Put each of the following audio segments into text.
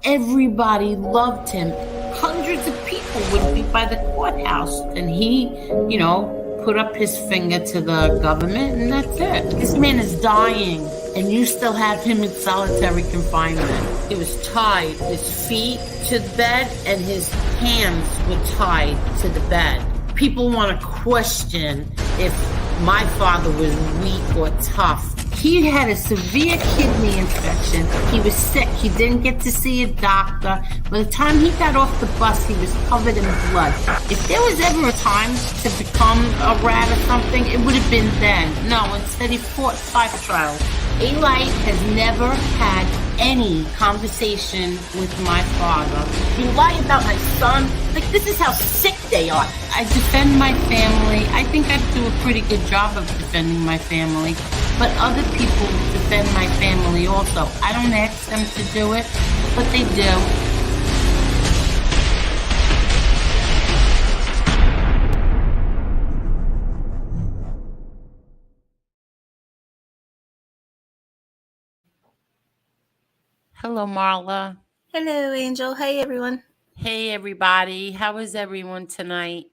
Everybody loved him. Hundreds of people would be by the courthouse, and he, put up his finger to the government, and that's it. This man is dying, and you still have him in solitary confinement. He was tied, his feet to the bed, and his hands were tied to the bed. People want to question if my father was weak or tough. He had a severe kidney infection. He was sick. He didn't get to see a doctor. By the time he got off the bus, he was covered in blood. If there was ever a time to become a rat or something, it would have been then. No, instead he fought 5 trials. Eli has never had any conversation with my father. You lie about my son? Like, this is how sick they are. I defend my family. I think I do a pretty good job of defending my family. But other people defend my family also. I don't ask them to do it, but they do. Hello, Marla. Hello, Angel. Hi, everyone. Hey, everybody. How is everyone tonight?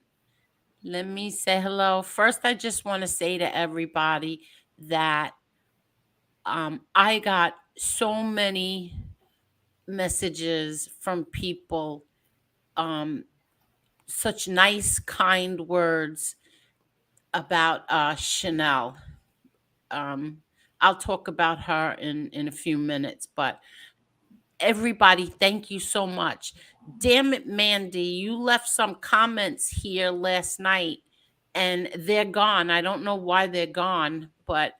Let me say hello. First, I just want to say to everybody that I got so many messages from people, such nice, kind words about Chanel. I'll talk about her in a few minutes, but everybody, thank you so much. Damn it, Mandy, you left some comments here last night and they're gone. I don't know why they're gone, but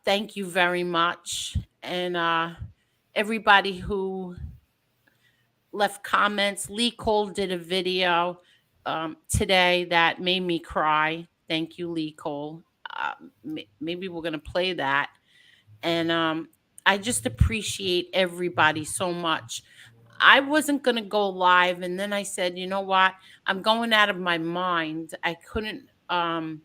thank you very much. And everybody who left comments, Lee Cole did a video today that made me cry. Thank you, Lee Cole. Maybe we're going to play that. And I just appreciate everybody so much. I wasn't going to go live. And then I said, you know what? I'm going out of my mind. I couldn't, I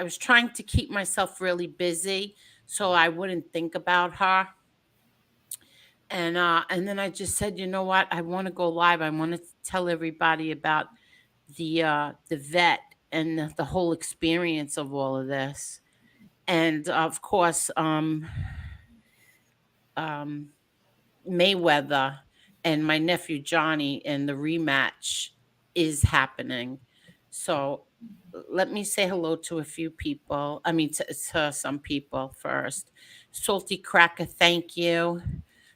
was trying to keep myself really busy so I wouldn't think about her. And then I just said, you know what? I want to go live. I want to tell everybody about the vet and the whole experience of all of this. And of course, Mayweather and my nephew Johnny and the rematch is happening. So let me say hello to a few people. I mean, to some people first. Salty Cracker, thank you.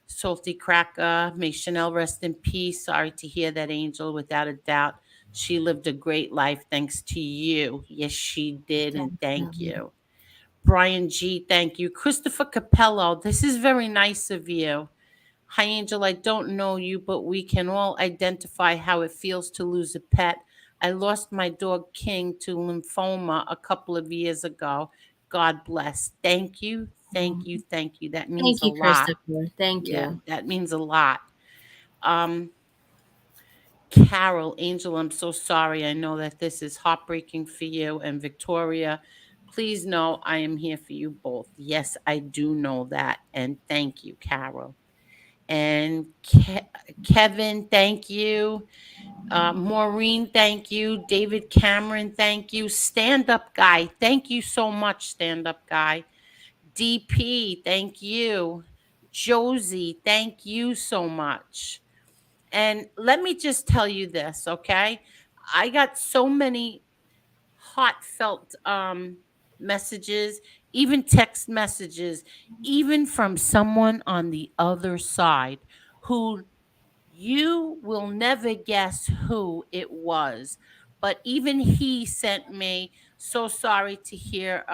Salty Cracker, may Chanel rest in peace. Sorry to hear that, Angel. Without a doubt, she lived a great life thanks to you. Yes, she did, and thank you. Brian G, thank you. Christopher Capello, this is very nice of you. Hi, Angel. I don't know you, but we can all identify how it feels to lose a pet. I lost my dog King to lymphoma a couple of years ago. God bless. Thank you. Thank you. Thank you. That means Thank you, a lot. Christopher. Thank Yeah, you. that means a lot. Carol, Angel, I'm so sorry. I know that this is heartbreaking for you. And Victoria, please know I am here for you both. Yes, I do know that. And thank you, Carol. And Kevin, thank you. Maureen, thank you. David Cameron, thank you. Stand up guy, thank you so much, stand up guy. DP, thank you. Josie, thank you so much. And let me just tell you this, okay? I got so many heartfelt messages, even text messages, even from someone on the other side who you will never guess who it was. But even he sent me, so sorry to hear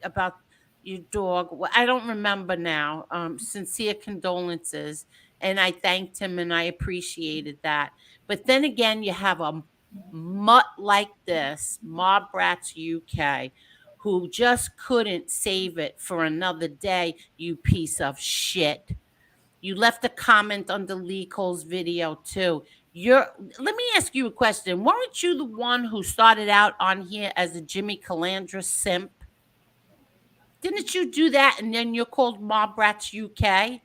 about your dog. Well, I don't remember now. Sincere condolences. And I thanked him and I appreciated that. But then again, you have a mutt like this, Mob Rats UK, who just couldn't save it for another day, you piece of shit. You left a comment under Lee Cole's video too. Let me ask you a question. Weren't you the one who started out on here as a Jimmy Calandra simp? Didn't you do that and then you're called Mob Rats UK?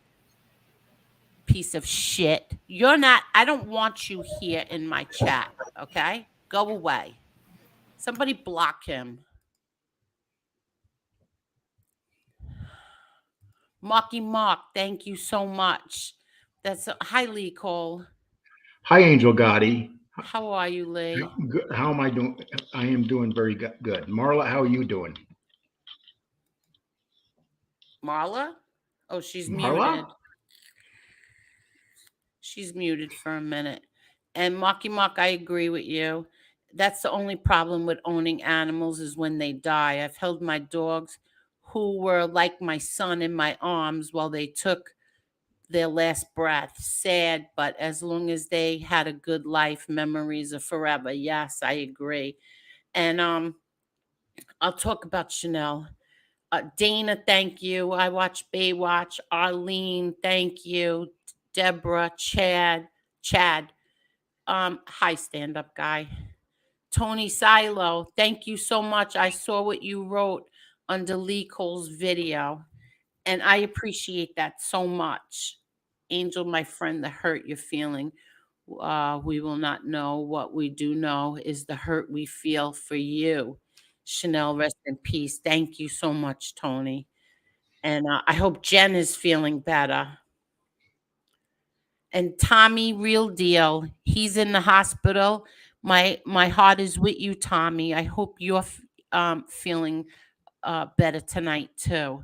piece of shit. You're not, I don't want you here in my chat, okay? Go away. Somebody block him. Marky Mark, thank you so much. That's hi, Lee Cole. Hi, Angel Gotti. How are you, Lee? How am I doing? I am doing very good. Marla, how are you doing? Marla? Oh, she's Marla? muted. She's muted for a minute. And Marky Mark, I agree with you. That's the only problem with owning animals is when they die. I've held my dogs who were like my son in my arms while they took their last breath. Sad, but as long as they had a good life, memories are forever. Yes, I agree. And I'll talk about Chanel. Dana, thank you. I watch Baywatch. Arlene, thank you. Deborah, Chad. Hi, stand up guy. Tony Silo, thank you so much. I saw what you wrote under Lee Cole's video, and I appreciate that so much. Angel, my friend, the hurt you're feeling, we will not know. What we do know is the hurt we feel for you. Chanel, rest in peace. Thank you so much, Tony. And I hope Jen is feeling better. And Tommy, real deal, he's in the hospital. My heart is with you, Tommy. I hope you're feeling better tonight too.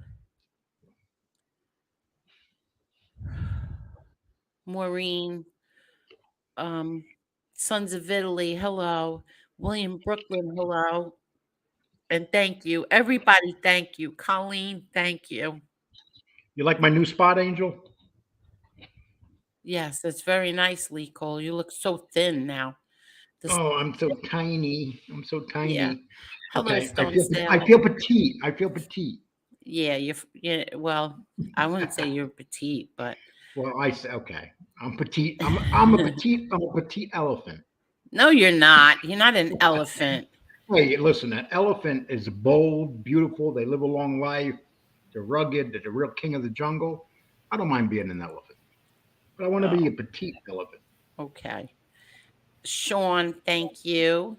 Maureen, um, Sons of Italy, hello. William Brooklyn, hello. And thank you. Everybody, thank you. Colleen, thank you. You like my new spot, Angel? Yes, that's very nice, Lee Cole. You look so thin now. The Oh, I'm so tiny. I'm so Yeah. tiny. Hello, Okay, Stone I Sailor. feel petite. I feel petite. Yeah, yeah. Well, I wouldn't say you're petite, but Well, I say okay. I'm petite. I'm a petite. I'm a petite elephant. no, you're not. You're not an elephant. Hey, listen, an elephant is bold, beautiful. They live a long life. They're rugged. They're the real king of the jungle. I don't mind being an elephant, but I want to be Oh, a petite elephant. okay. Sean, thank you.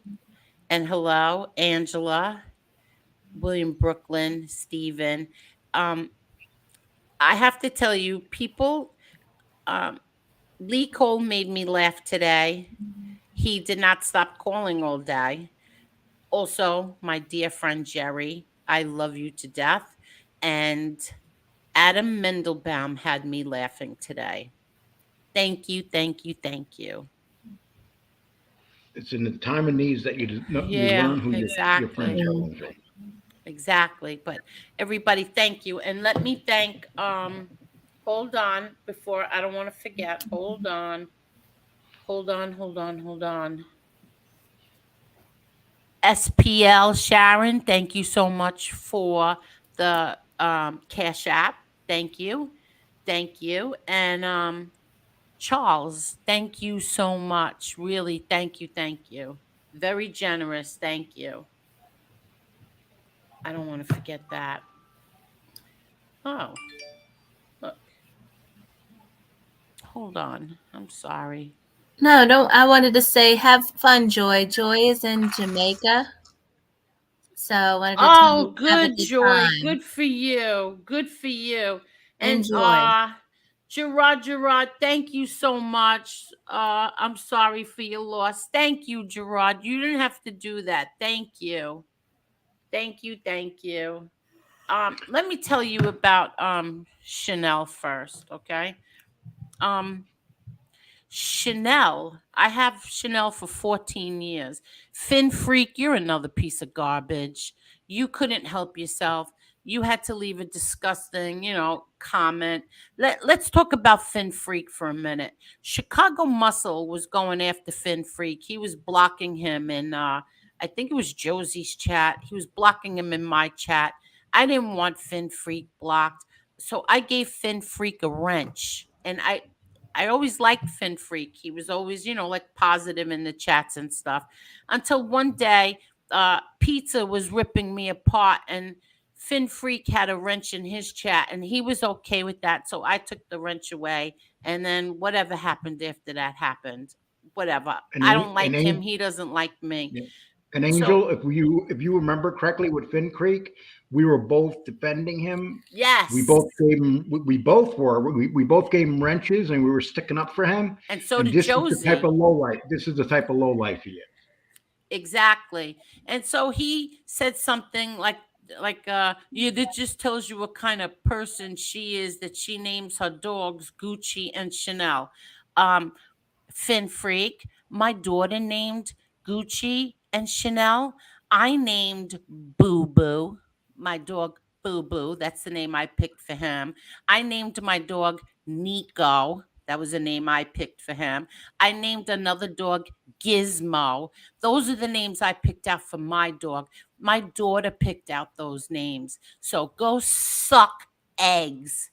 And hello, Angela, William Brooklyn, Stephen. Um, I have to tell you, people, um, Lee Cole made me laugh today. He did not stop calling all day. Also, my dear friend Jerry, I love you to death. And Adam Mendelbaum had me laughing today. Thank you, thank you, thank you. It's in the time of needs that you Yeah, learn who your friends exactly. are. Mm. Angel. Exactly. But everybody, thank you. And let me thank hold on before I don't want to forget. Hold on. Hold on. SPL Sharon, thank you so much for the Cash App. Thank you. Thank you. And Charles, thank you so much. Really, thank you, thank you. Very generous, thank you. I don't want to forget that. Oh, look, hold on. I'm sorry. No, don't. I wanted to say, have fun, Joy. Joy is in Jamaica, so I wanted to tell Oh, you, have a good, good Joy. time. Good for you. Good for you. And Enjoy. Gerard, thank you so much. I'm sorry for your loss. Thank you, Gerard. You didn't have to do that. Thank you. Thank you. Let me tell you about Chanel first, okay? Um Chanel. I have Chanel for 14 years. Fin Freak, you're another piece of garbage. You couldn't help yourself. You had to leave a disgusting, comment. Let's talk about Fin Freak for a minute. Chicago Muscle was going after Fin Freak. He was blocking him in, I think it was Josie's chat. He was blocking him in my chat. I didn't want Fin Freak blocked. So I gave Fin Freak a wrench. And I always liked Fin Freak. He was always, like positive in the chats and stuff. Until one day, Pizza was ripping me apart, and Finn Freak had a wrench in his chat and he was okay with that. So I took the wrench away. And then whatever happened after that happened. Whatever. And I don't and like him. Angel, He doesn't like me. yeah. And So, Angel, if you remember correctly with Finn Creek, we were both defending him. We yes. both gave him. We both gave him wrenches, and we were sticking up for him. And so And did this is the type Josie. of low life. This is the type of low life he is. Exactly. And so he said something like yeah, that just tells you what kind of person she is, that she names her dogs Gucci and Chanel. Um Fin Freak, my daughter named Gucci and Chanel. I named Boo Boo, my dog Boo Boo. That's the name I picked for him. I named my dog Nico. That was a name I picked for him. I named another dog Gizmo. Those are the names I picked out for my dog. My daughter picked out those names. So go suck eggs.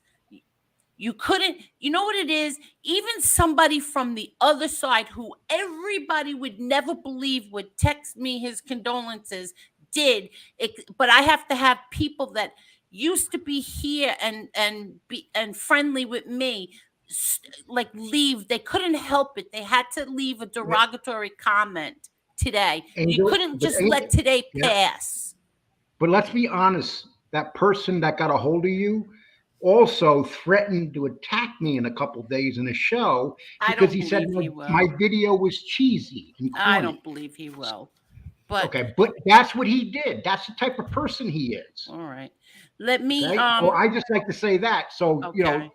You couldn't, you know what it is? Even somebody from the other side who everybody would never believe would text me his condolences did. But I have to have people that used to be here and friendly with me like leave. They couldn't help it. They had to leave a Yeah, derogatory comment today. You Angel, couldn't just let today yeah. pass. But let's be honest. That person that got a hold of you also threatened to attack me in a couple days in a show I because don't he said believe he my will. video was cheesy and I corny. don't believe he will. But Okay, but that's what he did. That's the type of person he is. all right. Let me Okay, so I just like to say that. So okay.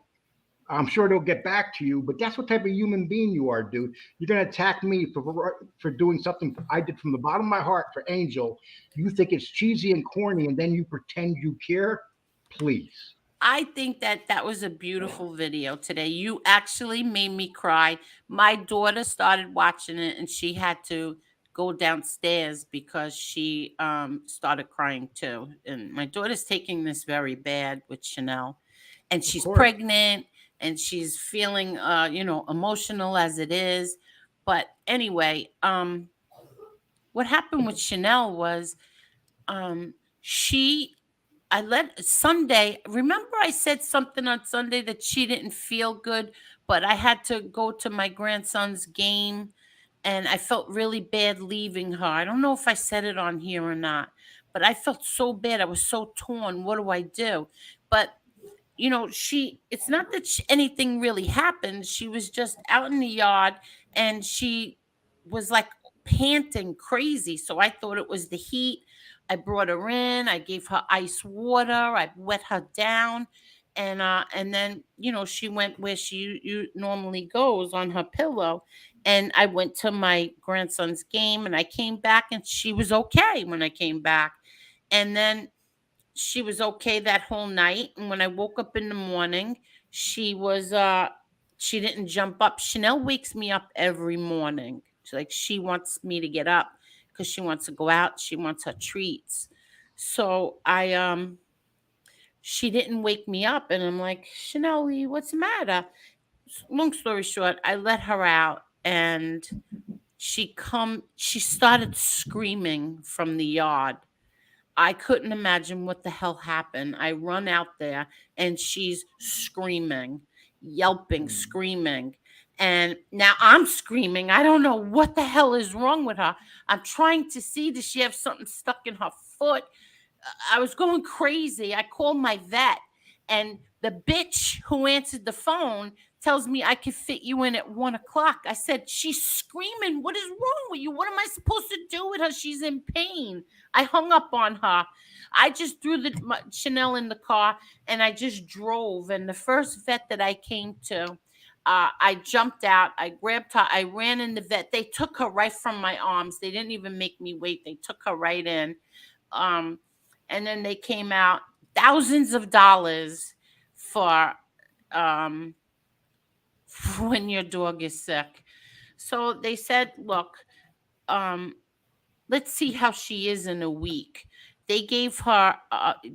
I'm sure they'll get back to you, but that's what type of human being you are, dude. You're gonna attack me for doing something I did from the bottom of my heart for Angel. You think it's cheesy and corny, and then you pretend you care. Please, I think that that was a beautiful video today. You actually made me cry. My daughter started watching it and she had to go downstairs because she started crying too. And my daughter's taking this very bad with Chanel. And of she's course, pregnant and she's feeling emotional as it is. But anyway, what happened with Chanel was she I let Sunday. Remember, I said something on Sunday that she didn't feel good, but I had to go to my grandson's game and I felt really bad leaving her. I don't know if I said it on here or not, but I felt so bad. I was so torn. What do I do? But it's not that anything really happened. She was just out in the yard and she was like panting crazy. So I thought it was the heat. I brought her in, I gave her ice water, I wet her down. And then, she went where she normally goes on her pillow. And I went to my grandson's game and I came back and she was okay when I came back. And then she was okay that whole night, and when I woke up in the morning, she didn't jump up. Chanel wakes me up every morning. She wants me to get up because she wants to go out, she wants her treats. So I she didn't wake me up and I'm like, Chanel, what's the matter? Long story short, I let her out and she started screaming from the yard. I couldn't imagine what the hell happened. I run out there and she's screaming, yelping, screaming. And now I'm screaming. I don't know what the hell is wrong with her. I'm trying to see, does she have something stuck in her foot? I was going crazy. I called my vet, and the bitch who answered the phone tells me I could fit you in at 1 o'clock. I said, she's screaming. What is wrong with you? What am I supposed to do with her? She's in pain. I hung up on her. I just threw my Chanel in the car and I just drove. And the first vet that I came to, I jumped out. I grabbed her. I ran in the vet. They took her right from my arms. They didn't even make me wait. They took her right in. Um, and then they came out thousands of dollars for um, when your dog is sick. So they said, look, um, let's see how she is in a week. They gave her,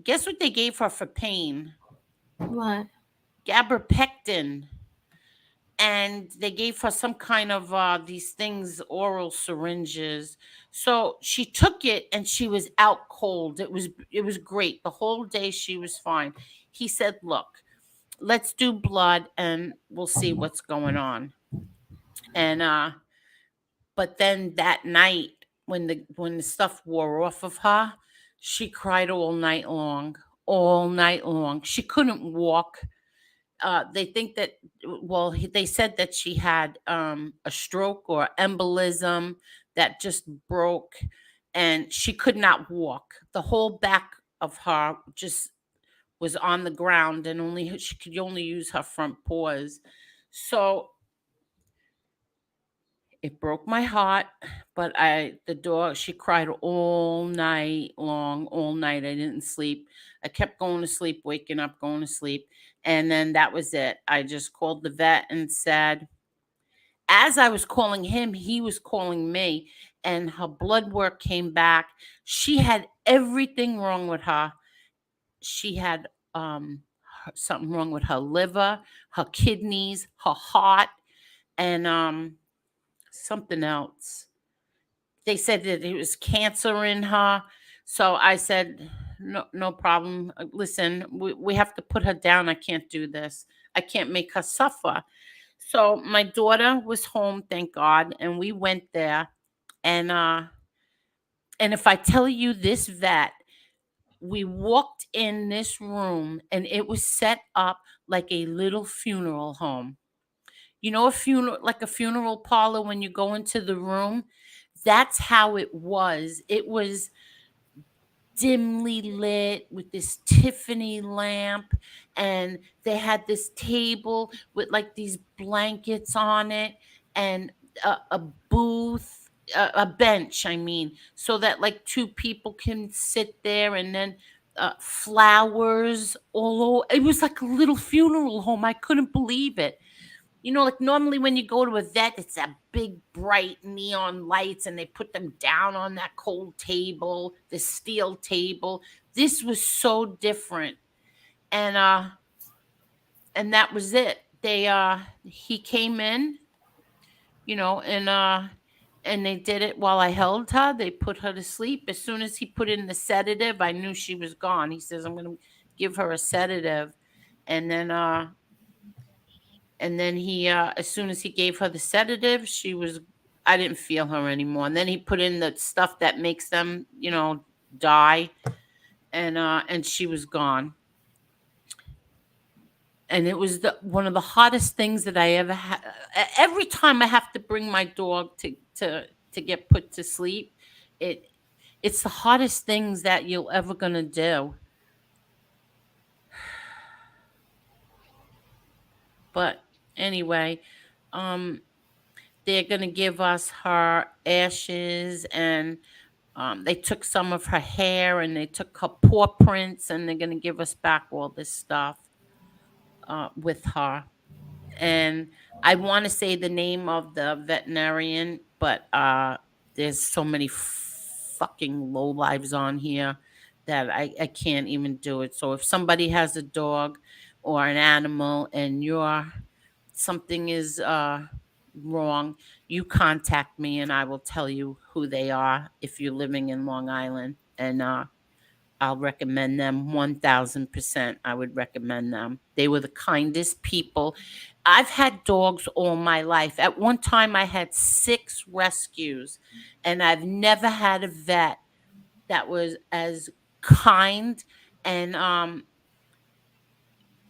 guess what they gave her for pain? What? Gabapentin. and they gave her some kind of these things, oral syringes. So she took it and she was out cold. It was great. The whole day she was fine. He said, "Look, let's do blood and we'll see what's going on." And but then that night, when the stuff wore off of her, she cried all night long. All night long. She couldn't walk. They think that, well, they said that she had a stroke or embolism that just broke, and she could not walk. The whole back of her just was on the ground, and only she could only use her front paws. So it broke my heart, but the dog, she cried all night long, all night. I didn't sleep. I kept going to sleep, waking up, going to sleep. And then that was it. I just called the vet and said, as I was calling him, he was calling me, and her blood work came back. She had everything wrong with her. She had something wrong with her liver, her kidneys, her heart, and something else. They said that it was cancer in her. So I said, no, no problem. Listen, we have to put her down. I can't do this. I can't make her suffer. So my daughter was home, thank God, and we went there. And and if I tell you, this vet, we walked in this room and it was set up like a little funeral home. You know, a funeral, like a funeral parlor, when you go into the room, that's how it was. It was dimly lit with this Tiffany lamp, and they had this table with like these blankets on it, and a booth, a bench, I mean, so that like two people can sit there, and then flowers all over. It was like a little funeral home. I couldn't believe it. You know, like normally when you go to a vet, it's that big bright neon lights and they put them down on that cold table, the steel table. This was so different. And and that was it. They he came in, you know, and they did it while I held her. They put her to sleep. As soon as he put in the sedative, I knew she was gone. He says, "I'm going to give her a sedative." And then he as soon as he gave her the sedative, she was, I didn't feel her anymore. And then he put in the stuff that makes them, die, and she was gone. And it was one of the hottest things that I ever had. Every time I have to bring my dog to get put to sleep, it it's the hottest things that you'll ever gonna do. But anyway, um they're going to give us her ashes, and they took some of her hair, and they took her paw prints, and they're going to give us back all this stuff with her. And I want to say the name of the veterinarian, but there's so many fucking low lives on here that I can't even do it. So if somebody has a dog or an animal and something is wrong, you contact me and I will tell you who they are if you're living in Long Island. And I'll recommend them 1000%. I would recommend them. They were the kindest people. I've had dogs all my life. At one time, I had 6 rescues, and I've never had a vet that was as kind and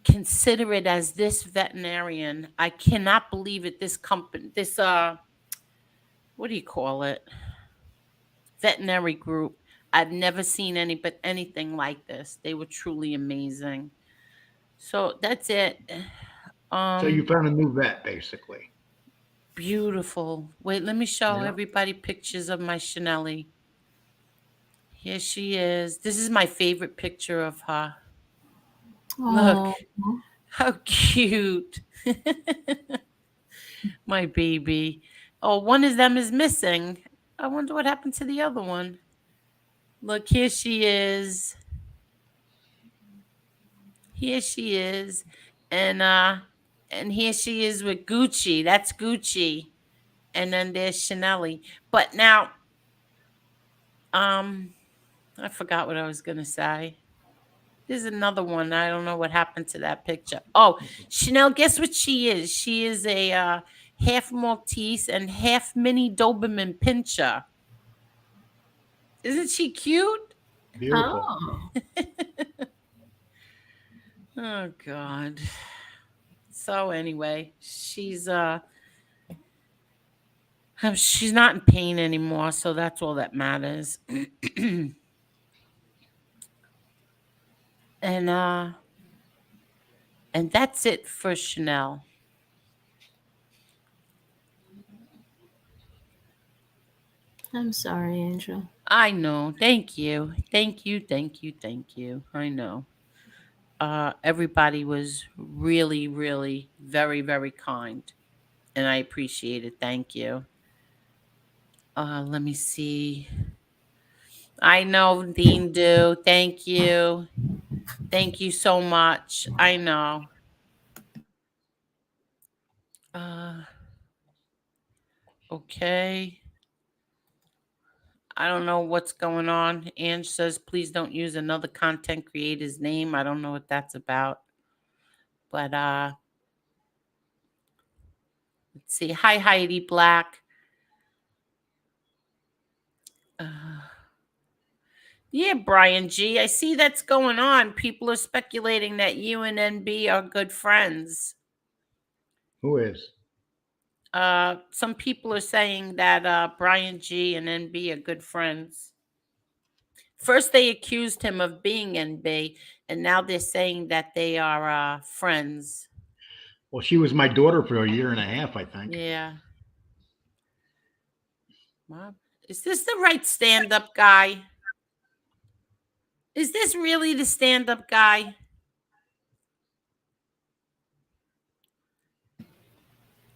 considerate as this veterinarian. I cannot believe it. This company, this what do you call it? Veterinary group. I've never seen anything like this. They were truly amazing. So that's it. So you Um, found a new vet, basically. Beautiful. Wait, let me show Yeah. everybody pictures of my Chanelli. Here she is. This is my favorite picture of her. Look, Oh, how cute. My baby. Oh, one of them is missing. I wonder what happened to the other one. Look, here she is. Here she is. And And here she is with Gucci. That's Gucci. And then there's Chanel. But now, um, I forgot what I was gonna say. There's another one. I don't know what happened to that picture. Oh, Chanel, guess what she is? She is a half Maltese and half mini Doberman Pinscher. Isn't she cute? Beautiful. Oh, Oh God. So anyway, she's not in pain anymore, so that's all that matters. and uh and that's it for Chanel. I'm sorry, Angel. I know. Thank you. Thank you. Thank you. Thank you. I know. Everybody was really, really very, very kind. And I appreciate it. Thank you. Let me see. I know, Dean Do. Thank you. Thank you so much. I know. Uh, okay. I don't know what's going on. Ange says, please don't use another content creator's name. I don't know what that's about. But let's see. Hi, Heidi Black. Uh, yeah, Brian G. I see that's going on. People are speculating that you and NB are good friends. Who is? Some people are saying that Brian G and NB are good friends. First, they accused him of being NB, and now they're saying that they are friends. Well, she was my daughter for a year and a half, I think. Yeah. Wow. Is this the right stand up guy? Is this really the stand up guy?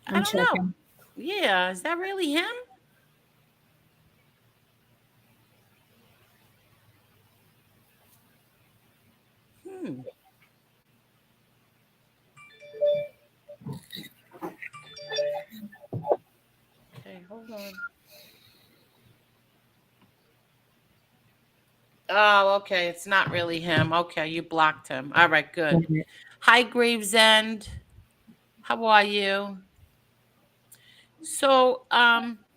I I'm don't know. checking. Yeah, is that really him? Hmm. Okay, hold on. Oh, okay. It's not really him. Okay, you blocked him. All right, good. Hi, Gravesend. How are you? So,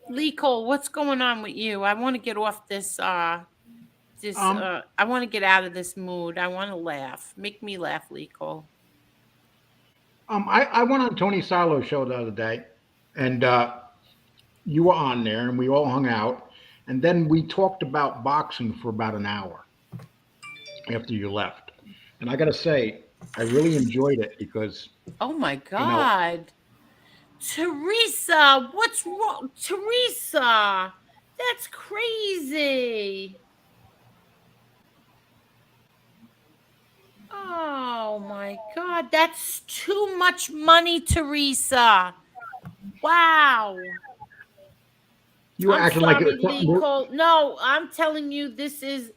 Lee Cole, what's going on with you? I want to get off Um, I want to get out of this mood. I want to laugh. Make me laugh, Lee Cole. I went on Tony Solo's show the other day, and you were on there, and we all hung out, and then we talked about boxing for about an hour after you left. And I got to say, I really enjoyed it because Oh my you know, God. Teresa, what's wrong? Teresa, that's crazy. Oh my God, that's too much money, Teresa. Wow. you were I'm acting like sorry, it's Lee something. Cole. No, I'm telling you, this is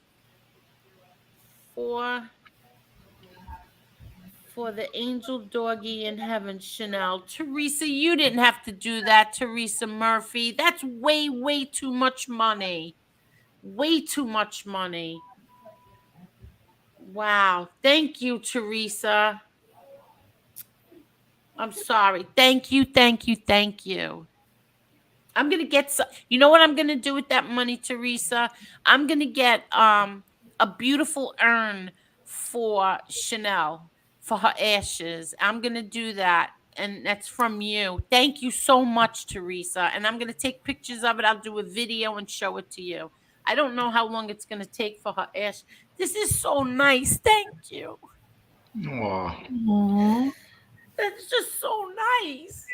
for the angel doggy in heaven, Chanel. Teresa, you didn't have to do that, Teresa Murphy. That's way, way too much money. Way too much money. Wow. Thank you, Teresa. I'm sorry. Thank you, thank you, thank you. I'm gonna get some. You know what I'm gonna do with that money, Teresa? I'm gonna get a beautiful urn for Chanel for her ashes. I'm gonna do that, and that's from you. Thank you so much, Teresa. And I'm gonna take pictures of it. I'll do a video and show it to you. I don't know how long it's gonna take for her ash. This is so nice. Thank you. Aw. Aw. That's just so nice.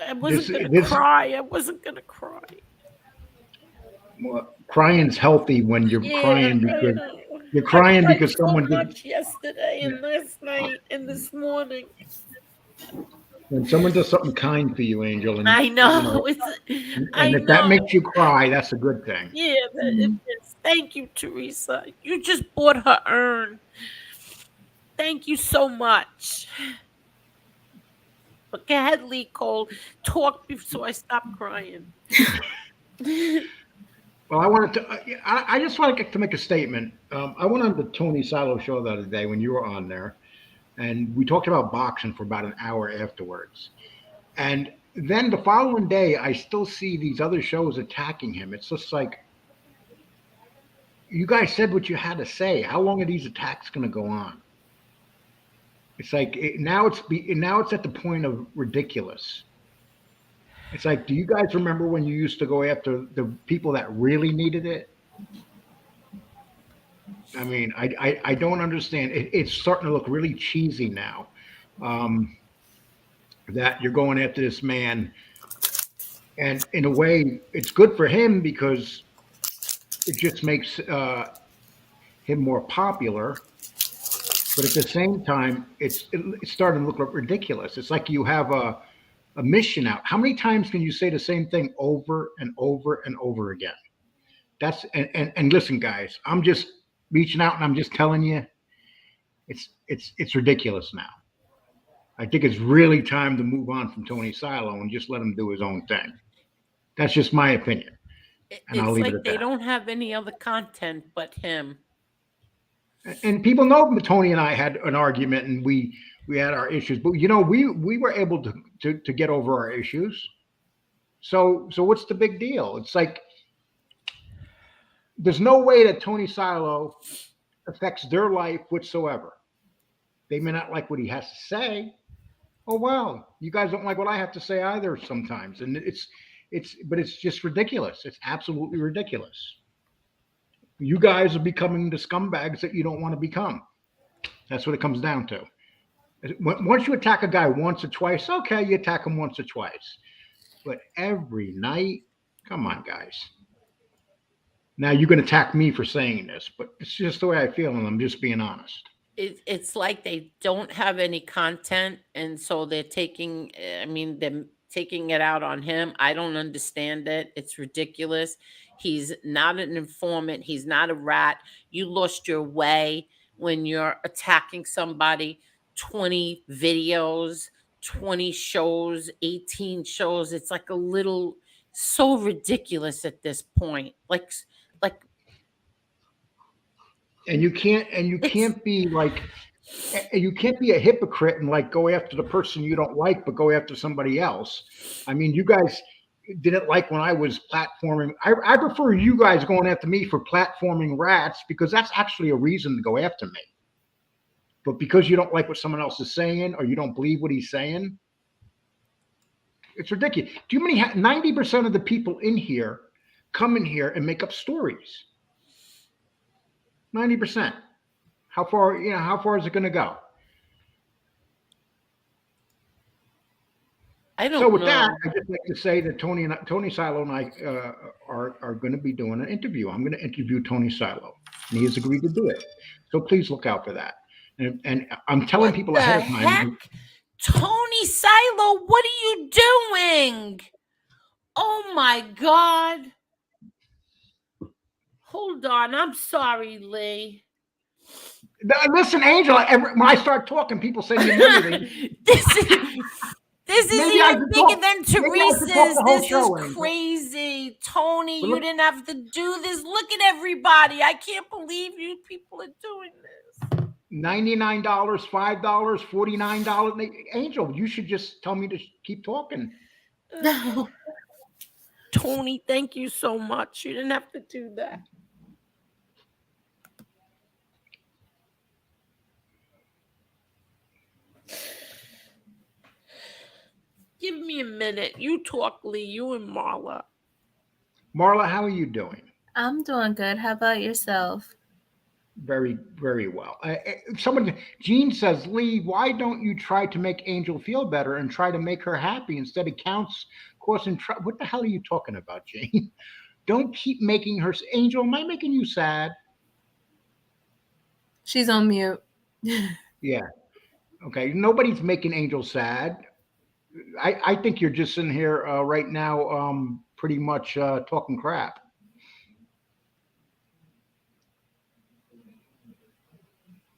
I wasn't gonna This cry. I wasn't gonna cry. crying's healthy when you're Yeah, crying I because know. You're I crying cried because so someone did. much yesterday Yeah. and last night and this morning. When someone does something kind for you, Angel, and I you know, know. I and if that know. makes you cry, that's a good thing. Yeah, it Mhm. is. Thank you, Teresa. You just bought her urn. Thank you so much. But go ahead, Lee Cole. Talk before I stop crying. Well, I wanted to. I just wanted to make a statement. I went on the Tony Silo show the other day when you were on there, and we talked about boxing for about an hour afterwards. And then the following day, I still see these other shows attacking him. It's just like you guys said what you had to say. How long are these attacks going to go on? It's like now it's at the point of ridiculous. It's like, do you guys remember when you used to go after the people that really needed it? I mean, I don't understand. It's starting to look really cheesy now. Um, that you're going after this man, and in a way, it's good for him because it just makes him more popular. But at the same time, it's starting to look like ridiculous. It's like you have a mission out. How many times can you say the same thing over and over and over again? And listen, guys, I'm just reaching out and I'm just telling you, it's ridiculous now. I think it's really time to move on from Tony Silo and just let him do his own thing. That's just my opinion, and I'll It's leave it like at they that. don't have any other content but him. And people know Tony and I had an argument, and we had our issues, but we were able to get over our issues. So what's the big deal? It's like there's no way that Tony Silo affects their life whatsoever. They may not like what he has to say. Oh well, you guys don't like what I have to say either sometimes, and it's just ridiculous. It's absolutely ridiculous. You guys are becoming the scumbags that you don't want to become. That's what it comes down to. Once you attack a guy once or twice, okay, you attack him once or twice. But every night, come on, guys. Now you're going to attack me for saying this, but it's just the way I feel, and I'm just being honest. It's like they don't have any content, and so they're taking. I mean, they're taking it out on him. I don't understand it. It's ridiculous. He's not an informant. He's not a rat. You lost your way when you're attacking somebody. 20 videos, 20 shows, 18 shows. It's like a little so ridiculous at this point. Like And you it's can't be like you can't be a hypocrite and like go after the person you don't like, but go after somebody else. I mean, you guys didn't like when I was platforming. I prefer you guys going after me for platforming rats because that's actually a reason to go after me. But because you don't like what someone else is saying or you don't believe what he's saying, it's ridiculous. Do you many 90% of the people in here come in here and make up stories? 90%. How far is it going to go? I So don't with that, know. I just like to say that Tony Silo and I are going to be doing an interview. I'm going to interview Tony Silo, and he has agreed to do it. So please look out for that. And I'm telling What people the ahead of heck? time. Tony Silo, what are you doing? Oh my God. Hold on. I'm sorry, Lee. Listen, Angela, when I start talking, people say to me immediately, this is this is maybe I even should bigger talk. than Maybe I should talk Teresa's. the whole This is show, Angel. crazy. Tony, But you look, didn't have to do this. Look at everybody. I can't believe you people are doing this. $99, $5, $49. Angel, you should just tell me to keep talking. Tony, thank you so much. You didn't have to do that. Give me a minute. You talk, Lee. You and Marla. Marla, how are you doing? I'm doing good. How about yourself? Very, very well. Jean says, Lee, why don't you try to make Angel feel better and try to make her happy instead of counts, causing trouble? What the hell are you talking about, Jane? Don't keep making her. Angel, am I making you sad? She's on mute. Yeah. Okay. Nobody's making Angel sad. I think you're just in here right now, pretty much talking crap.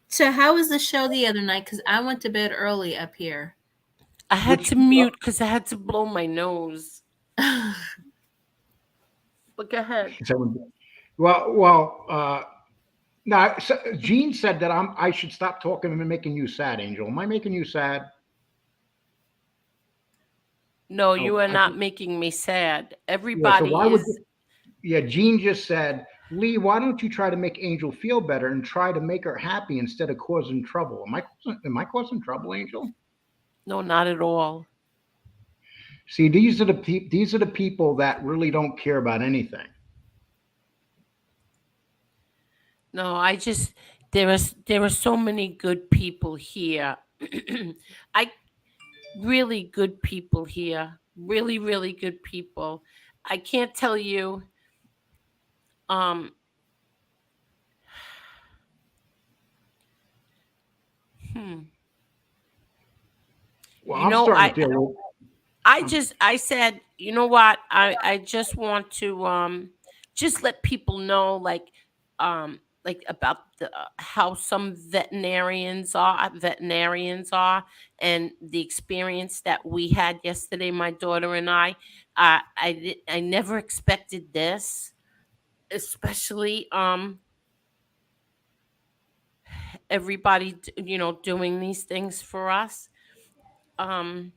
So how was the show the other night? Because I went to bed early up here. I had Which to mute because I had to blow my nose. But go ahead. so, well, now Gene said that I should stop talking and making you sad, Angel. Am I making you sad? No, Oh, you are I not think, making me sad. yeah. So Everybody why would is. you? Yeah, Gene just said, Lee, why don't you try to make Angel feel better and try to make her happy instead of causing trouble? Am I causing trouble, Angel? No, not at all. See, these are the people that really don't care about anything. No, I just there are so many good people here. I really good people here. Really, really good people. I can't tell you. Um, hmm. Well, You I'm know, starting I to feel. I Um, just I said, you know what? I just want to just let people know like about the how some veterinarians are and the experience that we had yesterday, my daughter and I never expected this, especially everybody doing these things for us. Um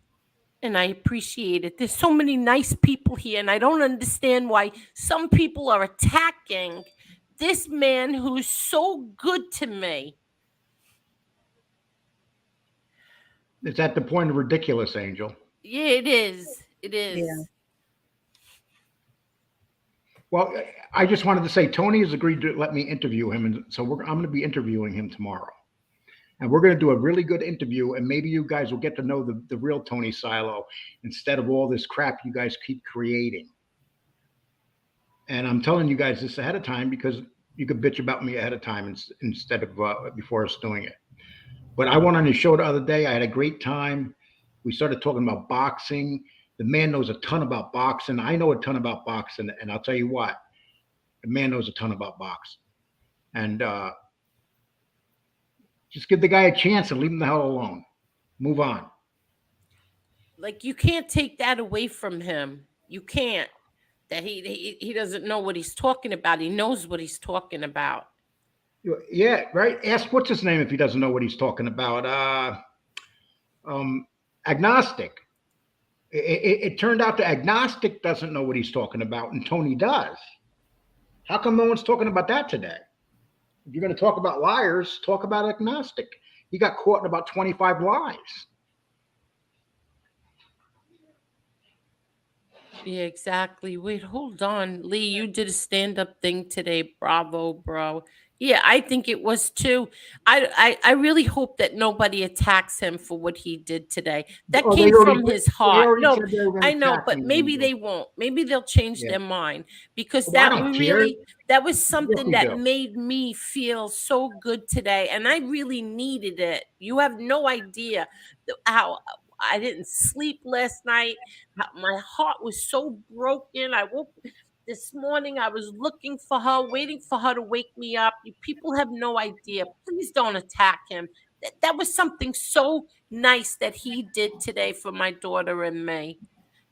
and I appreciate it. There's so many nice people here, and I don't understand why some people are attacking this man who's so good to me. it's at the point of ridiculous, Angel. Yeah, it is. It Yeah. is. Well, I just wanted to say Tony has agreed to let me interview him, and so I'm going to be interviewing him tomorrow. And we're going to do a really good interview, and maybe you guys will get to know the real Tony Silo instead of all this crap you guys keep creating. And I'm telling you guys this ahead of time because you could bitch about me ahead of time instead of before us doing it. But I went on his show the other day. I had a great time. We started talking about boxing. The man knows a ton about boxing. I know a ton about boxing, and I'll tell you what, the man knows a ton about boxing. And just give the guy a chance and leave him the hell alone. Move on. Like you can't take that away from him. You can't. That he doesn't know what he's talking about. He knows what he's talking about. Yeah, right. Ask what's his name if he doesn't know what he's talking about. Um, Agnostic. It turned out the agnostic doesn't know what he's talking about, and Tony does. How come no one's talking about that today? If you're going to talk about liars, talk about agnostic. He got caught in about 25 lies. Yeah, exactly. Wait, hold on. Lee, you did a stand-up thing today. Bravo, bro. Yeah, I think it was too. I really hope that nobody attacks him for what he did today. That Oh, came from his they heart. already No, said they were going I to know, attack but me, maybe Angel. they won't. Maybe they'll change Yeah. their mind because Well, I don't care. Of that was course something we that do. made me feel so good today, and I really needed it. You have no idea how I didn't sleep last night. My heart was so broken. I woke this morning. I was looking for her, waiting for her to wake me up. You people have no idea. Please don't attack him. That was something so nice that he did today for my daughter and me.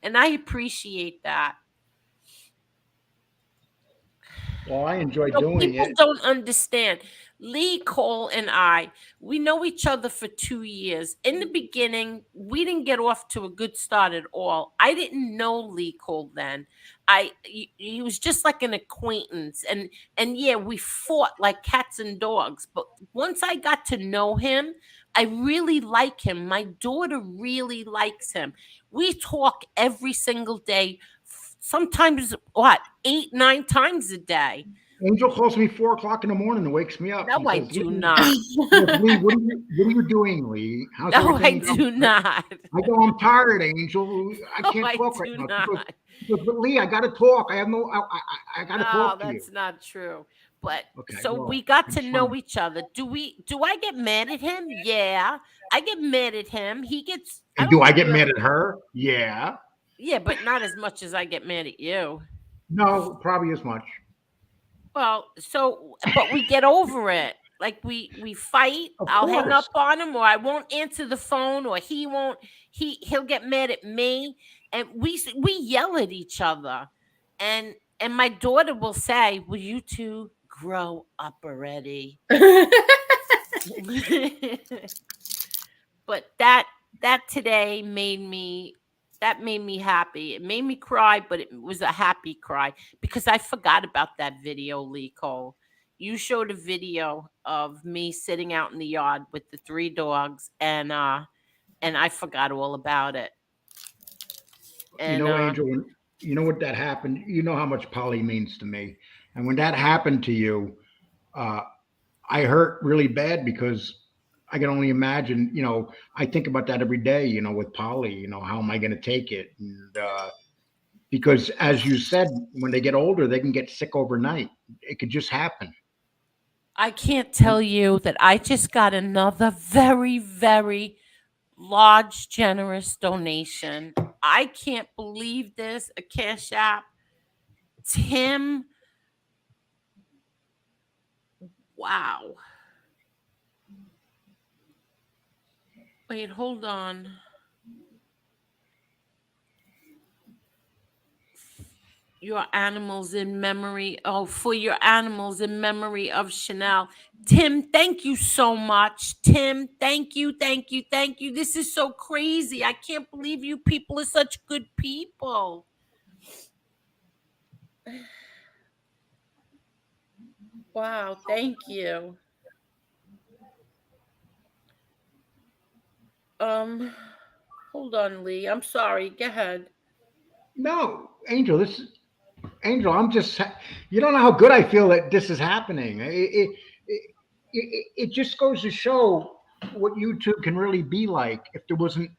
And I appreciate that. Well, I enjoy So doing people it. don't understand. Lee Cole and I, we know each other for 2 years. In the beginning, we didn't get off to a good start at all. I didn't know Lee Cole then. He was just like an acquaintance, and yeah, we fought like cats and dogs. But once I got to know him, I really like him. My daughter really likes him. We talk every single day. Sometimes what 8, 9 times a day. Angel calls me 4 o'clock in the morning and wakes me up. No, She I says, do "Listen, not. she goes, Lee, what are you doing, Lee? How's No, I everything going?" do not. I go, I'm tired, Angel. I No, can't I talk right do now. not. She goes, but Lee, I got to talk. I have no, I got to No, talk to you. that's not true. But Okay, so we well, got to it's know fine. each other. Do I get mad at him? Yeah. I get mad at him. He gets I And do don't I get get mad really at her? Yeah. yeah, but not as much as I get mad at you. No, probably as much. Well, so but we get over it. Like we fight, Of I'll hang course. up on him or I won't answer the phone or he won't he'll get mad at me and we yell at each other. And my daughter will say, "Will you two grow up already?" But that today made me happy. It made me cry, but it was a happy cry because I forgot about that video, Lee Cole. You showed a video of me sitting out in the yard with the three dogs and I forgot all about it. You And know, Angel, when you know what that happened, you know how much Polly means to me. And when that happened to you, uh, I hurt really bad because I can only imagine, I think about that every day, with Polly, how am I going to take it? And because as you said, when they get older, they can get sick overnight. It could just happen. I can't tell you that I just got another very, very large, generous donation. I can't believe this. A Cash App. Tim, wow. Wait, hold on. Your animals in memory. Oh, for your animals in memory of Chanel. Tim, thank you so much. Tim, thank you, thank you, thank you. This is so crazy. I can't believe you people are such good people. Wow, thank you. Um, hold on, Lee. I'm sorry. Go ahead. No, Angel, you don't know how good I feel that this is happening. It just goes to show what YouTube can really be like if there wasn't,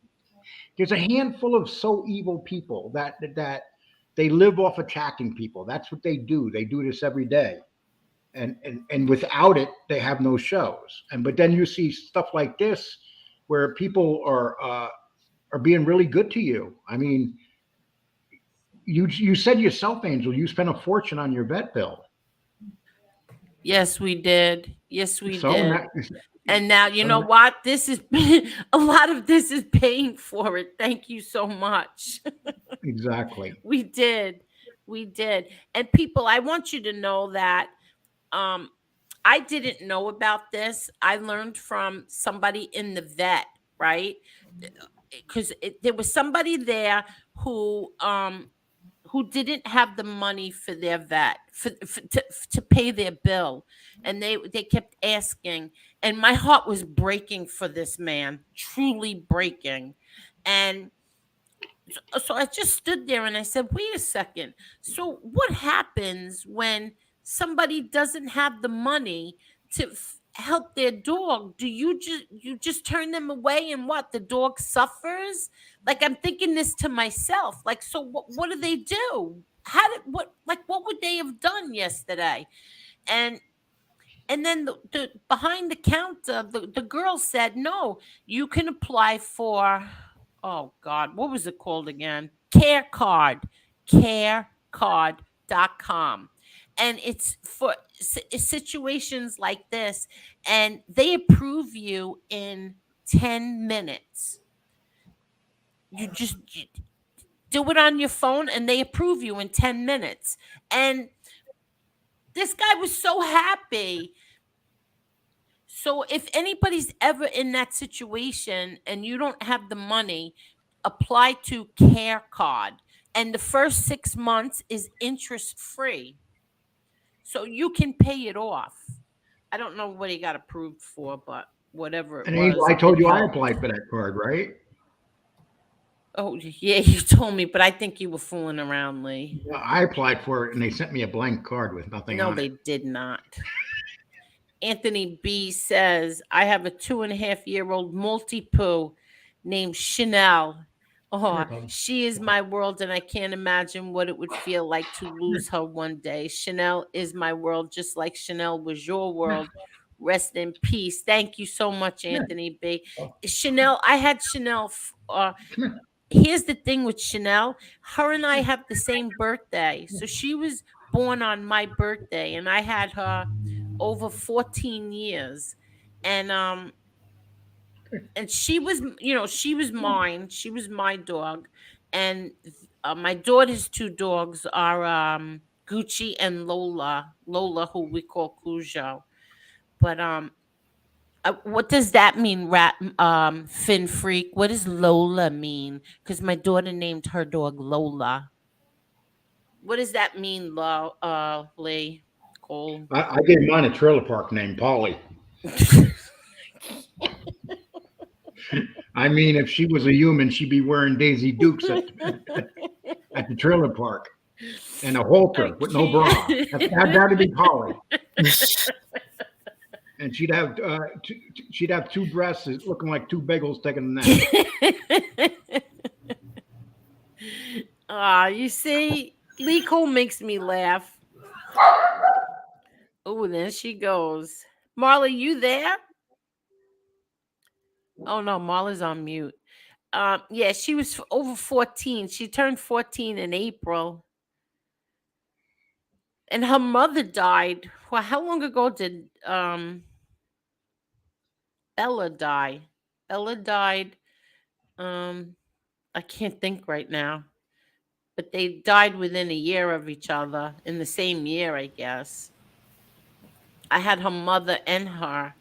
there's a handful of so evil people that they live off attacking people. That's what they do. They do this every day. And without it, they have no shows. But then you see stuff like this where people are being really good to you. I mean, you said yourself, Angel, you spent a fortune on your vet bill. Yes, we did. Yes, we So did. now, And now, you so know now, what? This is a lot of this is paying for it. Thank you so much. exactly. We did. We did. And people, I want you to know that um I didn't know about this. I learned from somebody in the vet, right? Because there was somebody there who who didn't have the money for their vet to pay their bill, and they kept asking, and my heart was breaking for this man, truly breaking. And so I just stood there and I said, wait a second. So what happens when somebody doesn't have the money to help their dog? Do you just turn them away and what? The dog suffers? Like I'm thinking this to myself. Like so what do they do? How did what would they have done yesterday? And and then the behind the counter, the girl said, "No, you can apply for oh God, what was it called again? Care Card, carecard.com. And it's for situations like this, and they approve you in 10 minutes. You do it on your phone and they approve you in 10 minutes. And this guy was so happy. So if anybody's ever in that situation and you don't have the money, apply to Care Card. And the first 6 months is interest free. So you can pay it off. I don't know what he got approved for, but whatever it And Angel, was, I it told you I helped. applied for that card, right? Oh, yeah, you told me, but I think you were fooling around, Lee. Yeah, I applied for it, and they sent me a blank card with nothing No, on it. they did not. Anthony B says, I have a 2.5-year-old multi poo named Chanel. Oh, Here, Tom. she is my world, and I can't imagine what it would feel like to Here, lose her one day. Chanel is my world, just like Chanel was your world. Rest in peace. Thank you so much, here. Anthony B. Oh, Chanel, I had Chanel. come here. Here's the thing with Chanel, her and I have the same birthday. So she was born on my birthday, and I had her over 14 years. And she was, she was mine. She was my dog. And my daughter's two dogs are Gucci and Lola. Lola, who we call Cujo. But what does that mean, Fin Freak? What does Lola mean? Because my daughter named her dog Lola. What does that mean, Lee Cole? I gave mine a trailer park named Polly. I mean, if she was a human, she'd be wearing Daisy Dukes at the trailer park and a I halter with no bra. can't. That'd be Polly. And she'd have two breasts looking like two bagels taking a nap. Ah, you see, Lee Cole makes me laugh. Oh, there she goes. Marley, you there? Oh no, Marla's on mute. Yeah, she was over 14. She turned 14 in April. And her mother died. Well, how long ago did Ella die? Ella died. Um, I can't think right now. But they died within a year of each other in the same year, I guess. I had her mother and her.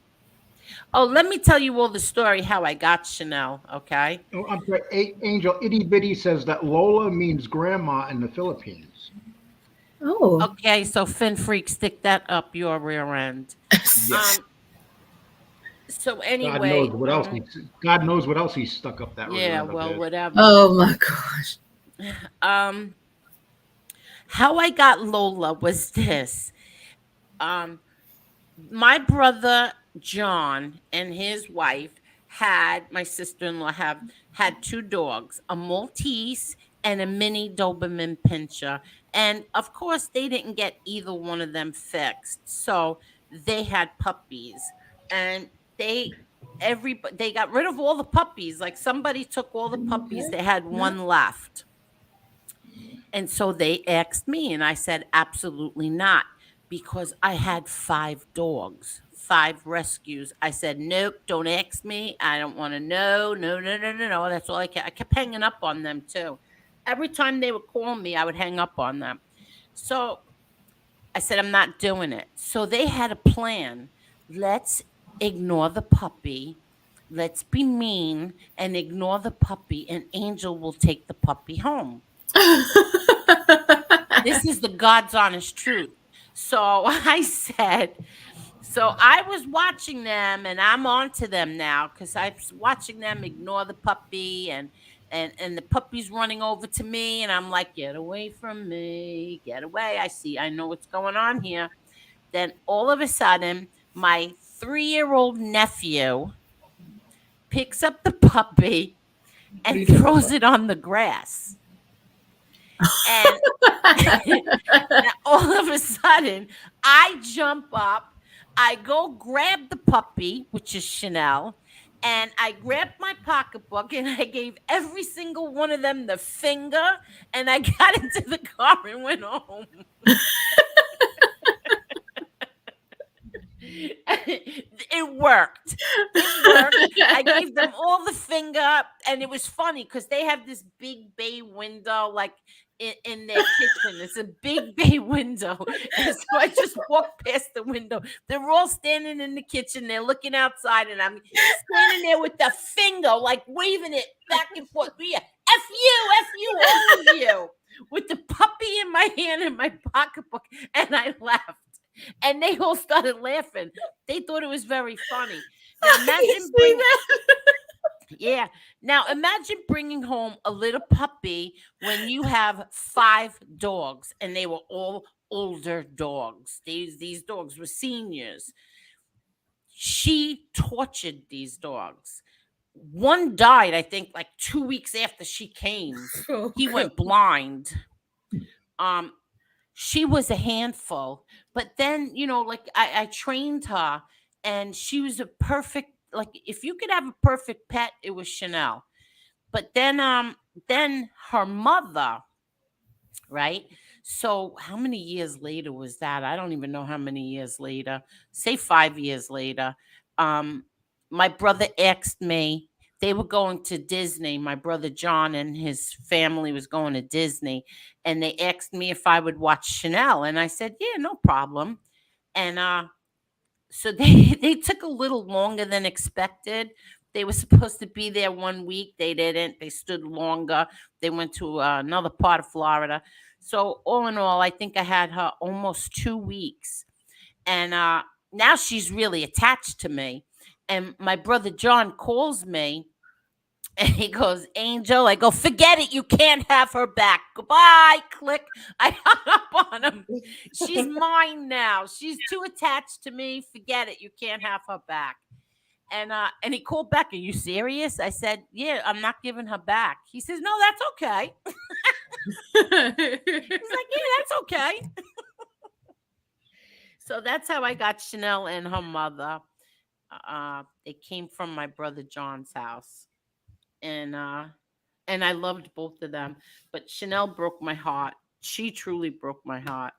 Oh, let me tell you all the story how I got Chanel, okay? Oh, I'm sorry, Angel Itty Bitty says that Lola means grandma in the Philippines. Oh. Okay, so Fin Freak, stick that up your rear end. Yes. Um, so anyway, God knows what else he's stuck up that rear yeah, end of well, his. whatever. Oh my gosh. Um, how I got Lola was this. Um, my brother John and his wife had my sister-in-law have had two dogs, a Maltese and a mini Doberman Pinscher. And of course, they didn't get either one of them fixed. So they had puppies. And they got rid of all the puppies. Like somebody took all the puppies. They had one left. And so they asked me, and I said, absolutely not, because I had five dogs, five rescues. I said, nope, don't ask me. I don't want to know. No, no, no, no, no. That's all I kept. I kept hanging up on them too. Every time they would call me, I would hang up on them. So I said, I'm not doing it. So they had a plan. Let's ignore the puppy. Let's be mean and ignore the puppy, and Angel will take the puppy home. This is the God's honest truth. So I said, so I was watching them, and I'm on to them now because I was watching them ignore the puppy, and the puppy's running over to me, and I'm like, get away from me, get away. I know what's going on here. Then all of a sudden, my 3-year-old nephew picks up the puppy What are and you doing, throws Papa? it on the grass. And now, all of a sudden, I jump up, I go grab the puppy, which is Chanel, and I grabbed my pocketbook and I gave every single one of them the finger, and I got into the car and went home. It worked. It worked. I gave them all the finger, and it was funny because they have this big bay window, like in their kitchen. It's a big bay window, and so I just walked past the window. They're all standing in the kitchen. They're looking outside, and I'm standing there with the finger, like waving it back and forth. Yeah, F you, all of you, with the puppy in my hand and my pocketbook, and I laughed. And they all started laughing. They thought it was very funny. Now I can imagine see that. yeah. Now imagine bringing home a little puppy when you have five dogs, and they were all older dogs. These dogs were seniors. She tortured these dogs. One died, I think, like 2 weeks after she came. Oh, He God. went blind. Um, she was a handful, but then like I trained her, and she was a perfect. Like if you could have a perfect pet, it was Chanel. But then her mother, right? So how many years later was that? I don't even know how many years later. Say 5 years later. Um, my brother asked me. They were going to Disney. My brother John and his family was going to Disney, and they asked me if I would watch Chanel, and I said, "Yeah, no problem." And so they took a little longer than expected. They were supposed to be there 1 week. They didn't. They stood longer. They went to another part of Florida. So all in all, I think I had her almost 2 weeks, and now she's really attached to me. And my brother John calls me, and he goes, "Angel," I go, "Forget it. You can't have her back. Goodbye." Click. I hung up on him. She's mine now. She's too attached to me. Forget it. You can't have her back. And he called back, "Are you serious?" I said, "Yeah, I'm not giving her back." He says, "No, that's okay." He's like, "Yeah, that's okay." So that's how I got Chanel and her mother. They came from my brother John's house. And I loved both of them. But Chanel broke my heart. She truly broke my heart.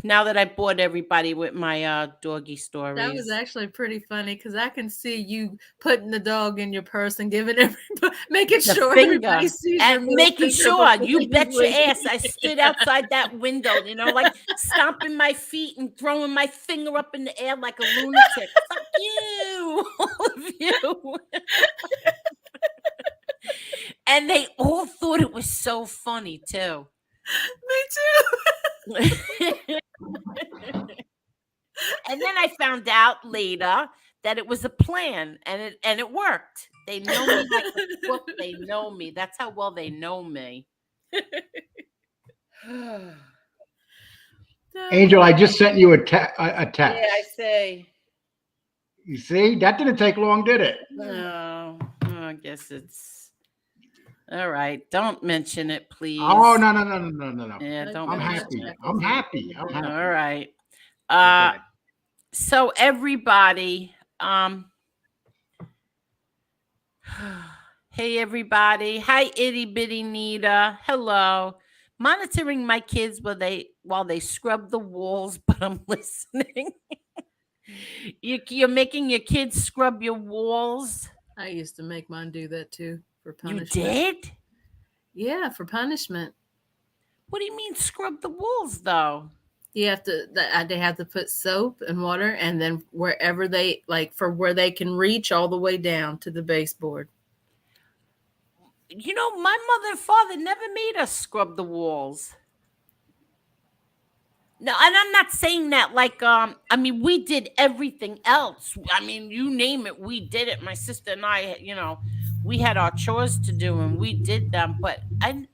Now that I bored everybody with my doggy That was stories. actually pretty funny because I can see you putting the dog in your purse and giving everybody, making The sure everybody finger. sees your And middle making finger sure, before you you bet your leave. ass, I stood outside that window, like stomping my feet and throwing my finger up in the air like a lunatic. Fuck you, all of you. And they all thought it was so funny, too. Me too. And then I found out later that it was a plan, and it worked. They know me like a book. They know me. That's how well they know me. Yeah, Angel, I just sent you a I text. say. You see, that didn't take long, did it? Oh, I guess it's all right. Don't mention it, Oh, please. no, no, no, no, no, no, no. Yeah, I don't I'm better not mention happy. it. check I'm again. happy. I'm All happy. right. Uh, Okay. so everybody, hey everybody. Hi itty bitty Nita. Hello. Monitoring my kids while they scrub the walls, but I'm listening. You're making your kids scrub your walls. I used to make mine do that too for You punishment. did? Yeah, for punishment. What do you mean scrub the walls though? You have to, they have to put soap and water, and then wherever they like for where they can reach all the way down to the baseboard. My mother and father never made us scrub the walls. No, and I'm not saying that like I mean we did everything else. I mean, you name it, we did it. My sister and I, we had our chores to do and we did them, but I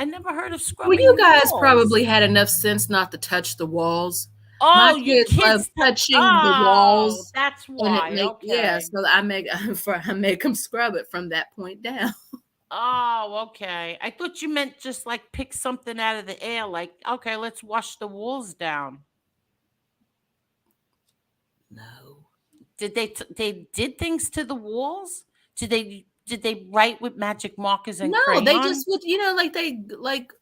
never heard of Well, you scrubbing guys walls. probably had enough sense not to touch the walls. My Oh, you kids love kids touching the oh, walls, that's and it why. make yeah. Okay. So I make I make them scrub it from that point down. Oh, okay. I thought you meant just like pick something out of the air like, okay, let's wash the walls down. No, They did things to the walls? Did they write with magic markers and no, they crayon? just would like they like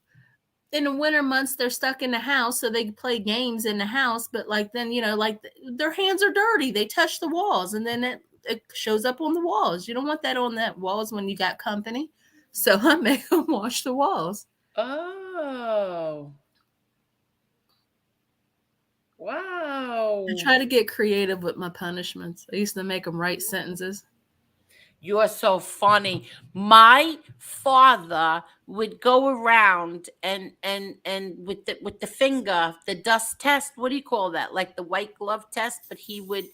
in the winter months they're stuck in the house, so they play games in the house. But like then like their hands are dirty. They touch the walls, and then it shows up on the walls. You don't want that on that walls when you got company. So I make them wash the walls. Oh. I Wow. try to get creative with my punishments. I used to make them write sentences. You're so funny. My father would go around and with the finger, the dust test, what do you call that? Like the white glove test, but he would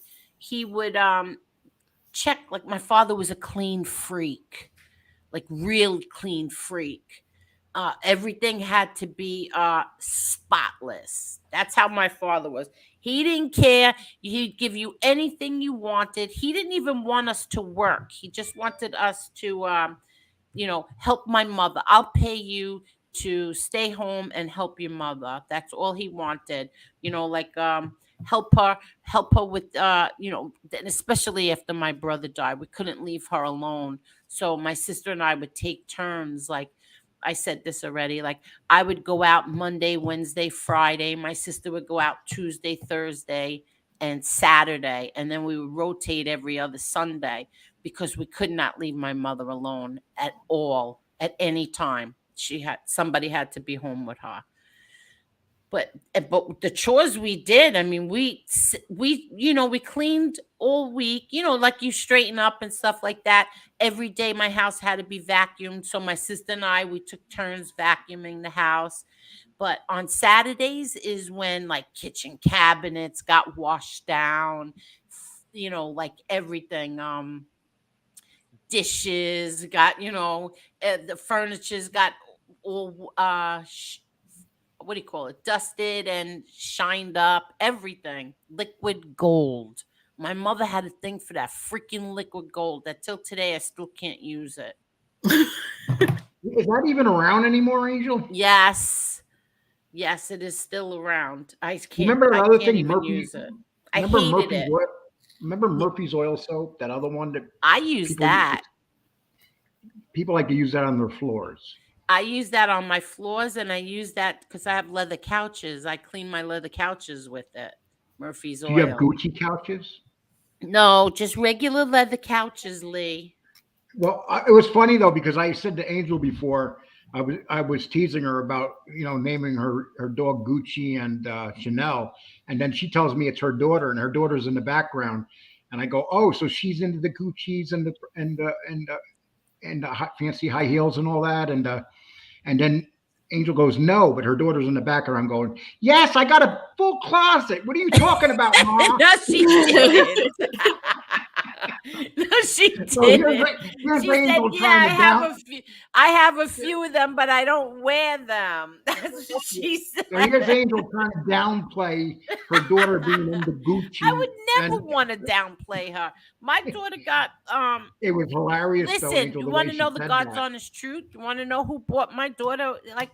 check. Like my father was a clean freak. Like real clean freak. Everything had to be spotless. That's how my father was. He didn't care. He'd give you anything you wanted. He didn't even want us to work. He just wanted us to help my mother. I'll pay you to stay home and help your mother. That's all he wanted. Like help her with and especially after my brother died. We couldn't leave her alone. So my sister and I would take turns. Like I said this already, like I would go out Monday, Wednesday, Friday. My sister would go out Tuesday, Thursday, and Saturday, and then we would rotate every other Sunday because we could not leave my mother alone at all at any time. Somebody had to be home with her. But the chores we did, I mean, we cleaned all week, like you straighten up and stuff like that. Every day my house had to be vacuumed, so my sister and I, we took turns vacuuming the house. But on Saturdays is when like kitchen cabinets got washed down, like everything. Dishes got, the furniture's got all what do you call it, dusted and shined up, everything liquid gold. My mother had a thing for that freaking liquid gold that till today I still can't use it. Is that even around anymore, Angel? Yes, yes, it is still around. i You can't remember i another can't thing, even Murphy? use it. I Remember hated Murphy's it. oil? Remember Y- Murphy's oil soap? That other one that I use people that. people like to use that on their floors. I use that on my floors, and I use that because I have leather couches. I clean my leather couches with it. Murphy's Do you have oil. Gucci couches? No, just regular leather couches, Lee. Well, it was funny though because I said to Angel before I was teasing her about naming her dog Gucci and Chanel, and then she tells me it's her daughter, and her daughter's in the background, and I go, oh, so she's into the Gucci's and the fancy high heels and all that, and then Angel goes, no, but her daughter's in the background going, yes, I got a full closet. What are you talking about, Ma? No, she didn't. No, she So here's didn't. here's She said, Angel "Yeah, trying I to have down. a few. I have a few of them, but I don't wear them." That's what she So here's said. Angel trying to downplay her daughter being into I Gucci, would and never want to downplay her. My daughter got it was hilarious though, Listen, Angel, you the want way to she know the said God's that. honest truth? You want to know who bought my daughter like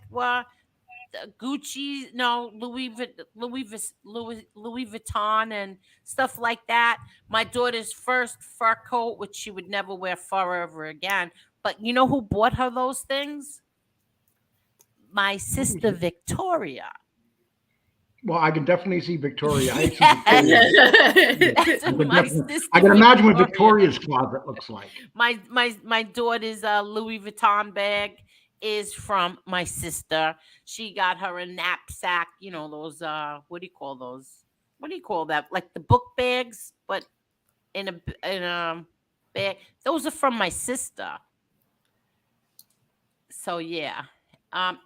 Gucci, no, Louis Vuitton and stuff like that. My daughter's first fur coat, which she would never wear fur ever again. But you know who bought her those things? My Who was sister it? Victoria. Well, I can definitely see Victoria. I see Victoria. Yes, Yeah, that's I what can my definitely. I sister can imagine what Victoria. Victoria's closet looks like. My daughter's Louis Vuitton bag is from my sister. She got her a knapsack. Those what do you call those? What do you call that? Like the book bags, but in a bag. Those are from my sister. So yeah.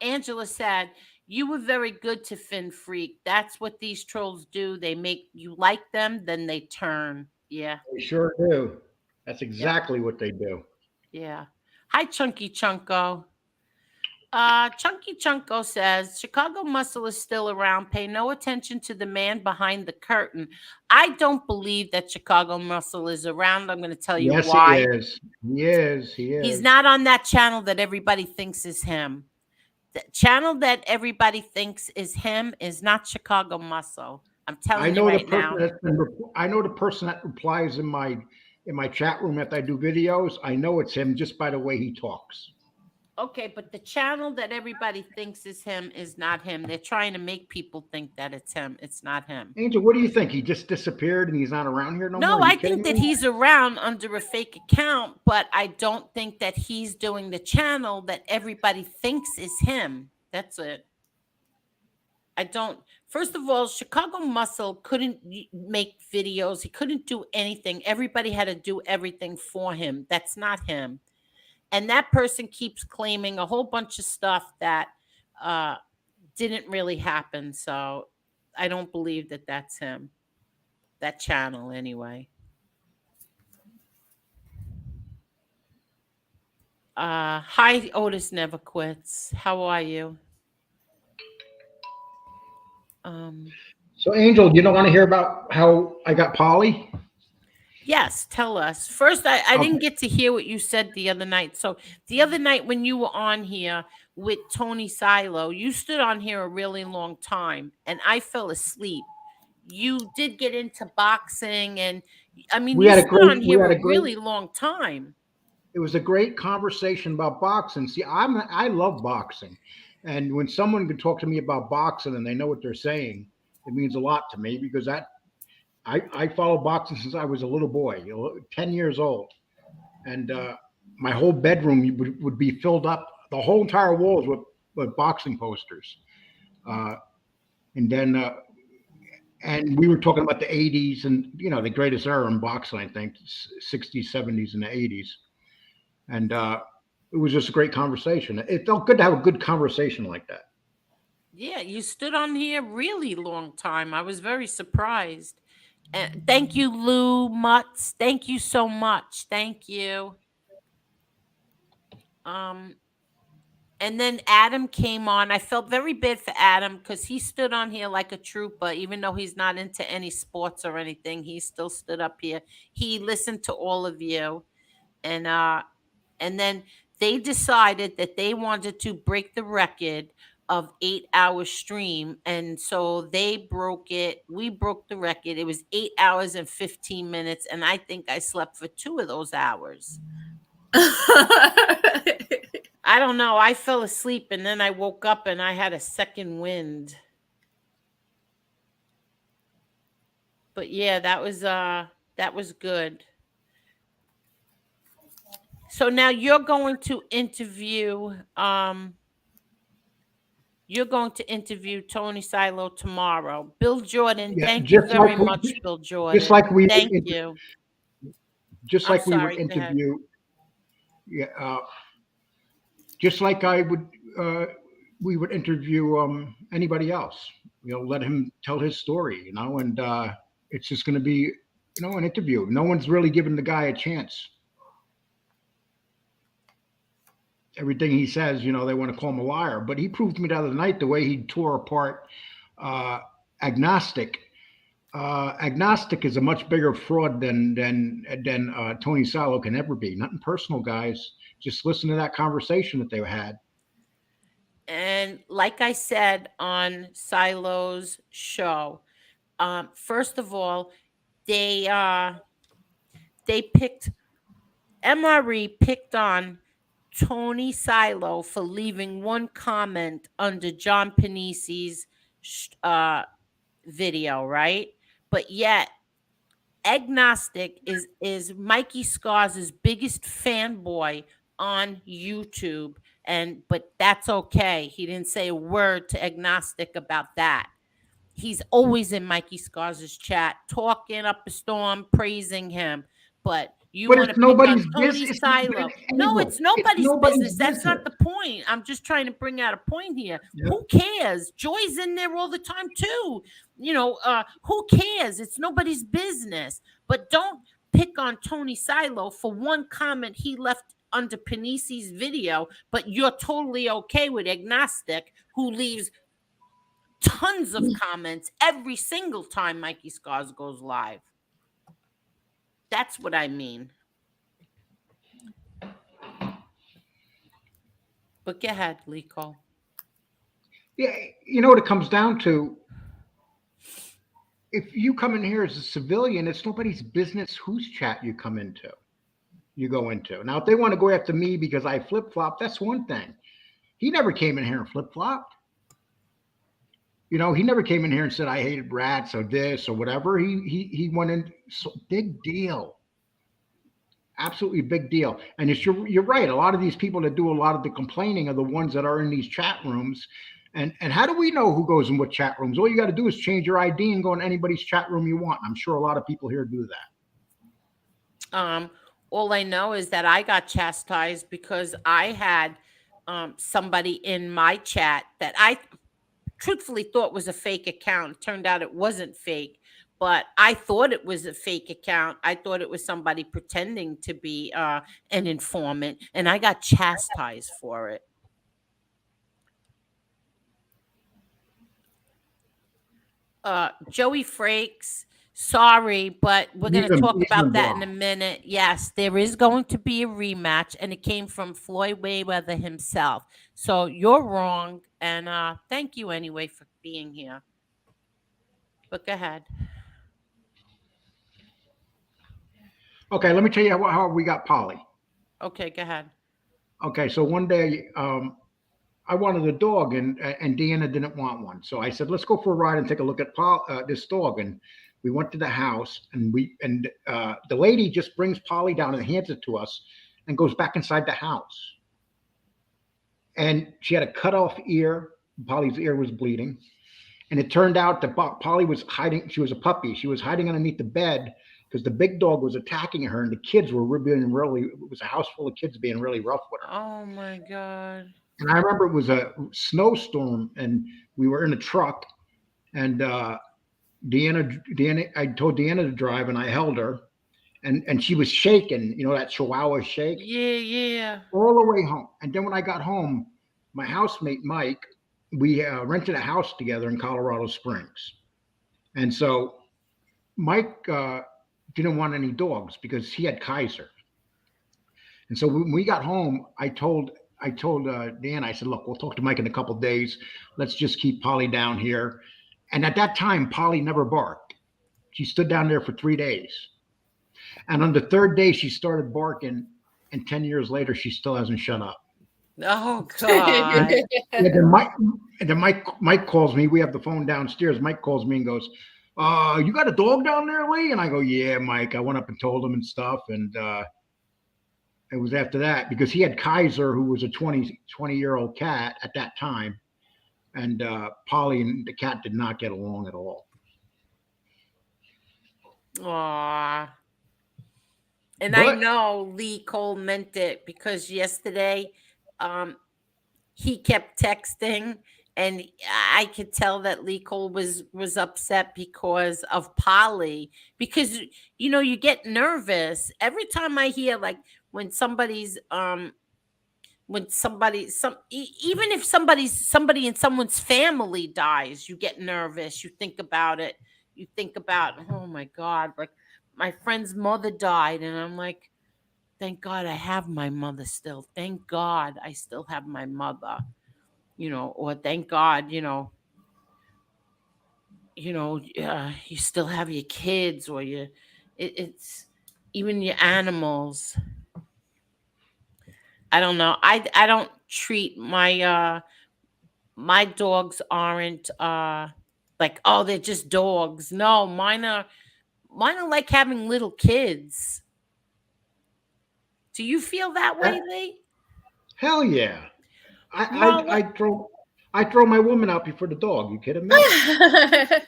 Angela said, "You were very good to Finn Freak. That's what these trolls do. They make you like them, then they turn." Yeah. They sure do. That's Yep. exactly what they do. Yeah. Hi, Chunky Chunko. Chunky Chunko says Chicago Muscle is still around. Pay no attention to the man behind the curtain. I don't believe that Chicago Muscle is around. I'm going to tell you Yes, he why. is. He is. He He's is. not on that channel that everybody thinks is him. The channel that everybody thinks is him is not Chicago Muscle. I'm I telling you know the right person now. that's been. I know the person that replies in my chat room after I do videos. I know it's him just by the way he talks. Okay, but the channel that everybody thinks is him is not him. They're trying to make people think that it's him. It's not him. Angel, what do you think? He just disappeared and he's not around here no more? No, Are you I kidding think that me? he's around under a fake account, but I don't think that he's doing the channel that everybody thinks is him. That's it. I don't. First of all, Chicago Muscle couldn't make videos. He couldn't do anything. Everybody had to do everything for him. That's not him. And that person keeps claiming a whole bunch of stuff that uh, didn't really happen. So I don't believe that that's him. That channel, anyway. Hi, Otis Never Quits. How are you? Um, So, Angel, you don't want to hear about how I got Polly? yes, tell us. First, I didn't Okay. get to hear what you said the other night. So, the other night when you were on here with Tony Silo, you stood on here a really long time and I fell asleep. You did get into boxing, and I mean, We you had a stood great, on we here had a a great, really long time. it was a great conversation about boxing. See, I love boxing, and when someone can talk to me about boxing and they know what they're saying, it means a lot to me because I follow boxing since I was a little boy, 10 years old, and my whole bedroom would be filled up, the whole entire walls with boxing posters. Uh, and then and we were talking about the 80s and the greatest era in boxing, I think, 60s, 70s, and the 80s. And it was just a great conversation. It felt good to have a good conversation like that. Yeah, you stood on here really long time. I was very surprised. Thank you, Lou Mutz. Thank you so much. Thank you. Um, and then Adam came on. I felt very bad for Adam because he stood on here like a trooper, even though he's not into any sports or anything. He still stood up here. He listened to all of you, and and then they decided that they wanted to break the record of 8 hour stream, and so they broke it. We broke the record. It was 8 hours and 15 minutes, and I think I slept for 2 of those hours. I don't know. I fell asleep and then I woke up and I had a second wind. But yeah, that was good. So now you're going to interview Tony Silo tomorrow. Bill Jordan, Yeah, thank you very much, Bill just Jordan. like we would Thank you. just I'm like we would sorry, go ahead. interview. Yeah, just like I would, uh, we would interview anybody else. Let him tell his story. And it's just going to be, an interview. No one's really giving the guy a chance. Everything he says, they want to call him a liar. But he proved to me the other night the way he tore apart uh, agnostic. Agnostic is a much bigger fraud than Tony Salo can ever be. Nothing personal, guys. Just listen to that conversation that they had. And like I said on Silo's show, first of all, they uh they picked MRE picked on Tony Silo for leaving one comment under John Panisi's uh, video, right? But yet, Agnostic is Mikey Scars' biggest fanboy on YouTube, and but that's okay. He didn't say a word to Agnostic about that. He's always in Mikey Scars' chat, talking up a storm, praising him. But you But want to it's pick on nobody's Tony business. Silo. No, Angel, it's it's nobody's nobody's business. That's not business. the point. I'm just trying to bring out a point here. Yeah. Who cares? Joy's in there all the time too. Who cares? It's nobody's business. But don't pick on Tony Silo for one comment he left under Panisi's video, but you're totally okay with Agnostic, who leaves tons of comments every single time Mikey Scars goes live. That's what I mean. But go ahead, Lico. Yeah, you know what it comes down to? If you come in here as a civilian, it's nobody's business whose chat you go into. Now, if they want to go after me because I flip flop, that's one thing. He never came in here and flip flopped. He never came in here and said I hated rats or this or whatever. He went in. So, big deal, absolutely big deal. And you're right. A lot of these people that do a lot of the complaining are the ones that are in these chat rooms. And how do we know who goes in what chat rooms? All you got to do is change your ID and go in anybody's chat room you want. I'm sure a lot of people here do that. Um, all I know is that I got chastised because I had somebody in my chat that I truthfully thought was a fake account. It turned out it wasn't fake. but I thought it was a fake account. I thought it was somebody pretending to be an informant, and I got chastised for it. Joey Frakes, sorry, but we're going to talk He's been about that in a blocked. minute. Yes, there is going to be a rematch, and it came from Floyd Mayweather himself. So you're wrong, and thank you anyway for being here. But go ahead. Okay, let me tell you how we got Polly. Okay, go ahead. Okay, so one day I wanted a dog, and Deanna didn't want one. So I said, let's go for a ride and take a look at this dog. And we went to the house, and the lady just brings Polly down and hands it to us, and goes back inside the house. And she had a cut off ear. Polly's ear was bleeding, and it turned out that Polly was hiding. She was a puppy. She was hiding underneath the bed because the big dog was attacking her, and the kids were being really. It was a house full of kids being really rough with her. Oh my God. And I remember it was a snowstorm, and we were in a truck, and Deanna, I told Deanna to drive, and I held her, and she was shaking, that Chihuahua shake, Yeah, yeah. all the way home. And then when I got home, my housemate Mike, we rented a house together in Colorado Springs, and so Mike didn't want any dogs because he had Kaiser. And so when we got home, I told Dan, I said, look, we'll talk to Mike in a couple of days. Let's just keep Polly down here. And at that time, Polly never barked. She stood down there for 3 days. And on the third day, she started barking. And 10 years later, she still hasn't shut up. Oh God. Yeah, then Mike calls me. We have the phone downstairs. Mike calls me and goes, you got a dog down there, Lee? And I go, yeah, Mike. I went up and told him and stuff. And it was after that because he had Kaiser, who was a 20-year-old cat at that time. And Polly and the cat did not get along at all. Aw. And I But know Lee Cole meant it because yesterday, um, he kept texting, and I could tell that Lee Cole was upset because of Polly. Because you get nervous every time I hear, like, when somebody's when somebody even if somebody in someone's family dies, you get nervous, you think about it, you think about, oh my God, like my friend's mother died, and I'm like, thank God I have my mother still, thank God I still have my mother, or thank God, you still have your kids, or it's even your animals. I don't know. I don't treat my dogs aren't like, oh, they're just dogs. No, mine are like having little kids. Do you feel that way, Lee? hell yeah, I I Marla, I throw I throw my woman out before the dog. You kidding me? I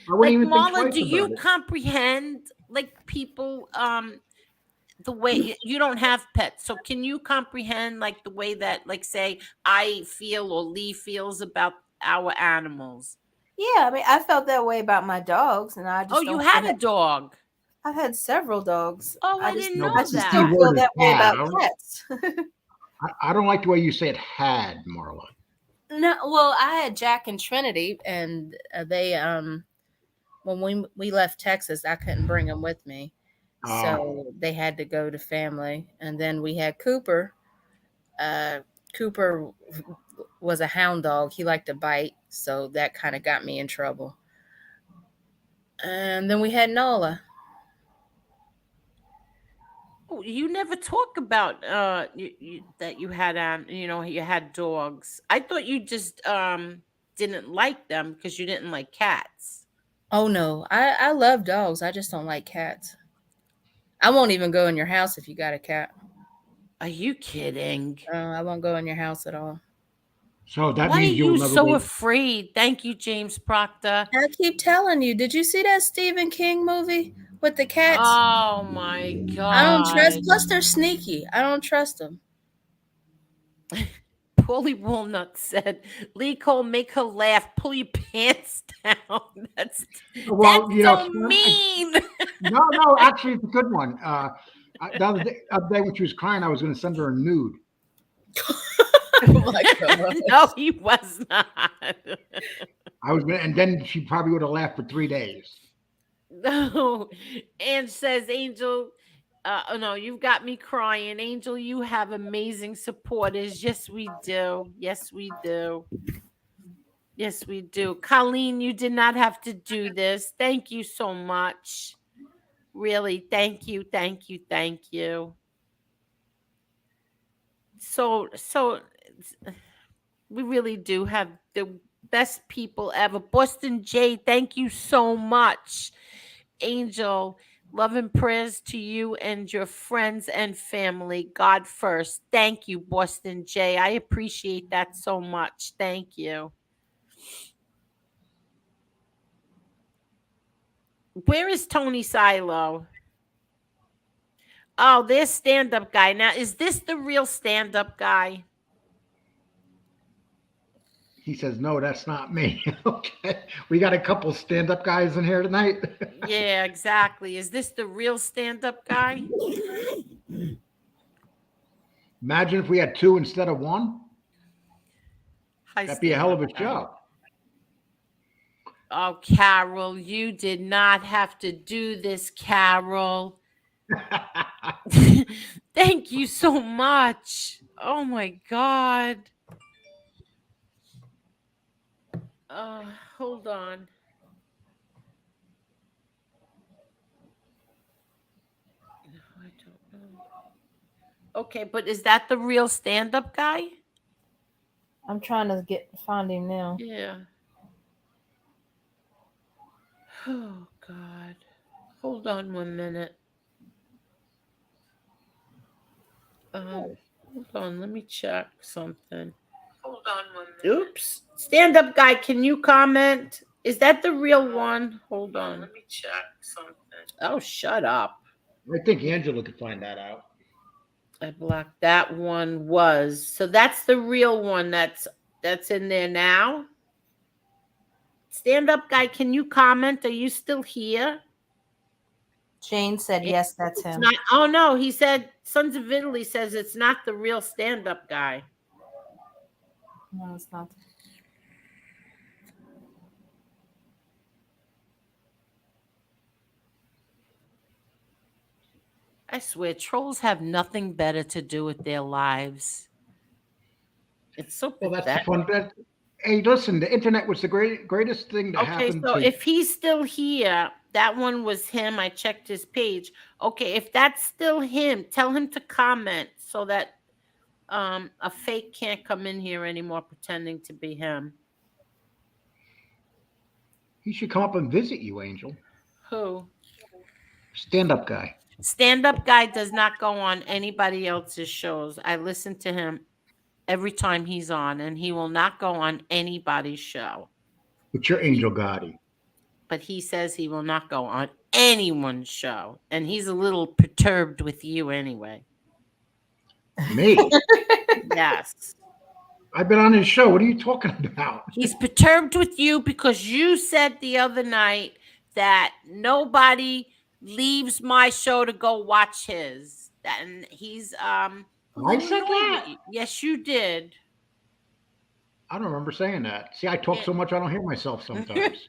wouldn't like even think Marla, twice do about you it. comprehend, like, people, the way you don't have pets, so can you comprehend, like, the way that, like, say, I feel or Lee feels about our animals? Yeah, I mean, I felt that way about my dogs, and I Oh, just you don't had feel a that. dog. I've had several dogs. Oh, I I just, didn't No, I know but the just key don't that. feel word is that way had. about cats. I don't like the way you say it. Had, Marla. No, well, I had Jack and Trinity, and they when we left Texas, I couldn't bring them with me, Uh, so they had to go to family. And then we had Cooper. Uh, Cooper was a hound dog. He liked to bite, so that kind of got me in trouble. And then we had Nola. Oh, you never talk about that you had you had dogs. I thought you just didn't like them because you didn't like cats. Oh no, I love dogs. I just don't like cats. I won't even go in your house if you got a cat. Are you kidding? I won't go in your house at all. so that Why are means you'll you never so go. afraid? Thank you, James Proctor. I keep telling you. Did you see that Stephen King movie with the cats? Oh my I don't trust. God. Plus, they're sneaky. I don't trust them. Paulie Walnut said, Lee Cole, make her laugh. Pull your pants down. That's Well, you know, so mean. no, no, actually, it's a good one. The other day when she was crying, I was going to send her a nude. Oh my god. No, he was not. I was going to, and then she probably would have laughed for 3 days. No. And says, Angel, oh no, you've got me crying. Angel, you have amazing supporters. Yes, we do. Yes, we do. Yes, we do. Colleen, you did not have to do this. Thank you so much. Really, thank you, thank you, thank you. So we really do have the best people ever. Boston J, thank you so much. Angel, love and prayers to you and your friends and family. God first. Thank you, Boston J. I appreciate that so much. Thank you. Where is Tony Silo? Oh, there's stand up guy. Now, is this the real stand up guy? He says, "No, that's not me." Okay, we got a couple stand-up guys in here tonight. Yeah, exactly. Is this the real stand up guy? Imagine if we had two instead of one. Hi, That'd be a stand hell up of a guy. show. Oh, Carol, you did not have to do this, Carol. Thank you so much. Oh my God. Hold on. I don't know. Okay, but is that the real stand up guy? I'm trying to find him now. Yeah. Oh God. Hold on 1 minute. Hold on, let me check something. Hold on 1 minute. Oops. Stand up guy, can you comment? Is that the real one? Hold on. Let me check something. Oh, shut up. I think Angela could find that out. I blocked that one was. So that's the real one that's in there now. Stand up guy, can you comment? Are you still here? Jane said yes, that's It's him. not. Oh no, he said Sons of Italy says it's not the real stand up guy. No, it's not. I swear, trolls have nothing better to do with their lives. It's so Well, that's the pathetic. fun. Hey, listen, the internet was the greatest thing to Okay, happen so to. if he's still here, that one was him. I checked his page. Okay, if that's still him, tell him to comment so that a fake can't come in here anymore pretending to be him. He should come up and visit you, Angel. Who? Stand-up guy. Stand up guy does not go on anybody else's shows. I listen to him every time he's on, and he will not go on anybody's show. But you're He, Angel Gotti. but he says he will not go on anyone's show, and he's a little perturbed with you anyway. Me? Yes. I've been on his show. What are you talking about? He's perturbed with you because you said the other night that nobody leaves my show to go watch his. And he's a I little said annoyed that? with you. Yes, you did. I don't remember saying that. See, I talk Yeah. so much I don't hear myself sometimes.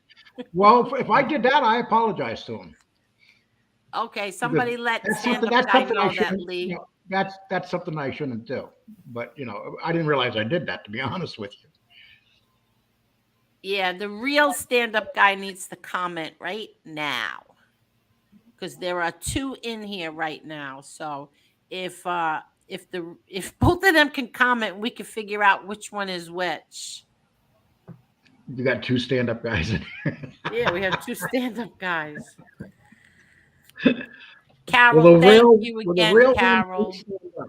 Well, if I did that, I apologize to him Okay, because somebody let that's stand something. up That's guy something I know that, shouldn't. Lee. That's something I shouldn't do. But I didn't realize I did that. To be honest with you. Yeah, the real stand up guy needs to comment right now because there are two in here right now. So if both of them can comment, we can figure out which one is which. You got two stand-up guys in here. Yeah, we have two stand-up guys. Well, Carol, thank you the again, real one is Carol. stand-up.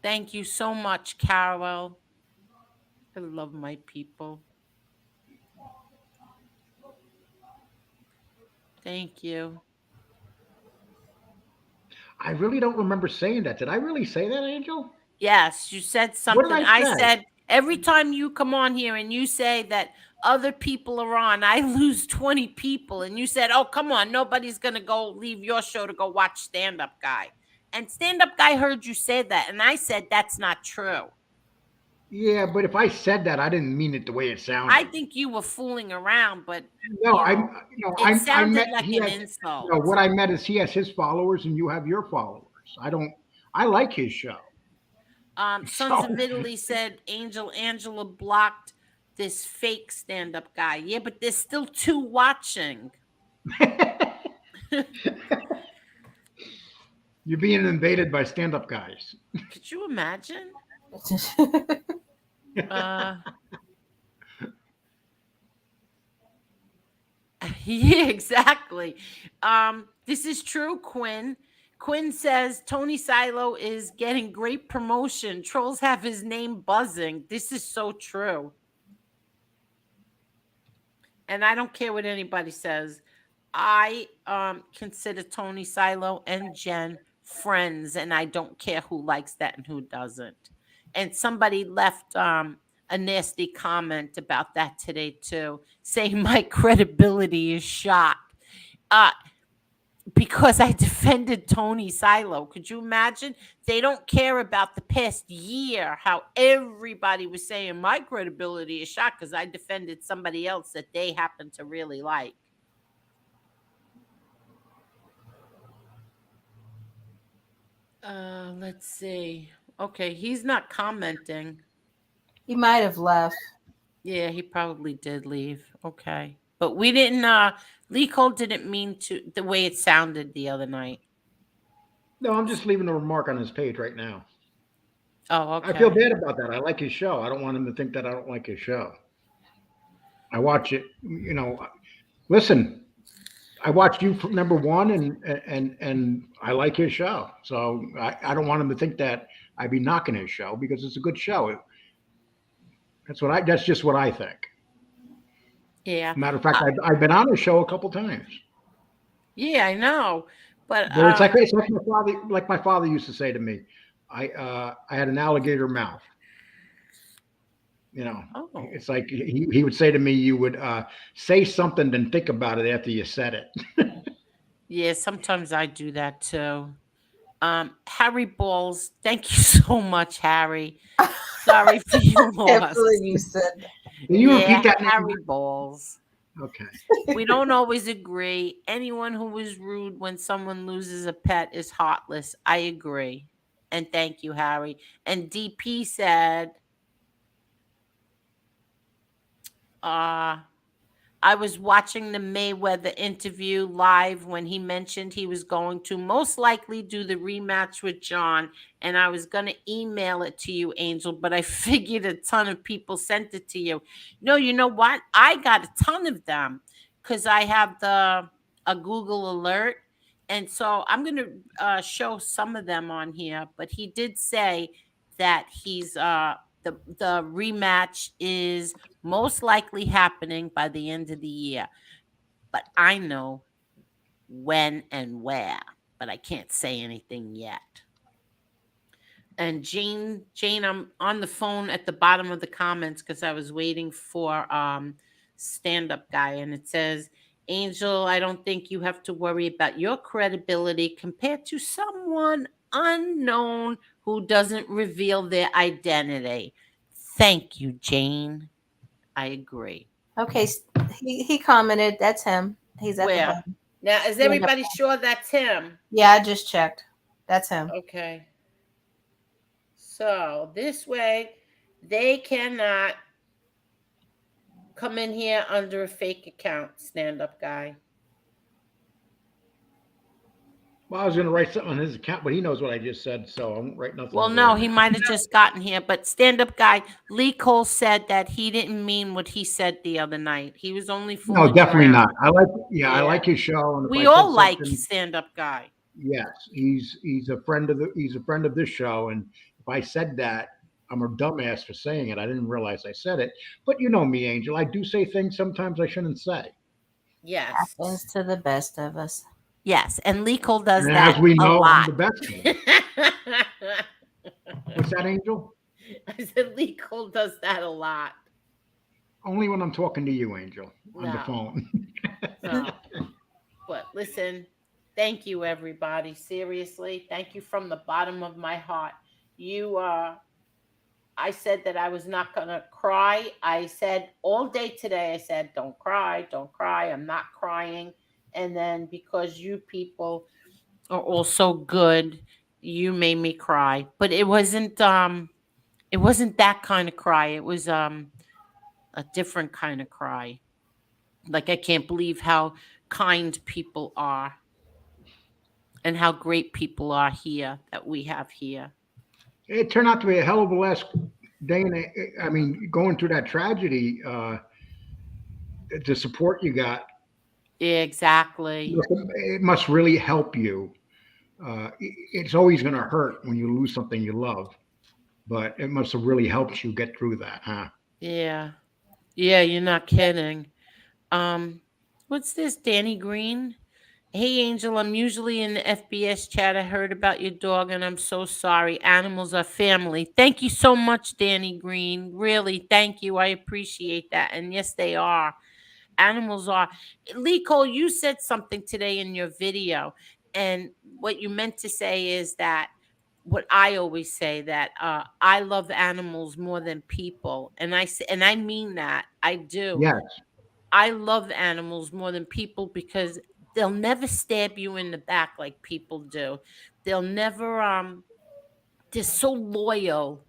Thank you so much, Carol. I love my people. Thank you. I really don't remember saying that. Did I really say that, Angel? Yes, you said What did something. I I say? said every time you come on here and you say that other people are on, I lose 20 people. And you said, oh, come on, nobody's going to go leave your show to go watch Stand Up Guy. And Stand Up Guy heard you say that. And I said, that's not true. Yeah, but if I said that, I didn't mean it the way it I sounded. think you were fooling around, but, No, you know, it I sounded met like he an has. insult. No, what I meant is he has his followers and you have your followers. I don't. I like his show. Sons of So Italy said Angel Angela blocked this fake stand up guy. Yeah, but there's still two watching. you're being invaded by stand-up guys. Could you imagine? Uh, yeah, exactly. This is true, Quinn. Quinn says Tony Silo is getting great promotion. Trolls have his name buzzing. This is so true. And I don't care what anybody says. I consider Tony Silo and Jen friends, and I don't care who likes that and who doesn't. And somebody left a nasty comment about that today too, saying my credibility is shot. Uh, because I defended Tony Silo. Could you imagine? They don't care about the past year, how everybody was saying my credibility is shot because I defended somebody else that they happen to really like. Let's see. Okay, he's not commenting. He might have left. Yeah, he probably did leave. Okay. But we didn't Lee Cole didn't mean to the way it sounded the other night. No, I'm just leaving a remark on his page right now. Oh, I feel okay. bad about that. I like his show. I don't want him to think that I don't like his show. I watch it. Listen. I watched you from number one, and I like his show. So I don't want him to think that I'd be knocking his show because it's a good show. That's just what I think. Yeah. Matter of fact, Uh, I've been on his show a couple times. yeah, I know. But But it's like my father used to say to me, I had an alligator mouth. oh. It's like he would say to me, you would say something, then think about it after you said it. Yeah, sometimes I do that too. Harry Balls, thank you so much, Harry. Sorry for your Can't loss. believe you said that. Can you Yeah, repeat that name? Harry Balls. Okay. We don't always agree. Anyone who is rude when someone loses a pet is heartless. I agree. And thank you, Harry. And DP said, uh, I was watching the Mayweather interview live when he mentioned he was going to most likely do the rematch with John. And I was going to email it to you, Angel, but I figured a ton of people sent it to you. No, you know what? I got a ton of them because I have a Google alert. And so I'm going to show some of them on here. But he did say that the rematch is most likely happening by the end of the year. But I know when and where, but I can't say anything yet. And Jane, I'm on the phone at the bottom of the comments because I was waiting for stand up guy, and it says, Angel, I don't think you have to worry about your credibility compared to someone unknown who doesn't reveal their identity. Thank you, Jane. I agree. Okay, he commented. That's him. He's at the Where? bottom. Now, is The end of- everybody sure that's him? Yeah, I just checked. That's him. Okay. So this way, they cannot come in here under a fake account, stand up guy. Well, I was going to write something on his account, but he knows what I just said, so I won't write nothing Well, over no, there he now. might have just gotten here, but stand up guy, Lee Cole said that he didn't mean what he said the other night. He was only No, fooling definitely around. not. I Yeah. like his show, and if We I said all like something, stand up guy. yes, he's a friend of this show, and if I said that, I'm a dumbass for saying it. I didn't realize I said it, but you know me, Angel. I do say things sometimes I shouldn't say, Yes. Happens to the best of us. Yes. And Lee Cole does and that as we a know, I'm lot. the best of them. What's that, Angel? I said Lee Cole does that a lot. Only when I'm talking to you, Angel, on the No, phone. no. But listen, thank you, everybody. Seriously, thank you from the bottom of my heart. You, I said that I was not going to cry. I said all day today, I said, don't cry, don't cry. I'm not crying. And then because you people are all so good, you made me cry. But it wasn't that kind of cry. It was a different kind of cry. Like I can't believe how kind people are and how great people are here that we have here. It turned out to be a hell of a last day, and I mean, going through that tragedy, the support you got, Exactly. it must really help you. It's always going to hurt when you lose something you love, but it must have really helped you get through that, huh? Yeah. Yeah, you're not kidding. Um, what's this, Danny Green? Hey Angel, I'm usually in the FBS chat. I heard about your dog and I'm so sorry. Animals are family. Thank you so much, Danny Green. Really, thank you. I appreciate that. And yes, they are. Animals are. Lee Cole, you said something today in your video. And what you meant to say is that what I always say that I love animals more than people. And I mean that. I do. Yes, I love animals more than people because they'll never stab you in the back like people do. They'll never they're so loyal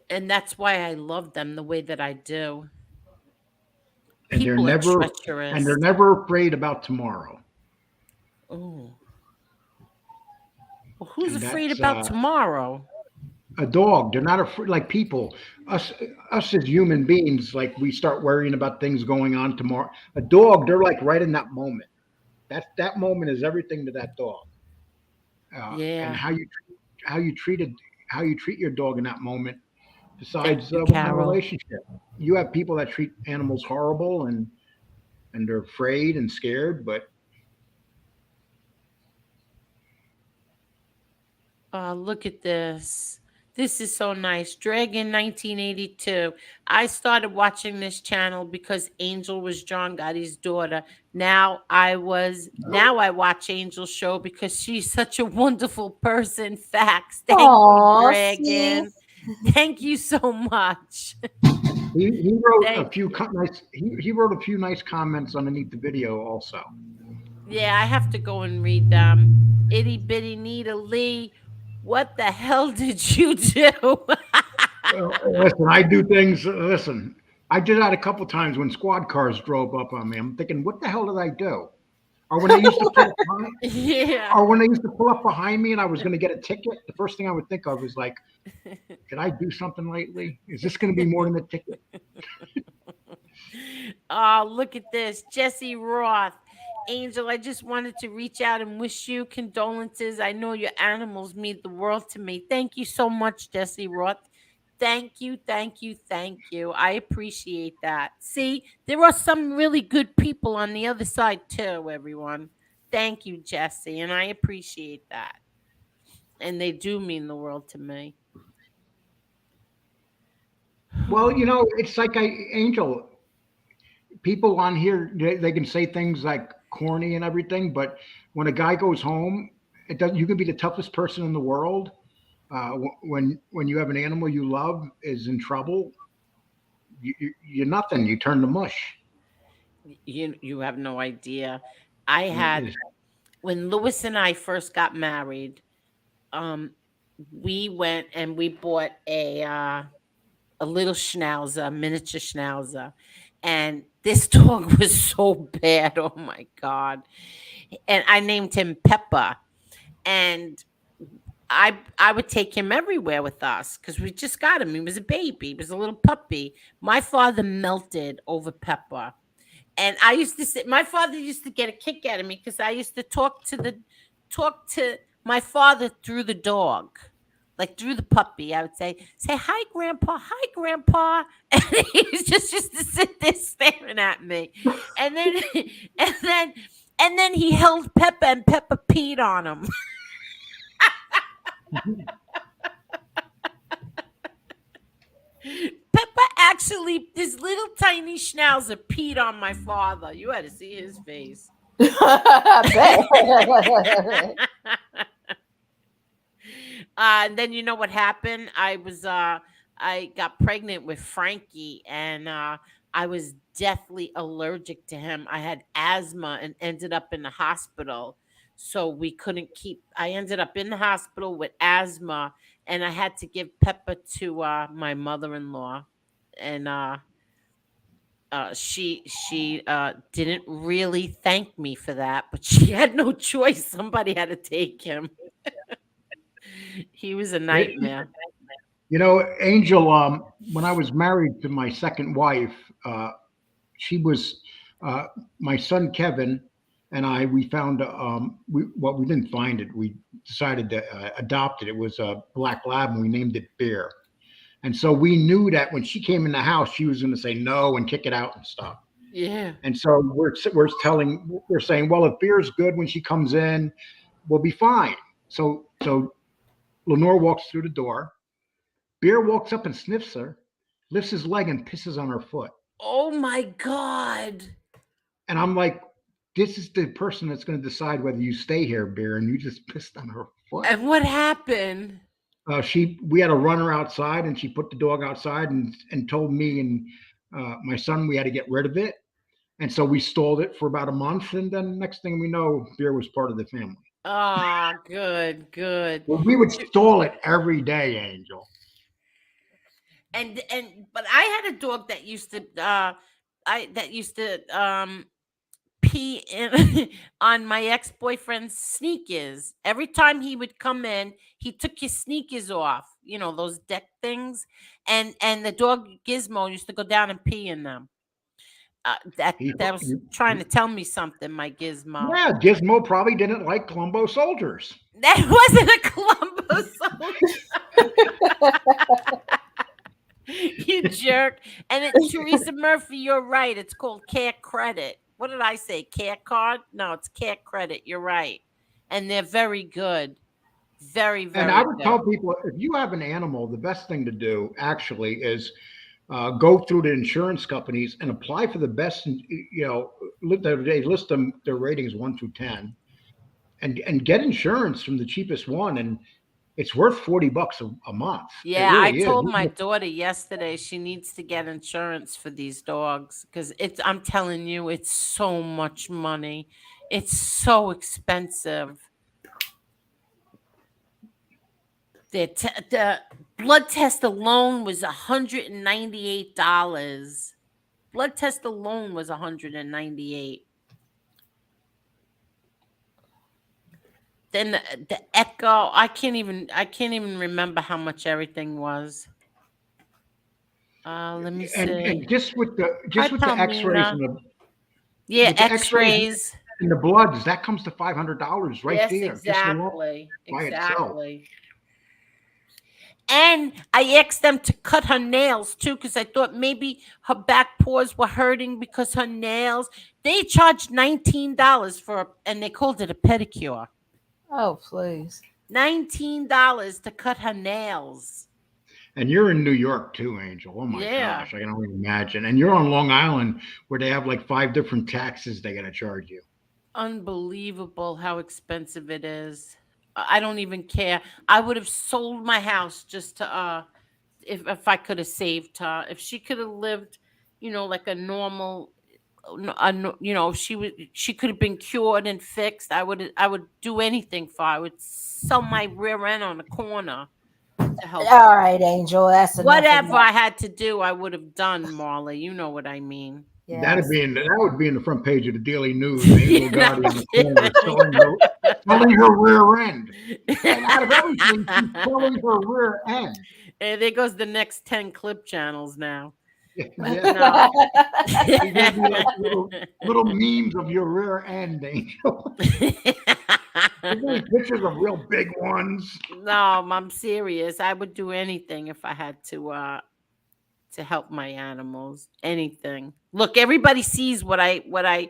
and that's why I love them the way that I do. and they're People are never and treacherous. they're never afraid about tomorrow, Oh. Well, who's and afraid that's about tomorrow? a dog. They're not afraid like people. Us, us as human beings, like we start worrying about things going on tomorrow. A dog, they're like right in that moment. That moment is everything to that dog. And Yeah. how you treated how you treat your dog in that moment Thank decides you, the Carol. relationship. You have people that treat animals horrible and they're afraid and scared, but Oh, look at this. This is so nice. Dragon 1982. I started watching this channel because Angel was John Gotti's daughter. Now I watch Angel's show because she's such a wonderful person. Facts. Thank you, Aw, see? Dragon. Thank you so much. he wrote a Thank few you. nice he wrote a few nice comments underneath the video also. Yeah, I have to go and read them. Itty bitty Nita Lee. What the hell did you do? Listen, I do things. Listen, I did that a couple times when squad cars drove up on me. I'm thinking, what the hell did I do? Or when they used to pull up behind, Yeah. or when they used to pull up behind me and I was going to get a ticket, the first thing I would think of is like, did I do something lately? Is this going to be more than a ticket? Oh, look at this. Jesse Roth. Angel, I just wanted to reach out and wish you condolences. I know your animals mean the world to me. Thank you so much, Jesse Roth. Thank you, thank you, thank you. I appreciate that. See, there are some really good people on the other side too, everyone. Thank you, Jesse, and I appreciate that. And they do mean the world to me. Well, it's like Angel, people on here, they can say things like corny and everything, but when a guy goes home, it does. You can be the toughest person in the world. When you have an animal you love is in trouble, you're nothing. You turn to mush. You have no idea. I had It- when Lewis and I first got married, um, we went and we bought a little schnauzer, a miniature schnauzer, and this dog was so bad. Oh my god! And I named him Peppa, and I would take him everywhere with us because we just got him. He was a baby. He was a little puppy. My father melted over Peppa. And I used to say, my father used to get a kick out of me because I used to talk to my father through the dog, like through the puppy. I would say hi, grandpa, hi, grandpa, and he was just used to sit there staring at me, and then and then and then he held Peppa and Peppa peed on him. Pepper actually, this little tiny schnauzer peed on my father. You had to see his face. I bet. And then you know what happened? I got pregnant with Frankie, and I was deathly allergic to him. I had asthma and ended up in the hospital. So we couldn't keep. I ended up in the hospital with asthma, and I had to give Pepper to my mother-in-law, and she didn't really thank me for that, but she had no choice. Somebody had to take him. He was a It, nightmare. Angel, when I was married to my second wife, she was uh, my son Kevin and I. We found we didn't find it. We decided to adopt it. It was a black lab, and we named it Bear. And so we knew that when she came in the house, she was going to say no and kick it out and stuff. Yeah. And so we're saying, well, if Bear's good when she comes in, we'll be fine. So Lenore walks through the door. Bear walks up and sniffs her, lifts his leg and pisses on her foot. Oh my God. And I'm like, this is the person that's going to decide whether you stay here, Bear, and you just pissed on her foot. And what happened? We had to run her outside, and she put the dog outside and told me and my son we had to get rid of it. And so we stalled it for about a month, and then next thing we know, Bear was part of the family. Oh, good, good. Well, we would stall it every day, Angel. And but I had a dog that used to pee in on my ex-boyfriend's sneakers. Every time he would come in, he took his sneakers off, those deck things, and the dog Gizmo used to go down and pee in them. That He, that was he, trying to tell me something, my Gizmo. yeah, Gizmo probably didn't like Columbo soldiers. That wasn't a Columbo soldier. You jerk. And Teresa Murphy, you're right. It's called Care Credit. What did I say? Care Card? No, it's Care Credit. You're right. And they're very good. Very, And I very would good. tell people if you have an animal, the best thing to do actually is go through the insurance companies and apply for the best. They list them their ratings 1 through 10, and get insurance from the cheapest one, and it's worth $40 a month. It Yeah, I really is. told my daughter yesterday she needs to get insurance for these dogs because I'm telling you, it's so much money. It's so expensive. The blood test alone was $198. Blood test alone was 198. Then the echo, I can't even remember how much everything was. Let me see. And just with the Hi, X-rays Palmina. and Yeah, with the X-rays X-rays. and the bloods, that comes to $500 right Yes, there, just alone exactly, by itself. exactly. And I asked them to cut her nails too, because I thought maybe her back paws were hurting because her nails. They charged $19 and they called it a pedicure. Oh, please. $19 to cut her nails. And you're in New York too, Angel. Oh my Yeah. gosh, I can only imagine. And you're on Long Island where they have like 5 different taxes they're gonna charge you. Unbelievable how expensive it is. I don't even care. I would have sold my house just to if I could have saved her. If she could have lived, like a normal she could have been cured and fixed. I would do anything for her. I would sell my rear end on the corner to help All her. right, Angel. That's enough of Whatever that. I had to do, I would have done, Marley. You know what I mean. Yes. That would be in the front page of the Daily News. Angel You're not Gotti on the corner kidding. selling her rear end. And out of everything, she's selling her rear end. Hey, there goes the next 10 clip channels now. But Yeah. no. There's gonna be like little memes of your rear end, Angel. There's gonna be pictures of real big ones. No, I'm serious. I would do anything if I had to help my animals. Anything. Look, everybody sees what I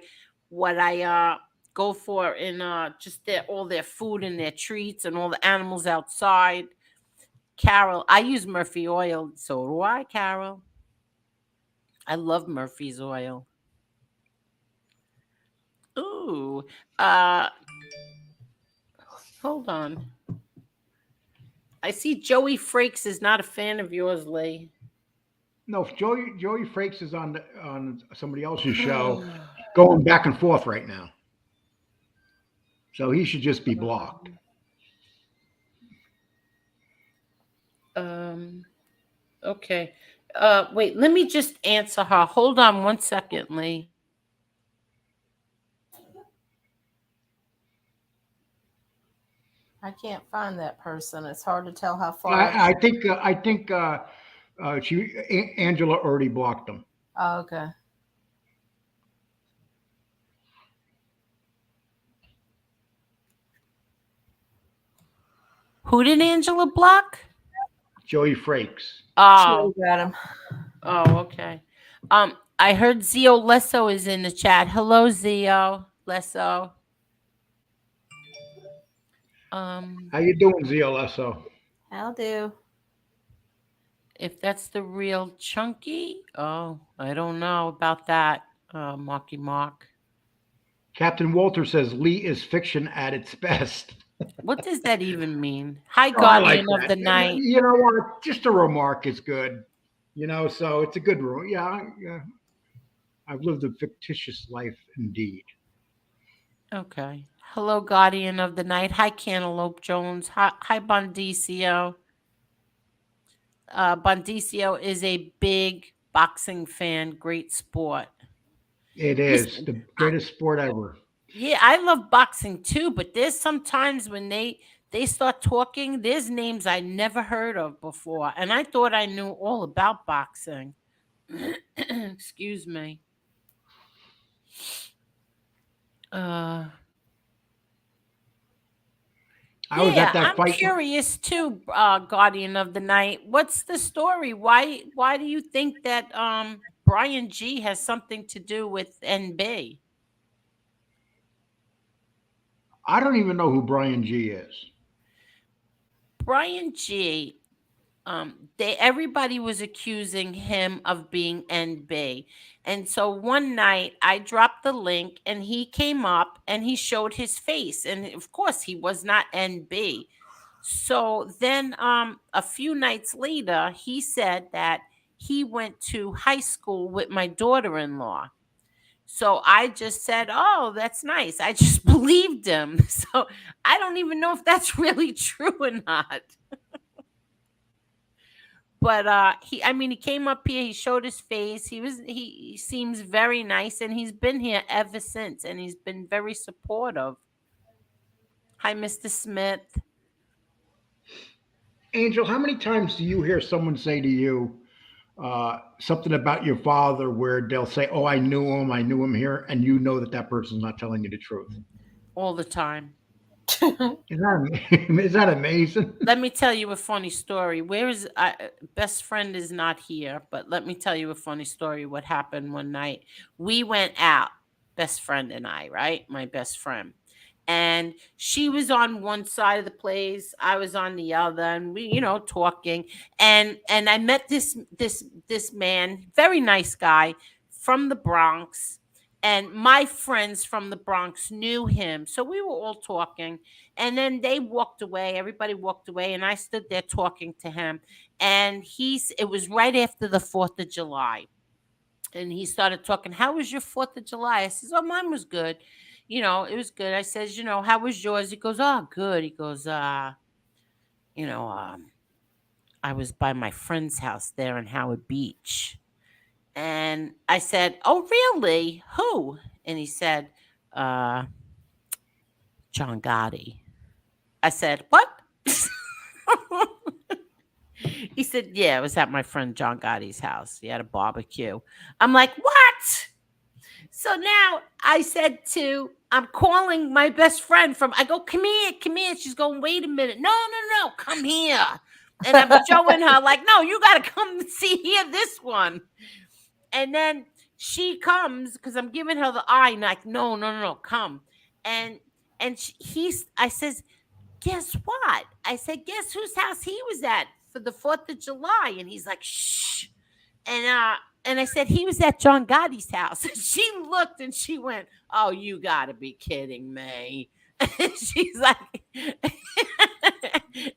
go for in just all their food and their treats and all the animals outside. Carol, I use Murphy oil. So do I, Carol. I love Murphy's oil. Ooh. Uh, hold on. I see Joey Frakes is not a fan of yours, Lee. No, if Joey Frakes is on somebody else's show, going back and forth right now, so he should just be blocked. um. Okay. Wait. Let me just answer her. Hold on one second, Lee. I can't find that person. It's hard to tell how far. I think Angela already blocked him. Oh, okay. Who did Angela block? Joey Frakes. Oh, Got him. oh, okay. I heard Zio Lesso is in the chat. Hello, Zio Lesso. How you doing, ZLSO? I'll do. If that's the real Chunky, oh, I don't know about that. Marky Mark. Captain Walter says Lee is fiction at its best. What does that even mean? Hi, Oh, I like Guardian of that. the Night. You know what? Just a remark is good. So it's a good rule. Yeah, yeah. I've lived a fictitious life indeed. Okay. Hello, Guardian of the Night. Hi, Cantaloupe Jones. Hi, Bondicio. Bondicio is a big boxing fan. Great sport. It is Listen, the greatest sport ever. yeah, I love boxing too, but there's sometimes when they start talking, there's names I never heard of before, and I thought I knew all about boxing. Excuse me. Uh, I was at yeah, that I'm fight. curious too, Guardian of the Night. What's the story? Why do you think that Brian G has something to do with NB? I don't even know who Brian G is. Brian G, they everybody was accusing him of being NB. And so one night I dropped the link and he came up and he showed his face. And of course he was not NB. So then a few nights later, he said that he went to high school with my daughter-in-law. So I just said, "Oh, that's nice." I just believed him. So I don't even know if that's really true or not. But he came up here, he showed his face. He seems very nice and he's been here ever since and he's been very supportive. Hi, Mr. Smith. Angel, how many times do you hear someone say to you something about your father where they'll say, "Oh, I knew him here," and you know that that person's not telling you the truth? All the time. Is that amazing? Let me tell you a funny story. Where is best friend is not here, but let me tell you a funny story. What happened one night? We went out, best friend and I, right? My best friend. And she was on one side of the place, I was on the other, and we, talking. And I met this man, very nice guy from the Bronx. And my friends from the Bronx knew him. So we were all talking. And then they walked away. Everybody walked away. And I stood there talking to him. And it was right after the 4th of July. And he started talking, "How was your 4th of July?" I says, "Oh, mine was good. It was good." I says, "How was yours?" He goes, "Oh, good." He goes, you know, um, "I was by my friend's house there in Howard Beach." And I said, "Oh, really? Who?" And he said, uh, "John Gotti." I said, "What?" He said, "Yeah, it was at my friend John Gotti's house. He had a barbecue." I'm like, "What?" So now I'm calling my best friend I go, "Come here, come here." She's going, "Wait a minute. No, no, no, come here." And I'm showing her, like, "No, you got to come see here this one." And then she comes because I'm giving her the eye, and like, "No, no, no, no, come." And I says, "Guess what?" I said, "Guess whose house he was at?" for the 4th of July. And he's like, shh. And I said, he was at John Gotti's house. And she looked and she went, oh, you gotta be kidding me. And she's like,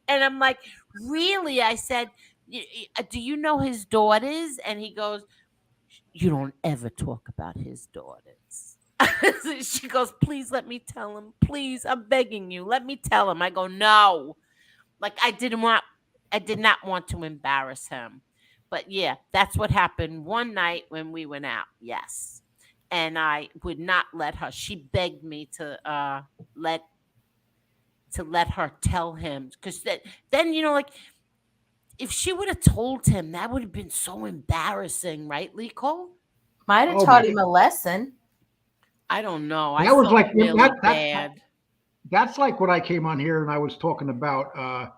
and I'm like, really? I said, do you know his daughters? And he goes, you don't ever talk about his daughters. She goes, please let me tell him. Please, I'm begging you. Let me tell him. I go, no. Like I did not want to embarrass him. But yeah, that's what happened one night when we went out. Yes. And I would not let her. She begged me let let her tell him, because then like, if she would have told him, that would have been so embarrassing, right, Lee Cole? Might have Oh my taught God. him a lesson. I don't know. I That was felt like really bad. that's like when I came on here and I was talking about John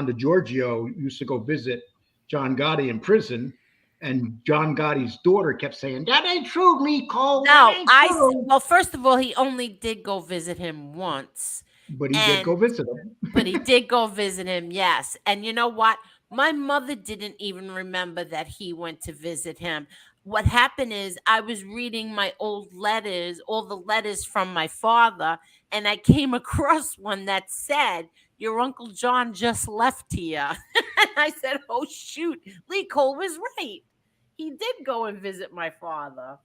DeGiorgio used to go visit John Gotti in prison, and John Gotti's daughter kept saying, "That ain't true, Lee Cole. That No, ain't true." well, first of all, he only did go visit him once. But he did go And visit him. but he did go visit him, yes. And you know what? My mother didn't even remember that he went to visit him. What happened is, I was reading my old letters, all the letters from my father, and I came across one that said, your Uncle John just left here. And I said, oh, shoot. Lee Cole was right. He did go and visit my father.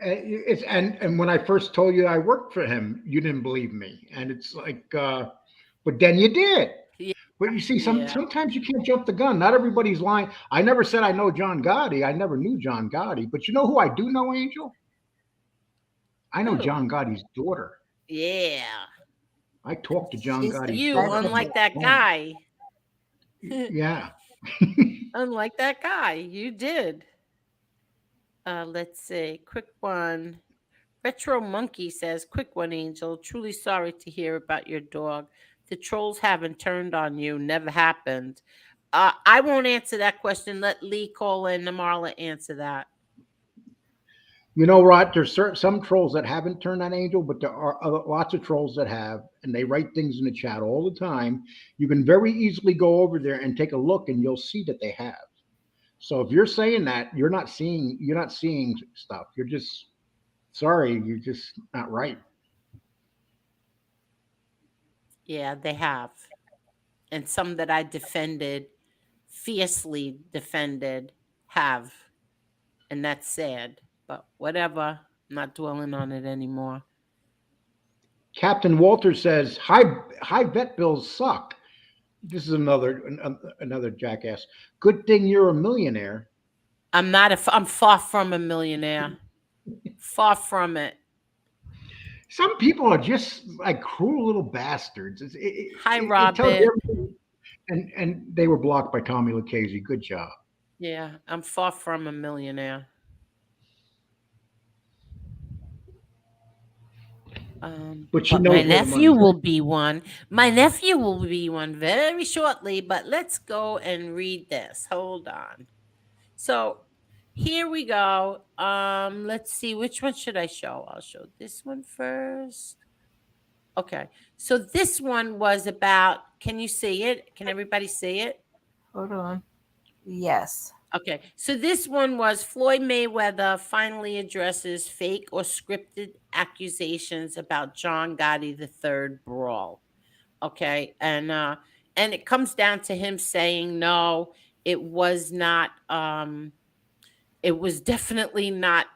And when I first told you I worked for him, you didn't believe me, and it's like, but then you did. Yeah. But you see, Yeah. sometimes you can't jump the gun. Not everybody's lying. I never said I know John Gotti. I never knew John Gotti. But you know who I do know, Angel? I know Who? John Gotti's daughter. Yeah. I talked to John She's Gotti's You, daughter on expensive. unlike the that phone. guy. Yeah. Unlike that guy, you did. Let's see. Quick one. Retro Monkey says, quick one, Angel. Truly sorry to hear about your dog. The trolls haven't turned on you. Never happened. I won't answer that question. Let Lee call in. Marla answer that. You know, Rod, there's some trolls that haven't turned on Angel, but there are lots of trolls that have, and they write things in the chat all the time. You can very easily go over there and take a look, and you'll see that they have. So if you're saying that, you're not seeing stuff. You're just sorry, you're just not right. Yeah, they have. And some that I defended, fiercely defended, have. And that's sad. But whatever. I'm not dwelling on it anymore. Captain Walter says high vet bills suck. This is another jackass. Good thing you're a millionaire. I'm far from a millionaire. Far from it. Some people are just like cruel little bastards. Hi, It tells you Robert. everything. And they were blocked by Tommy Lucchese. Good job. Yeah, I'm far from a millionaire. But she But my knows where the nephew money's will at. be one. My nephew will be one very shortly, but let's go and read this. Hold on. So here we go. Let's see, which one should I show? I'll show this one first. Okay. So this one was about, can you see it? Can everybody see it? Hold on. Yes. Okay, so this one was Floyd Mayweather finally addresses fake or scripted accusations about John Gotti the third brawl. Okay, and it comes down to him saying no, it was not it was definitely not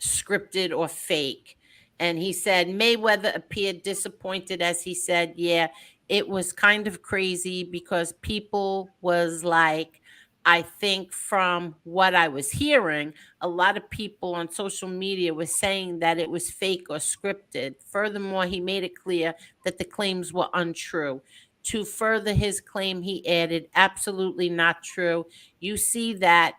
scripted or fake. And he said Mayweather appeared disappointed as he said, yeah, it was kind of crazy because people was like, I think from what I was hearing, a lot of people on social media was saying that it was fake or scripted. Furthermore, he made it clear that the claims were untrue. To further his claim, he added, absolutely not true. You see that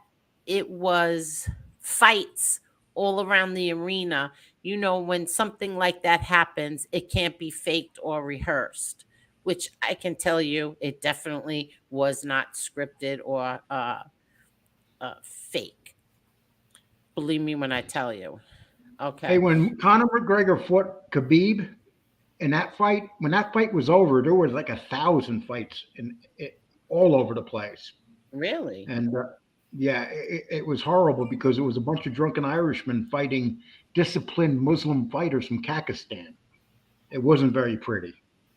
it was fights all around the arena. You know, when something like that happens, it can't be faked or rehearsed, which I can tell you it definitely was not scripted or fake. Believe me when I tell you. Hey, Okay. when Conor McGregor fought Khabib, And that fight, when that fight was over, there was like 1,000 fights all over the place. Really? And yeah, it was horrible because it was a bunch of drunken Irishmen fighting disciplined Muslim fighters from Pakistan. It wasn't very pretty.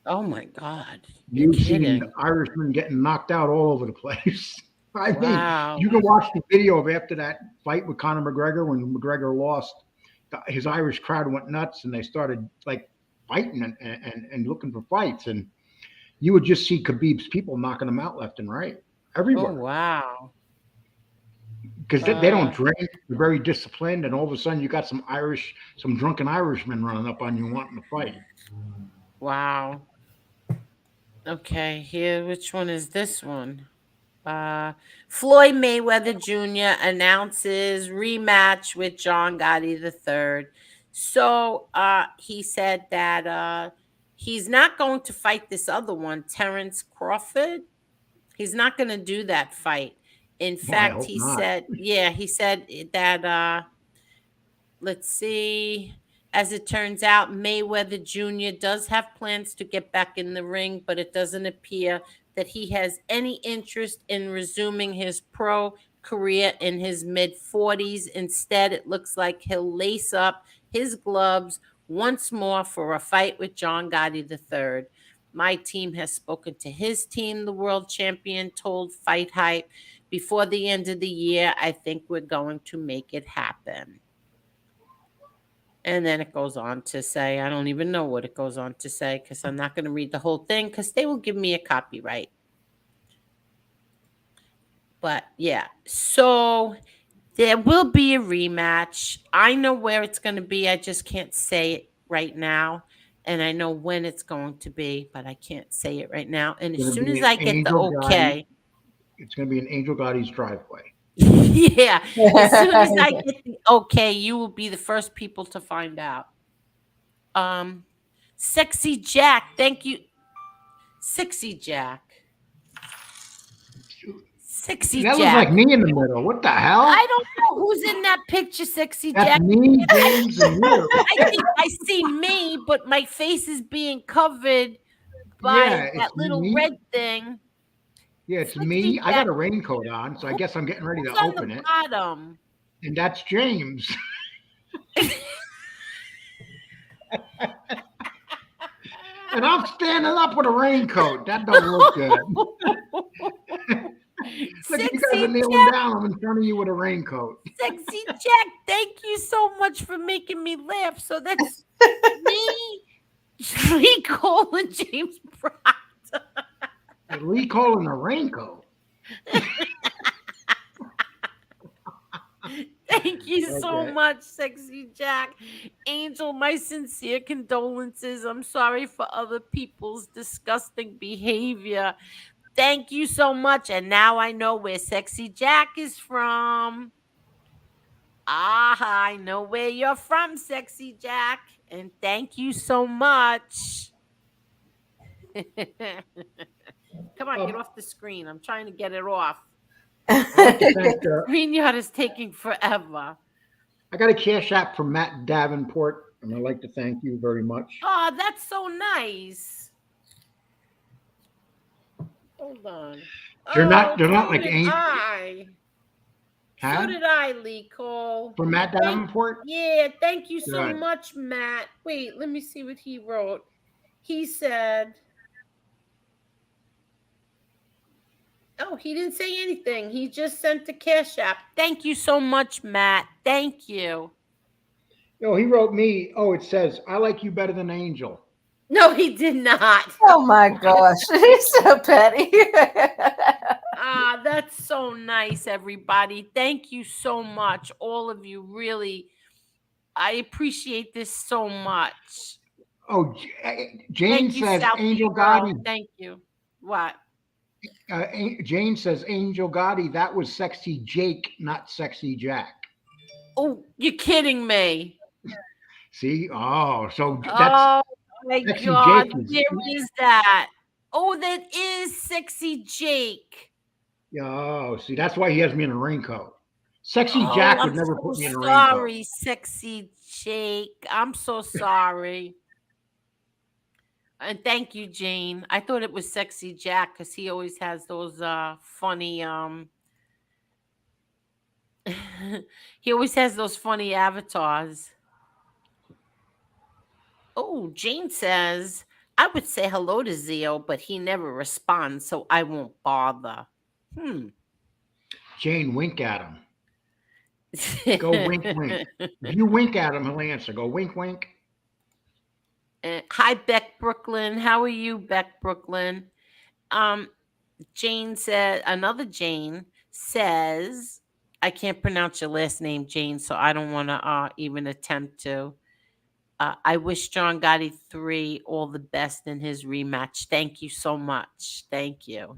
Oh my God. You're You've seen kidding. Irishmen getting knocked out all over the place. I mean, Wow. you can watch the video of after that fight with Conor McGregor when McGregor lost. His Irish crowd went nuts and they started like fighting and looking for fights. And you would just see Khabib's people knocking him out left and right Oh everywhere wow. because they don't Uh drink. They're very disciplined. And all of a sudden, you got some drunken Irishmen running up on you wanting to fight. wow. Okay, here which one is this one? Uh Floyd Mayweather Jr. announces rematch with John Gotti III. So he said that he's not going to fight this other one, Terrence Crawford. He's not going to do that fight. In Well, I fact, hope he not. said, yeah, he said that let's see. As it turns out, Mayweather Jr. does have plans to get back in the ring, but it doesn't appear that he has any interest in resuming his pro career in his mid 40s. Instead, it looks like he'll lace up his gloves once more for a fight with John Gotti III. My team has spoken to his team, the world champion told Fight Hype. Before the end of the year, I think we're going to make it happen. And then it goes on to say, I don't even know what it goes on to say because I'm not going to read the whole thing because they will give me a copyright. But yeah, so there will be a rematch. I know where it's going to be. I just can't say it right now. And I know when it's going to be, but I can't say it right now. And as It's going soon to be as an I get the Angel Gotti. okay, It's going to be in Angel Gotti's driveway. yeah, as soon as I get the okay, you will be the first people to find out. Um, Sexy Jack, thank you. Sexy Jack. Sexy That looks Jack. like me in the middle. What the I hell? don't know who's in that picture, Sexy That's Jack. me, I James, and you. I think I see me, but my face is being covered by Yeah, that it's little me. red thing. Yeah, it's Sexy me. I Jack. got a raincoat on, so I Who, guess I'm getting ready who's to on the open it. bottom? And that's James. And I'm standing up with a raincoat. That don't look good. Look, you guys are Sexy kneeling Jack. down. I'm in front of you with a raincoat. Sexy Jack. Thank you so much for making me laugh. So that's me, Lee Cole, and James Brown. Lee calling a raincoat. Thank you so Okay. much, Sexy Jack. Angel, my sincere condolences. I'm sorry for other people's disgusting behavior. Thank you so much. And now I know where Sexy Jack is from. Ah, I know where you're from, Sexy Jack. And thank you so much. Come on, get Um, off the screen. I'm trying to get it off. I'd like to thank. Screen yard is taking forever. I got a cash app from Matt Davenport, and I'd like to thank you very much. Oh, that's so nice. Hold on. They're not. Oh, They're not so like did ain't. I. So Huh? did I, Lee Cole. From Matt Thank Davenport. yeah, thank you so Good. much, Matt. Wait, let me see what he wrote. He said, oh, he didn't say anything. He just sent the cash app. Thank you so much, Matt. Thank you. Oh, he wrote me. Oh, it says I like you better than Angel. No, he did not. Oh my gosh, he's so petty. Ah, that's so nice, everybody. Thank you so much. All of you really, I appreciate this so much. Oh, Jane Thank you, says Southie Angel Girl. Gotti. Thank you. What? Jane says Angel Gotti. That was sexy Jake, not sexy Jack. Oh, you're kidding me. See? Oh, so that's Oh my sexy God. Jake is. Where is that? Oh, that is Sexy Jake. Oh, see, that's why he has me in a raincoat. Sexy Oh, Jack I'm would never so put me in a raincoat. sorry, Sexy Jake. I'm so sorry. And thank you, Jane. I thought it was Sexy Jack because he always has those funny he always has those funny avatars. Oh, Jane says, I would say hello to Zio, but he never responds, so I won't bother. Hmm. Jane, wink at him. Go wink, wink. If you wink at him, he'll answer. Go wink, wink. Hi, Beck Brooklyn. How are you, Beck Brooklyn? Um, Jane said, another Jane says, I can't pronounce your last name, Jane, so I don't want to even attempt to. I wish John Gotti 3 all the best in his rematch. Thank you so much. Thank you.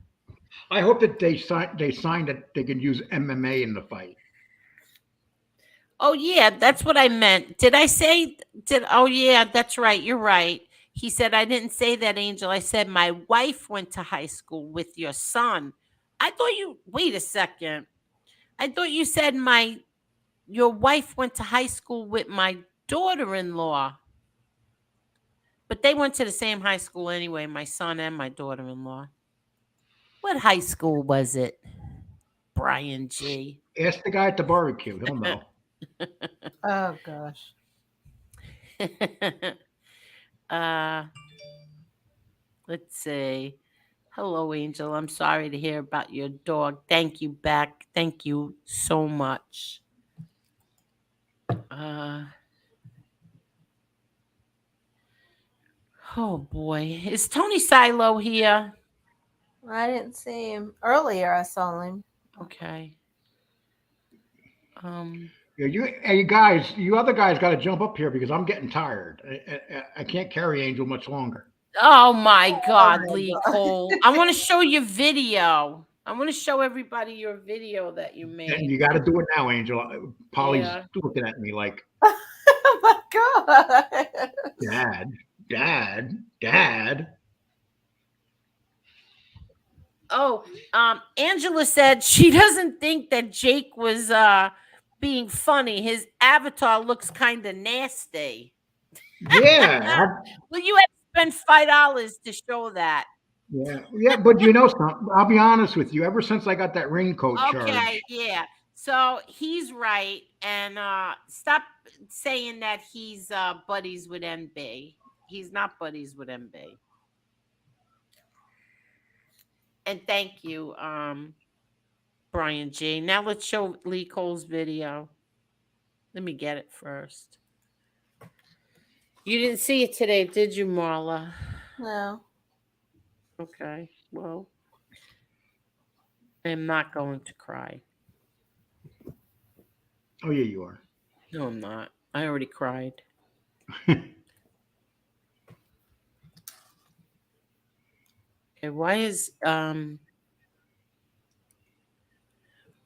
I hope that they signed that they can use MMA in the fight. Oh yeah, that's what I meant. Did I say did oh yeah, that's right. You're right. He said I didn't say that, Angel. I said my wife went to high school with your son. I thought you wait a second. I thought you said my your wife went to high school with my daughter-in-law. But they went to the same high school anyway, my son and my daughter-in-law. What high school was it? Brian G. Ask the guy at the barbecue. He'll know. Oh gosh. uh let's see. Hello, Angel. I'm sorry to hear about your dog. Thank you, Beck. Thank you so much. Uh oh boy. Is Tony Silo here? I didn't see him earlier. I saw him. Okay. Um Yeah, hey guys, you other guys got to jump up here because I'm getting tired. I can't carry Angel much longer. Oh my Oh God, my Lee god. Cole. I want to show your video. I want to show everybody your video that you And made. you got to do it now, Angel. Polly's Yeah. looking at me like, Oh my god. Dad, Dad, Dad. Oh, Angela said she doesn't think that Jake was being funny. His avatar looks kind of nasty. Yeah, Well, you had to spend $5 to show that. yeah, yeah. But you know something? I'll be honest with you. Ever since I got that raincoat charge, Okay, yeah. So he's right, and stop saying that he's buddies with MB. He's not buddies with MB. And thank you, Brian G. Now let's show Lee Cole's video. Let me get it first. You didn't see it today, did you, Marla? No. Okay. Well, I'm not going to cry. oh yeah, you are. No, I'm not. I already cried. Okay, why is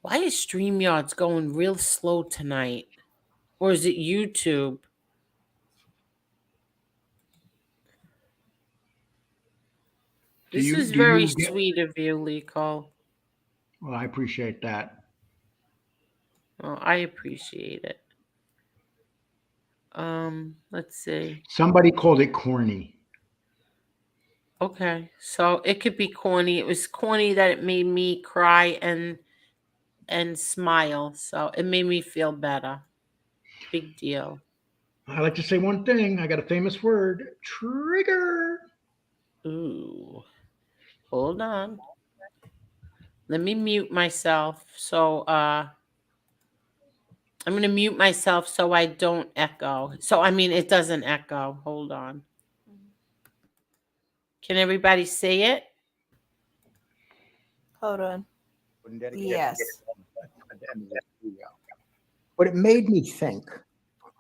StreamYards going real slow tonight? Or is it YouTube? Do This you is do very you get? sweet of you, Lee Cole. Well, I appreciate that. Oh, I appreciate it. Let's see. Somebody called it corny. Okay, so it could be corny. It was corny that it made me cry and smile. So it made me feel better. Big deal. I like to say one thing. I got a famous word: trigger. Ooh. Hold on. Let me mute myself. So I'm gonna mute myself so I don't echo. So I mean it doesn't echo. Hold on. Can everybody see it? Hold on. Yes. But it made me think.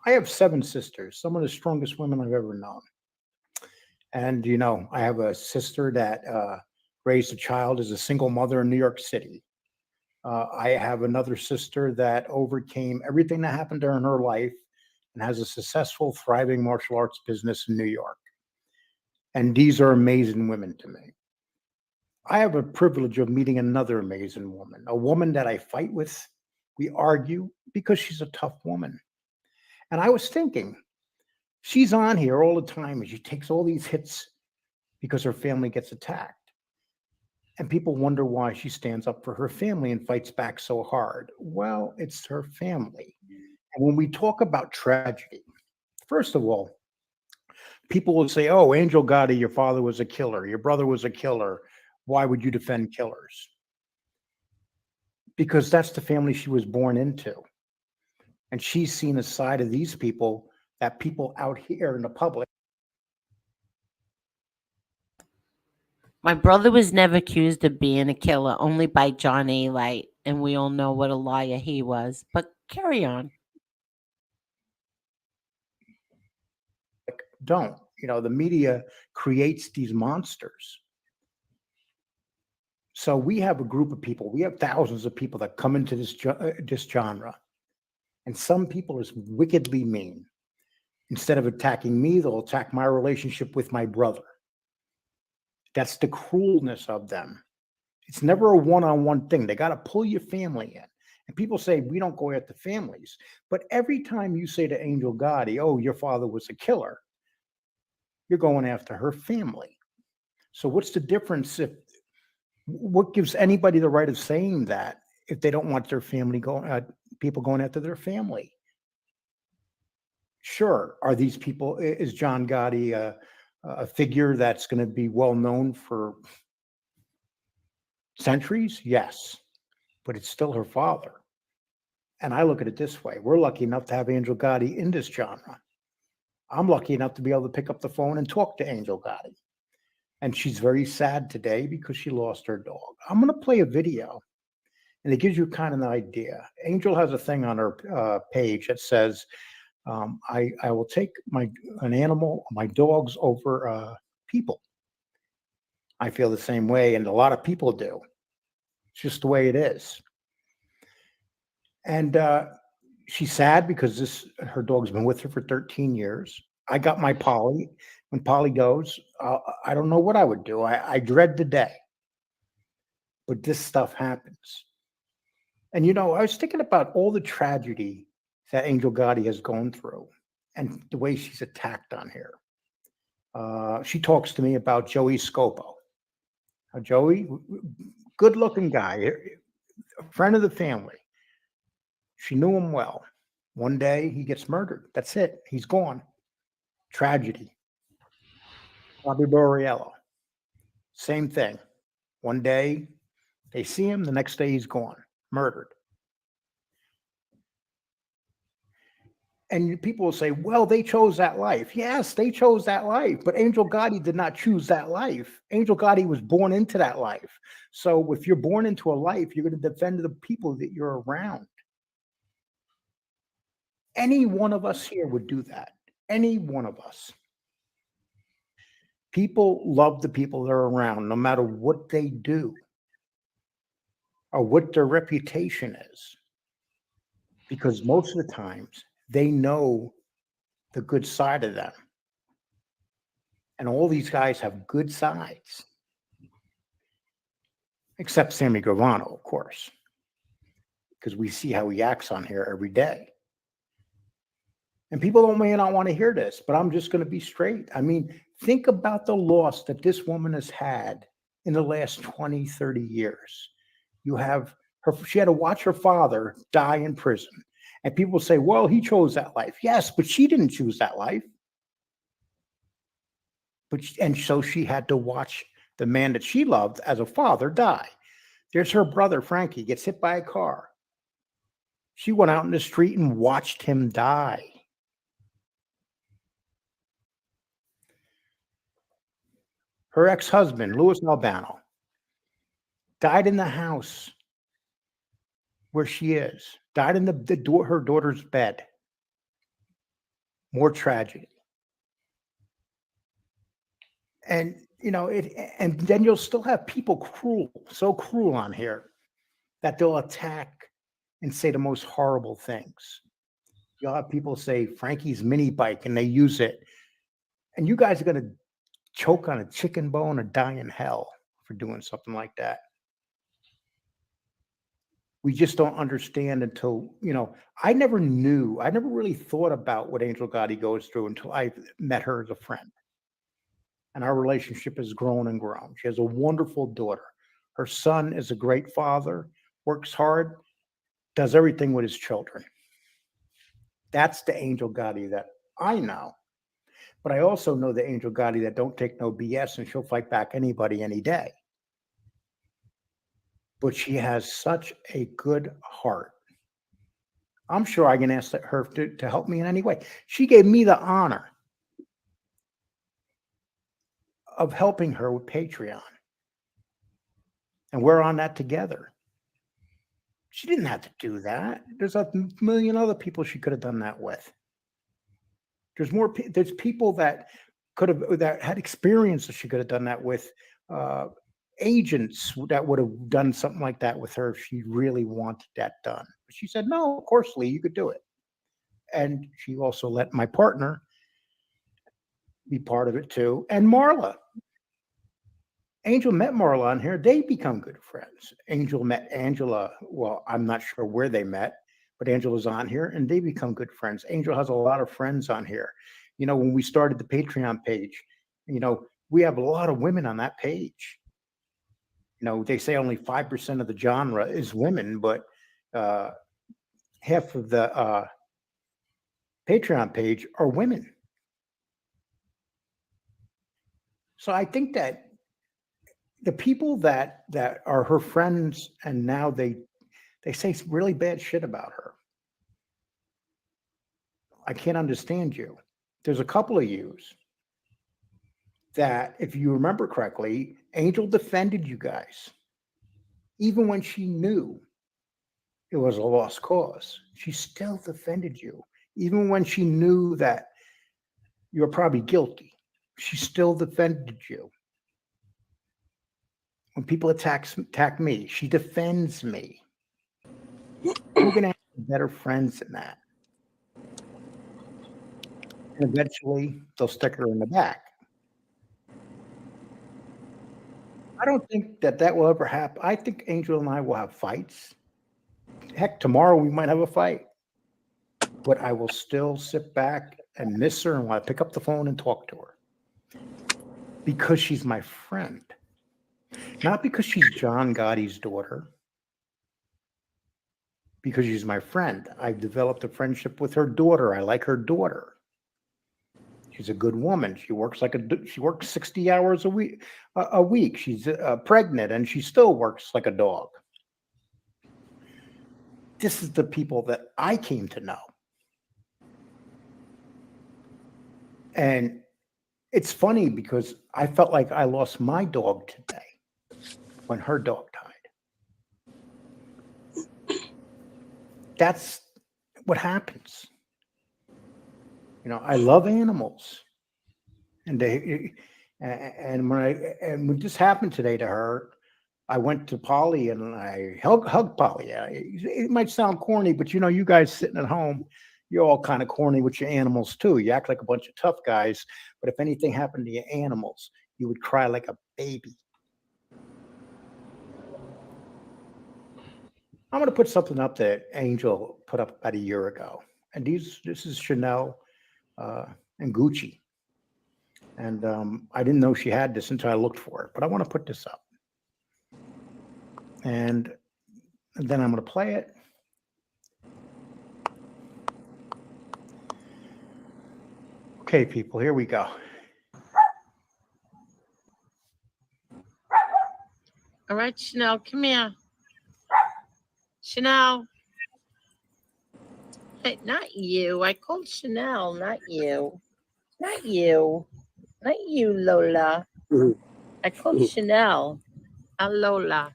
I have 7 sisters, some of the strongest women I've ever known. And, I have a sister that raised a child as a single mother in New York City. I have another sister that overcame everything that happened to her in her life and has a successful, thriving martial arts business in New York. And these are amazing women to me. I have a privilege of meeting another amazing woman, a woman that I fight with. We argue because she's a tough woman. And I was thinking, she's on here all the time and she takes all these hits because her family gets attacked. And people wonder why she stands up for her family and fights back so hard. Well, it's her family. And when we talk about tragedy, first of all, people will say, "Oh, Angel Gotti, your father was a killer. Your brother was a killer. Why would you defend killers?" Because that's the family she was born into. And she's seen a side of these people that people out here in the public. My brother was never accused of being a killer, only by John A. Light, and we all know what a liar he was. But carry on. Don't. The media creates these monsters. So we have a group of people, we have thousands of people that come into this genre. And some people are wickedly mean. Instead of attacking me, they'll attack my relationship with my brother. That's the cruelness of them. It's never a one-on-one thing. They got to pull your family in. And people say, we don't go after families. But every time you say to Angel Gotti, oh, your father was a killer, you're going after her family. So what's the difference what gives anybody the right of saying that if they don't want their family people going after their family? Sure. Are these people, is John Gotti a figure that's going to be well known for centuries? Yes, but it's still her father. And I look at it this way. We're lucky enough to have Angel Gotti in this genre. I'm lucky enough to be able to pick up the phone and talk to Angel Gotti. And she's very sad today because she lost her dog. I'm going to play a video, and it gives you kind of an idea. Angel has a thing on her page that says, I will take an animal, my dogs, over people. I feel the same way, and a lot of people do. It's just the way it is. And she's sad because her dog's been with her for 13 years. I got my Polly. When Polly goes, I don't know what I would do. I dread the day. But this stuff happens. And, I was thinking about all the tragedy that Angel Gotti has gone through and the way she's attacked on here. She talks to me about Joey Scopo. Joey, good-looking guy, a friend of the family. She knew him well. One day he gets murdered. That's it. He's gone. Tragedy. Bobby Borriello. Same thing. One day they see him. The next day he's gone. Murdered. And people will say, well, they chose that life. Yes, they chose that life. But Angel Gotti did not choose that life. Angel Gotti was born into that life. So if you're born into a life, you're going to defend the people that you're around. Any one of us here would do that. Any one of us. People love the people they're around, no matter what they do or what their reputation is. Because most of the times they know the good side of them. And all these guys have good sides. Except Sammy Gravano, of course. Because we see how he acts on here every day. And people may not want to hear this, but I'm just going to be straight. I mean, think about the loss that this woman has had in the last 20, 30 years. She had to watch her father die in prison. And people say, well, he chose that life. Yes, but she didn't choose that life. And so she had to watch the man that she loved as a father die. There's her brother, Frankie, gets hit by a car. She went out in the street and watched him die. Her ex-husband, Louis Albano, died in the house where she is, died in her daughter's bed. More tragedy. And, and then you'll still have people so cruel on here that they'll attack and say the most horrible things. You'll have people say Frankie's mini bike and they use it. And you guys are going to choke on a chicken bone or die in hell for doing something like that. We just don't understand until, I never really thought about what Angel Gotti goes through until I met her as a friend. and our relationship has grown and grown. She has a wonderful daughter. Her son is a great father, works hard, does everything with his children. That's the Angel Gotti that I know. But I also know the Angel Gotti that don't take no BS and she'll fight back anybody any day. But she has such a good heart. I'm sure I can ask her to help me in any way. She gave me the honor of helping her with Patreon. And we're on that together. She didn't have to do that. There's a million other people she could have done that with. There's more. There's people that that had experience that she could have done that with. Agents that would have done something like that with her if she really wanted that done. But she said, "No, of course, Lee, you could do it." And she also let my partner be part of it too, and Marla. Angel met Marla on here. They become good friends. Angel met Angela. Well, I'm not sure where they met, but Angela's on here and they become good friends. Angel has a lot of friends on here. You know, when we started the Patreon page, you know, we have a lot of women on that page. You know, they say only 5% of the genre is women, but half of the Patreon page are women. So I think that the people that are her friends and now they say really bad shit about her. I can't understand you. There's a couple of yous that, if you remember correctly, Angel defended you guys. Even when she knew it was a lost cause, she still defended you. Even when she knew that you were probably guilty, she still defended you. When people attack me, she defends me. You're going to have better friends than that. And eventually, they'll stick her in the back. I don't think that will ever happen. I think Angel and I will have fights. Heck, tomorrow we might have a fight. But I will still sit back and miss her and want to pick up the phone and talk to her. Because she's my friend. Not because she's John Gotti's daughter. Because she's my friend. I've developed a friendship with her daughter. I like her daughter. She's a good woman. She works 60 hours a week. She's pregnant and she still works like a dog. This is the people that I came to know. And it's funny because I felt like I lost my dog today when her dog died. That's what happens. You know, I love animals. And when this happened today to her, I went to Polly and I hugged Polly. It might sound corny, but you know, you guys sitting at home, you're all kind of corny with your animals too. You act like a bunch of tough guys, but if anything happened to your animals, you would cry like a baby. I'm going to put something up that Angel put up about a year ago. And this is Chanel and Gucci. And I didn't know she had this until I looked for it, but I want to put this up. And then I'm going to play it. Okay, people, here we go. All right, Chanel, come here. Chanel. Hey, not you. I called Chanel, not you. Not you. Not you, Lola. I called Chanel, not Lola.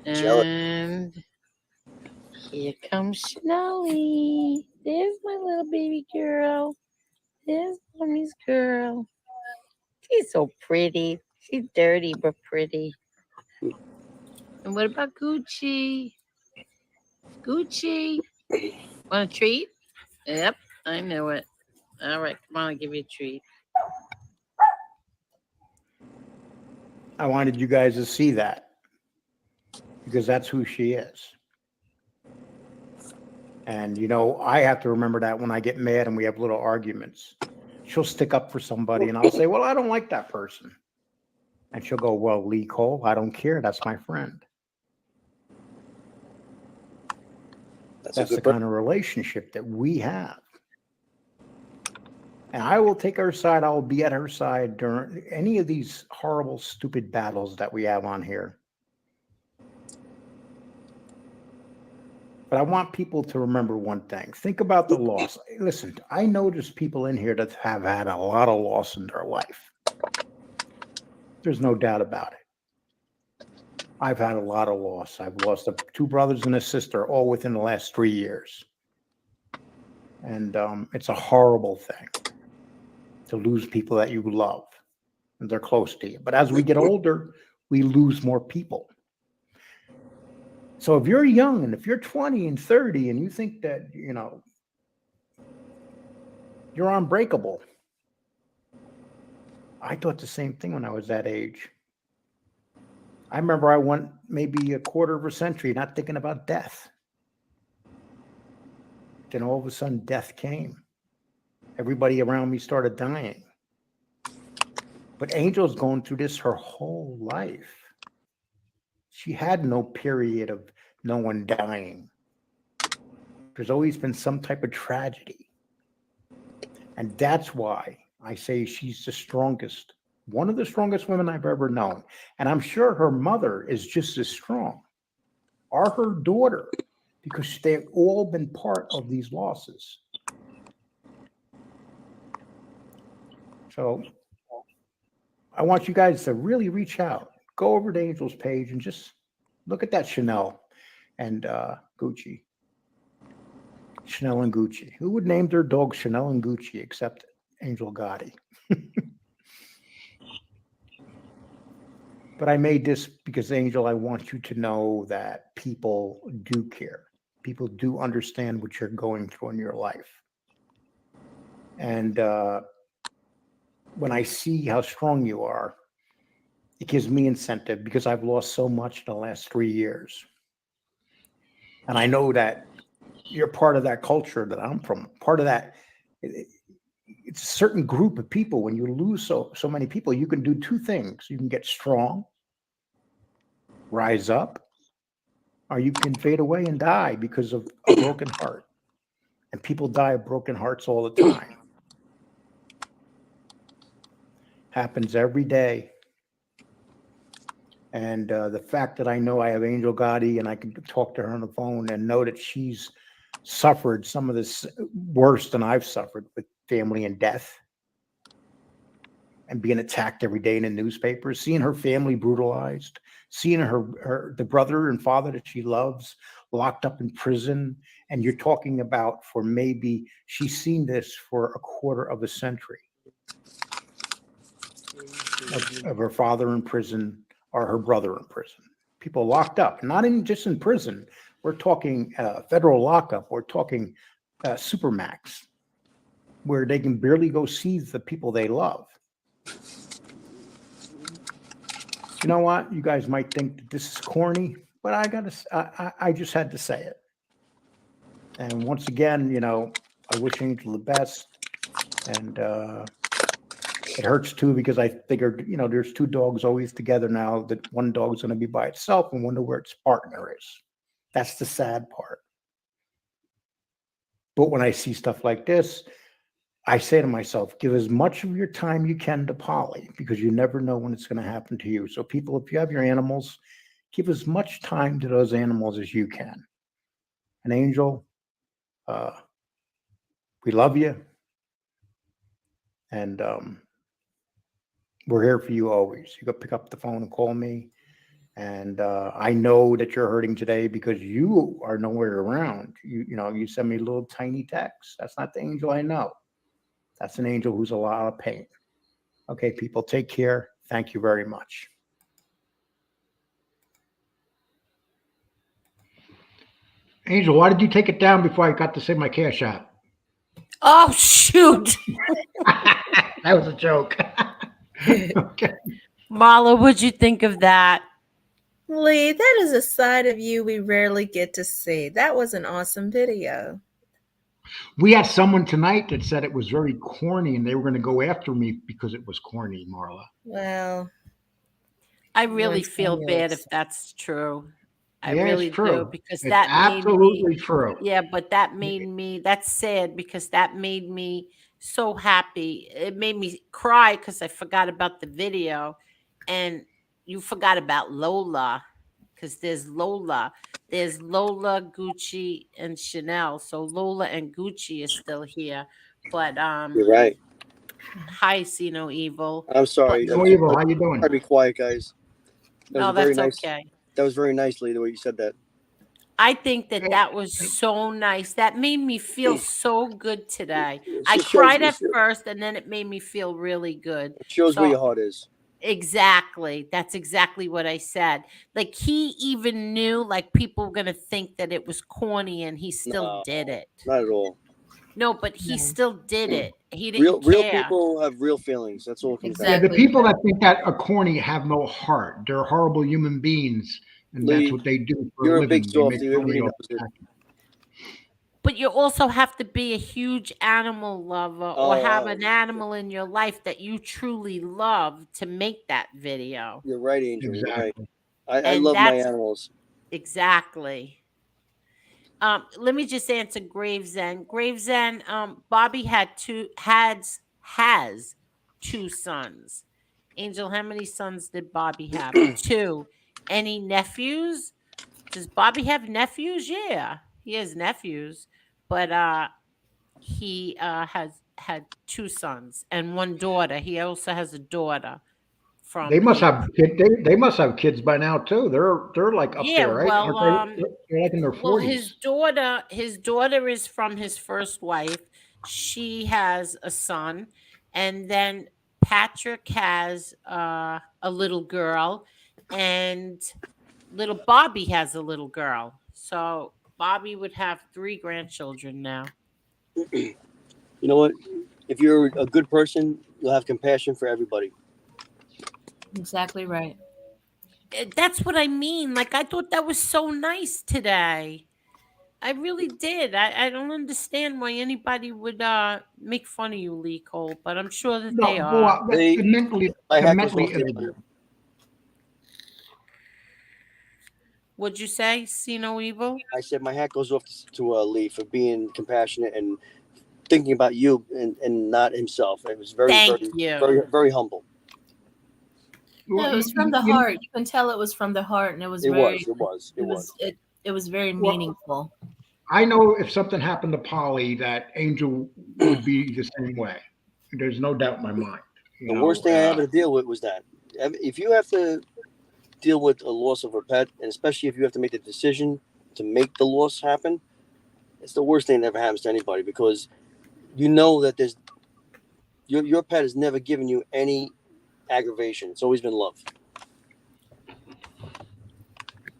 And here comes Chanel. There's my little baby girl. There's mommy's girl. She's so pretty. She's dirty but pretty. And what about Gucci? Gucci. Want a treat? Yep, I knew it. All right, come on, I'll give you a treat. I wanted you guys to see that because that's who she is. And, you know, I have to remember that when I get mad and we have little arguments. she'll stick up for somebody, and I'll say, well, I don't like that person. And she'll go, well, Lee Cole, I don't care. That's my friend. That's the kind of relationship that we have. And I will take her side. I will be at her side during any of these horrible, stupid battles that we have on here. But I want people to remember one thing. Think about the loss. Listen, I know there's people in here that have had a lot of loss in their life. There's no doubt about it. I've had a lot of loss. I've lost 2 brothers and a sister all within the last 3 years. And it's a horrible thing to lose people that you love and they're close to you. But as we get older, we lose more people. So if you're young and if you're 20 and 30 and you think that, you're unbreakable, I thought the same thing when I was that age. I remember I went maybe a quarter of a century not thinking about death. Then all of a sudden death came. Everybody around me started dying. But Angel's going through this her whole life. She had no period of no one dying. There's always been some type of tragedy. And that's why I say she's the strongest, one of the strongest women I've ever known. And I'm sure her mother is just as strong, or her daughter, because they've all been part of these losses. So I want you guys to really reach out. Go over to Angel's page and just look at that Chanel and Gucci. Chanel and Gucci. Who would name their dog Chanel and Gucci except Angel Gotti? But I made this because, Angel, I want you to know that people do care. People do understand what you're going through in your life. And when I see how strong you are, it gives me incentive because I've lost so much in the last 3 years. And I know that you're part of that culture that I'm from, part of that. It's a certain group of people. When you lose so many people, you can do 2 things. You can get strong, rise up, or you can fade away and die because of a broken heart. And people die of broken hearts all the time. Happens every day. And the fact that I know I have Angel Gotti and I can talk to her on the phone and know that she's suffered some of this worse than I've suffered with family and death and being attacked every day in the newspapers, seeing her family brutalized, seeing the brother and father that she loves locked up in prison. And you're talking about for maybe she's seen this for a quarter of a century of her father in prison or her brother in prison. People locked up, not just in prison. We're talking federal lockup. We're talking supermax, where they can barely go see the people they love. You know what? You guys might think that this is corny, but I just had to say it. And once again, I wish Angel the best. And it hurts too because I figured, there's 2 dogs always together now. That one dog's going to be by itself and wonder where its partner is. That's the sad part. But when I see stuff like this, I say to myself, give as much of your time you can to Polly because you never know when it's going to happen to you. So people, if you have your animals, give as much time to those animals as you can. And Angel, we love you. And we're here for you always. You go pick up the phone and call me. And I know that you're hurting today because you are nowhere around. You send me little tiny texts. That's not the Angel I know. That's an Angel who's a lot of pain. Okay, people, take care. Thank you very much. Angel, why did you take it down before I got to say my cash out? Oh, shoot. That was a joke. Okay. Marla, what'd you think of that? Lee, that is a side of you we rarely get to see. That was an awesome video. We had someone tonight that said it was very corny, and they were going to go after me because it was corny, Marla. Well, I really once feel bad anyways. if that's true. I Yeah, it's really do true. because It's that made me, absolutely true. yeah, but that made me, that's sad because that made me so happy. It made me cry because I forgot about the video and you forgot about Lola because there's Lola, Gucci, and Chanel. So Lola and Gucci is still here. But You're right. hi, see no evil. I'm But sorry. No evil. How you doing? Try to be quiet, guys. That was no, a very that's nice. okay. That was very nicely the way you said that. I think that that was so nice. That made me feel so good today. I It shows. cried at first and then it made me feel really good. It shows where So your heart is. exactly. That's exactly what I said. Like he even knew like people were going to think that it was corny and he still No, did it. not at all. No, but he No. still did it. He Real, didn't real care. people have real feelings. That's all it comes down Yeah, to. the Exactly. people that think that are corny have no heart. They're horrible human beings, and that's Lee, what they do for you're a a big living. They make softy. fun of Everybody you. knows it. But you also have to be a huge animal lover or have Oh, an animal in your life that you truly love to make that video. you're right, Angel. You're right. Exactly. I And love my that's animals. exactly. Let me just answer Gravesend. Gravesend, Bobby has two sons. Angel, how many sons did Bobby have? Two. Any nephews? Does Bobby have nephews? Yeah, he has nephews, but he has had two sons and one daughter. He also has a daughter They from must his. have kid. They must have kids by now too. They're like up Yeah, there, right? well, Aren't they? They're like in their well, 40s. his daughter is from his first wife. She has a son, and then Patrick has a little girl, and little Bobby has a little girl. So Bobby would have three grandchildren now. You know what? If you're a good person, you'll have compassion for everybody. Exactly right. That's what I mean. Like I thought that was so nice today. I really did. I don't understand why anybody would make fun of you, Lee Cole, but I'm sure that they No, are. They, my they're hat goes mentally off to ill. you. Would you say see no evil? I said my hat goes off to Lee for being compassionate and thinking about you and not himself. It was very, Thank very, very, you. very humble. Well, No, it was from the heart. You can tell it was from the heart, and it was It very. was. It was. It It was. was. It was very well, meaningful. I know if something happened to Polly, that Angel would be the same way. There's no doubt in my mind. You The know, worst thing I ever had to deal with was that. If you have to deal with a loss of a pet, and especially if you have to make the decision to make the loss happen, it's the worst thing that ever happens to anybody because you know that there's your pet has never given you any aggravation. It's always been love.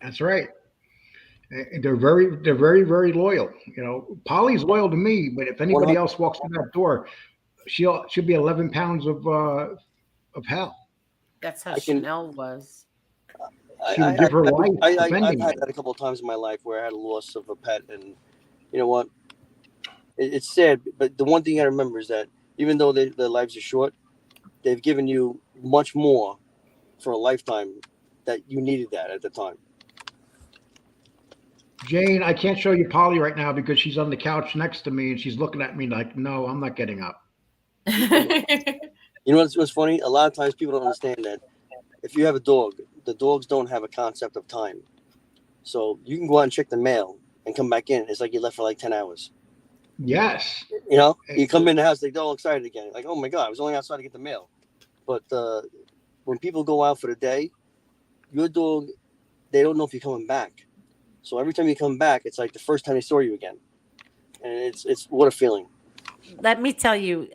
that's right. They're very loyal. You know, Polly's loyal to me, but if One anybody hundred. else walks through that door, she'll be 11 pounds of hell. That's how I can. Chanel was. She would give her life I've defending had me. that a couple of times in my life where I had a loss of a pet, and you know what? It's sad, but the one thing I remember is that even though their lives are short, they've given you much more for a lifetime that you needed that at the time. Jane, I can't show you Polly right now because she's on the couch next to me and she's looking at me like, no, I'm not getting up. You know what's funny? A lot of times people don't understand that if you have a dog, the dogs don't have a concept of time. So you can go out and check the mail and come back in. It's like you left for like 10 hours. Yes. You know, you come in the house, they're all excited again. Like, oh my God, I was only outside to get the mail. But when people go out for the day, your dog, they don't know if you're coming back. So every time you come back, it's like the first time they saw you again. And it's what a feeling. Let me tell you,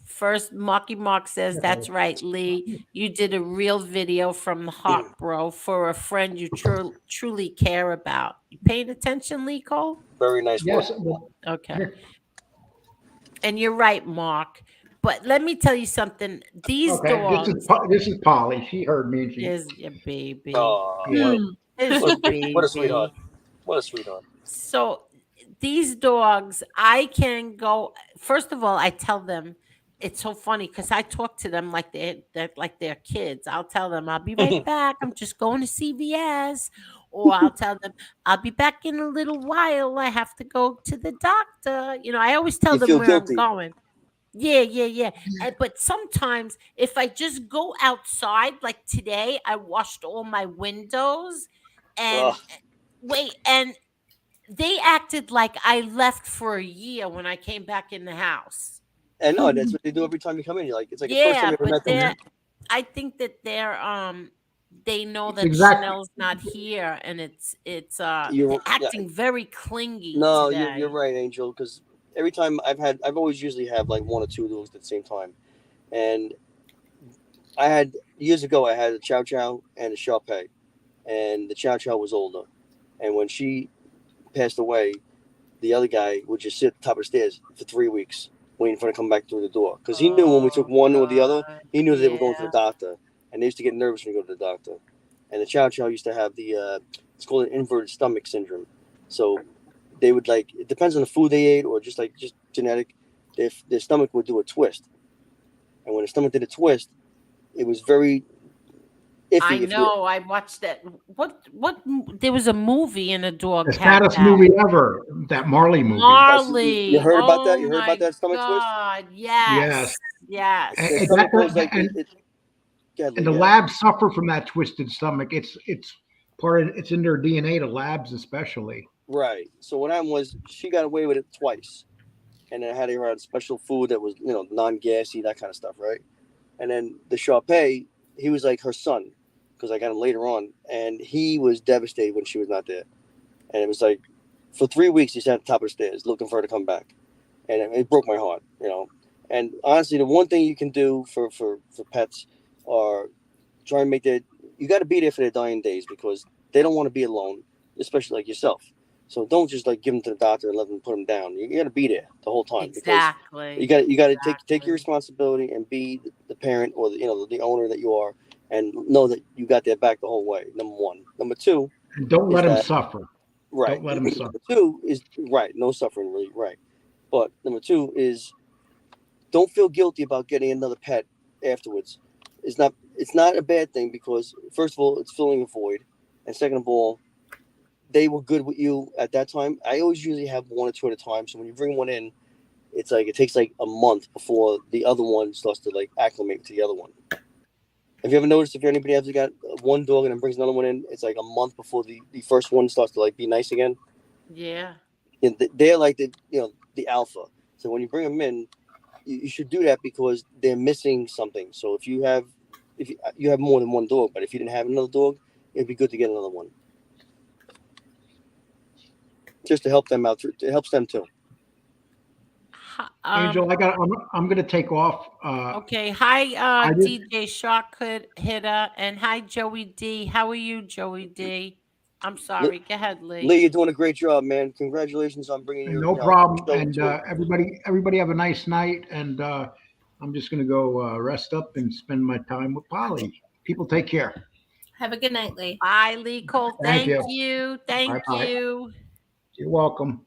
first, Marky Mark says, that's right, Lee. You did a real video from the heart, bro, for a friend you truly care about. You paying attention, Lee Cole? Very nice work. Yes. Okay. And you're right, Mark. But let me tell you something. These Okay. dogs This is Polly. She heard me and she. is your baby. Oh, Yeah. Is your what a sweetheart. baby. What a sweetheart. So these dogs, I can go. First of all, I tell them it's so funny because I talk to them like they're like they're kids. I'll tell them I'll be right back. I'm just going to CVS, or I'll tell them I'll be back in a little while. I have to go to the doctor. I always tell You them feel where I'm guilty. going. Yeah, yeah, yeah. But sometimes if I just go outside, like today, I washed all my windows and Ugh. wait, and they acted like I left for a year when I came back in the house. And no, that's what they do every time you come in. You're like, it's like the first time Yeah, you ever but met them. I think that they know It's that exactly Chanel's not here and it's they're You, yeah, acting very clingy no, you're today. right, Angel. Because every time I've always usually have like one or two dogs at the same time. And I had years ago, I had a Chow Chow and a Shar Pei, and the Chow Chow was older. And when she passed away, the other guy would just sit at the top of the stairs for 3 weeks waiting for her to come back through the door because he knew when we took Oh one or the other, God. he knew that they were going to the Yeah. doctor, and they used to get nervous when you go to the doctor. And the Chow Chow used to have the it's called an inverted stomach syndrome. So they would like it depends on the food they ate or just genetic. If their stomach would do a twist, and when the stomach did a twist, it was very I iffy if you. know. I watched that. There was a movie and a the dog had saddest that. movie ever, that Marley movie. You Marley. heard about that? Oh You heard about my that stomach twist? God. Yes, Yes. Their Yes. stomach goes like it. and Deadly, the yeah. labs suffer from that twisted stomach. It's part of it's in their DNA. The labs especially. Right. So what happened was she got away with it twice, and then I had her on special food that was non-gassy, that kind of stuff, right? And then the Shar he was like her son because I got him later on, and he was devastated when she was not there, and it was like for 3 weeks he sat at the top of the stairs looking for her to come back, and it broke my heart. And honestly, the one thing you can do for pets are try and make their you got to be there for their dying days because they don't want to be alone, especially like yourself. So don't just like give them to the doctor and let them put them down. You got to be there the whole time because Exactly. you got to take your Exactly. responsibility and be the parent or the owner that you are, and know that you got their back the whole way. Number one. Number two And don't is let them that suffer. right. Don't let them suffer. Number two is right. No suffering, really. Right. But number two is don't feel guilty about getting another pet afterwards. It's not a bad thing because first of all, it's filling a void, and second of all, they were good with you at that time. I always usually have one or two at a time. So when you bring one in, it's like it takes like a month before the other one starts to like acclimate to the other one. Have you ever noticed if anybody ever got one dog and then brings another one in, it's like a month before the first one starts to like be nice again. Yeah. And they're like the alpha. So when you bring them in, you should do that because they're missing something. So if you have more than one dog, but if you didn't have another dog, it'd be good to get another one just to help them out. It helps them too. Hi- Angel, Um. I'm gonna take off. Okay. Hi, I did DJ Shotcut Hitter, and hi, Joey D. How are you, Joey D? I'm Lee, sorry. Go ahead, Lee, Lee. you're doing a great job, man. Congratulations on bringing your no your problem. show And to everybody have a nice night. And I'm just gonna go rest up and spend my time with Polly. People take care. Have a good night, Lee. Bye, Lee Cole. Thank Thank you. you. Bye Thank bye. you. You're welcome.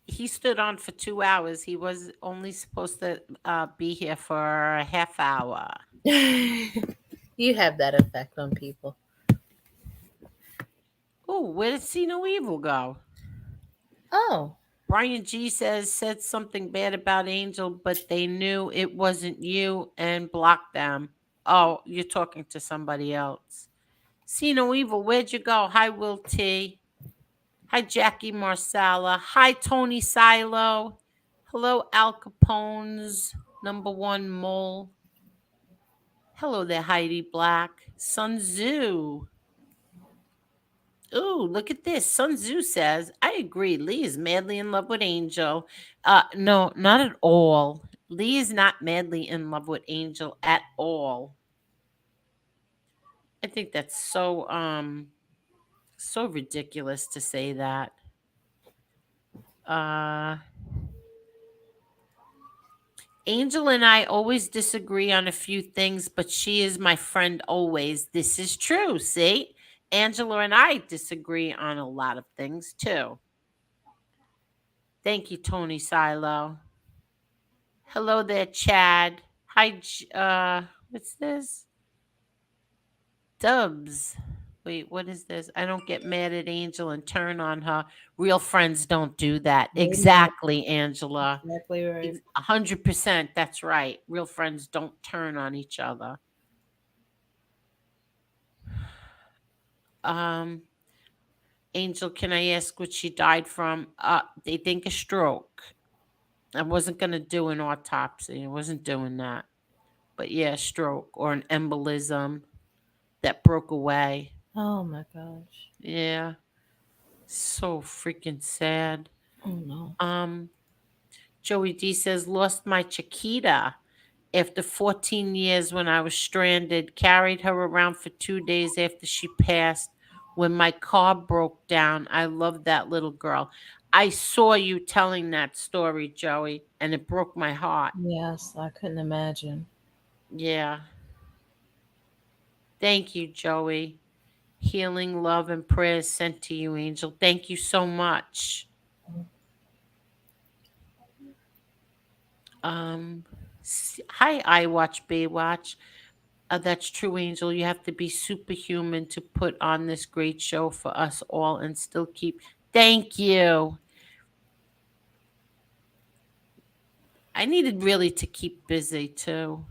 He stood on for 2 hours. He was only supposed to be here for a half hour. You have that effect on people. Oh, where did See No Evil go? Oh, Brian G said something bad about Angel, but they knew it wasn't you and blocked them. Oh, you're talking to somebody else. See No Evil, where'd you go? Hi, Will T. Hi, Jackie Marsala. Hi, Tony Silo. Hello, Al Capone's number one mole. Hello there, Heidi Black. Sun Tzu. Ooh, look at this. Sun Tzu says, I agree. Lee is madly in love with Angel. No, not at all. Lee is not madly in love with Angel at all. I think that's so ridiculous to say that. Uh Angel and I always disagree on a few things, but she is my friend always. This is true. See? Angela and I disagree on a lot of things too. Thank you, Tony Silo. Hello there, Chad. Hi, what's this? Dubs. Wait, what is this? I don't get mad at Angel and turn on her. Real friends don't do that. Amen. Exactly, Angela. Exactly right. 100%. That's right. Real friends don't turn on each other. Um, Angel, can I ask what she died from? They think a stroke. I wasn't gonna do an autopsy. I wasn't doing that. But yeah, stroke or an embolism that broke away. Oh my gosh. Yeah. So freaking sad. Oh no. Um, Joey D says, lost my Chiquita after 14 years when I was stranded, carried her around for 2 days after she passed. When my car broke down, I loved that little girl. I saw you telling that story, Joey, and it broke my heart. Yes, I couldn't imagine. Yeah. Thank you, Joey. Healing, love, and prayers sent to you, Angel. Thank you so much. Um, Hi, I watch Baywatch. That's true, Angel. You have to be superhuman to put on this great show for us all and still keep. Thank you. I needed really to keep busy too.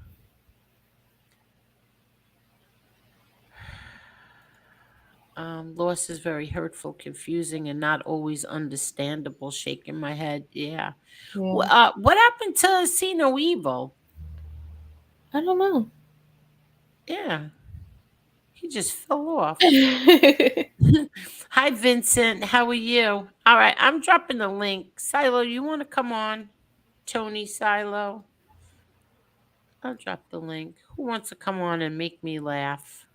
Loss is very hurtful, confusing, and not always understandable. Shaking my head. Yeah. Yeah. What happened to See No Evil? I don't know. Yeah, he just fell off. Hi, Vincent. How are you? All right, I'm dropping the link. Silo, you want to come on? Tony Silo. I'll drop the link. Who wants to come on and make me laugh?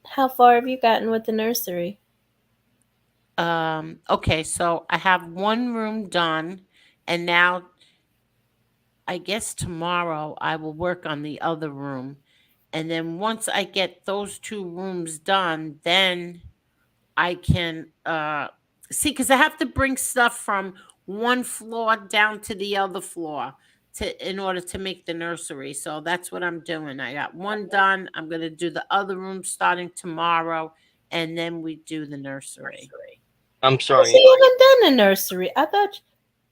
How far have you gotten with the nursery? Okay, so I have one room done, and now I guess tomorrow I will work on the other room. And then once I get those two rooms done, then I can see because I have to bring stuff from one floor down to the other floor to in order to make the nursery. So that's what I'm doing. I got one done. I'm gonna do the other room starting tomorrow, and then we do the nursery. I'm Oh, so sorry. you haven't done the nursery. I thought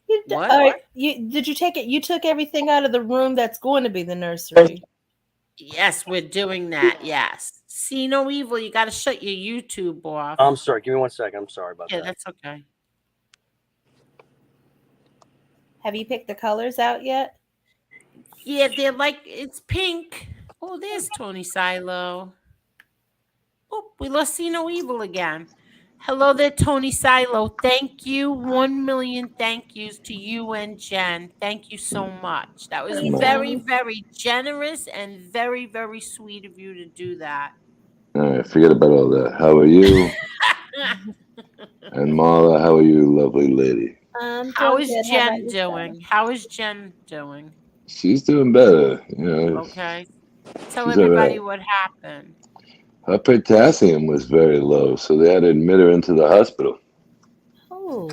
you. What? All right. You did you take it? You took everything out of the room that's going to be the nursery. Yes, we're doing that. Yes. See no evil. You got to shut your YouTube off. I'm sorry. Give me 1 second. I'm sorry about Yeah, that. that's okay. Have you picked the colors out yet? Yeah, they're like it's pink. Oh, there's Tony Silo. Oh, we lost See No Evil again. Hello there, Tony Silo. Thank you. 1 million thank yous to you and Jen. Thank you so much. That was very, Anytime. very generous and very, very sweet of you to do that. All right, forget about all that. How are you? And Marla, how are you, lovely lady? I'm How doing is good. How about Jen yourself? doing? How is Jen doing? She's doing better. You know, Okay. Tell she's all everybody right. what happened. Her potassium was very low, so they had to admit her into the hospital. Oh,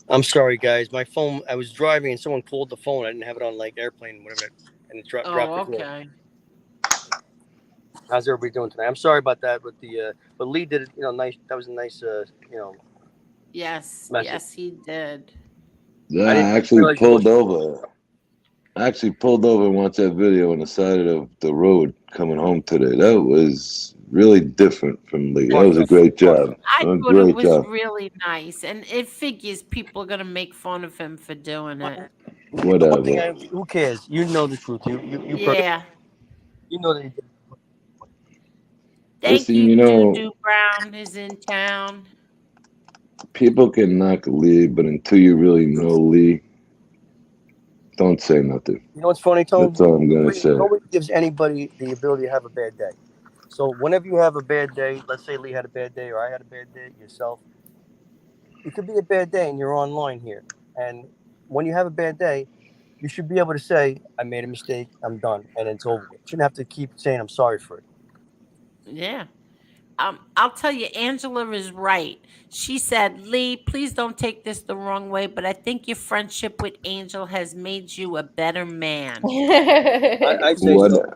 I'm sorry, guys. My phone. I was driving and someone called the phone. I didn't have it on like airplane, whatever, and it dropped Oh, the call. okay. How's everybody doing tonight? I'm sorry about that, but but Lee did it. Nice. That was a nice Yes, message. yes, he did. Yeah, I didn't I actually realize you pulled lost. over. I actually pulled over and watched that video on the side of the road coming home today. That was really different from Lee. That was a Awesome. great job. Awesome. I A thought it great was job. really nice, and it figures people are gonna make fun of him for doing it. The one thing Whatever. who cares? You know the truth. Yeah. You know that he did. Thank Listen, you, you Doo know, Doo Brown is in town. people can knock Lee, but until you really know Lee, don't say nothing. You know what's funny, Tone? That's all I'm gonna say. Nobody gives anybody the ability to have a bad day. So whenever you have a bad day, let's say Lee had a bad day or I had a bad day, yourself, it could be a bad day and you're online here. And when you have a bad day, you should be able to say, I made a mistake, I'm done, and it's over with. You shouldn't have to keep saying I'm sorry for it. Yeah. I'll tell you, Angela is right. She said, Lee, please don't take this the wrong way, but I think your friendship with Angel has made you a better man. I'd say What so.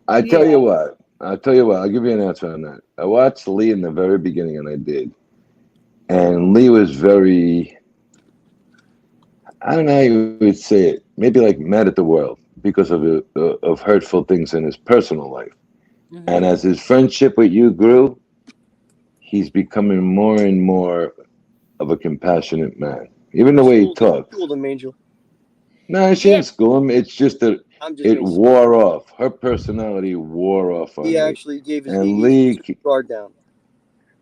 I tell Yeah. you what, I'll tell you what. I'll give you an answer on that. I watched Lee in the very beginning, and I did. And Lee was very, I don't know how you would say it, maybe like mad at the world because of hurtful things in his personal life. And Hmm. as his friendship with you grew, he's becoming more and more of a compassionate man. Even the You way he schooled, talks. schooled him, Angel. No, she Yeah. didn't school him. It's just that I'm just it being silly. wore off. Her personality wore off He on Lee. actually gave his And he Lee, took his guard down.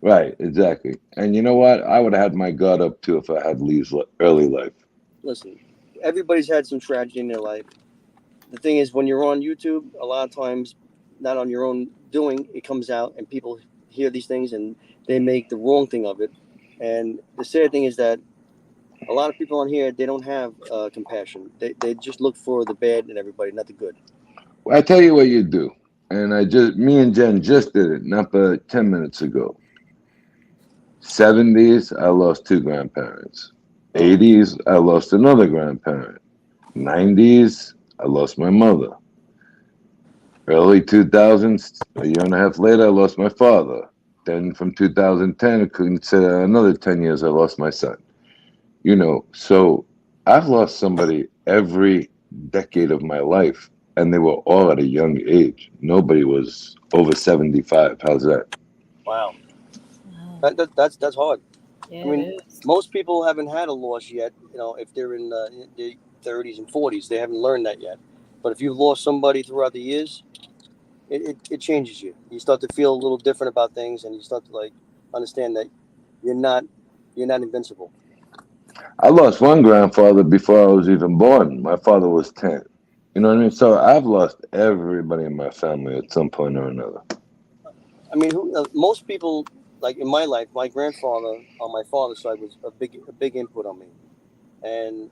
right, exactly. And you know what? I would have had my guard up too if I had Lee's early life. Listen, everybody's had some tragedy in their life. The thing is, when you're on YouTube, a lot of times, not on your own doing, it comes out and people hear these things and they make the wrong thing of it. And the sad thing is that a lot of people on here, they don't have compassion. They just look for the bad in everybody, not the good. I tell you what you do. And me and Jen just did it, not but 10 minutes ago. 70s, I lost two grandparents. Oh, 80s, I lost another grandparent. 90s, I lost my mother. Early 2000s, a year and a half later, I lost my father. Then from 2010, I couldn't say another 10 years, I lost my son. So I've lost somebody every decade of my life, and they were all at a young age. Nobody was over 75. How's that? wow. Wow. That's hard. I Yeah, mean, it is. most people haven't had a loss yet. If they're in their 30s and 40s, they haven't learned that yet. But if you've lost somebody throughout the years, it changes you. You start to feel a little different about things, and you start to like understand that you're not you're not invincible. I lost one grandfather before I was even born. My father was 10. You know what I mean? So I've lost everybody in my family at some point or another. I mean, most people like in my life, my grandfather on my father's side was a big input on me, and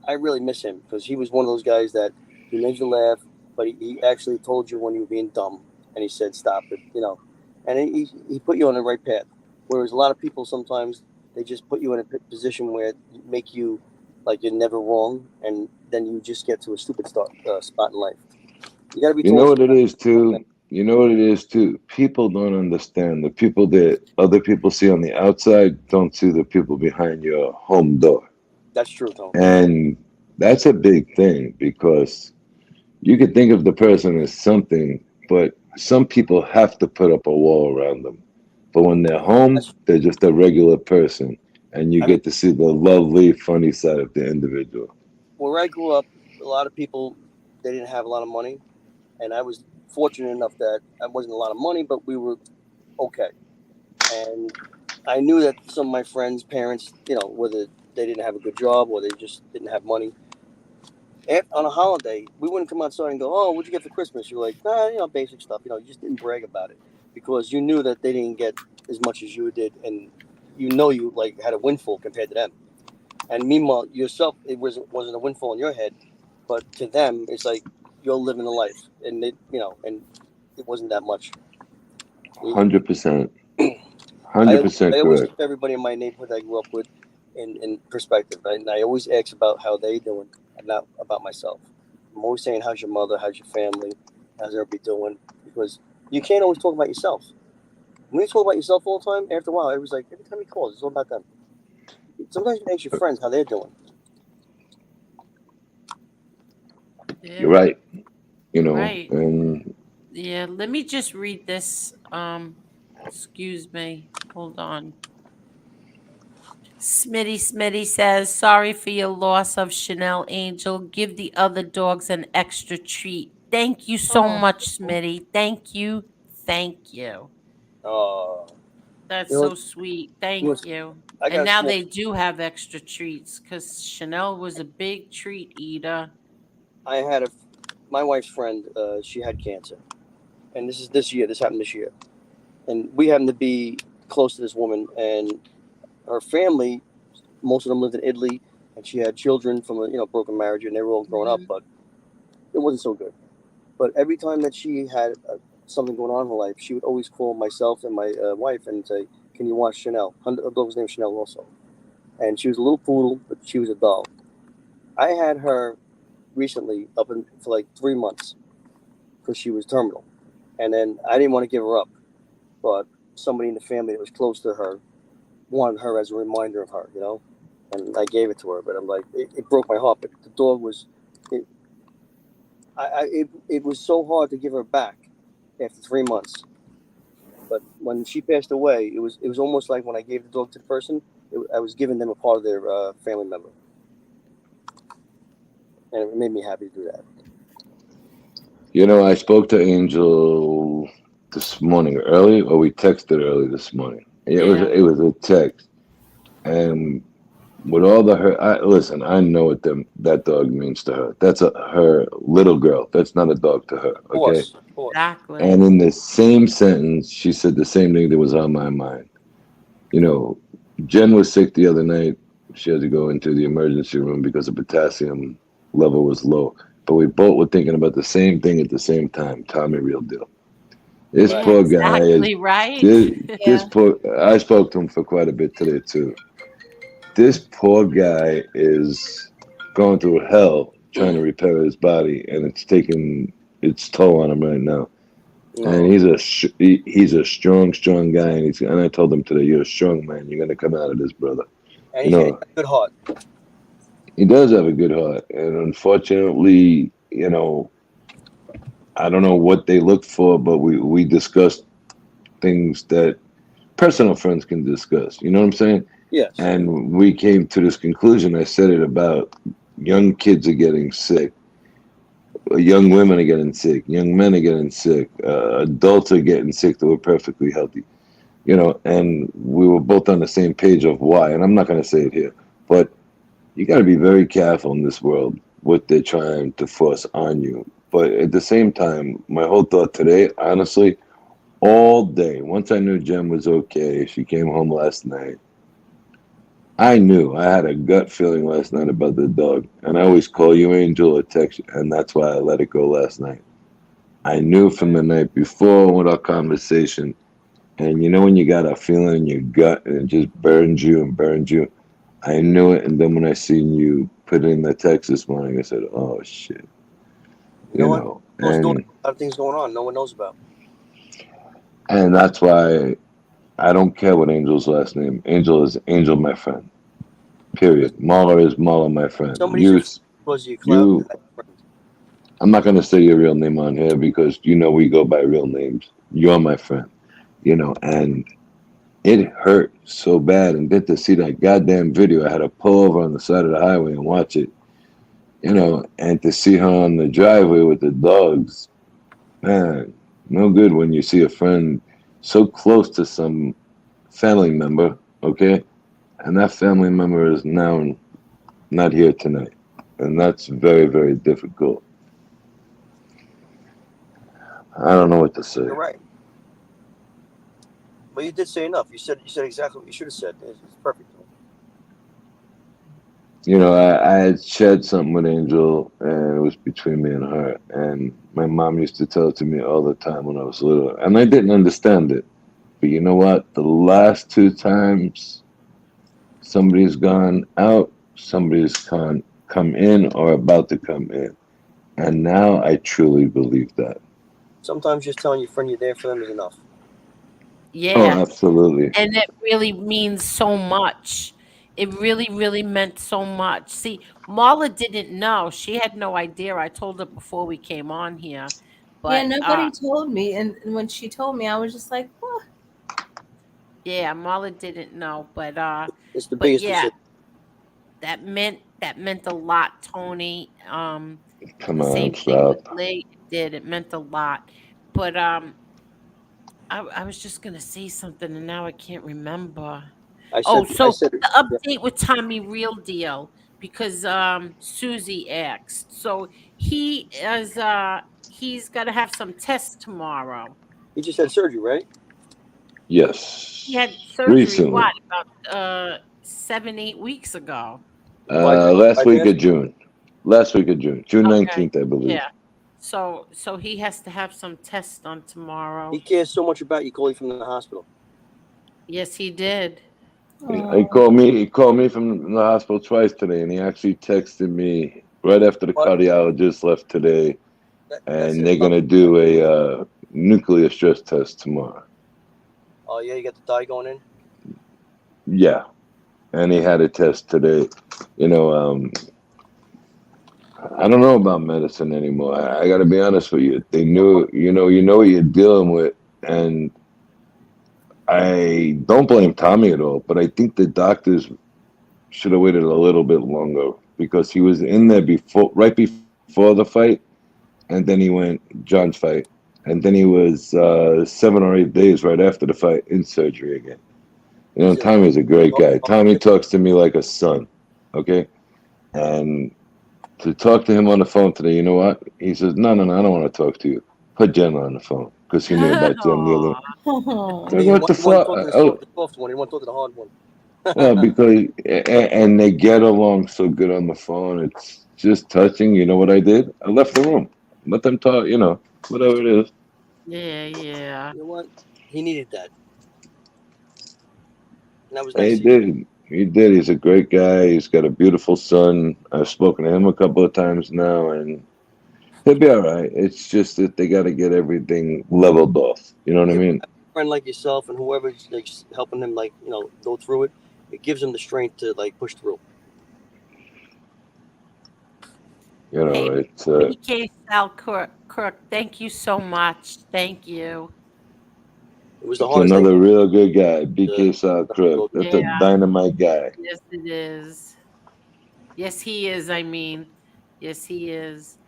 I really miss him because he was one of those guys that he made you laugh, but he actually told you when you were being dumb, and he said stop it. And he put you on the right path. Whereas a lot of people sometimes they just put you in a position where make you like you're never wrong, and then you just get to a stupid spot in life. You got to be You know told what it sometimes. is too? You know what it is too? People don't understand. The people that other people see on the outside don't see the people behind your home door. That's true, Tone. And that's a big thing because you could think of the person as something, but some people have to put up a wall around them. But when they're home, That's, they're just a regular person, and you I mean, get to see the lovely, funny side of the individual. where I grew up, a lot of people they didn't have a lot of money, and I was fortunate enough that I wasn't a lot of money, but we were okay. And I knew that some of my friends' parents, whether they didn't have a good job or they just didn't have money, on a holiday, we wouldn't come outside and go, "Oh, what'd you get for Christmas?" You're like, "Nah, basic stuff." You just didn't brag about it because you knew that they didn't get as much as you did, and you like had a windfall compared to them. And meanwhile, yourself, it wasn't a windfall in your head, but to them, it's like you're living a life, and and it wasn't that much. 100%. I 100% I always correct. keep everybody in my neighborhood I grew up with in perspective, right? And I always ask about how they doing, and not about myself. I'm always saying, "How's your mother? How's your family? How's everybody doing?" Because you can't always talk about yourself. When you talk about yourself all the time, after a while, it was like every time he calls, it's all about them. Sometimes you ask your friends how they're doing. You're Yeah. right. Right. And Yeah. Let me just read this. Excuse me. Hold on. Smitty says, sorry for your loss of Chanel Angel. Give the other dogs an extra treat. Thank you so Oh, much, Smitty. Thank you. Thank you. Uh, That's you know, so sweet. you know, Thank you. I And got a now small. they do have extra treats because Chanel was a big treat eater. I had my wife's friend. She had cancer, and this is this year. This happened this year, and we happened to be close to this woman, and her family. Most of them lived in Italy, and she had children from a broken marriage, and they were all grown up, Hmm. but it wasn't so good. But every time that she had something going on in her life, she would always call myself and my wife and say, "Can you watch Chanel?" Her dog was named Chanel also, and she was a little poodle, but she was a doll. I had her recently for like 3 months because she was terminal, and then I didn't want to give her up, but somebody in the family that was close to her wanted her as a reminder of her, and I gave it to her. But I'm like, it broke my heart. But the dog was, it was so hard to give her back after 3 months. But when she passed away, it was almost like when I gave the dog to the person, I was giving them a part of their family member, and it made me happy to do that. I spoke to Angel this morning early, or we texted early this morning. It was a text, and with all the her, listen, I know what that dog means to her. That's her little girl. That's not a dog to her. Of Okay. course, of course. Exactly. And in the same sentence, she said the same thing that was on my mind. Jen was sick the other night. She had to go into the emergency room because the potassium level was low. But we both were thinking about the same thing at the same time. Tommy, real deal. This Yeah, poor guy is exactly right. this Yeah. poor. I spoke to him for quite a bit today too. This poor guy is going through hell trying to repair his body, and it's taking its toll on him right now. And No, he's a strong guy, and I told him today, you're a strong man. You're gonna come out of this, brother. and You he's got know, a good heart. he does have a good heart, and unfortunately, I don't know what they looked for, but we discussed things that personal friends can discuss. You know what I'm saying? Yes, And we came to this conclusion. I said it about young kids are getting sick, young women are getting sick, young men are getting sick, adults are getting sick that were perfectly healthy. And we were both on the same page of why. And I'm not going to say it here, but you got to be very careful in this world what they're trying to force on you. But at the same time, my whole thought today, honestly, all day, once I knew Jen was okay, she came home last night. I knew I had a gut feeling last night about the dog, and I always call you Angel or text you, and that's why I let it go last night. I knew from the night before with our conversation, and when you got a feeling in your gut and it just burns you and burns you, I knew it. And then when I seen you put in the text this morning, I said, "Oh shit," you know what? Those doing and a lot of things going on no one knows about. that's why I don't care what Angel's last name. Angel is Angel, my friend. Because Period. Marla is Marla, my friend. somebody's your friend because you clout You. that friend. I'm not gonna say your real name on here because we go by real names. You're my friend. And it hurt so bad. And then to see that goddamn video, I had to pull over on the side of the highway and watch it. And to see her on the driveway with the dogs, man, no good when you see a friend so close to some family member, okay? And that family member is now not here tonight. And that's very, very difficult. I don't know what to say. You're right. But you did say enough. You said exactly what you should have said. It's perfect. I had shared something with Angel, and it was between me and her. And my mom used to tell it to me all the time when I was little, and I didn't understand it. But you know what? The last two times somebody's gone out, somebody's come in or about to come in, and now I truly believe that. Sometimes just telling your friend you're there for them is enough. Oh, Yeah. absolutely. And it really means so much. It really, really meant so much. See, Marla didn't know. She had no idea. I told her before we came on here. Yeah, But nobody told me, and when she told me, I was just like, "What?" yeah, Marla didn't know. It's the But biggest yeah, decision. that meant a lot, Tony. Come The on, same thing with stop. Lee. It did. It meant a lot. But I was just gonna say something and now I can't remember. I Oh, said. I so said. the Yeah. update with Tommy Real Deal because Susie asked. So he's got to have some tests tomorrow. You just had surgery, right? He had Yes, surgery recently. what about 7-8 weeks ago. By Last week of bypass. June. Last week of June, June Okay. 19th, I Yeah. believe. So he has to have some tests done He tomorrow. cares so much about you. Call you from the hospital. Yes, he did. He Oh, called me. He called me from the hospital twice today, and he actually texted me right after the What? cardiologist left today, That's and it. they're gonna do a nuclear stress test tomorrow. Oh yeah, you got the dye going in. Yeah, and he had a test today. You know, I don't know about medicine anymore. I got to be honest with you. They knew, you know what you're dealing with, and I don't blame Tommy at all. But I think the doctors should have waited a little bit longer because he was in there before, right before the fight, and then he went John's fight, and then he was 7 or 8 days right after the fight in surgery again. You know, Is it? Tommy's a great Oh, guy. Tommy talks to me like a son. Okay, and to talk to him on the phone today, you know what? He says, no, no, no, I don't want to talk to you. Put Jenna on the phone because he knew about Jen the other. Aw. Like, he what the want to fuck? talk to Oh, the soft one. He want to talk to the hard one. well, because, and they get along so good on the phone. It's just touching. You know what I did? I left the room. Let them talk, whatever it is. Yeah, yeah. You know what? He needed that, and that was And he nice of you. did. He did. He's a great guy. He's got a beautiful son. I've spoken to him a couple of times now, and he'll be all right. It's just that they got to get everything leveled off. You know what I Yeah, mean? a friend like yourself and whoever's like helping him, like go through it. It gives him the strength to like push through. Hey, It's BK Sal Crook, thank you so much. Thank you. It was the it's hardest thing. another real good guy, To, BK Sal Crook. go through. That's Yeah, a dynamite guy. yes, it is. Yes, he is. I mean, yes, he is.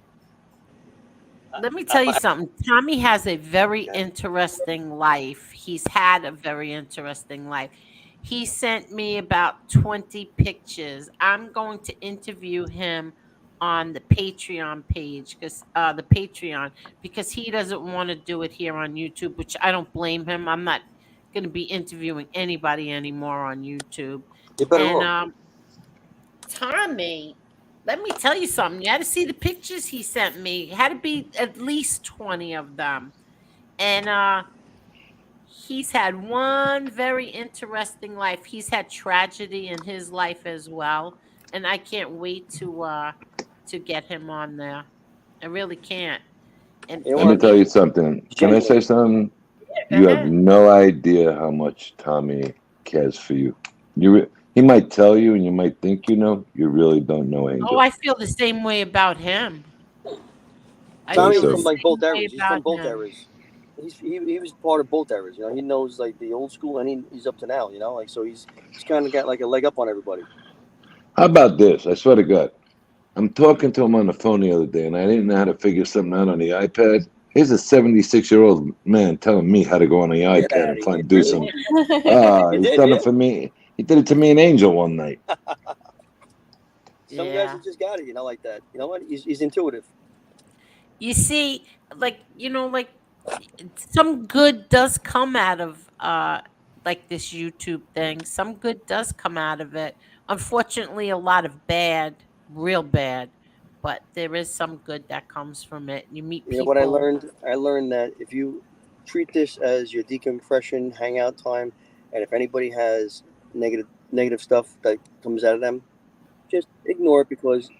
Let me tell you I, something. Tommy has a very interesting life. He's had a very interesting life. He sent me about 20 pictures. I'm going to interview him on the Patreon page because he doesn't want to do it here on YouTube, which I don't blame him. I'm not going to be interviewing anybody anymore on YouTube. you're better And off. Tommy, let me tell you something. You had to see the pictures he sent me. It had to be at least 20 of them. And he's had one very interesting life. He's had tragedy in his life as well. And I can't wait to get him on there. I really can't. And You know Let me what? tell he you something. Can I Genuine. say something? go You have ahead. no idea how much Tommy cares for you. He might tell you, and you might think you know. You really don't know Oh, Angel. I feel the same way about him. I So, Tommy's feel the from so like both same way eras. He's from about both him. eras. He was part of both eras. He knows like the old school, and he's up to now. Like so he's kind of got like a leg up on everybody. how about this? I swear to God. I'm talking to him on the phone the other day, and I didn't know how to figure something out on the iPad. Here's a 76-year-old man telling me how to go on the Get iPad out and of here! find do Really? some. You He's did, done yeah? it for me. He did it to me and Angel one night. Some guys Yeah. have just got it, like that. You know what? He's intuitive. You see, like some good does come out of like this YouTube thing. Some good does come out of it. Unfortunately, a lot of bad, real bad, but there is some good that comes from it. You meet You know what I people. learned? I learned that if you treat this as your decompression hangout time, and if anybody has negative stuff that comes out of them, just ignore it because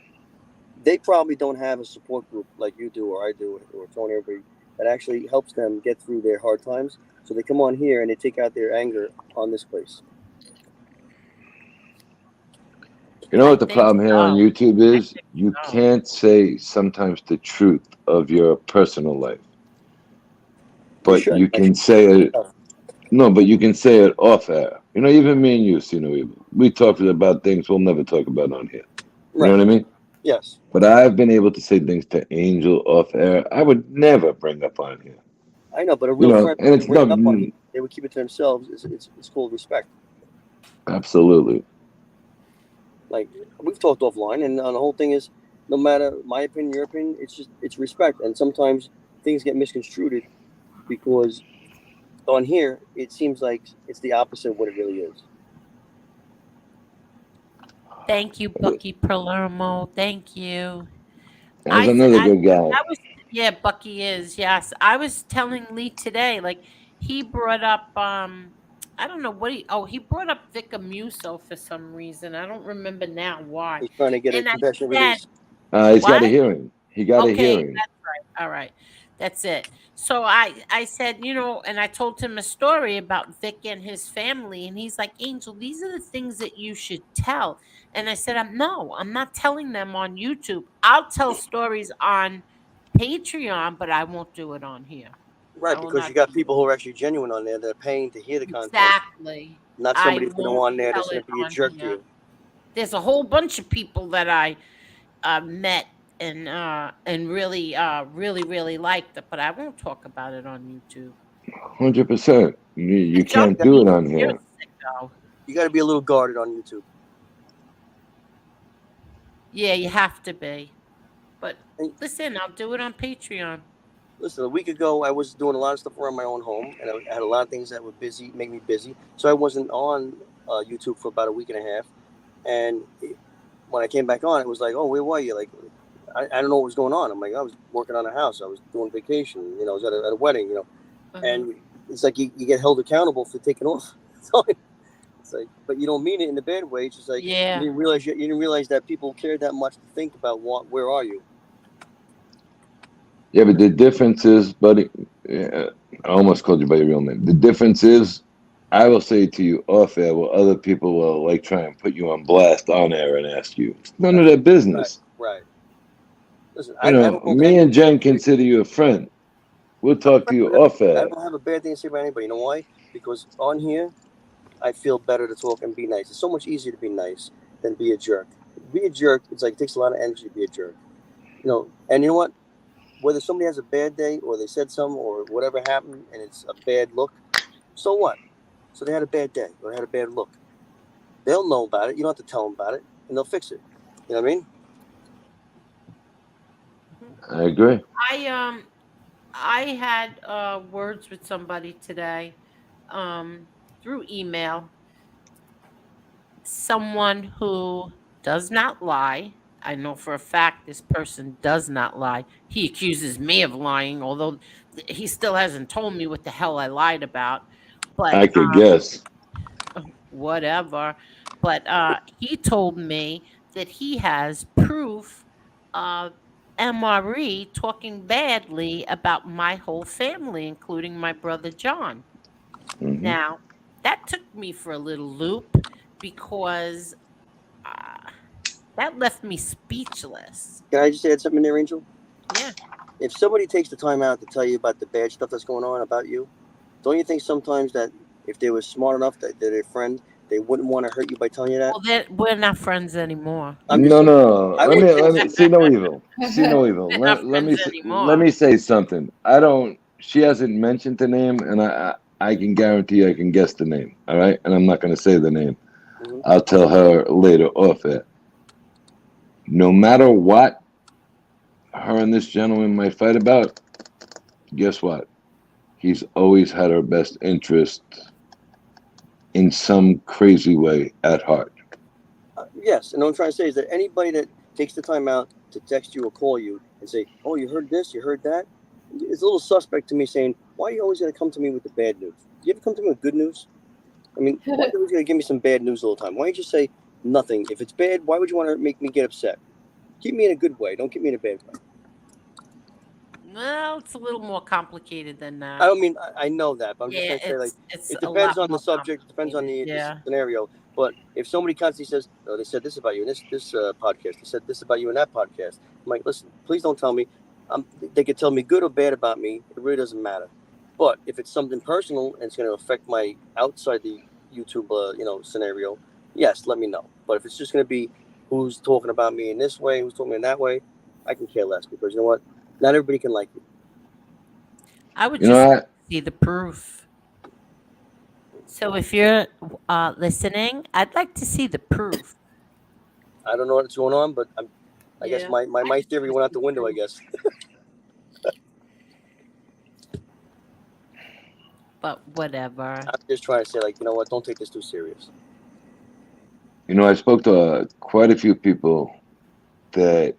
they probably don't have a support group like you do or I do or Tony or everybody that actually helps them get through their hard times. So they come on here and they take out their anger on this place. You know I what the think problem here on so. YouTube I is? think You so. can't say sometimes the truth of your personal life, You but should you can actually. say it. No, but you can say it off air. Even me and you, we talk about things we'll never talk about on here. You know Right. what I mean? Yes. But I've been able to say things to Angel off air I would never bring up on here. I know, but a real friend And it's bring not it up on here. They would keep it to themselves. It's called respect. absolutely. Like we've talked offline, and the whole thing is, no matter my opinion, your opinion, it's respect. And sometimes things get misconstrued because on here it seems like it's the opposite of what it really is. Thank you, Bucky Palermo. Thank you. As another good guy. That was Yeah, Bucky is. Yes. I was telling Lee today, like he brought up I don't know what he brought up Vic Amuso for some reason. I don't remember now why. He's trying to get a And I compassionate said, release. He's got a what? hearing. He got a Okay, hearing. that's right. All right. That's it. So I said, and I told him a story about Vic and his family, and he's like, Angel, these are the things that you should tell. And I said, I'm not telling them on YouTube. I'll tell stories on Patreon, but I won't do it on here. I Right, will because not you got do it. people who are actually genuine on there that are paying to hear the content, Exactly. not I somebody that's going to go won't on there tell that's going it to be a on jerk to here. you. There's a whole bunch of people that I met and really liked it, but I won't talk about it on YouTube. 100%. You And John can't You do it Cena on years here. ago. got to be a little guarded on YouTube. Yeah, you have to be. But And listen, I'll do it on Patreon. listen, a week ago I was doing a lot of stuff around my own home, and I had a lot of things that were busy, make me busy. So I wasn't on YouTube for about a week and a half. And when I came back on, it was like, oh, where were you? Like, I don't know what was going on. I'm like, I was working on a house. I was doing vacation. I was at a wedding. Uh-huh. And it's like you get held accountable for taking off. So it's like, but you don't mean it in a bad way. It's just like Yeah. you didn't realize that people care that much to think about where are you. Yeah, but the difference is, buddy, I almost called you by your real name. The difference is, I will say to you off air, while other people will like try and put you on blast on air and ask you. It's none of Right, their right, business. right. Listen, I don't hold Me and anything. Jen consider you a friend. We'll I'm talk to friends you with off everybody. I air. don't have a bad thing to say about anybody. You know why? Because on here, I feel better to talk and be nice. It's so much easier to be nice than be a jerk. Be a jerk. It's like it takes a lot of energy to be a jerk. And you know what? Whether somebody has a bad day or they said something or whatever happened and it's a bad look, so what? So they had a bad day or they had a bad look. They'll know about it. You don't have to tell them about it, and they'll fix it. You know what I mean? Mhm. I agree. I had words with somebody today through email. Someone who does not lie. I know for a fact this person does not lie. He accuses me of lying, although he still hasn't told me what the hell I lied about. But I could guess. whatever. But he told me that he has proof of MRE talking badly about my whole family, including my brother John. Hmm. Now, that took me for a little loop because uh, that left me speechless. Can I just add something there, Angel? Yeah. If somebody takes the time out to tell you about the bad stuff that's going on about you, don't you think sometimes that if they were smart enough that they're a friend, they wouldn't want to hurt you by telling you that? Well, then we're not friends anymore. I'm just No, saying. no. I Let wouldn't me feel the let me same. see no evil. See no evil. We're not friends Let anymore. me say something. I don't. She hasn't mentioned the name, and I can guarantee I can guess the name. All right, and I'm not going to say the name. Mm-hmm. I'll tell her later off it. No matter what her and this gentleman might fight about, guess what? He's always had her best interest in some crazy way at heart. Yes, and what I'm trying to say is that anybody that takes the time out to text you or call you and say, "Oh, you heard this, you heard that," it's a little suspect to me. Saying, "Why are you always going to come to me with the bad news? You ever come to me with good news? I mean, why are you always going to give me some bad news all the time? Why don't you say nothing? If it's bad, why would you want to make me get upset? Keep me in a good way. Don't keep me in a bad way." Well, it's a little more complicated than I that. don't mean I know that, but I'm just Yeah, trying to say like it's it a depends lot on the more subject, it depends on complicated. the Yeah. scenario. But if somebody constantly says, "Oh, they said this about you in this podcast," they said this about you in that podcast, I'm like, listen, please don't tell me. They could tell me good or bad about me. It really doesn't matter. But if it's something personal and it's going to affect my outside the YouTube scenario, yes, let me know. But if it's just going to be who's talking about me in this way, who's talking in that way, I can care less because you know what? Not everybody can like you. I would You know just like what? to see the proof. So if you're listening, I'd like to see the proof. I don't know what's going on, but I guess Yeah. I my just theory want to went out see the the window. I proof. guess. But whatever. I'm just trying to say, like, you know what? Don't take this too serious. I spoke to quite a few people that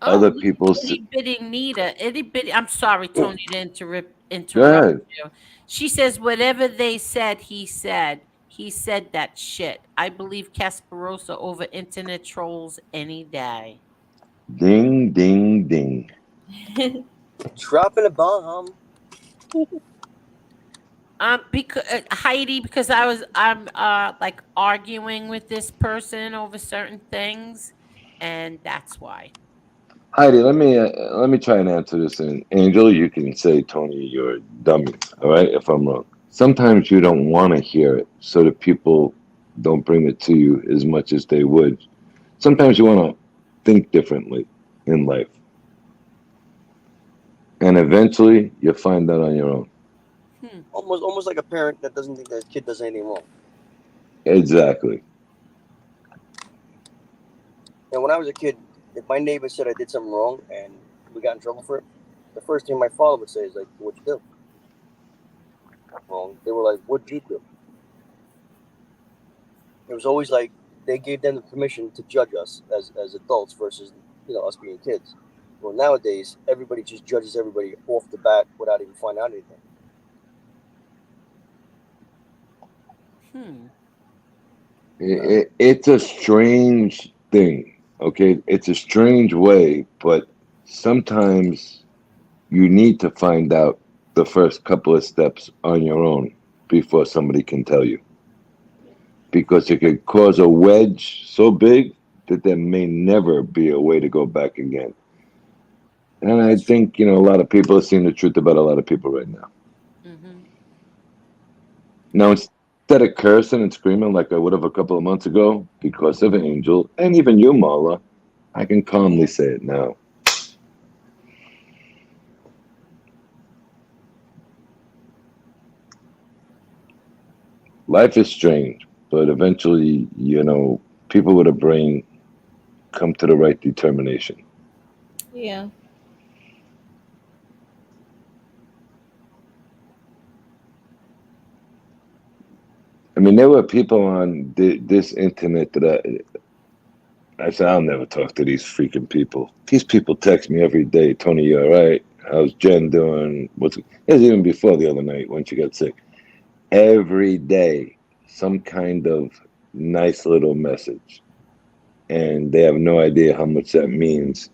Oh, other look, people. itty bitty Nita. Itty bitty. I'm sorry, Tony, to Go interrupt ahead. you. She says, whatever they said, he said. He said that shit. I believe Casparosa over internet trolls any day. Ding, ding, ding. Dropping a bomb. Because Heidi, because I'm like arguing with this person over certain things, and that's why. Heidi, let me try and answer this. And Angel, you can say Tony, you're a dummy. All right, if I'm wrong. Sometimes you don't want to hear it, so that people don't bring it to you as much as they would. Sometimes you want to think differently in life, and eventually you'll find that on your own. Hmm. Almost like a parent that doesn't think their kid does anything wrong. Exactly. And when I was a kid, if my neighbor said I did something wrong and we got in trouble for it, the first thing my father would say is like, "What'd you do?" Wrong. They were like, "What'd you do?" It was always like they gave them the permission to judge us as adults versus us being kids. Well, nowadays everybody just judges everybody off the bat without even finding out anything. Hmm. It's a strange thing. Okay, it's a strange way, but sometimes you need to find out the first couple of steps on your own before somebody can tell you, because it could cause a wedge so big that there may never be a way to go back again. And I That's true. think, a lot of people are seeing the truth about a lot of people right now. Mm-hmm. Now, instead of cursing and screaming like I would have a couple of months ago because of Angel, and even you, Marla, I can calmly say it now. Life is strange, but eventually, people with a brain come to the right determination. Yeah. I mean, there were people on this internet that I said, I'll never talk to these freaking people. These people text me every day, Tony, you all right? How's Jen doing? It was even before the other night when she got sick. Every day, some kind of nice little message. And they have no idea how much that means,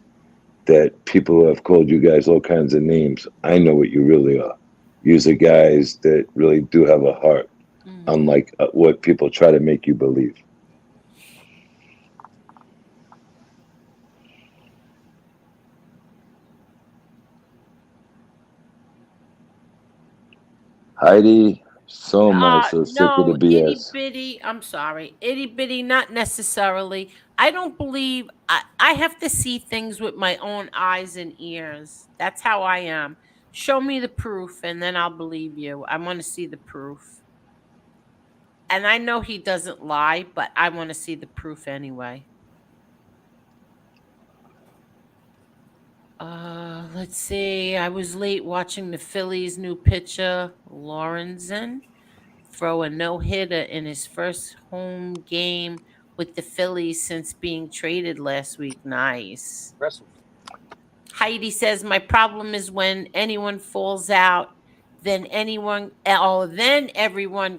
that people who have called you guys all kinds of names, I know what you really are. You're the guys that really do have a heart, Mm-hmm. unlike what people try to make you believe. Heidi, so am I so sick of the No, itty BS. bitty. I'm sorry, itty bitty. Not necessarily. I don't believe. I have to see things with my own eyes and ears. That's how I am. Show me the proof, and then I'll believe you. I want to see the proof, and I know he doesn't lie, but I want to see the proof anyway. Let's see. I was late watching the Phillies' new pitcher, Lorenzen, throw a no hitter in his first home game with the Phillies since being traded last week. Nice. Impressive. Heidi says, my problem is when anyone falls out, then everyone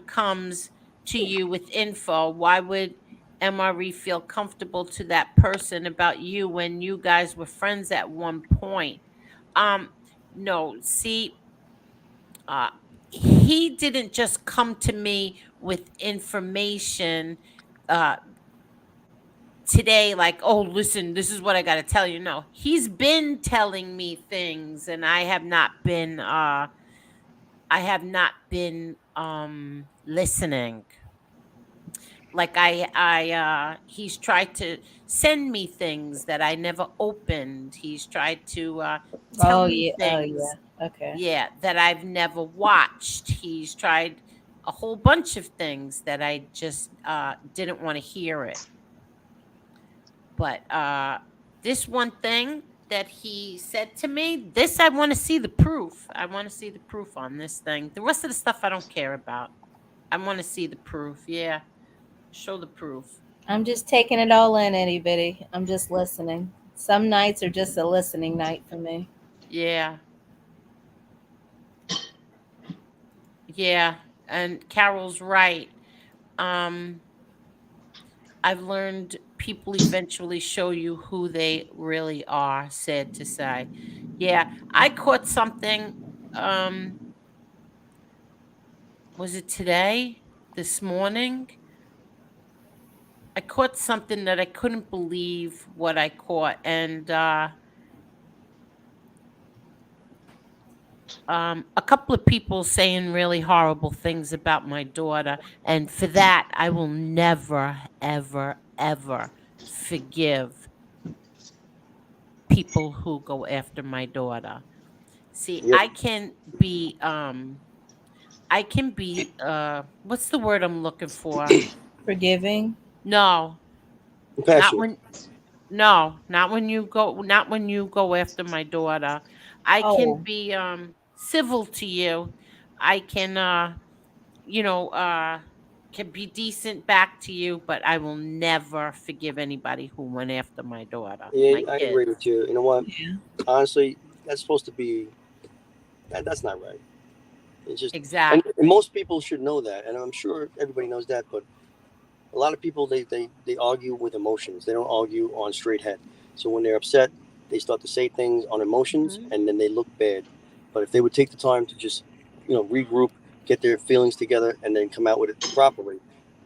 comes to you with info. Why would MRE feel comfortable to that person about you when you guys were friends at one point? Um, no, see, uh, he didn't just come to me with information uh, today, like, oh, listen, this is what I got to tell you. No, he's been telling me things, and I have not been listening. Like he's tried to send me things that I never opened. He's tried to tell Oh me yeah. Oh yeah. things, Okay. yeah, that I've never watched. He's tried a whole bunch of things that I just didn't want to hear it. But this one thing that he said to me, this I want to see the proof. I want to see the proof on this thing. The rest of the stuff I don't care about. I want to see the proof. Yeah, show the proof. I'm just taking it all in, itty bitty. I'm just listening. Some nights are just a listening night for me. Yeah. Yeah. And Carol's right. Um, I've learned people eventually show you who they really are, sad to say. Yeah. I caught something, um, was it today? This morning? I caught something that I couldn't believe what I caught. And a couple of people saying really horrible things about my daughter. And for that, I will never, ever, ever forgive people who go after my daughter. See, Yep. I can be what's the word I'm looking for? Forgiving. No, not Compassionate. when no, not when you go after my daughter. I can Oh, be civil to you. I can you know, can be decent back to you, but I will never forgive anybody who went after my daughter, Yeah, my I kids. agree with you. You know what? yeah. Honestly, that's supposed to be. That's not right. It's just, and Exactly. most people should know that, and I'm sure everybody knows that. But a lot of people they argue with emotions. They don't argue on straight head. So when they're upset, they start to say things on emotions, Hmm. and then they look bad. But if they would take the time to just, regroup, get their feelings together, and then come out with it properly,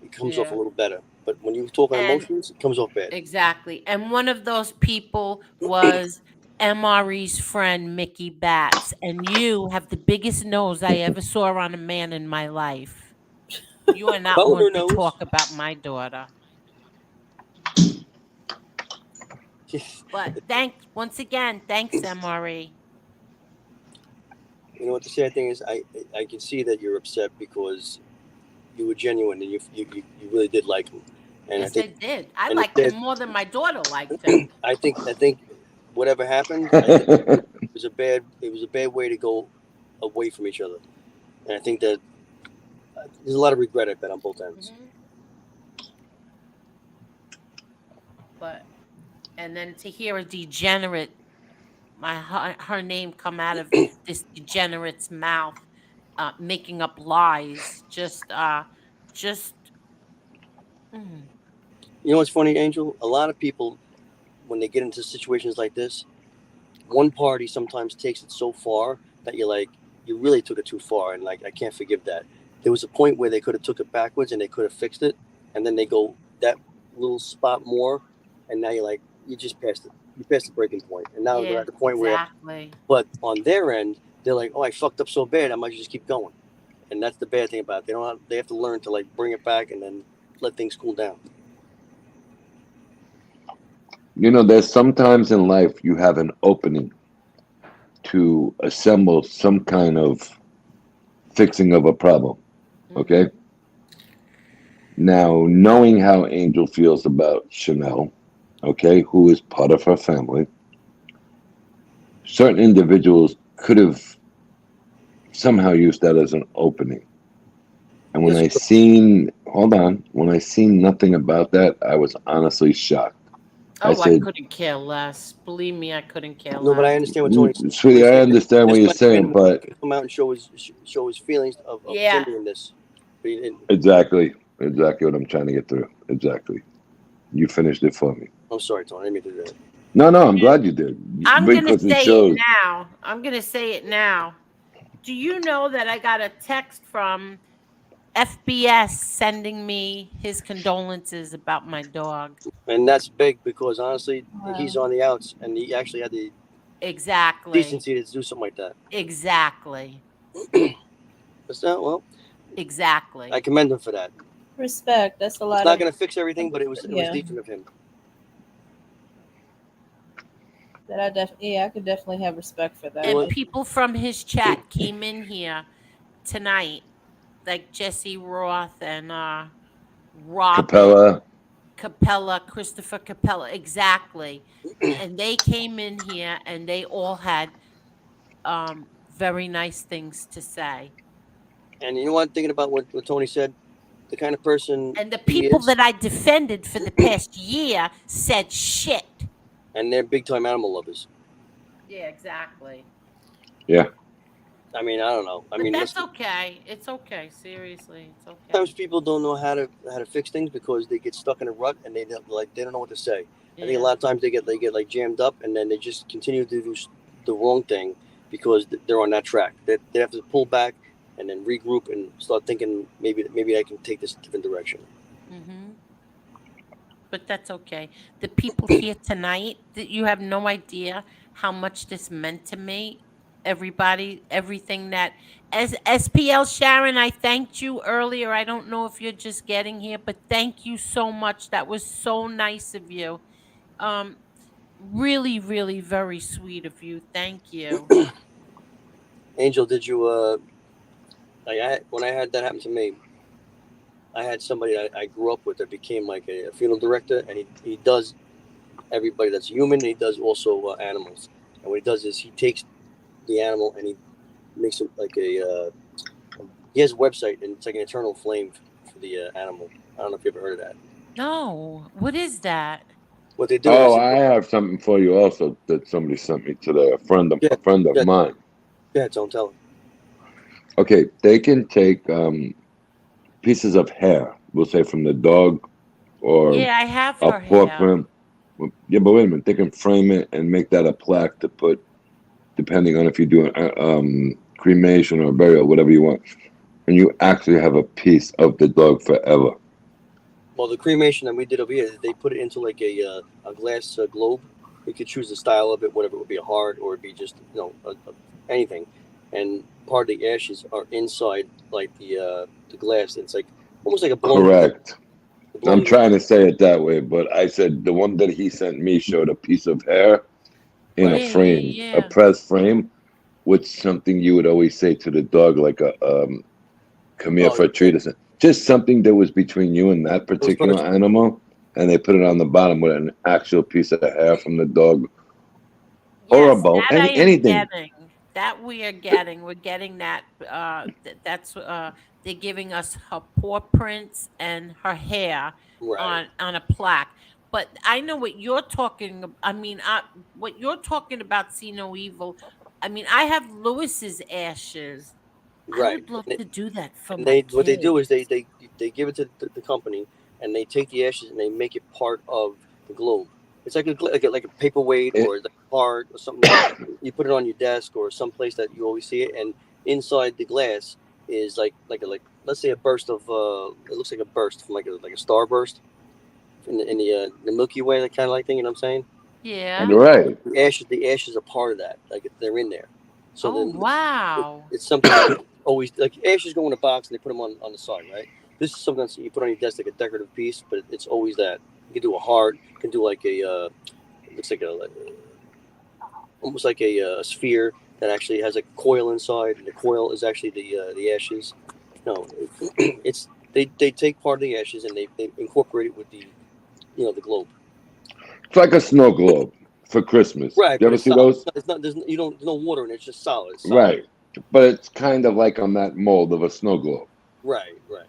it comes off a Yeah. little better. But when you talk on And emotions, it comes off bad. exactly. And one of those people was MRE's friend, Mickey Batts. And you have the biggest nose I ever saw on a man in my life. You are not Tell one her to nose. talk about my daughter. But once again, thanks, MRE. You know what the sad thing is? I can see that you're upset because you were genuine and you really did like him, and I Yes, think I did. I and liked him more than my daughter liked him. I think whatever happened, I think it was a bad way to go away from each other, and I think that there's a lot of regret I bet on both ends. Hmm. But and then to hear a degenerate, her name come out of this degenerate's mouth, making up lies, just mm, You know what's funny, Angel? A lot of people when they get into situations like this, one party sometimes takes it so far that you're like, you really took it too far, and like I can't forgive that. There was a point where they could have took it backwards and they could have fixed it, and then they go that little spot more, and now you're like, you just passed it. You passed the breaking point, and now they're yeah, at the point where, exactly. but on their end, they're like, oh, I fucked up so bad, I might just keep going, and that's the bad thing about it. They have to learn to like bring it back and then let things cool down. There's sometimes in life you have an opening to assemble some kind of fixing of a problem. Hmm. Okay. Now, knowing how Angel feels about Chanel, okay, who is part of her family, certain individuals could have somehow used that as an opening. And when Yes, I seen, hold on, when I seen nothing about that, I was honestly shocked. I Oh, I said, couldn't care less. Believe me, I couldn't care no, but I less. understand what Tony's saying. What Sweetie, he's I saying is understand what this you're might have been saying, when he but could come out and show his feelings of Yeah. genuineness. But he didn't. exactly what I'm trying to get through. Exactly. You finished it for me. I'm sorry, Tony. I didn't mean to do that. No, I'm glad you did I'm gonna because it say it shows. now. I'm gonna say it now. Do you know that I got a text from FBS sending me his condolences about my dog? And that's big because honestly, he's Wow. on the outs, and he actually had the Exactly. decency to do something like that. Exactly. But that, well, I Exactly. commend him for that. Respect. That's a It's lot not of. going to fix everything, but it was Yeah. decent of him. That I yeah, I could definitely have respect for You know that. And what? people from his chat came in here tonight, like Jesse Roth and Robin Capella, Capella, Christopher Capella, exactly. And they came in here and they all had very nice things to say. And you know what? Thinking about what Tony said, the kind of person And the he people is, that I defended for the past year said shit. and they're big time animal lovers. Yeah, exactly. Yeah. I mean, I don't know. I But mean, that's listen, okay. It's okay. Seriously, it's okay. sometimes people don't know how to fix things because they get stuck in a rut and they don't know what to say. I think a Yeah. lot of times they get like jammed up and then they just continue to do the wrong thing because they're on that track. They have to pull back and then regroup and start thinking maybe I can take this a different direction. Mm-hmm. But that's okay. The people here tonight, that you have no idea how much this meant to me. Everybody, everything that as SPL Sharon, I thanked you earlier. I don't know if you're just getting here, but thank you so much. That was so nice of you. Um, really, really very sweet of you. Thank you. Angel, did you when I had that happen to me, I had somebody I grew up with that became like a funeral director, and he does everybody that's human. And he does also animals, and what he does is he takes the animal and he makes it like he has a website and it's like an eternal flame for the animal. I don't know if you ever heard of that. No, what is that? What they do Oh, is, I have something for you also that somebody sent me today. yeah, A friend of yeah, mine. yeah, don't tell him. Okay, they can take pieces of hair, we'll say from the dog or Yeah, I have a her paw hair. print. Yeah, but wait a minute. They can frame it and make that a plaque to put, depending on if you do an cremation or burial, whatever you want. And you actually have a piece of the dog forever. Well, the cremation that we did over here, they put it into like a glass globe. You could choose the style of it, whatever it would be, a heart or it'd be just anything. And part of the ashes are inside like the glass. It's like almost like a blown glass. Correct. A I'm blown trying to say it that way, but I said the one that he sent me showed a piece of hair in a right. Yeah, yeah, frame, a yeah. pressed frame, with something you would always say to the dog, like a come here Oh, for a treat or something. Just something that was between you and that it was particular personal. animal, and they put it on the bottom with an actual piece of hair from the dog or a Yes, bone, that I am anything. getting. That we are getting. We're getting that. That's they're giving us her paw prints and her hair Right. on a plaque. But I know what you're talking. I mean, what you're talking about. See no evil. I mean, I have Lewis's ashes. I Right. would love to do that for And my they what they do kids. is they give it to the company and they take the ashes and they make it part of the globe. It's like a paperweight It, or like a heart or something that you put it on your desk or someplace that you always see it. And inside the glass is like let's say a burst of it looks like a burst from like a star burst in the Milky Way, that kind of like thing. You know what I'm saying? Yeah. And right. the ashes are part of that. Like they're in there. So Oh then wow. it's something that always like ashes go in a box and they put them on the side, right? This is something that you put on your desk like a decorative piece, but it's always that. You can do a heart, you can do like it looks like almost like a sphere that actually has a coil inside, and the coil is actually the ashes. No, it's they take part of the ashes and they incorporate it with the globe. It's like a snow globe for Christmas. Right, You but ever it's see solid. those? It's not. There's no water in it. It's just solid. It's solid. Right. But it's kind of like on that mold of a snow globe. Right, right.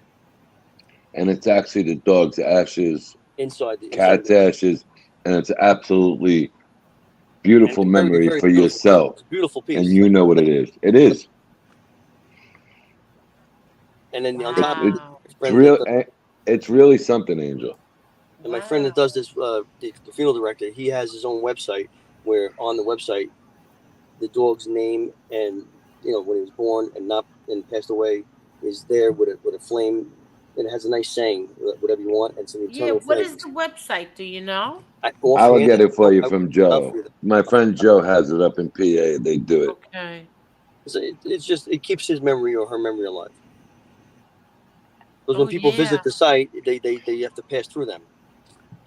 And it's actually the dog's ashes, Inside cat's the ashes, and it's absolutely and beautiful it's a very memory very for beautiful. yourself. It's a beautiful And piece. you know what it is. It is. And then on top of it, Wow. my It's friend that real. does, It's really something, Angel. and my friend that Wow. does this, the funeral director, he has his own website where on the website the dog's name and when he was born and not and passed away is there with a flame, and it has a nice saying, whatever you want. And it's an Yeah, eternal what flame. is the website? Do you know? I will Offhand, get it for you I would from love for Joe. you to. My friend Joe has it up in PA. They do it. Okay. It's just it keeps his memory or her memory alive. Because when Oh people yeah. visit the site, they have to pass through them.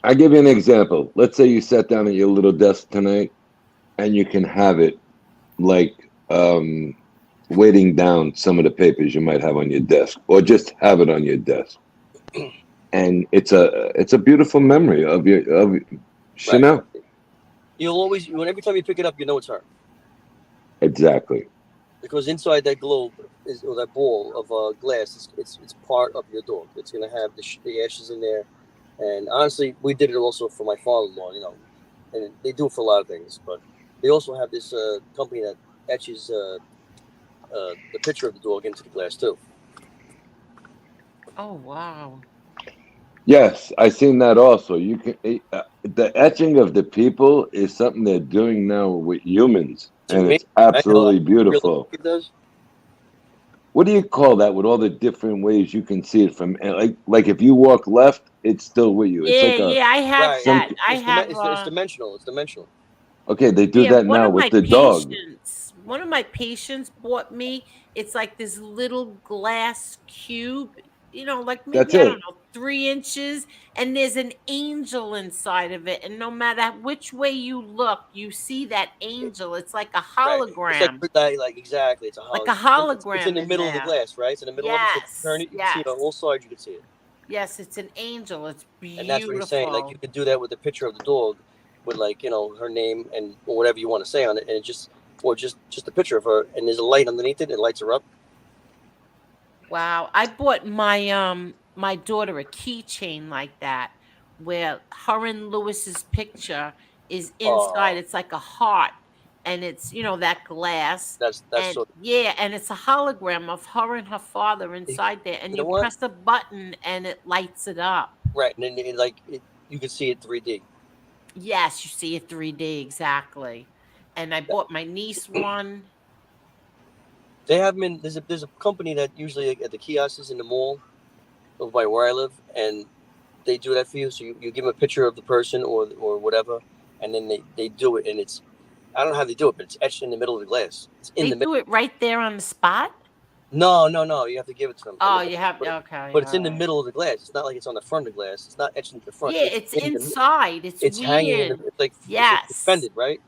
I give you an example. Let's say you sat down at your little desk tonight, and you can have it like weighting down some of the papers you might have on your desk, or just have it on your desk. And it's a beautiful memory of Right. Chanel. You'll always when every time you pick it up, you know it's her. Exactly. Because inside that globe is or that ball of glass, it's part of your dog. It's gonna have the ashes in there, and honestly, we did it also for my father-in-law. and they do it for a lot of things. But they also have this company that etches the picture of the dog into the glass too. Oh wow. Yes, I seen that also. You can the etching of the people is something they're doing now with humans, It's and amazing, it's right? How absolutely realistic beautiful. it does. What do you call that with all the different ways you can see it from like if you walk left, it's still with you. It's Yeah, like a yeah, I have Right. some that. I have It's dimensional. It's dimensional. okay, they do yeah, that now with the dog. one of my patients bought me, it's like this little glass cube, like That's maybe, I don't it. know, 3 inches, and there's an angel inside of it. And no matter which way you look, you see that angel. It's like a Right. It's like hologram, like exactly. It's a like a hologram. It's in hologram the in middle of the there. glass, right? It's in the middle of it. So if you turn Yes, it, you can see it on yes, all sides. You can see it, yes, it's an angel. It's and that's what he's saying. Like you beautiful. could do that with a picture of the dog, with like her name and whatever you want to say on it, and it just or just a picture of her, and there's a light underneath it. It lights her up. Wow, I bought my daughter a keychain like that where her and Lewis's picture is inside. Oh, It's like a heart, and it's that glass, that's and so. yeah, and it's a hologram of her and her father You inside there, and know you what? press a button and it lights it up. Right, and then you can see it 3D. Yes, you see a 3D exactly. And I bought my niece one. They have them in. There's a company that usually at the kiosks in the mall over by where I live, and they do that for you. So you give them a picture of the person or whatever, and then they do it, and it's I don't know how they do it, but it's etched in the middle of the glass. It's in They the middle. do it right there on the spot. No. You have to give it to them, Oh, you have but okay, it's all in the right. middle of the glass. It's not like it's on the front of the glass. It's not etched into the front. Yeah, It's it's in the. inside. It's It's hanging in the. weird. It's Yes. suspended, right?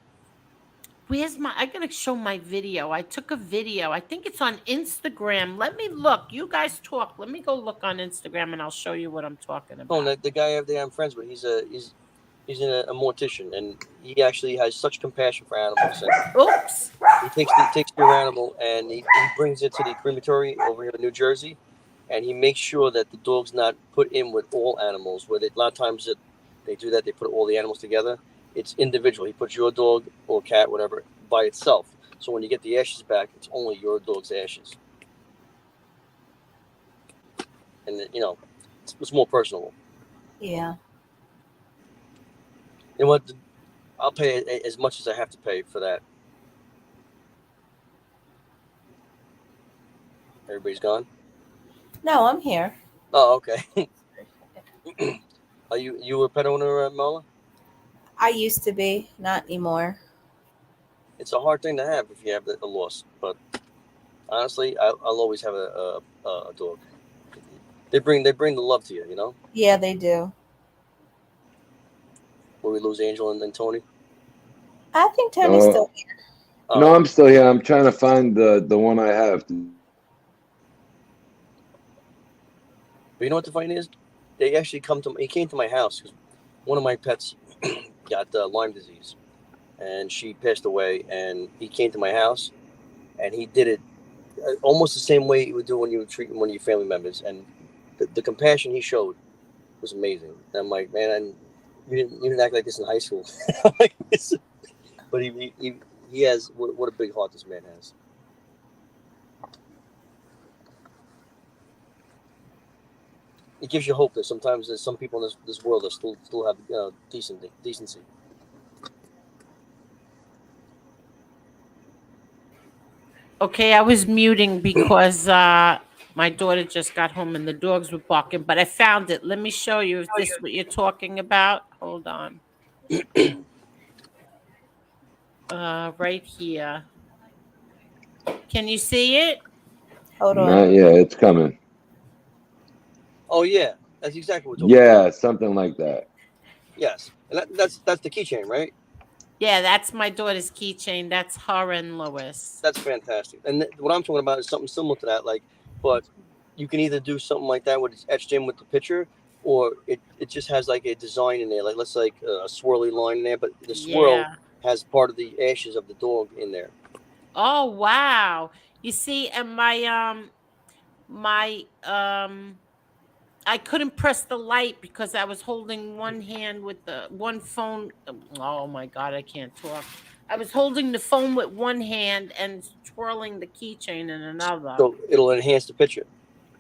Where's my I gotta show my video. I took a video. I think it's on Instagram. Let me look. You guys talk. Let me go look on Instagram and I'll show you what I'm talking Oh, and about. the guy over there I'm friends with, he's a mortician, and he actually has such compassion for animals, and Oops. he takes your animal and he brings it to the crematory over here in New Jersey, and he makes sure that the dog's not put in with all animals. Where a lot of times that they do that, they put all the animals together. It's individual. He puts your dog or cat, whatever, by itself. So when you get the ashes back, it's only your dog's ashes, and it's more personal. Yeah. You know what? I'll pay as much as I have to pay for that. Everybody's gone. No, I'm here. Oh, okay. Are you a pet owner, Mola? I used to be, not anymore. It's a hard thing to have if you have a loss, but honestly, I'll always have a dog. They bring the love to you, you know. Yeah, they do. Where we lose Angel and Tony. I think Tony's Uh, still. no, Oh, I'm still here. I'm trying to find the one I have. but you know what the funny is? They actually he came to my house because one of my pets got Lyme disease, and she passed away, and he came to my house, and he did it almost the same way you would do when you were treating one of your family members, and the compassion he showed was amazing. And I'm like, man, you didn't act like this in high school. Like this, but he has what a big heart this man has. It gives you hope that sometimes there's some people in this world that still have decency. Okay, I was muting because my daughter just got home and the dogs were barking, but I found it. Let me show you if this is what you're talking about. Hold on. Right here. Can you see it? Hold on. Not yet. It's coming. Oh yeah, that's exactly what we're talking about. Yeah, something like that. Yes, and that's the keychain, right? Yeah, that's my daughter's keychain. That's her and Lois. That's fantastic. And what I'm talking about is something similar to that. Like, but you can either do something like that where it's etched in with the picture, or it just has like a design in there. Like let's like a swirly line in there, but the swirl Yeah. has part of the ashes of the dog in there. Oh wow. You see, and my I couldn't press the light because I was holding one hand with the one phone. Oh my god, I can't talk. I was holding the phone with one hand and twirling the keychain in another. So it'll enhance the picture.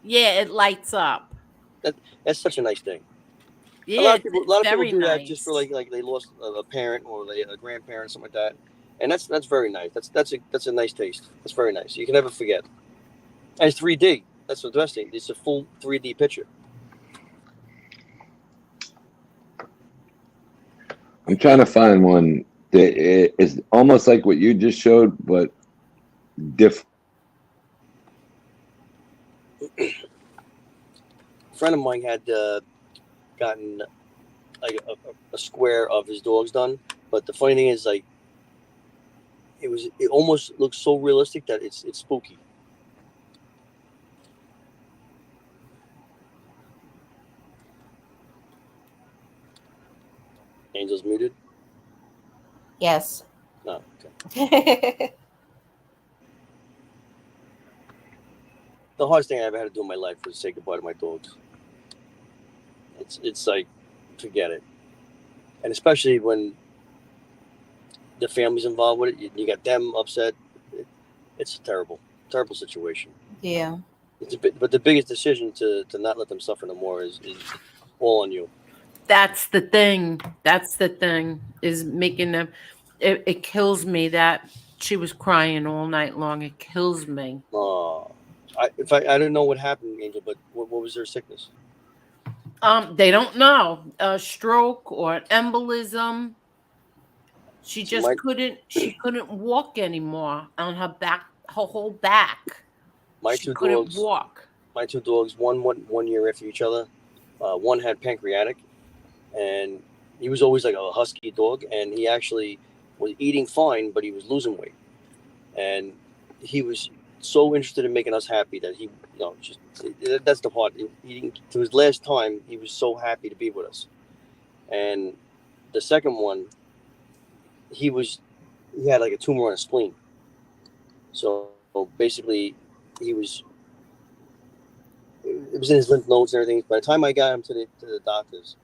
Yeah, it lights up. That that's such a nice thing. Yeah, A it's lot of people very do that just for nice. like they lost a parent or a grandparent, something like that, and that's very nice. That's a nice taste. That's very nice. You can never forget. And it's 3D. That's the best thing. It's a full 3D picture. I'm trying to find one that is almost like what you just showed, but different. A friend of mine had gotten like a square of his dogs done, but the funny thing is like it almost looks so realistic that it's spooky. Angel's muted. Yes. No. Okay. The hardest thing I ever had to do in my life was say goodbye to my dogs. It's like forget it, and especially when the family's involved with it, you got them upset. It's a terrible situation. Yeah. It's a bit, but the biggest decision to not let them suffer no more is all on you. That's the thing. That's the thing is making them. It kills me that she was crying all night long. It kills me. I don't know what happened, Angel, but what was their sickness? They don't know a stroke or an embolism. She See, just couldn't. She couldn't walk anymore on her back. Her whole back. my She two couldn't dogs, walk. my two dogs, one year after each other. One had pancreatic, and he was always like a husky dog, and he actually was eating fine, but he was losing weight, and he was so interested in making us happy that he, just that's the part. To his last time, he was so happy to be with us, and the second one, he had like a tumor on his spleen, so basically, he was it was in his lymph nodes and everything. By the time I got him to the doctors,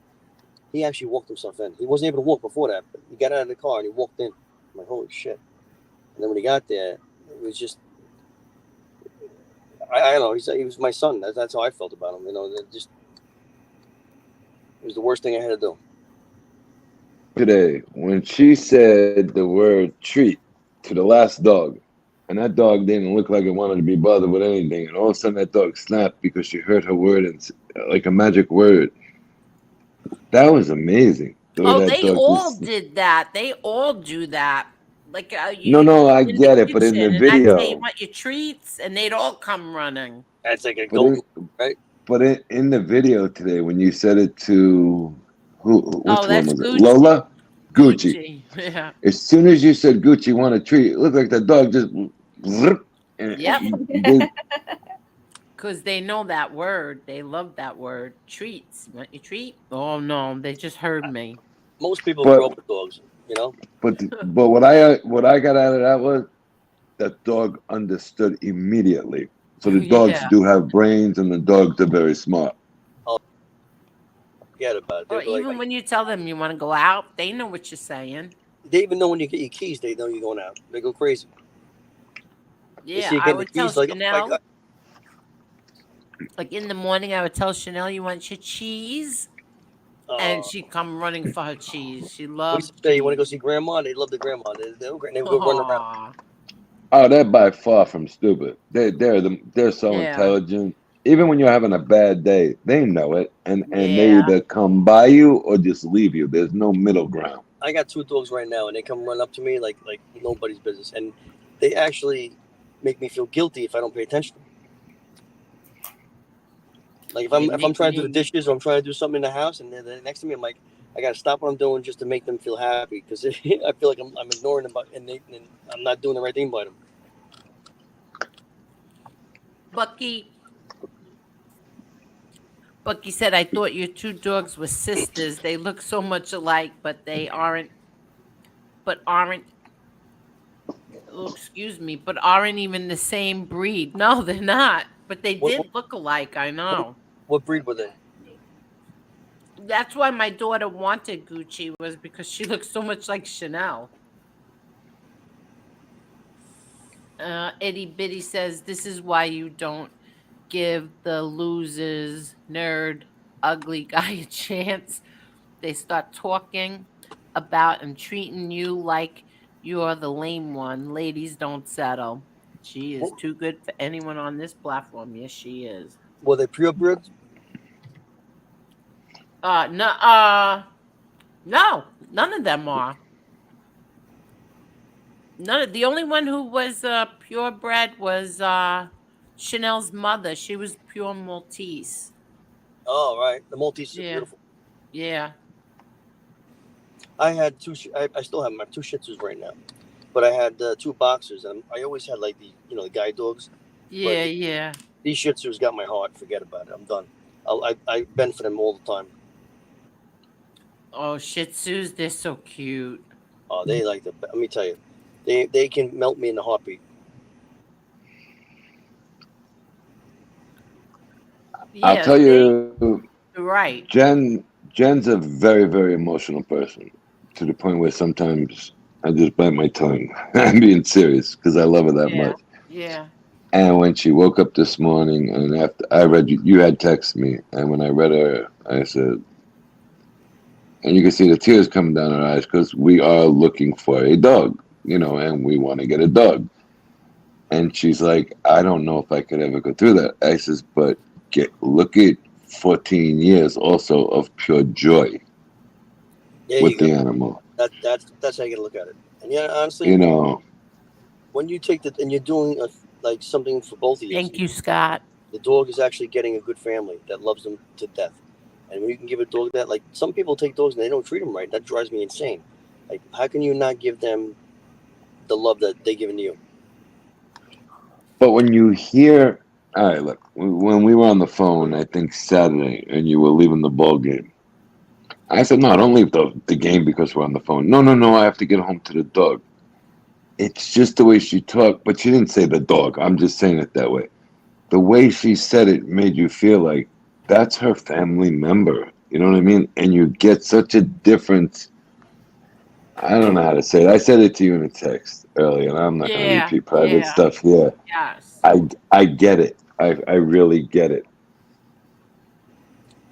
he actually walked himself in. He wasn't able to walk before that, but he got out of the car and he walked in. I'm like, holy shit! And then when he got there, it was just I don't know. He was my son. That's how I felt about him. Just it was the worst thing I had to do. Today, when she said the word treat to the last dog, and that dog didn't look like it wanted to be bothered with anything, and all of a sudden that dog snapped because she heard her word and like a magic word. That was amazing. The way Oh, that they dog all just did that. They all do that. Like no, you no, I in the get it, but in the kitchen, and I'd say, "You video, want your treats?" and they'd all come running. That's like a but goat, right? in the video today when you said it to Oh, which one that's was it? Gucci. Lola, Gucci. Gucci. Yeah. As soon as you said Gucci want a treat, it looked like the dog just Yep. and they, Because they know that word. They love that word. Treats. Want your treat? Oh no, they just heard me. Most people grow but up with dogs, you know. but what I got out of that was that dog understood immediately. So the dogs Yeah. do have brains, and the dogs are very smart. Oh, forget about it. Or They'll be even like, when you tell them you want to go out, they know what you're saying. they even know when you get your keys. They know you're going out. They go crazy. They Yeah, see you I getting the would tell keys, like, oh my Chanel, god. like in the morning, I would tell Chanel, you want your cheese? And Uh, she'd come running for her cheese. She we used loved to say, you want to go see cheese. grandma? They love the grandma. They would go run around. Aw. Oh, they're by far from stupid. They're so Yeah. intelligent. Even when you're having a bad day, they know it, and they Yeah. either come by you or just leave you. There's no middle ground. I got two dogs right now, and they come run up to me like nobody's business, and they actually make me feel guilty if I don't pay attention to them. Like They if I'm make trying to do the me. dishes or I'm trying to do something in the house, and they're next to me, I'm like, I got to stop what I'm doing just to make them feel happy because I feel like I'm ignoring them, and I'm not doing the right thing by them. Bucky. Bucky said, I thought your two dogs were sisters. They look so much alike, but they aren't, but aren't, oh, excuse me, but aren't even the same breed. No, they're not. But they What what, did look alike. I know. what breed were they? That's why my daughter wanted Gucci, was because she looks so much like Chanel. Itty Bitty says, "This is why you don't give the losers, nerd, ugly guy a chance. They start talking about and treating you like you're the lame one. Ladies don't settle." She is too good for anyone on this platform. Yes, she is. Were they purebreds? No, no, none of them are. None of the only one who was purebred was Chanel's mother. She was pure Maltese. Oh, right. The Maltese are Yeah, beautiful. yeah, I had two. I still have my two Shih Tzus right now, but I had two boxers, and I always had like the guide dogs. But yeah, yeah. these Shih Tzus got my heart. Forget about it. I'm done. I bend for them all the time. Oh, Shih Tzus, they're so cute. Oh, they like the. Let me tell you, they can melt me in a heartbeat. I'll Yeah, tell see, you, you're right. Jen's a very, very emotional person to the point where sometimes I just bite my tongue. I'm being serious because I love her that Yeah, much. yeah, And when she woke up this morning, and after I read you had texted me, and when I read her, I said, and you can see the tears coming down her eyes because we are looking for a dog, and we want to get a dog. And she's like, I don't know if I could ever go through that. I says, but look at 14 years also of pure joy There you with go. the animal. That's how you gotta look at it. And yeah, honestly, You know, when you take the and you're doing like something for both of you, thank you, Scott. the dog is actually getting a good family that loves them to death. And when you can give a dog that, like some people take dogs and they don't treat them right, that drives me insane. Like, how can you not give them the love that they given to you? but when you hear, all right, look, when we were on the phone, I think Saturday, and you were leaving the ball game, I said, no, don't leave the game because we're on the phone. No, no, no, I have to get home to the dog. It's just the way she talked, but she didn't say the dog. I'm just saying it that way. The way she said it made you feel like that's her family member. You know what I mean? And you get such a different. I don't know how to say it. I said it to you in a text earlier, and I'm not going to Yeah, repeat private yeah, stuff here. yes. I get it. I really get it.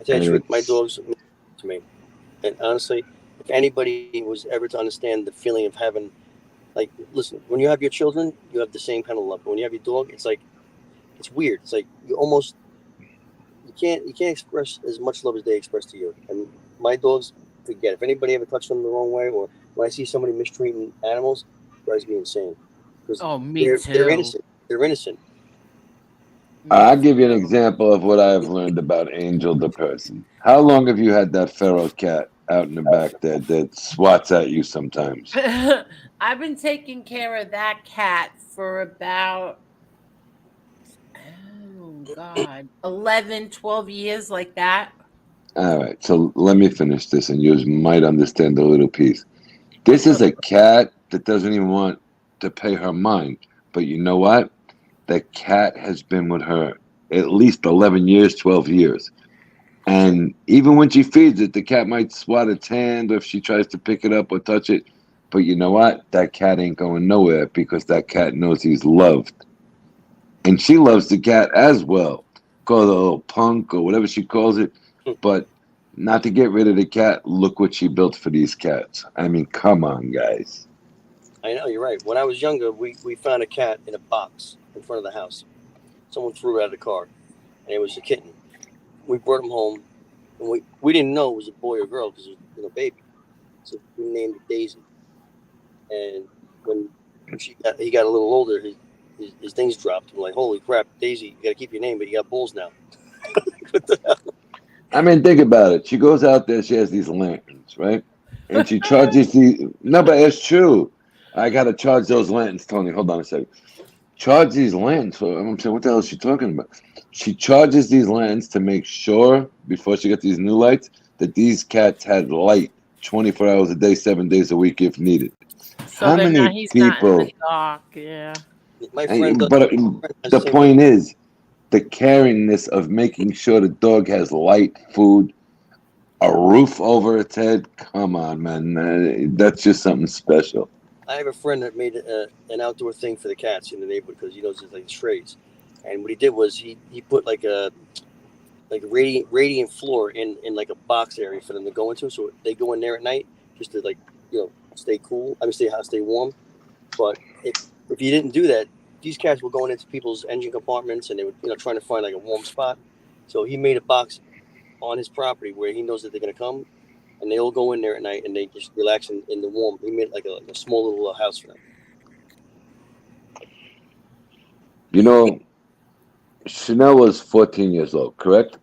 I tell you And the truth, my it's dogs mean to me. And honestly, if anybody was ever to understand the feeling of having, like, listen, when you have your children, you have the same kind of love. But when you have your dog, it's like it's weird. It's like you can't express as much love as they express to you. And my dogs, forget if anybody ever touched them the wrong way, or when I see somebody mistreating animals, it drives me insane because Oh, me they're too. innocent. They're innocent. Me I'll give you an too. example of what I've learned about Angel the person. How long have you had that feral cat out in the back there that swats at you sometimes? I've been taking care of that cat for about, oh God, 11, 12 years, like that. All right, so let me finish this, and you might understand the little piece. This is a cat that doesn't even want to pay her mind. But you know what? The cat has been with her at least 11 years, 12 years. And even when she feeds it, the cat might swat its hand if she tries to pick it up or touch it. But you know what? That cat ain't going nowhere because that cat knows he's loved. And she loves the cat as well. Call it a little punk or whatever she calls it. But not to get rid of the cat, look what she built for these cats. I mean, come on, guys. I know you're right. When I was younger, we found a cat in a box in front of the house. Someone threw it out of the car, and it was a kitten. We brought him home, and we didn't know it was a boy or girl because it was a baby. So we named it Daisy. And when he got a little older, his things dropped. I'm like, holy crap, Daisy, you got to keep your name, but you got balls now. What the hell? I mean, think about it. She goes out there, she has these lanterns, right? And she charges the. No, but it's true. I got to charge those lanterns, Tony. Hold on a second. Charge these lanterns. So I'm saying, what the hell is she talking about? She charges these lanterns to make sure, before she got these new lights, that these cats had light 24 hours a day, 7 days a week if needed. So How they're not. many He's not in the people. dark. Yeah. My friend does, But has the the same thing. point is the caringness of making sure the dog has light, food. A roof over its head? Come on, man. That's just something special. I have a friend that made an outdoor thing for the cats in the neighborhood because he knows it's like strays. And what he did was he put like a radiant floor in like a box area for them to go into, so they go in there at night just to like stay cool. I mean, stay warm. But if you didn't do that, these cats were going into people's engine compartments and they were trying to find like a warm spot. So he made a box on his property where he knows that they're gonna come, and they all go in there at night and they just relax in the warm. He made like a small little house for them. You know, Chanel was 14 years old, correct?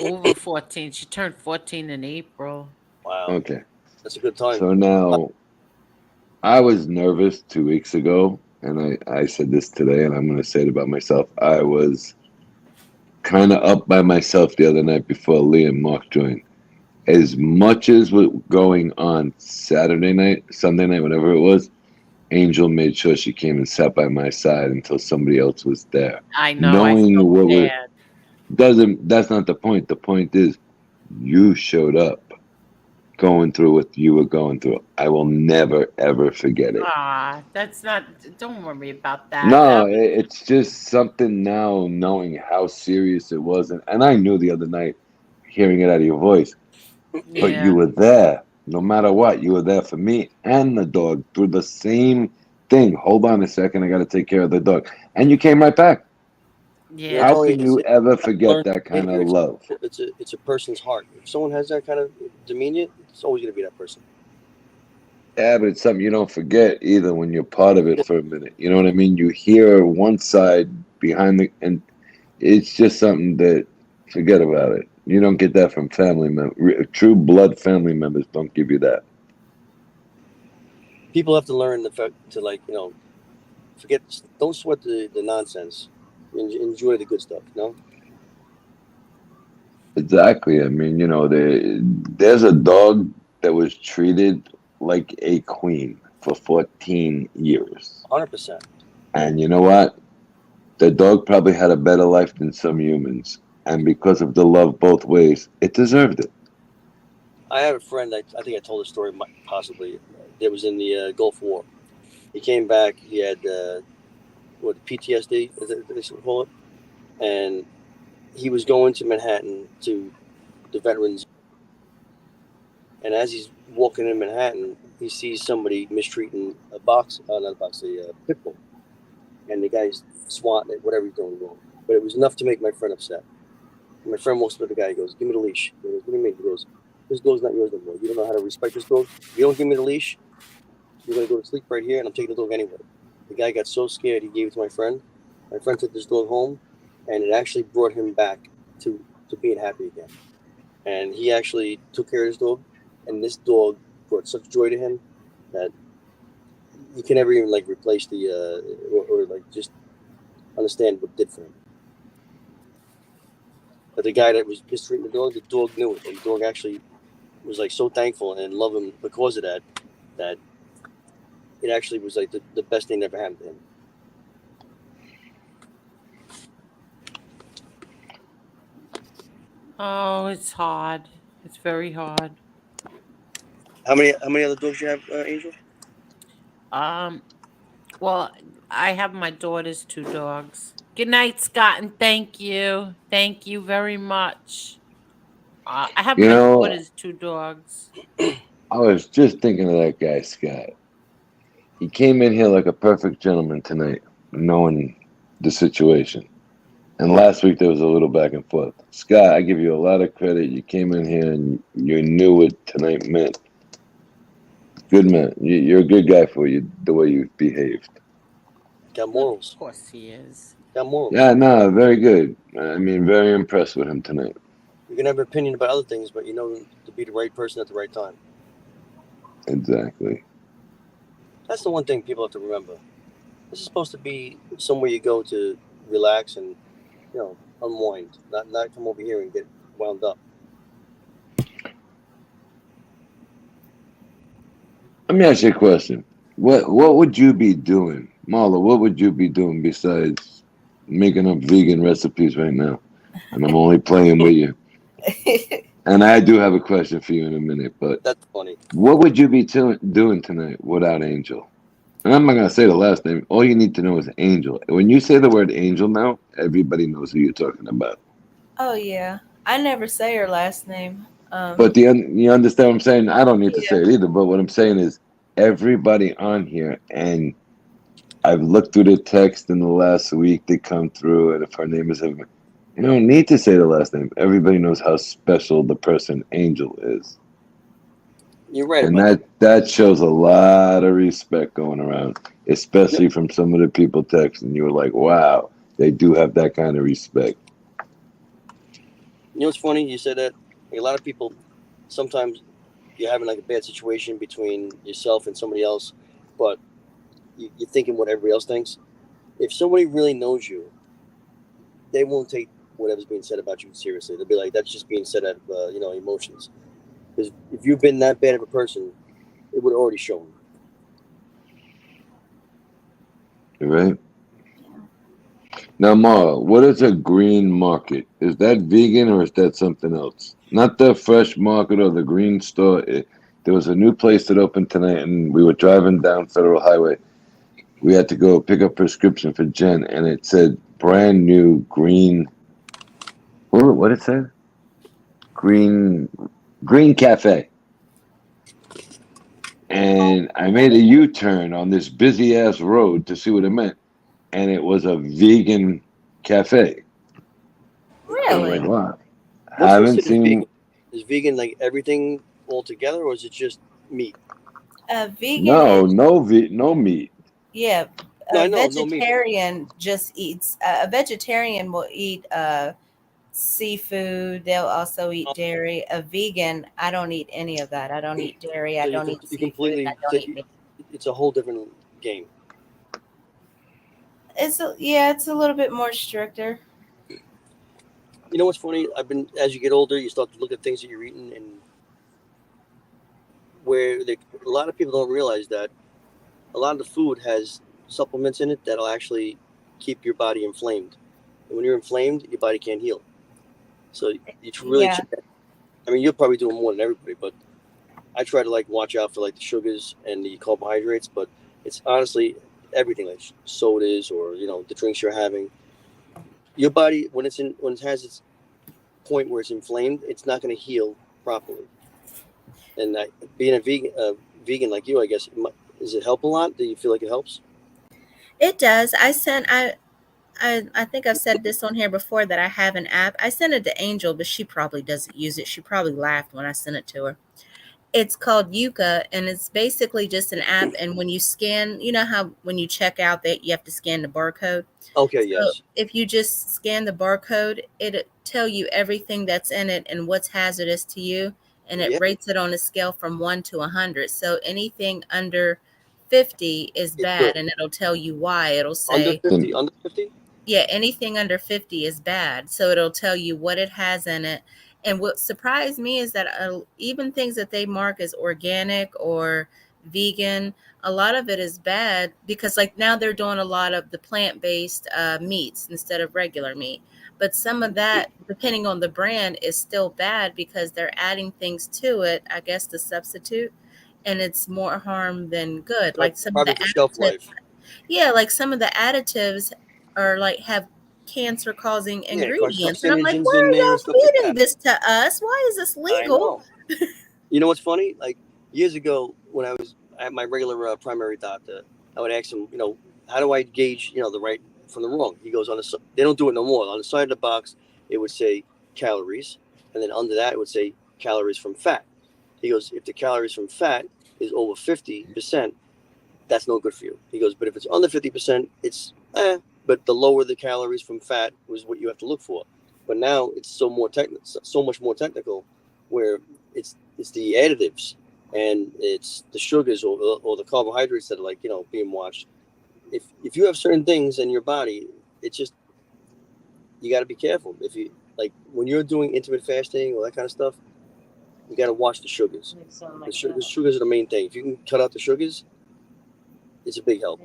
Over 14. She turned 14 in April. Wow, Okay. that's a good time. So now, I was nervous 2 weeks ago, and I said this today, and I'm going to say it about myself. I was kind of up by myself the other night before Lee and Mark joined. As much as was going on Saturday night, Sunday night, whatever it was, Angel made sure she came and sat by my side until somebody else was there. I know. Knowing I what feel was that's not the point. The point is you showed up going through what you were going through. I will never ever forget it. That's not. Don't worry about that. No, it's just something now knowing how serious it was, and I knew the other night hearing it out of your voice, but Yeah. you were there. No matter what, you were there for me and the dog through the same thing. Hold on a second, I got to take care of the dog, and you came right back. Yeah. How Tony, can you ever forget learned that kind behavior. of love? It's a person's heart. If someone has that kind of demeanor, it's always going to be that person. Yeah, but it's something you don't forget either when you're part of it for a minute. You know what I mean? You hear one side behind and it's just something that forget about it. You don't get that from family members. True blood family members don't give you that. People have to learn the fact to forget. Don't sweat the nonsense. Enjoy the good stuff. Exactly. I mean, there's a dog that was treated like a queen for 14 years. 100%. And you know what? The dog probably had a better life than some humans. And because of the love both ways, it deserved it. I have a friend. I think I told the story possibly. That was in the Gulf War. He came back. He had PTSD, as they call it, and he was going to Manhattan to the veterans. And as he's walking in Manhattan, he sees somebody mistreating a pit bull, and the guy's swatting it, whatever he's doing wrong. But it was enough to make my friend upset. And my friend walks up to the guy. He goes, "Give me the leash." He goes, "What do you mean?" He goes, "This dog's not yours anymore. You don't know how to respect this dog. If you don't give me the leash, you're gonna go to sleep right here, and I'm taking the dog anyway." The guy got so scared, he gave it to my friend. My friend took this dog home, and it actually brought him back to being happy again. And he actually took care of his dog, and this dog brought such joy to him that you can never even replace the or just understand what it did for him. But the guy that was mistreating the dog knew it, and the dog actually was so thankful and loved him because of that. That it actually was the best thing that ever happened to him. Oh, it's hard. It's very hard. How many other dogs you have, Angel? Um. Well, I have my daughter's two dogs. Good night, Scott, and thank you. Thank you very much. I have You my know, daughter's two dogs. I was just thinking of that guy, Scott. He came in here like a perfect gentleman tonight, knowing the situation. And last week there was a little back and forth. Scott, I give you a lot of credit. You came in here and you knew what tonight meant. Good man. You're a good guy for you, the way you behaved. Got morals. Of course he is. Got morals. Yeah, no, very good. I mean, very impressed with him tonight. You can have an opinion about other things, but you know to be the right person at the right time. Exactly. That's the one thing people have to remember. This is supposed to be somewhere you go to relax and unwind, not come over here and get wound up. Let me ask you a question. What would you be doing, Marla? What would you be doing besides making up vegan recipes right now? And I'm only playing with you. And I do have a question for you in a minute, but That's funny. what would you be doing tonight without Angel? And I'm not gonna say the last name. All you need to know is Angel. When you say the word Angel now, everybody knows who you're talking about. Oh yeah, I never say her last name. But you understand what I'm saying? I don't need to Yeah. say it either. But what I'm saying is everybody on here, and I've looked through the text in the last week they come through, and if her name is, you don't need to say the last name. Everybody knows how special the person Angel is. You're right And about that. that shows a lot of respect going around, Yep. especially from some of the people texting. You were like, wow, they do have that kind of respect. You know what's funny? You said that a lot of people sometimes you're having like a bad situation between yourself and somebody else, but you're thinking what everybody else thinks. If somebody really knows you, they won't take whatever's being said about you seriously. They'll be like, "That's just being said out of emotions." Because if you've been that bad of a person, it would have already shown. Right? Now, Ma, what is a green market? Is that vegan or is that something else? Not the fresh market or the green store. There was a new place that opened tonight, and we were driving down Federal Highway. We had to go pick up prescription for Jen, and it said brand new green. What did it say? Green Cafe. And I made a U-turn on this busy ass road to see what it meant, and it was a vegan cafe. And I'm like, Really? wow, What's haven't considered vegan? seen. Is vegan like everything altogether, or is it just meat? Vegan No, is no meat. yeah. No, A I know, no meat. vegetarian just eats. A vegetarian will eat seafood. They'll also eat dairy. A vegan, I don't eat any of that. I don't eat dairy. I So don't eat you seafood. And I completely don't eat meat. it's a whole different game. It's a little bit more stricter. You know what's funny? I've been as you get older, you start to look at things that you're eating, and a lot of people don't realize that a lot of the food has supplements in it that'll actually keep your body inflamed. And when you're inflamed, your body can't heal. So you really Yeah. check. I mean, you're probably doing more than everybody, but I try to like watch out for like the sugars and the carbohydrates. But it's honestly everything like sodas or the drinks you're having. Your body when it has its point where it's inflamed, it's not going to heal properly. And being a vegan like you, I guess, does it help a lot? Do you feel like it helps? It does. I think I've said this on here before that I have an app. I sent it to Angel, but she probably doesn't use it. She probably laughed when I sent it to her. It's called Yuka, and it's basically just an app. And when you scan, you know how when you check out that you have to scan the barcode. Okay, So yes. if you just scan the barcode, it'll tell you everything that's in it and what's hazardous to you, and it Yeah, rates it on a scale from 1 to 100. So anything under 50 is it's bad, good. and it'll tell you why. It'll Under say 50, under 50? yeah, anything under 50 is bad. So it'll tell you what it has in it. And what surprised me is that even things that they mark as organic or vegan, a lot of it is bad because, like, now they're doing a lot of the plant based meats instead of regular meat. But some of that, depending on the brand, is still bad because they're adding things to it, I guess, to substitute. And it's more harm than good. Like some of the Probably for shelf additives, life. yeah, like some of the additives are like have cancer causing Yeah, ingredients. And I'm like, carcinogens why in are there and y'all stuff like feeding that. this to us? Why is this I legal? know. You know what's funny? Like years ago, when I was at my regular primary doctor, I would ask him, how do I gauge, the right from the wrong? He goes they don't do it no more. On the side of the box, it would say calories, and then under that, it would say calories from fat. He goes, if the calories from fat is over 50%, that's no good for you. He goes, but if it's under 50%, it's But the lower the calories from fat was what you have to look for. But now it's so much more technical, where it's the additives and it's the sugars or the carbohydrates that are like being watched. If you have certain things in your body, it's just you got to be careful. If you like when you're doing intermittent fasting or that kind of stuff, you got to watch the sugars. The sugars are the main thing. If you can cut out the sugars, it's a big help.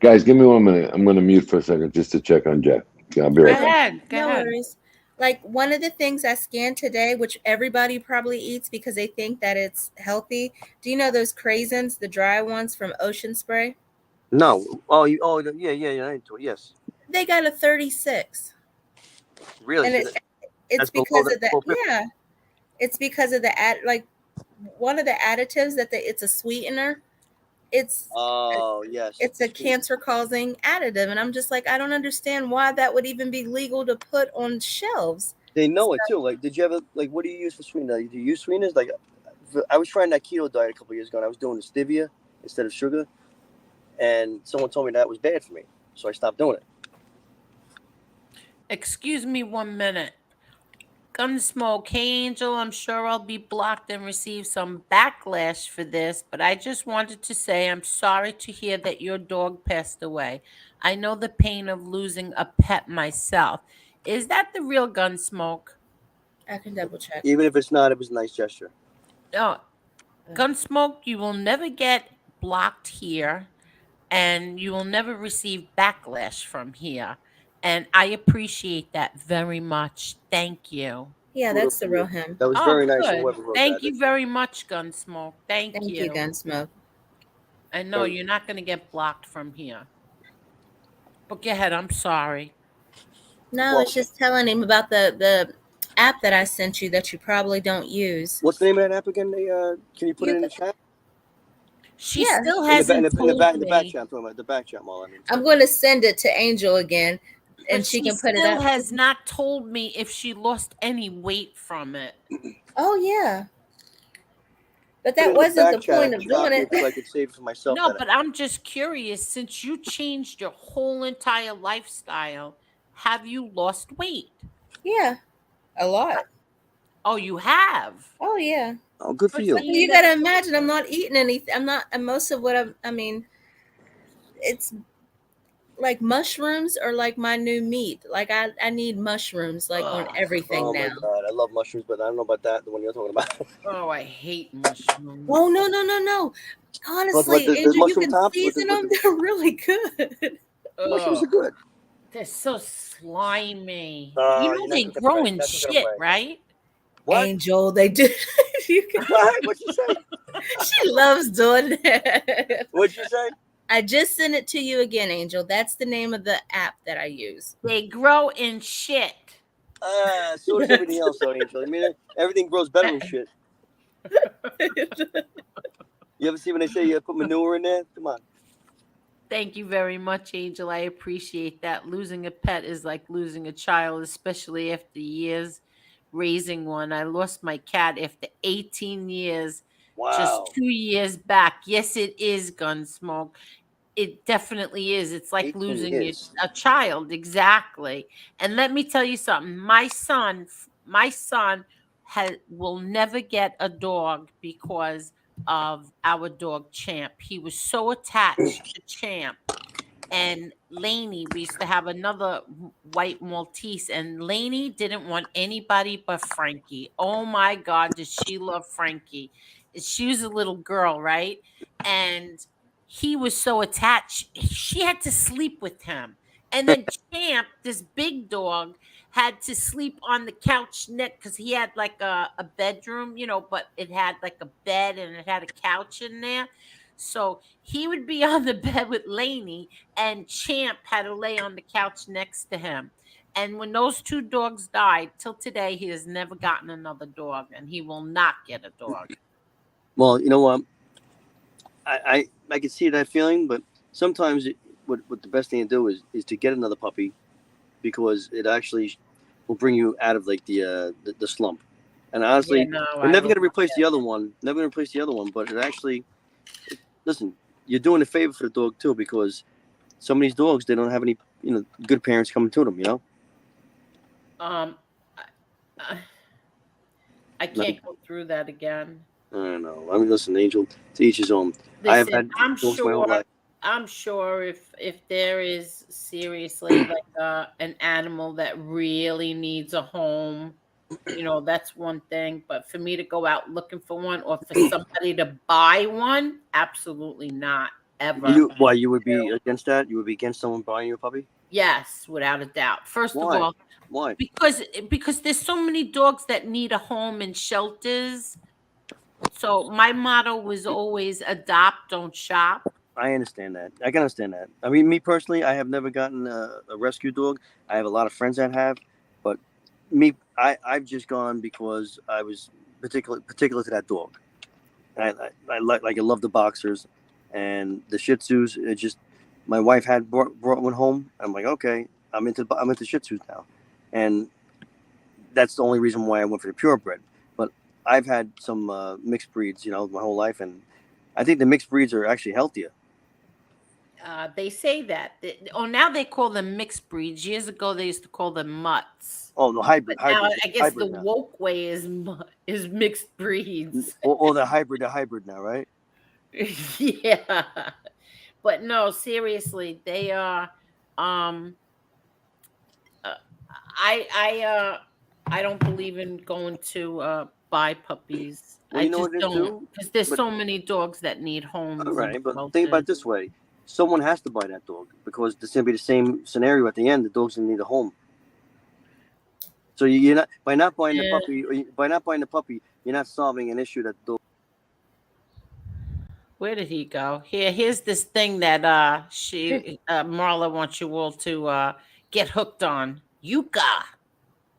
Guys, give me 1 minute. I'm going to mute for a second just to check on Jack. Okay, I'll be Go right back. ahead. Go No ahead. worries. Like one of the things I scanned today, which everybody probably eats because they think that it's healthy. Do you know those craisins, the dry ones from Ocean Spray? No. Oh, yeah. I into it. Yes. They got a 36. Really? And So it's that's below because that of that. below 50. Yeah. It's because of the like one of the additives that it's a sweetener. It's Oh yes. it's a cancer causing additive, and I'm just like, I don't understand why that would even be legal to put on shelves. They know it too. Like, did you ever like? What do you use for sweetener? Do you use sweeteners? Like, I was trying that keto diet a couple years ago, and I was doing the stevia instead of sugar, and someone told me that was bad for me, so I stopped doing it. Excuse me 1 minute. Gunsmoke, hey Angel, I'm sure I'll be blocked and receive some backlash for this, but I just wanted to say I'm sorry to hear that your dog passed away. I know the pain of losing a pet myself. Is that the real Gunsmoke? I can double check. Even if it's not, it was a nice gesture. No, Gunsmoke, you will never get blocked here and you will never receive backlash from here. And I appreciate that very much. Thank you. Yeah, Kudos that's to the real you. him. That was Oh, very nice of good. whoever wrote Thank that. you very much, Gunsmoke. Thank Thank you, you. Gunsmoke. I know you're not going to get blocked from here. But go ahead. I'm sorry. No, Well, it's just telling him about the app that I sent you that you probably don't use. what's the name of that app again? Can you put it You in could, the chat? She yeah. still In the ba- in hasn't the in the told back in the back me, chat. I'm talking about the back chat, Mall. I mean, I'm going to send it to Angel again, but and she she can put it still up. has not told me if she lost any weight from it. Oh yeah, but put it that in the wasn't back the chat. I point can of doing copy it. it so I could save it for myself. No, That but I'm just curious since you changed your whole entire lifestyle, have you lost weight? Yeah, a lot. Oh, you have. Oh yeah. oh, good for But you. But see, you you never gotta told imagine, I'm me. not eating anything. I'm not. And most of what I mean, it's like mushrooms or like my new meat. Like I need mushrooms like on Ugh. everything Oh my now. god, I love mushrooms, but I don't know about that. The one you're talking about. Oh, I hate mushrooms. Oh no no no no! What Honestly, the Angel, you mushroom can tops with season with them. the They're really good. mushrooms Ugh. are good. They're so slimy. You know You're not they cooking them grow right. You're in not cooking them shit, right. right? What? Angel, they do. You can, What? What'd you say? she loves doing that. What'd you say? I just sent it to you again, Angel. That's the name of the app that I use. They grow in shit. So does everything else, though, Angel. I mean, everything grows better in shit. You ever see when they say you put manure in there? Come on. Thank you very much, Angel. I appreciate that. Losing a pet is like losing a child, especially after years raising one. I lost my cat after 18 years, just Wow. 2 years back. Yes, it is Gunsmoke. It definitely is. It's like 18 losing years. a child, exactly. And let me tell you something. My son will never get a dog because of our dog Champ. He was so attached to Champ and Lainey. We used to have another white Maltese, and Lainey didn't want anybody but Frankie. Oh my God, did she love Frankie? She was a little girl, right? And he was so attached, she had to sleep with him. And then Champ, this big dog, had to sleep on the couch next because he had like a bedroom, but it had like a bed and it had a couch in there. So he would be on the bed with Lainey, and Champ had to lay on the couch next to him. And when those two dogs died, till today, he has never gotten another dog, and he will not get a dog. Well, you know what? I can see that feeling, but sometimes what the best thing to do is to get another puppy because it actually will bring you out of like the slump. And Yeah, honestly, no, we're I never will going to not replace get the other it. one. Never going to replace the other one. But it actually, listen, you're doing a favor for the dog too because some of these dogs they don't have any good parents coming to them. Um, I, I I Like, can't go through that again. I don't know. I mean, listen, Angel, to each his own. I have Listen, had dogs my whole life. I'm sure if there is seriously like an animal that really needs a home, that's one thing. But for me to go out looking for one or for somebody to buy one, absolutely not. ever. You would be against that? You would be against someone buying you a puppy? Yes, without a doubt. First of Why? all, Why? because there's so many dogs that need a home in shelters. So my motto was always adopt, don't shop. I understand that. I can understand that. I mean, me personally, I have never gotten a rescue dog. I have a lot of friends that have, but I've just gone because I was particular to that dog. I like I love the boxers and the Shih Tzus. It just my wife had brought one home. I'm like, okay, I'm into Shih Tzus now, and that's the only reason why I went for the purebred. But I've had some mixed breeds, my whole life, and I think the mixed breeds are actually healthier. They say that. Oh, now they call them mixed breeds. Years ago, they used to call them mutts. Oh, the But now, I guess the hybrid now. woke way is mixed breeds. Or the hybrid now, right? Yeah, but no, seriously, they are. Um, uh, I don't believe in going to buy puppies. Well, I you know just what it is don't, too. because there's But so many dogs that need all homes and right, but think about shelters. it this way: someone has to buy that dog because it's gonna be the same scenario at the end. The dog's gonna need a home. So you're not by not buying the Yeah. puppy, you're not solving an issue that the dog. Where did he go? Here's this thing that Marla wants you all to get hooked on. Yucca.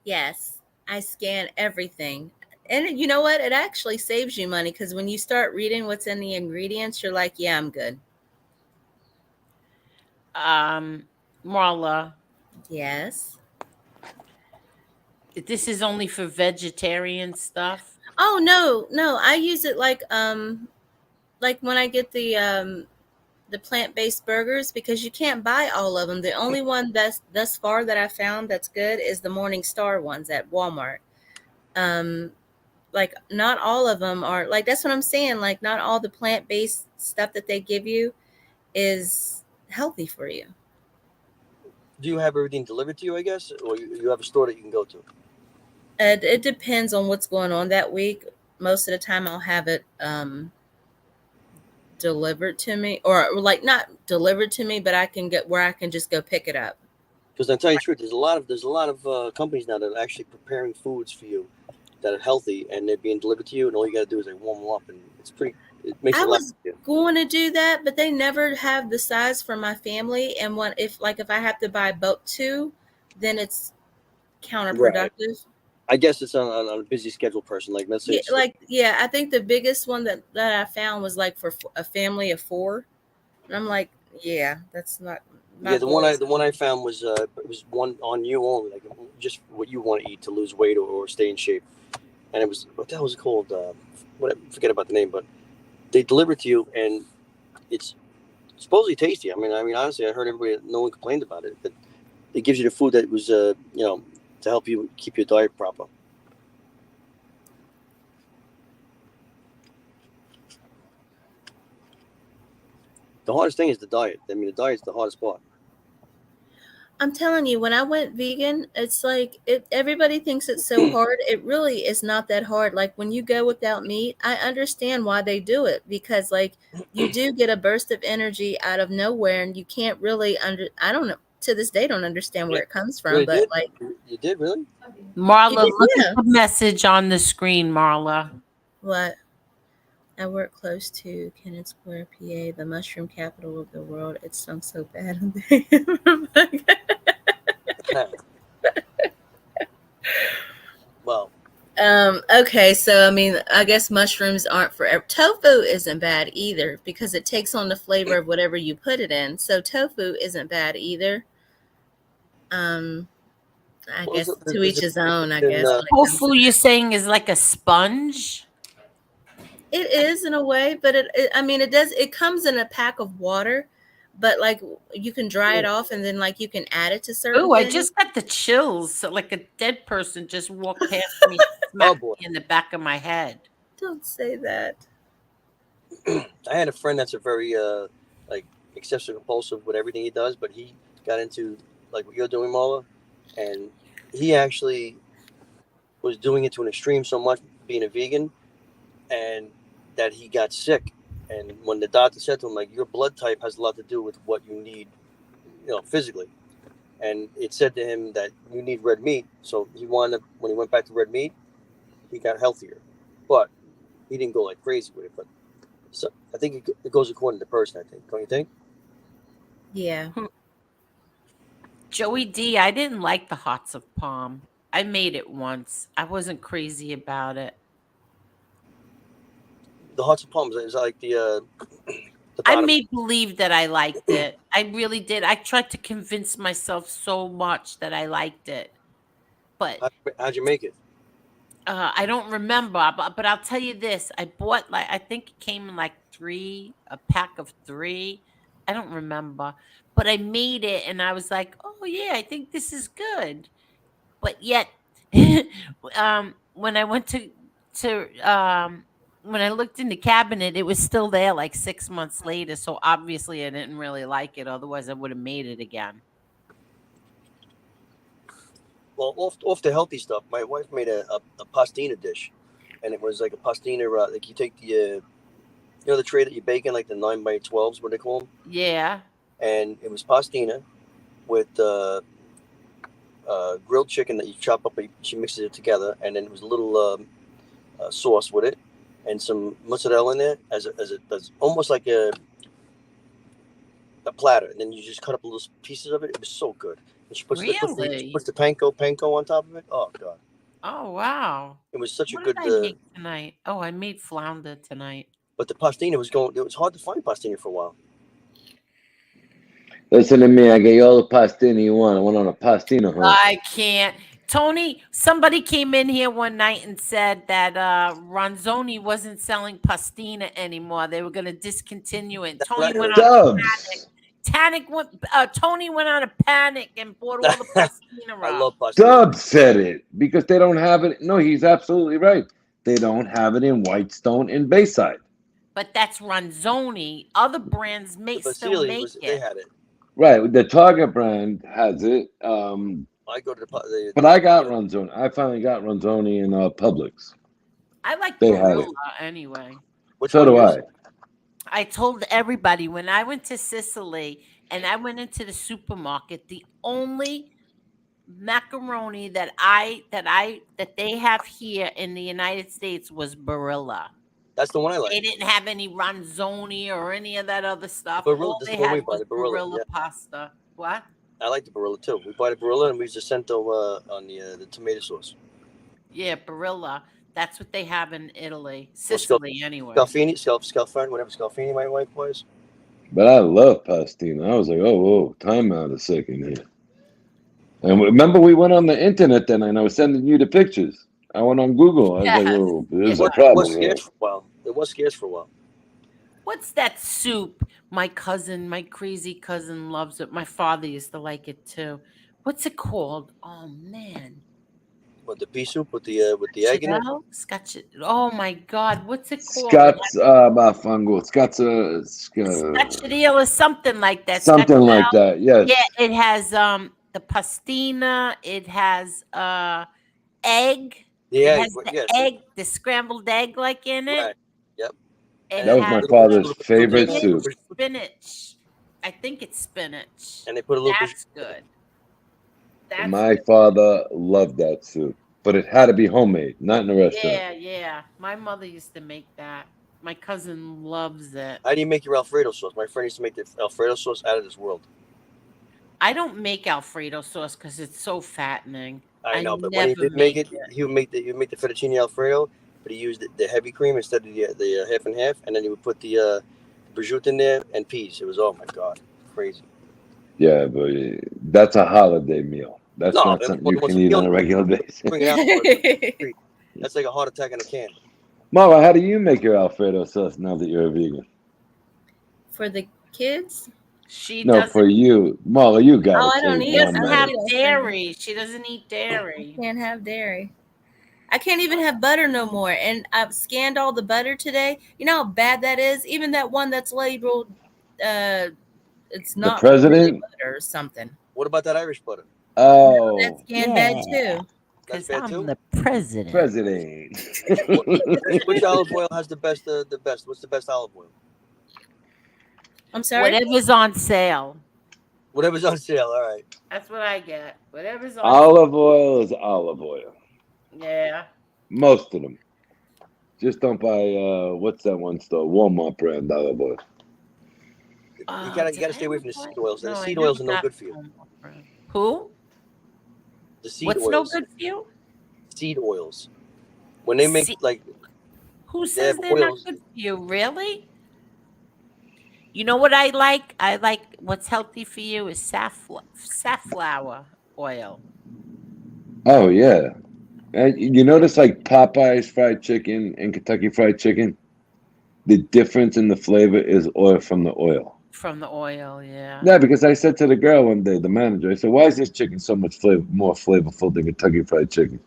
Yes, I scan everything. And you know what? It actually saves you money because when you start reading what's in the ingredients, you're like, yeah, I'm good. Marla, Yes. this is only for vegetarian stuff. Oh no, I use it like when I get the plant-based burgers because you can't buy all of them. The only one that's thus far that I found that's good is the Morning Star ones at Walmart. Um like not all of them are like that's what I'm saying, like not all the plant-based stuff that they give you is healthy for you. Do you have everything delivered to you? I guess, or you have a store that you can go to. It depends on what's going on that week. Most of the time I'll have it delivered to me or like not delivered to me, but I can get where I can just go pick it up. Because I tell you the truth, there's a lot of companies now that are actually preparing foods for you that are healthy, and they're being delivered to you, and all you got to do is like warm them up, and it makes I it a lot was easier. going to do that, but they never have the size for my family. And what if I have to buy both two, then it's Right. counterproductive. I guess it's on a busy schedule person. Like let's say Yeah, it's like yeah, I think the biggest one that I found was like for a family of four, and I'm like, yeah, that's not my yeah, goals. the one I found was it was one on you only, like just what you want to eat to lose weight or stay in shape, and it was what the hell was it called? Forget about the name, but they deliver it to you, and it's supposedly tasty. I mean, honestly, I heard no one complained about it. But it gives you the food that was, to help you keep your diet proper. The hardest thing is the diet. I mean, the diet's the hardest part. I'm telling you, when I went vegan, it's like everybody thinks it's so hard. It really is not that hard. Like when you go without meat, I understand why they do it because like you do get a burst of energy out of nowhere and you can't really I don't know to this day don't understand where it comes You from, really but did? like You did really? Marla, look at yeah. the message on the screen, Marla. What? I work close to Kennett Square, PA, the mushroom capital of the world. It stunk so bad. Well, Okay, so I mean, I guess mushrooms aren't for tofu isn't bad either because it takes on the flavor of whatever you put it in. So tofu isn't bad either. Um, I what guess to is each it? his own, I In, guess when it comes to Tofu, you're that. saying, is like a sponge? It is in a way, but I mean it comes in a pack of water, but like you can dry it off and then like you can add it to certain Oh, I things. just got the chills. So like a dead person just walked past me, oh smacked boy, me in the back of my head. Don't say that. I had a friend that's a very like excessive compulsive with everything he does, but he got into like what you're doing, Marla, and he actually was doing it to an extreme so much, being a vegan, and that he got sick, And when the doctor said to him, like, your blood type has a lot to do with what you need, physically. And it said to him that you need red meat. So when he went back to red meat, he got healthier. But he didn't go like crazy with it. But so I think it goes according to the person, I think. Don't you think? Yeah. Joey D, I didn't like the Hearts of Palm. I made it once. I wasn't crazy about it. The hearts of palms is like the I bottom. made believe that I liked it. I really did. I tried to convince myself so much that I liked it. But How'd you make it? I don't remember, but I'll tell you this. I bought I think it came in like a pack of 3. I don't remember. But I made it and I was like, "Oh yeah, I think this is good." But yet when I went to when I looked in the cabinet, it was still there like 6 months later, so obviously I didn't really like it, otherwise I would have made it again. Well, off the healthy stuff, my wife made a pastina dish, and it was like a pastina. Like you take the the tray that you bake in, like the 9x12s, what they call them. Yeah. And it was pastina with grilled chicken that you chop up. She mixes it together, and then it was a little sauce with it, and some mozzarella in there as almost like a platter. And then you just cut up little pieces of it. It was so good. And she puts Really? the panko on top of it. Oh god. Oh, wow. It was such What a did good. I make tonight? Oh, I made flounder tonight. But the pastina was going. It was hard to find pastina for a while. Listen to me. I get you all the pastina you want. I went on a pastina hunt. I can't. Tony, somebody came in here one night and said that Ronzoni wasn't selling pastina anymore. They were going to discontinue it. Tony went on a panic. Tony went on a panic and bought all the pastina. I love pastina. Dubs said it because they don't have it. No, he's absolutely right. They don't have it in Whitestone and Bayside. But that's Ronzoni. Other brands still make it. They had it. Right. The Target brand has it. I go to but I got Ronzoni. I finally got Ronzoni in Publix. I like they Barilla anyway. So do I. I told everybody when I went to Sicily and I went into the supermarket, the only macaroni that they have here in the United States was Barilla. That's the one I like. They didn't have any Ronzoni or any of that other stuff. Barilla, all they had was Barilla yeah. pasta. What? I like the Barilla too. We buy the Barilla and we use the Cento on the tomato sauce. Yeah, Barilla. That's what they have in Italy, Sicily, anyway. Scalfani, whatever Scalfani my wife was. But I love pastina. I was like, whoa, time out a second here. And remember, we went on the internet then, and I was sending you the pictures. I went on Google. I was like, oh, there's a problem. It was scarce for a while. What's that soup? My crazy cousin loves it. My father used to like it too. What's it called? Oh man. What, the pea soup with the egg in it? Oh my God, what's it called? Scotch or something like that. Something like that. Yes. Yeah, it has the pastina. It has egg. Yeah, it has the egg, the scrambled egg, like in it. Right. Yep. That was my father's favorite soup. Spinach. I think it's spinach. And they put a little. That's good. My father loved that soup, but it had to be homemade, not in a restaurant. Yeah. My mother used to make that. My cousin loves it. How do you make your Alfredo sauce? My friend used to make the Alfredo sauce out of this world. I don't make Alfredo sauce because it's so fattening. I know, but when he did make it, he would make the fettuccine Alfredo, but he used the heavy cream instead of the half and half, and then he would put the prosciutto in there and peas. It was, oh my God, crazy. Yeah, but that's a holiday meal. That's not something you can eat on a regular basis. Bring it out. That's like a heart attack in a can. Mama, how do you make your Alfredo sauce now that you're a vegan? For the kids? For you. Mama, you got it. I don't She doesn't have dairy. She doesn't eat dairy. I can't have dairy. I can't even have butter no more. And I've scanned all the butter today. You know how bad that is? Even that one that's labeled it's not the president really butter or something. What about that Irish butter? Oh, that's scanned bad too. Because I'm the president. Which olive oil has the best? What's the best olive oil? I'm sorry. Whatever's on sale. Whatever's on sale. All right. That's what I get. Whatever's on Olive oil is olive oil. Yeah. Most of them. Just don't buy what's that one store? Walmart brand olive oil. You Oh, gotta did stay I away ever from the buy? seed oils. The No, I seed never oils are no got good for you. Walmart brand. Who? The seed What's no oils. good for you? Seed oils. When they make See, like who they says have they're not oils. good for you? Really? You know what I like? I like what's healthy for you is safflower oil. Oh yeah. And you notice like Popeye's fried chicken and Kentucky fried chicken? The difference in the flavor is oil from the oil. From the oil, yeah. Yeah, because I said to the girl one day, the manager, I said, "Why is this chicken so much more flavorful than Kentucky Fried Chicken?"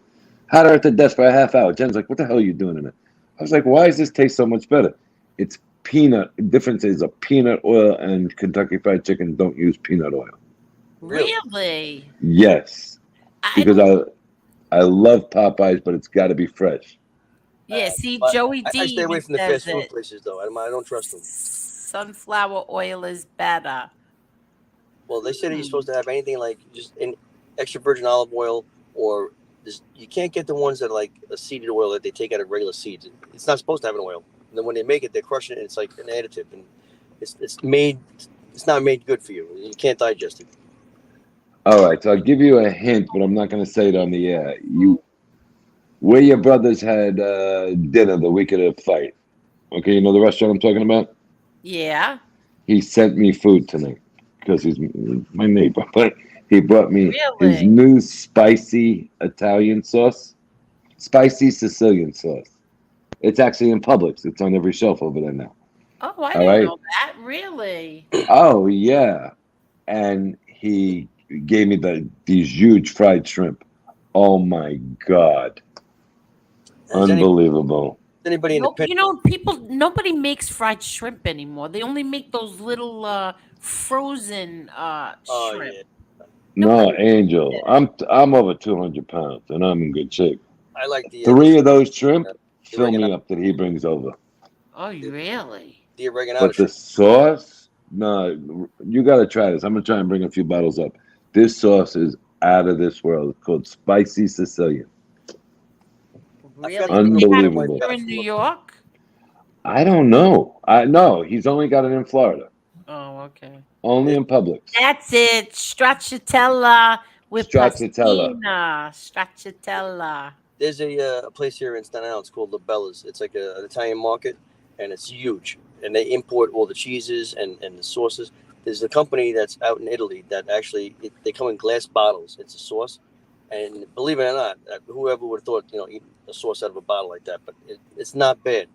Had her at the desk for a half hour. Jen's like, "What the hell are you doing in it?" I was like, "Why does this taste so much better?" It's peanut. The difference is a peanut oil and Kentucky Fried Chicken don't use peanut oil. Really? Really? Yes, I because don't. I love Popeyes, but it's got to be fresh. Yeah, see, But Joey D I stay away even from the says fast food it. places though. I don't trust them. Sunflower oil is better. Well, they say that you're Hmm. supposed to have anything like just an extra virgin olive oil or you can't get the ones that are like a seeded oil that they take out of regular seeds. It's not supposed to have an oil. And then when they make it, they're crushing it. And it's like an additive, and it's made. It's not made good for you. You can't digest it. All right, so I'll give you a hint, but I'm not going to say it on the air. Where your brothers had dinner the week of the fight. Okay, you know the restaurant I'm talking about? Yeah. He sent me food tonight because he's my neighbor. But he brought me his Really? new spicy Italian sauce, spicy Sicilian sauce. It's actually in Publix. It's on every shelf over there now. Oh, I All didn't right. know that. Really? Oh yeah, and he gave me these huge fried shrimp. Oh my God, Has unbelievable. anybody in the No, pit? nobody makes fried shrimp anymore. They only make those little frozen Oh shrimp. yeah, No, Nobody makes Angel, it. I'm over 200 pounds and I'm in good shape. I like Three of those shrimp the fill oregano. me up that he brings over. Oh, really? The oregano But the shrimp. sauce, no, you got to try this. I'm gonna try and bring a few bottles up. This sauce is out of this world. It's called spicy Sicilian. I forgot Really? the Do name of they it. have My it wife Unbelievable. here got it in New from. York? I don't know. I know he's only got it in Florida, Oh, okay. only There's, in Publix. That's it. Stracciatella with Stracciatella. pastina. Stracciatella. there's a place here in Staten Island. It's called La Bella's. It's like an Italian market, and it's huge. And they import all the cheeses and the sauces. There's a company that's out in Italy that actually they come in glass bottles. It's a sauce, and believe it or not, whoever would have thought eat a sauce out of a bottle like that, but it's not bad.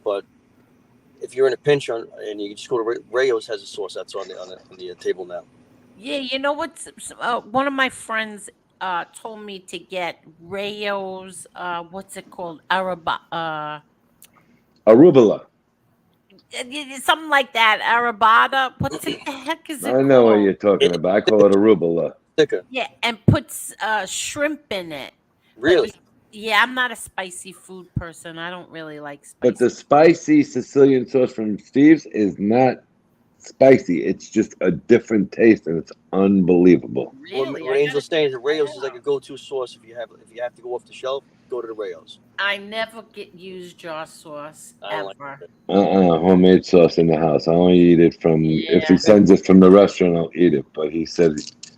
But if you're in a pinch and you just go to Rayo's has a sauce that's on the table now. Yeah, you know what's one of my friends told me to get Rayo's what's it called? Arugula. Something like that. Arabada. What's it the heck is it I know what you're called? talking It's about. I call it arugula. thicker, Yeah, and puts shrimp in it. But really. yeah, I'm not a spicy food person. I don't really like But the spicy. spicy Sicilian sauce from Steve's is not spicy. It's just a different taste, and it's unbelievable. Really, What I Angel's gotta saying check is that that Rayo's is like a out. go-to sauce if you have to go off the shelf, go to the Rayo's. I never get used jar sauce I don't like ever. it. Homemade sauce in the house. I only eat it from if he Yeah. sends it from the restaurant. I'll eat it. But he said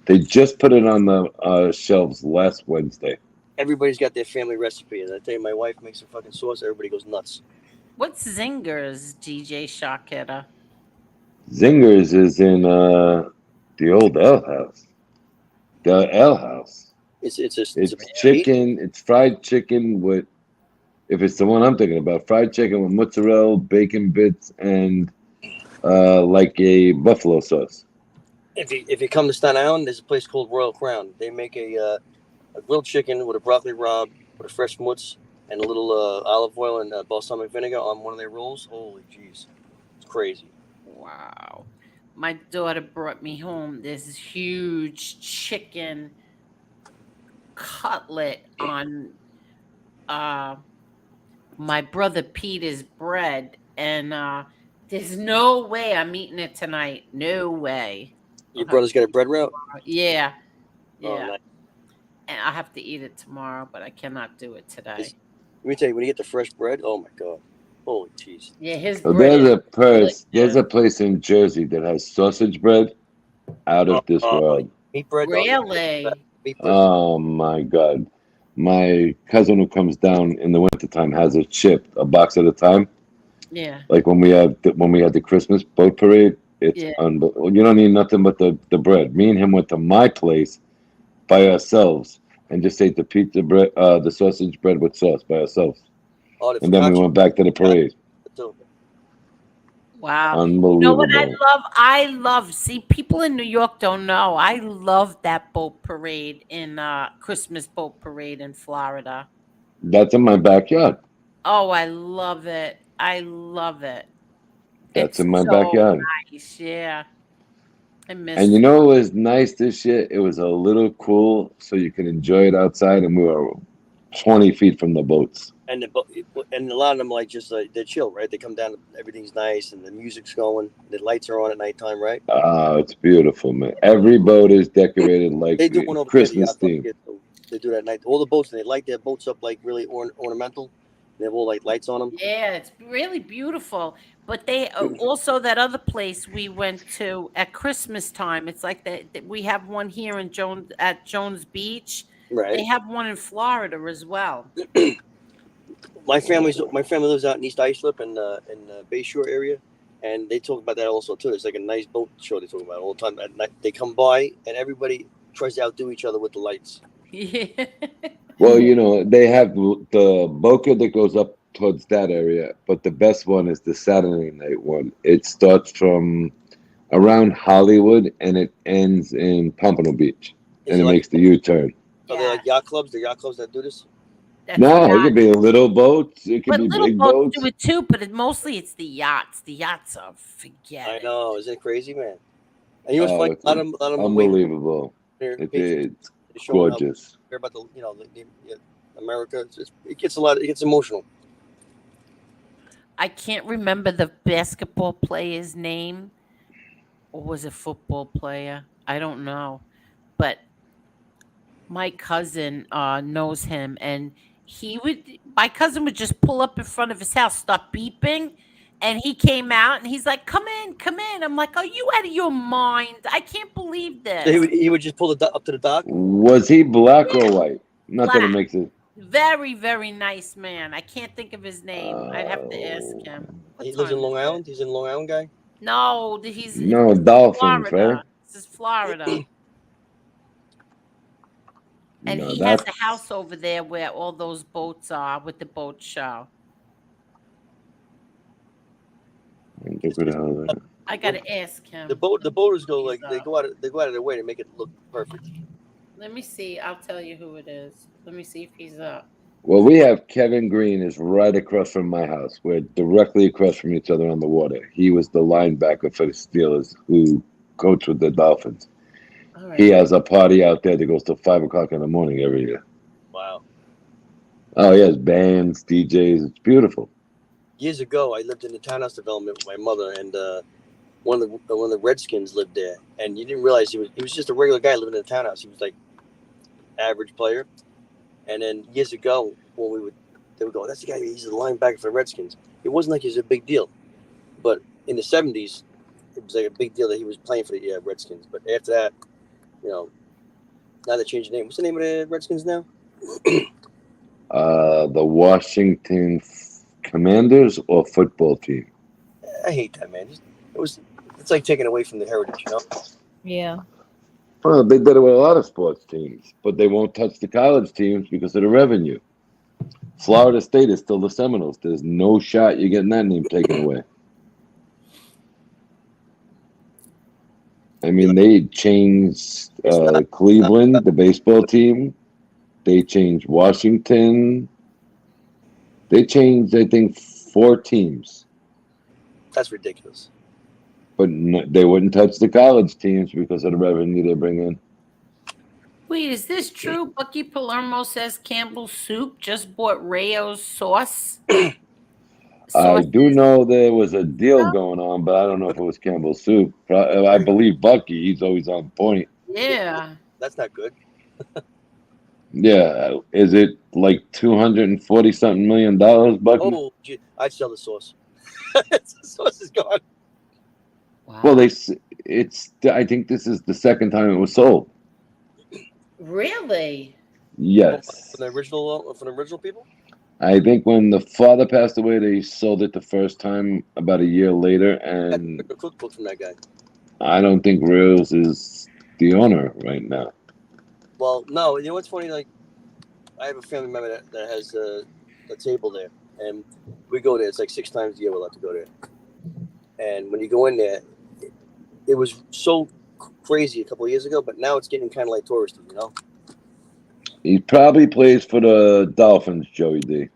they just put it on the shelves last Wednesday. Everybody's got their family recipe, and I tell you, my wife makes a fucking sauce. Everybody goes nuts. What's Zingers, DJ Sharketta? Zingers is in the old L house. The L house. It's a It's beef cheese. chicken. It's fried chicken with if it's the one I'm thinking about, fried chicken with mozzarella, bacon bits, and like a buffalo sauce. If you come to Staten Island, there's a place called Royal Crown. They make a grilled chicken with a broccoli rabe with a fresh mutz and a little olive oil and balsamic vinegar on one of their rolls. Holy jeez, it's crazy. Wow. My daughter brought me home this huge chicken cutlet on uh my brother Peter's bread and There's no way I'm eating it tonight. No way. Your brother's got a bread route. Yeah, Oh, yeah. nice. And I have to eat it tomorrow, but I cannot do it today. Let me tell you, when you get the fresh bread, oh my god, holy cheese! Yeah, his Well, bread is really there's good. a place in Jersey that has sausage bread out of this world. Meat bread, Really? meat bread. Oh my God. My cousin who comes down in the wintertime has it shipped a box at a time. Yeah, Like when we had the Christmas boat parade, it's yeah. unbelievable. You don't need nothing but the bread. Me and him went to my place by ourselves and just ate the pizza bread, the sausage bread with sauce by ourselves. Oh, the And then we focaccia went back to the parade. too. Wow. You know what I Unbelievable. love? I love, see, people in New York don't know. I love that boat parade in Christmas boat parade in Florida. That's in my backyard. Oh, I love it. I love it. That's It's in my so backyard. nice. Yeah. I And miss you it. know what was nice this year? It was a little cool, so you can enjoy it outside, and we were 20 feet from the boats. And and a lot of them like just they're chill, right? They come down, everything's nice, and the music's going, the lights are on at nighttime, right? Oh, it's beautiful, man. Every boat is decorated like They do one over here, the Christmas yacht club theme. here, so they do that at night. All the boats, and they light their boats up like really ornamental. They have all like lights on them. Yeah, it's really beautiful. But they also that other place we went to at Christmas time. It's like that we have one here in Jones Beach. They Right. have one in Florida as well. My family lives out in East Islip and in the Bayshore area, and they talk about that also too. It's like a nice boat show they talk about all the time at night. They come by and everybody tries to outdo each other with the lights. Yeah. Well, you know, they have the Boca that goes up towards that area, but the best one is the Saturday night one. It starts from around Hollywood and it ends in Pompano Beach, Is and it it like makes the U-turn. are they Yeah, like yacht clubs? The yacht clubs that do this? that's No, it yacht. could be little boats, it could But be little big boats do boats. it too, but mostly it's the yachts. The yachts are forget I it. know, isn't it crazy, man? And you know what's Oh, funny? it's A lot of them are waiting unbelievable. for their patrons It's to show them how gorgeous. they're about the America. It gets a lot. It gets emotional. I can't remember the basketball player's name, or was it football player? I don't know. But my cousin knows him, and my cousin would just pull up in front of his house, start beeping, and he came out and he's like, come in, come in. I'm like, are you out of your mind? I can't believe this. He would just pull up to the dock. Was he black or Yeah, white? Not that it black. makes it. Very, very nice man. I can't think of his name. I'd have to ask Uh, him. What He lives in time Long is it? Island. He's in Long Island guy. No, no, this is Dolphins, Florida. right? This is Florida. And No, he has a that's. house over there where all those boats are with the boat show. Look at how that. I gotta ask him. The boaters go He's like up. they go out of their way to make it look perfect. Let me see. I'll tell you who it is. Let me see if he's up. Well, we have Kevin Green is right across from my house. We're directly across from each other on the water. He was the linebacker for the Steelers who coached with the Dolphins. All He right. has a party out there that goes till 5 o'clock in the morning every year. Wow. Oh, he has bands, DJs. It's beautiful. Years ago, I lived in the townhouse development with my mother, and one of the Redskins lived there. And you didn't realize he was just a regular guy living in the townhouse. He was like average player. And then years ago, when they would go, "That's the guy. He's the linebacker for the Redskins." It wasn't like it was a big deal, but in the '70s, it was like a big deal that he was playing for the Redskins. But after that, you know, now they changed the name. What's the name of the Redskins now? The Washington Commanders or football team? I hate that, man. It's like taking away from the heritage, you know. Yeah. Well, they did it with a lot of sports teams, but they won't touch the college teams because of the revenue. Florida State is still the Seminoles. There's no shot you're getting that name taken away. I mean, they changed It's not. Cleveland, the baseball team. They changed Washington. They changed, I think, 4 teams, That's ridiculous. but no, they wouldn't touch the college teams because of the revenue they bring in. Wait, is this true? Bucky Palermo says Campbell's Soup just bought Rayo's sauce. I Sources. do know there was a deal going on, but I don't know if it was Campbell's soup. I believe Bucky. He's always on point. Yeah. That's not good. Yeah, is it like 240 something million dollars, Bucky? Oh, gee, I'd sell the sauce. The sauce is gone. Well, Wow. it's. I think this is the second time it was sold. Really? Yes, From the original people. I think when the father passed away, they sold it the first time about a year later, Got and a cookbook from that guy. I don't think Reels is the owner right now. Well, no, you know what's funny? Like, I have a family member that has a table there, and we go there. It's like 6 times a year we're allowed to go there. And when you go in there, it was so crazy a couple of years ago, but now it's getting kind of like touristy, you know? He probably plays for the Dolphins, Joey D.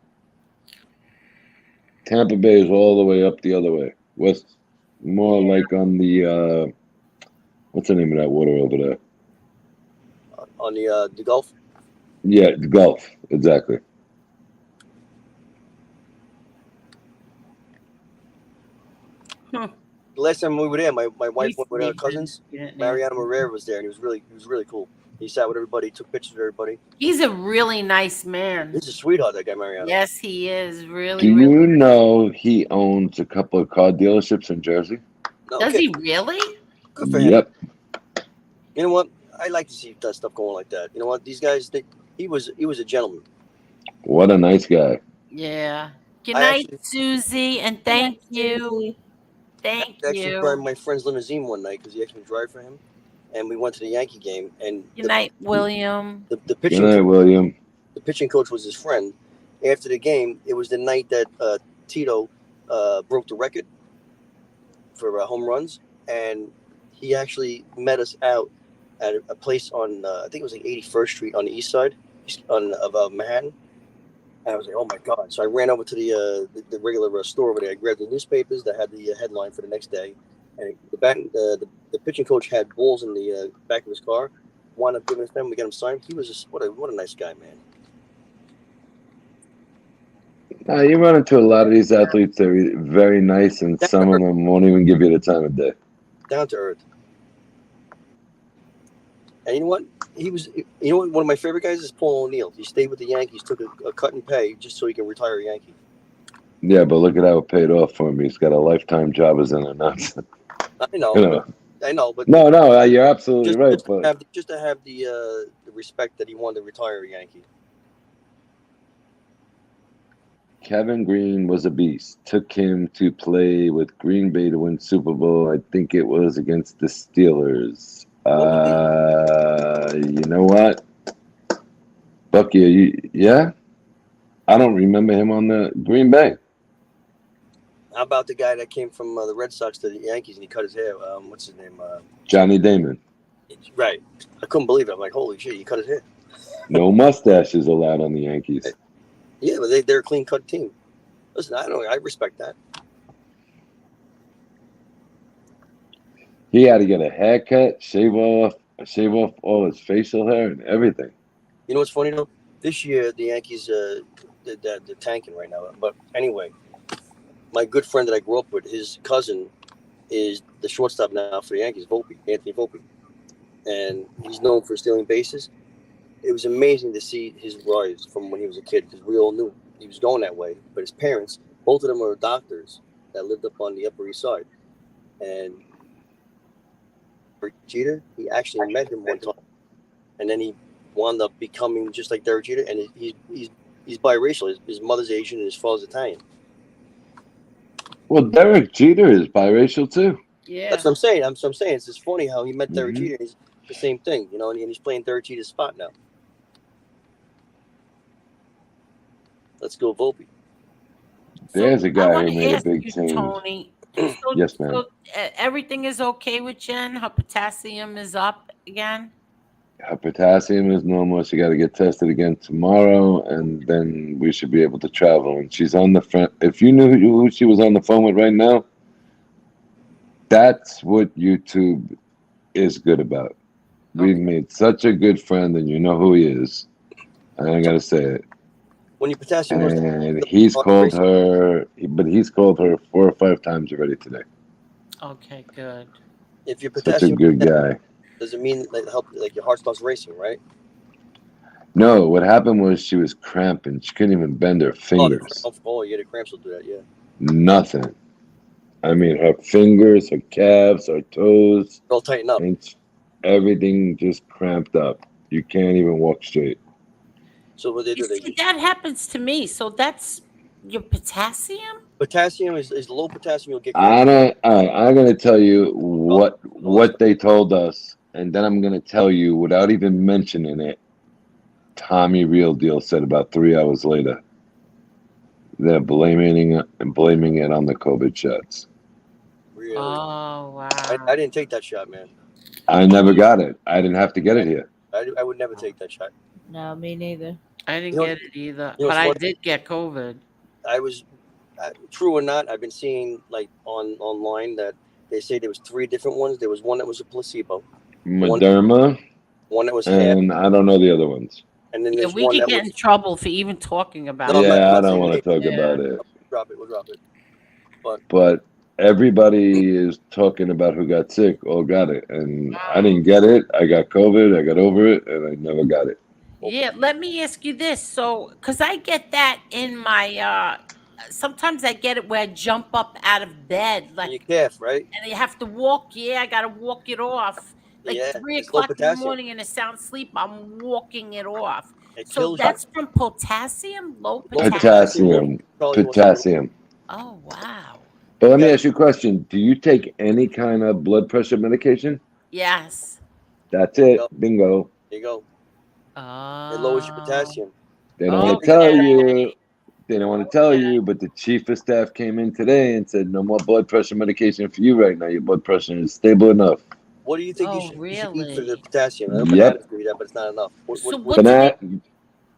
Tampa Bay is all the way up the other way. West, more Yeah. like on the what's the name of that water over there? On the Gulf. Yeah, the Gulf, exactly. The last time we were there, my wife He's went with her sleeping. cousins. He didn't Mariano answer. Herrera was there, and he was really cool. He sat with everybody, took pictures with everybody. He's a really nice man. He's a sweetheart, that guy Mariano. Yes, he is. Do Really, really. you know he owns a couple of car dealerships in Jersey? No, Does okay, he really? good for him. Yep. You know what? I like to see that stuff going like that. You know what? These guys, he was a gentleman. What a nice guy. Yeah. Good I night, actually Susie, and thank you. Thank actually brought you. my friend's limousine one night because he asked me to drive for him, and we went to the Yankee game. And Good night, William. the Good pitching night, William. the pitching coach was his friend. After the game, it was the night that Tito broke the record for home runs, and he actually met us out at a place on I think it was like 81st Street on the east side of Manhattan. And I was like, oh my god! So I ran over to the regular store over there. I grabbed the newspapers that had the headline for the next day, and the pitching coach had balls in the back of his car. Wound up giving us them. We got him signed. He was just what a nice guy, man. You run into a lot of these athletes. They're very nice, and Down some to of earth. them won't even give you the time of day. Down to earth. And you know what? You know what? One of my favorite guys is Paul O'Neill. He stayed with the Yankees, took a cut and pay just so he can retire a Yankee. Yeah, but look at how it paid off for him. He's got a lifetime job as an announcer. I know, You know. I know, but No, you're absolutely right. But just to have the respect that he wanted to retire a Yankee. Kevin Green was a beast. Took him to play with Green Bay to win Super Bowl. I think it was against the Steelers. You know what? Bucky, yeah? I don't remember him on the Green Bay. How about the guy that came from the Red Sox to the Yankees and he cut his hair? What's his name? Johnny Damon. Right. I couldn't believe it. I'm like, holy shit, he cut his hair. No mustaches allowed on the Yankees. Yeah, but they're a clean cut team. Listen, I respect that. He had to get a haircut, shave off all his facial hair and everything. You know what's funny though? This year the Yankees they're tanking right now. But anyway, my good friend that I grew up with, his cousin is the shortstop now for the Yankees, Anthony Volpe, and he's known for stealing bases. It was amazing to see his rise from when he was a kid because we all knew he was going that way. But his parents, both of them were doctors that lived up on the Upper East Side, and Jeter, he actually met him one time, and then he wound up becoming just like Derek Jeter, and he's biracial. His mother's Asian and his father's Italian. Well, Derek Jeter is biracial too. Yeah. That's what I'm saying. I'm saying it's just funny how he met Derek Mhm. Jeter. And he's the same thing, you know, and he's playing Derek Jeter's spot now. Let's go, Volpe. There's a I guy want who to made a ask big you, change. Tony. Yes, ma'am. Everything is okay with Jen? Her potassium is up again? Her potassium is normal. She got to get tested again tomorrow, and then we should be able to travel. And she's on the phone. If you knew who she was on the phone with right now, that's what YouTube is good about. We've Okay. made such a good friend, and you know who he is. I ain't got to say it. When your potassium goes down, And your he's heart called racing. her, but he's called her 4 or 5 times already today. Okay, good. If your Such a potassium good goes down, guy. does it mean like help like your heart starts racing, right? No, what happened was she was cramping. She couldn't even bend her fingers. Yeah, the cramps will do that. Yeah, Nothing. I mean, her fingers, her calves, her toes, they'll tighten up. and everything just cramped up. You can't even walk straight. So what they You do, they see, just that happens to me. So that's your potassium? potassium is low potassium. You'll get I cramps. don't. All right, I'm gonna tell you Oh, all this what they told us, and then I'm gonna tell you without even mentioning it. Tommy Real Deal said about 3 hours later. They're blaming it on the COVID shots. really. Oh, I wow. didn't take that shot, man. I never got it. I didn't have to get it here. I would never take that shot. No, me neither. I didn't You know, get it either, you know but what's I funny? did get COVID. I was true or not. I've been seeing like online that they say there was 3 different ones. There was one that was a placebo, one Moderna, one that was half, and I don't know the other ones. and then Yeah, there's we one could that get in was. trouble for even talking No, about I'm not. that. I'm Yeah, I not don't saying want to anything. talk Yeah. about it. We'll drop it. But But everybody is talking about who got sick or got it, and I Wow. didn't get it. I got COVID. I got over it, and I never got it. Yeah, let me ask you this. So, because I get that in my, sometimes I get it where I jump up out of bed, and your like, calf, right? and I have to walk. Yeah, I got to walk it off. Like Yeah, three it's low o'clock in the potassium. morning in a sound sleep, I'm walking it off. It So kills you. that's from potassium, low Low potassium. potassium will Potassium, probably will start. potassium. Oh, wow. But You let me got ask you a question. Do you take any kind of blood pressure medication? Yes. That's there you it. go. Bingo. There you go. It lowers your Oh, potassium. They don't You want get to things tell like you. okay. They don't want to tell you, but the chief of staff came in today and said, "No more blood pressure medication for you right now. Your blood pressure is stable enough." what do you think Oh, you should eat for the really? potassium? I know Yep. bananas give you that, but it's not enough. So What what do do they? Banana,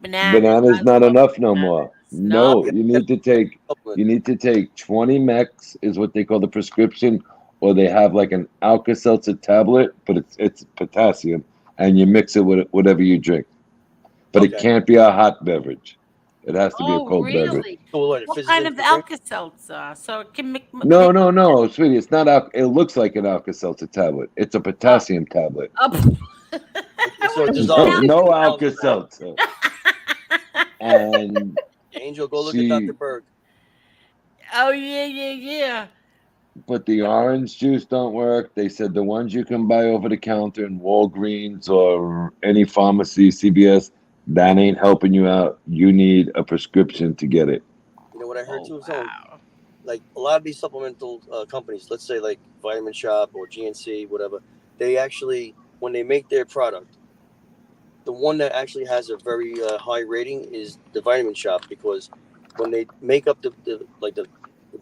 Bananas. bananas I not love enough no bananas. more. No. No, you you get need to a take supplement? you need to take 20 mechs is what they call the prescription, or they have like an Alka-Seltzer tablet, but it's potassium, and you mix it with whatever you drink. But it Okay. can't be a hot beverage. It has to be a Oh, cold beverage. really? So what? It What fizzes kind into of the drink. Alka-Seltzer? So it can No, make. no, no, sweetie, it's not al. It looks like an Alka-Seltzer tablet. It's a Oh, potassium tablet. oh. So it What is No, dissolves. It no dissolves in water. Alka-Seltzer. And Angel, go look at Dr. she, Berg. Oh, yeah, yeah, yeah. but the orange juice don't work. They said the ones you can buy over the counter in Walgreens or any pharmacy, CVS, that ain't helping you out. You need a prescription to get it. You know what I heard Oh, too? Someone wow. like a lot of these supplemental companies, let's say like Vitamin Shop or GNC, whatever, they actually when they make their product, the one that actually has a very high rating is the Vitamin Shop because when they make up the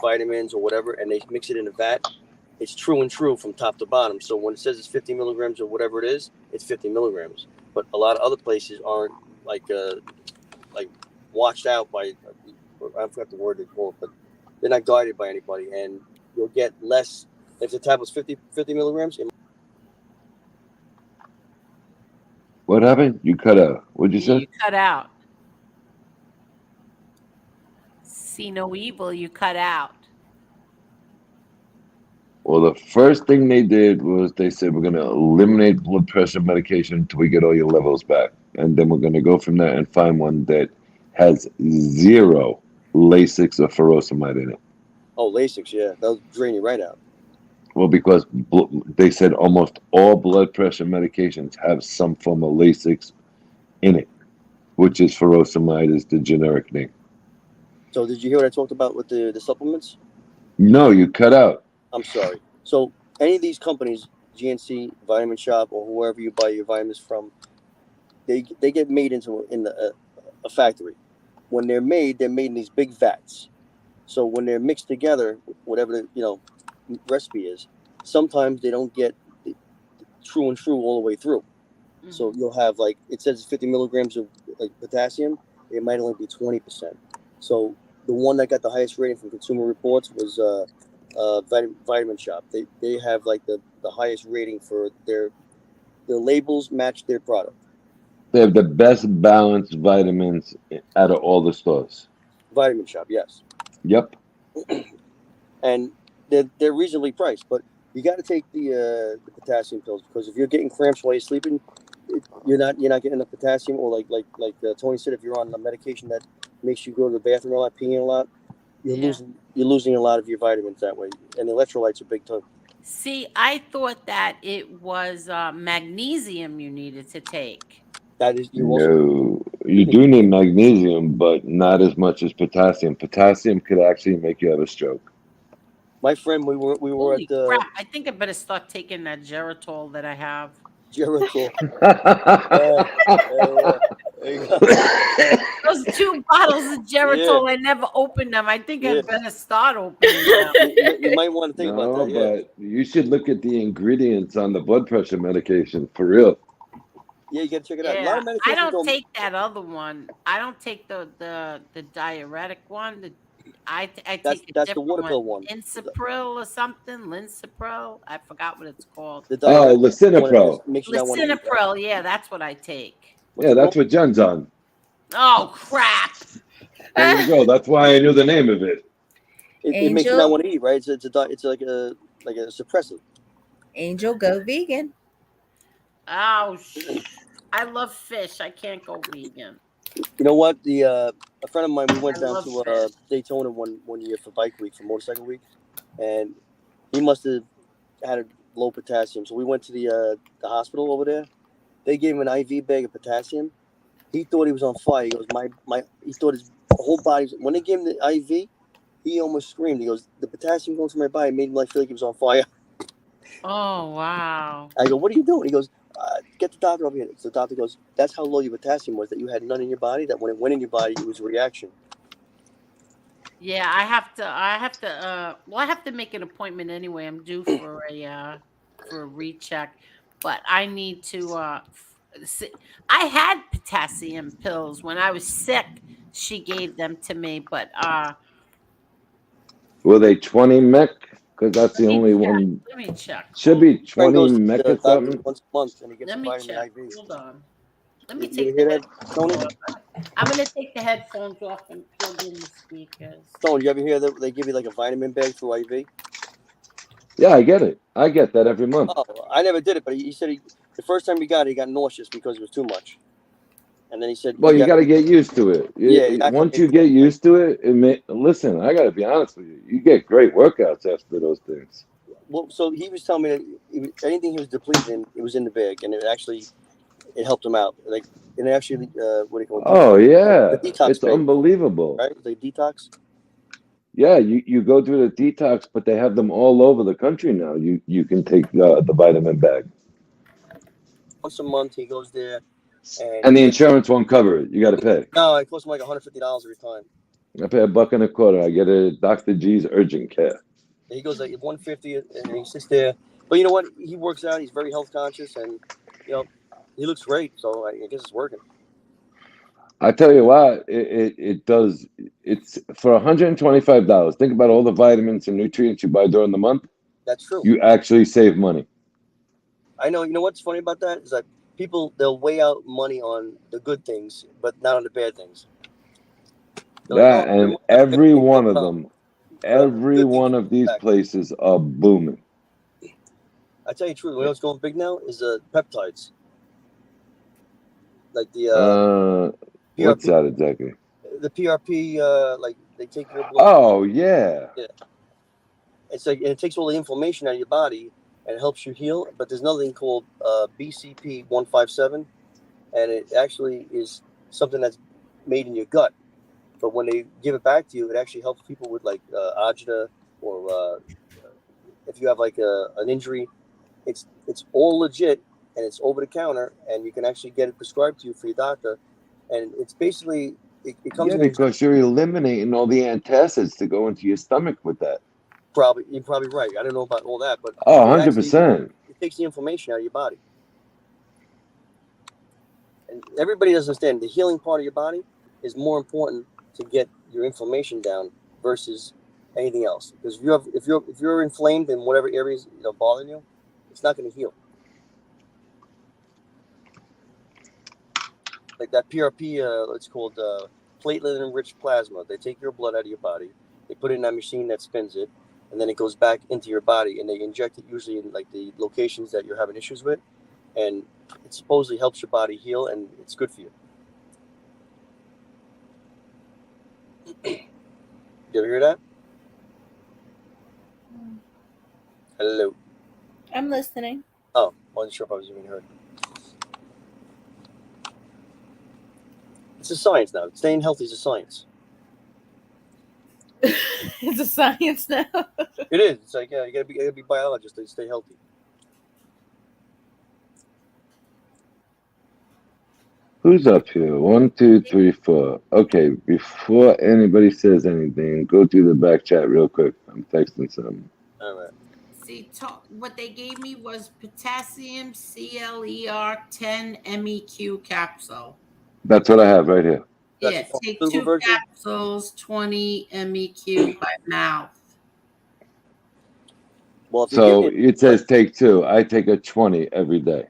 vitamins or whatever and they mix it in a vat, it's true and true from top to bottom. So when it says it's 50 milligrams or whatever it is, it's 50 milligrams. But a lot of other places aren't like watched out by I forgot the word they call it, but they're not guided by anybody, and you'll get less. If the tablet's 50 milligrams, What happened? You cut out. What'd you Yeah, say? you cut out. See no evil, you cut out. Well, the first thing they did was they said we're going to eliminate blood pressure medication until we get all your levels back, and then we're going to go from there and find one that has zero Lasix or furosemide in it. oh Lasix, yeah, they'll drain you right out. Well, because they said almost all blood pressure medications have some form of Lasix in it, which is furosemide is the generic name. So did you hear what I talked about with the supplements? No, you cut out. I'm sorry. So any of these companies, GNC, Vitamin Shop, or whoever you buy your vitamins from, they get made into a factory. When they're made in these big vats. So when they're mixed together, whatever the recipe is, sometimes they don't get true and true all the way through. So Mhm. you'll have like it says 50 milligrams of like potassium, it might only be 20%. So the one that got the highest rating from Consumer Reports was Vitamin Shop. They have like the highest rating for their labels match their product. They have the best balanced vitamins out of all the stores. Vitamin Shop, yes. Yep. And they're reasonably priced, but you got to take the potassium pills, because if you're getting cramps while you're sleeping, you're not getting enough potassium. Or like Tony said, if you're on a medication that makes you go to the bathroom a lot, peeing a lot, Yeah. you're losing a lot of your vitamins that way. And electrolytes are big too. See, I thought that it was magnesium you needed to take. That is, you also No, you do need magnesium, but not as much as potassium. Potassium could actually make you have a stroke. My friend, we were at Holy the crap! I think I better start taking that Geritol that I have. Geritol. Yeah, yeah. There you go. Those 2 bottles of Yeah, Geritol, I never opened them. I think I yeah. better start opening them. You might want to think about No, that. Yeah, but you should look at the ingredients on the blood pressure medication for real. yeah. You got to check it out. A lot Yeah, of I medications don't don't. take that other one. I don't take the diuretic one. I That's take a that's the different water one, pill one. Insapril or something, Linsapril. I forgot what it's called. The Oh, diuretic one lisinopril. makes you not want to eat, right? Lisinopril. Yeah, that's what I take. What's Yeah, it that's called? what Jen's on. Oh crap! There you go. That's why I knew the name of it. It makes you not Angel, want to eat, right? It's like a suppressant. Angel, go vegan. Oh, I love fish. I can't go vegan. You know what? A friend of mine, we went I down love to fish. Daytona one year for bike week, for motorcycle week, and he must have had a low potassium. So we went to the hospital over there. They gave him an IV bag of potassium. He thought he was on fire. He goes, my. He thought his whole body. When they gave him the IV, he almost screamed. He goes, the potassium going through my body made him like feel like he was on fire. Oh wow. I go, what are you doing? He goes, get the doctor over here. So the doctor goes, that's how low your potassium was, that you had none in your body, that when it went in your body, it was a reaction. Yeah, I have to make an appointment anyway. I'm due for a recheck, but I need to I had potassium pills when I was sick. She gave them to me, but Were they 20 mech? Because that's let the me only check. one. Let me check. Should be Friend 20 goes to mech or the doctor something. once a month and he gets a Let me vitamin check. IV. Hold on. Let me You take hear the that, Tony? headphones off. I'm gonna take the headphones off and plug in the speakers. Tony, you ever hear that they give you like a vitamin bag through IV? Yeah, I get it. I get that every month. Oh, I never did it, but he said the first time he got nauseous because it was too much. And then he said, Well, you got to get used to it. yeah, Once you get used to it, listen, I got to be honest with you. You get great workouts after those things. well, so he was telling me that anything he was depleted in, it was in the bag, and it helped him out. Like, and actually, what do you call Oh, the yeah. detox It's bag, unbelievable. right? The detox. Yeah, you go through the detox, but they have them all over the country now. You can take the vitamin bag. Once a month, he goes there, and And he the gets. insurance won't cover it. You got to pay. No, it costs him like $150 every time. I pay $1.25. I get it at Dr. G's Urgent Care. And he goes like 150, and he sits there. But you know what? He works out. He's very health conscious, and you know, he looks great. So I guess it's working. I tell you what, it does. It's for $125. Think about all the vitamins and nutrients you buy during the month. That's true. You actually save money. I know. You know what's funny about that is that people, they'll weigh out money on the good things, but not on the bad things. They're like, Yeah, oh, and I spend every $50. one of No, them, the every good things one will of come these back. places are booming. I tell you the truth, you know what's going big now is peptides, like the What's PRP. that exactly? The PRP, like they take your blood. Oh, yeah. Yeah, it's like, and it takes all the inflammation out of your body and it helps you heal. But there's another thing called BCP 157, and it actually is something that's made in your gut. But when they give it back to you, it actually helps people with like agita, or if you have like an injury. It's all legit, and it's over the counter, and you can actually get it prescribed to you for your doctor. And it's basically it comes Yeah, in. because you're eliminating all the antacids to go into your stomach with that. You're probably right. I don't know about all that, but Oh, it actually 100%. it takes the inflammation out of your body. And everybody doesn't understand the healing part of your body is more important to get your inflammation down versus anything else. Because if you're inflamed in whatever areas bothering you, it's not going to heal. like that PRP. It's called platelet-enriched plasma. They take your blood out of your body. They put it in that machine that spins it, and then it goes back into your body, and they inject it usually in like the locations that you're having issues with, and it supposedly helps your body heal, and it's good for you. You ever hear that? Hello. I'm listening. Oh, I wasn't sure if I was even heard. It's a science now. Staying healthy is a science. It's a science now. It is. It's like, yeah, you gotta be a biologist to stay healthy. Who's up here? 1, 2, 3, 4. Okay, before anybody says anything, go through the back chat real quick. I'm texting something. All right. See, what they gave me was potassium CLER 10 MEQ capsule. That's what I have right here. That's Yeah, the take pharmaceutical 2 version? capsules, 20 MEQ by mouth. Well, if So you're getting it says take 2. I take a 20 every day.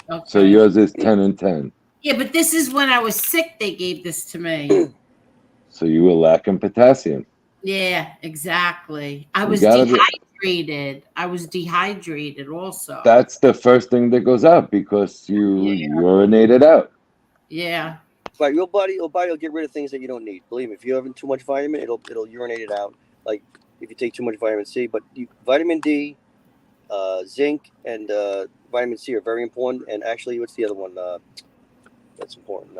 Okay. So yours is 10 and 10. Yeah, but this is when I was sick. They gave this to me. So you were lacking potassium. Yeah, exactly. I You was gotta be. dehydrated. I was dehydrated also. That's the first thing that goes out because you urinated out. Yeah. right, your body will get rid of things that you don't need. Believe me, if you're having too much vitamin, it'll urinate it out. Like if you take too much vitamin C, but vitamin D, zinc, and vitamin C are very important. And actually, what's the other one that's important?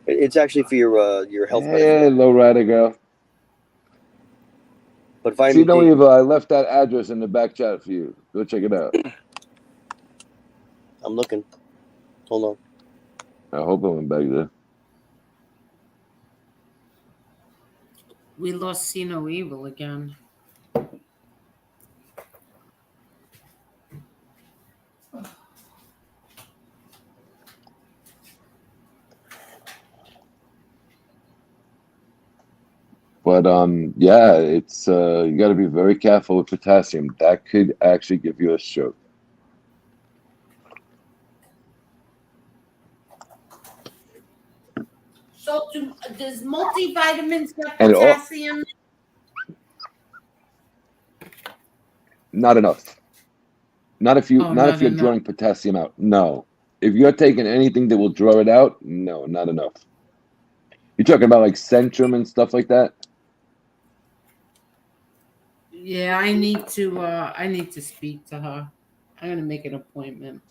It's actually for your health benefits. Hey, low rider girl. But See, vitamin no D. evil. I left that address in the back chat for you. Go check it out. I'm looking. Hold on. I hope I went back there. We lost See No Evil again. But yeah, it's you got to be very careful with potassium. That could actually give you a stroke. So does multivitamins have And potassium? not enough. Not if Oh, you're enough. drawing potassium out. No. If you're taking anything that will draw it out, no, not enough. You're talking about like Centrum and stuff like that? Yeah, I need to speak to her. I'm gonna make an appointment.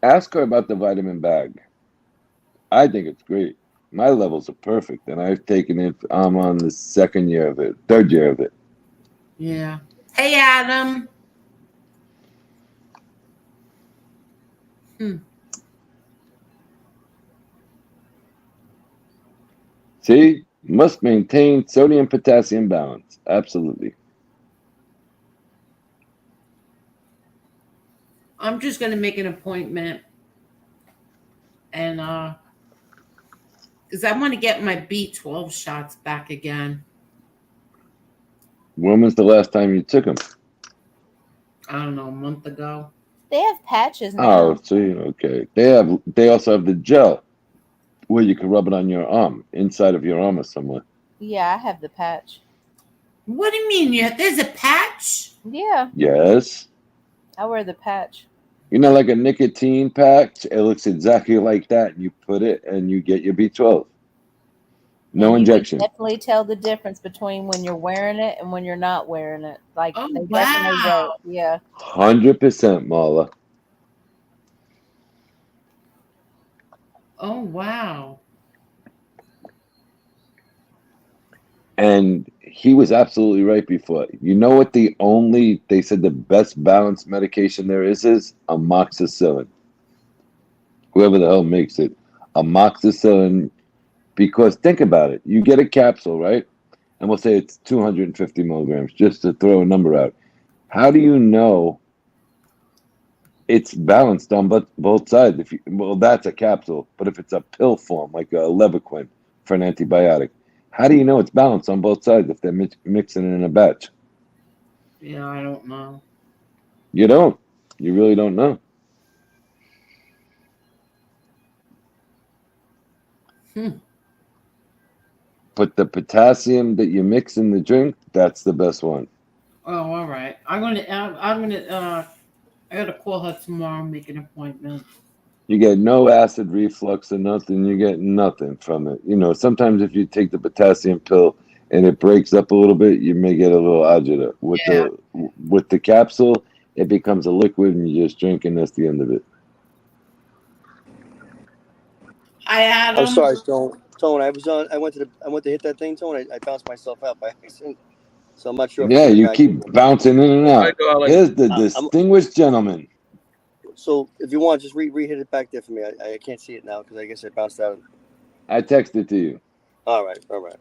Ask her about the vitamin bag. I think it's great. My levels are perfect, and I've taken it. I'm on the third year of it. Yeah. Hey, Adam. See, must maintain sodium potassium balance. Absolutely. I'm just gonna make an appointment, and because I want to get my B12 shots back again. When was the last time you took them? I don't know, a month ago. They have patches now. Oh, see, okay. They also have the gel where you can rub it on your arm, inside of your arm or somewhere. Yeah, I have the patch. What do you mean? There's a patch? Yeah, Yes. I wear the patch. You know, like a nicotine patch. It looks exactly like that. You put it and you get your B12. No And injection. You can definitely tell the difference between when you're wearing it and when you're not wearing it. Like Oh, they definitely wow. work. Yeah. 100%, Marla. Oh, wow. And he was absolutely right before. You know what they said the best balanced medication there is amoxicillin. Whoever the hell makes it. Amoxicillin, because think about it. You get a capsule, right? And we'll say it's 250 milligrams, just to throw a number out. How do you know it's balanced on both sides? Well, that's a capsule. But if it's a pill form, like a Levaquin for an antibiotic, how do you know it's balanced on both sides if they're mixing it in a batch? Yeah, I don't know. You don't. You really don't know. But the potassium that you mix in the drink, that's the best one. Oh, all right. I gotta call her tomorrow and make an appointment. You get no acid reflux or nothing. You get nothing from it. Sometimes if you take the potassium pill and it breaks up a little bit, you may get a little agita. With the capsule, it becomes a liquid and you just drink, and that's the end of it. I had I'm sorry, Tone. Tone, I went to hit that thing, Tone. I bounced myself out by accident, so I'm not sure if it's Yeah, gonna you back in. keep bouncing in and Hi, out. darling. Here's the I'm distinguished gentleman. so if you want, just re-hit it back there for me. I can't see it now because I guess I bounced out. I texted to you. All right, all right.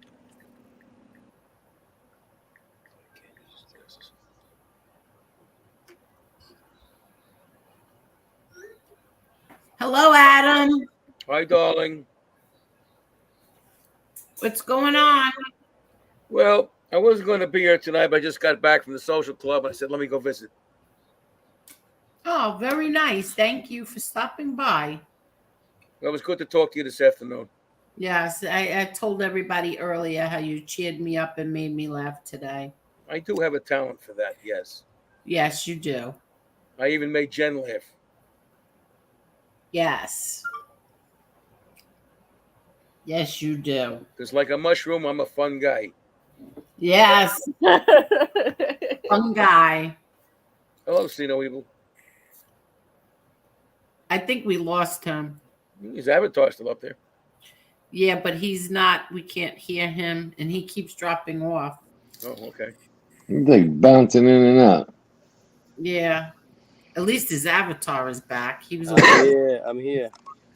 Hello, Adam. Hi, darling. What's going on? Well, I wasn't going to be here tonight, but I just got back from the social club. And I said, let me go visit. Oh, very nice. Thank you for stopping by. Well, it was good to talk to you this afternoon. Yes, I told everybody earlier how you cheered me up and made me laugh today. I do have a talent for that, yes. Yes, you do. I even made Jen laugh. Yes. Yes, you do. Because like a mushroom, I'm a fun guy. Yes, fun guy. Hello, See No Evil. I think we lost him. His avatar's still up there. Yeah, but he's not. We can't hear him, and he keeps dropping off. Oh, okay. He's like bouncing in and out. Yeah. At least his avatar is back. He was. I'm here. I'm here.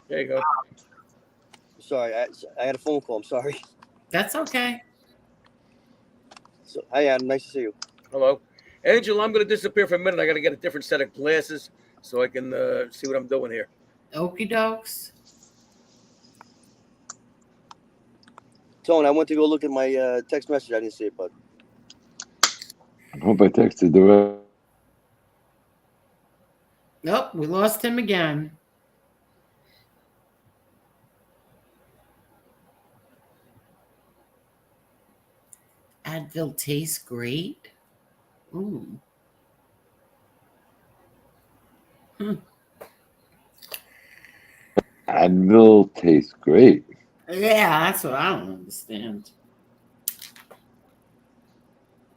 There you go. Sorry, I had a phone call. I'm sorry. That's okay. So, hi, Adam. Nice to see you. Hello. Angel, I'm going to disappear for a minute. I got to get a different set of glasses so I can see what I'm doing here. Okie dokes. Tone, I went to go look at my text message. I didn't see it, bud. I hope I texted the right. Nope, we lost him again. Advil tastes great. Ooh. Advil tastes great. Yeah, that's what I don't understand.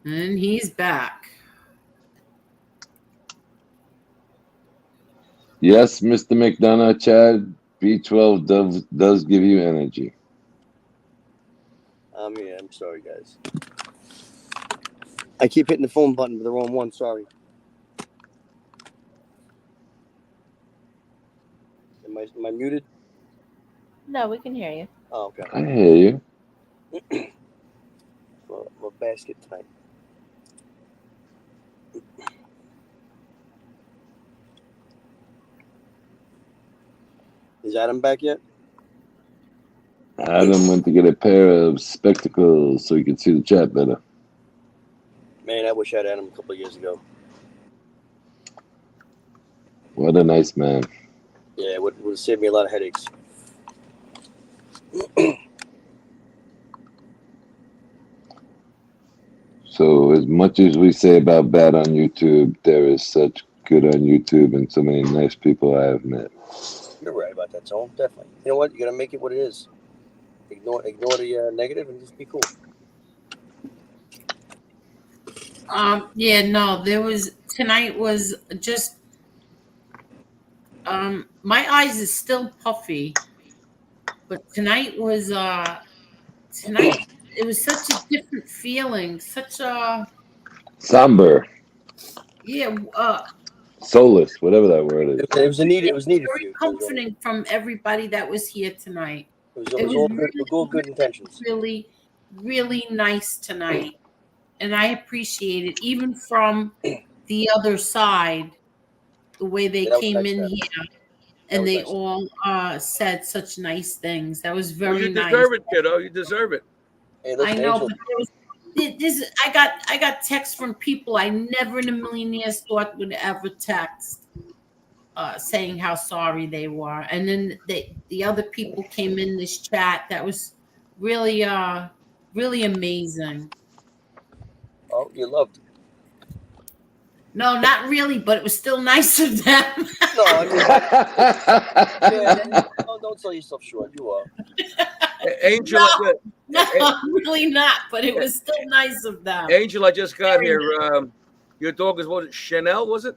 And he's back. Yes, Mr. McDonough, Chad, B12 does give you energy. I'm here. I'm sorry, guys. I keep hitting the phone button with the wrong one. Sorry. Am I muted? No, we can hear you. Oh, okay. I hear you. Well, I'm a basket tonight. Is Adam back yet? Adam went to get a pair of spectacles so he could see the chat better. Man, I wish I had Adam a couple of years ago. What a nice man. Yeah, it would have saved me a lot of headaches. So as much as we say about bad on YouTube, there is such good on YouTube and so many nice people I have met. You're right about that, Tone. Definitely. You know what? You got to make it what it is. Ignore the negative and just be cool. Yeah, no, tonight was just my eyes is still puffy, but tonight it was such a different feeling, such a Somber, yeah, soulless, whatever that word is. It was needed. It was needed for very you. comforting from everybody that was here tonight. It was all good. All good intentions. Really, really nice tonight, and I appreciate it, even from the other side, the way they Yeah, that was came nice, in man. here. That And was they nice. all said such nice things. That was Well, very you nice. deserve it, kiddo. You deserve it. Hey, I listen, know, Angel. but I got texts from people I never in a million years thought would ever text. saying how sorry they were, and then the other people came in this chat. That was really really amazing. Oh, you loved. No, not really, but it was still nice of them. No, I mean, yeah. Don't sell yourself short. You are. Angel, No, really not, but it was still nice of them. Angel, I just got here. Your dog is, what, Chanel, was it?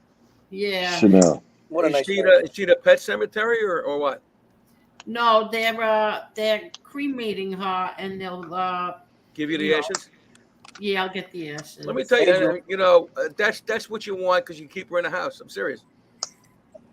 Yeah. Chanel. What a Is nice she name. is she the pet cemetery or what? No, they're cremating her, and they'll Give you the you know, ashes? yeah, I'll get the ashes. Let me tell you, Angel. you know, that's what you want because you keep her in the house. I'm serious.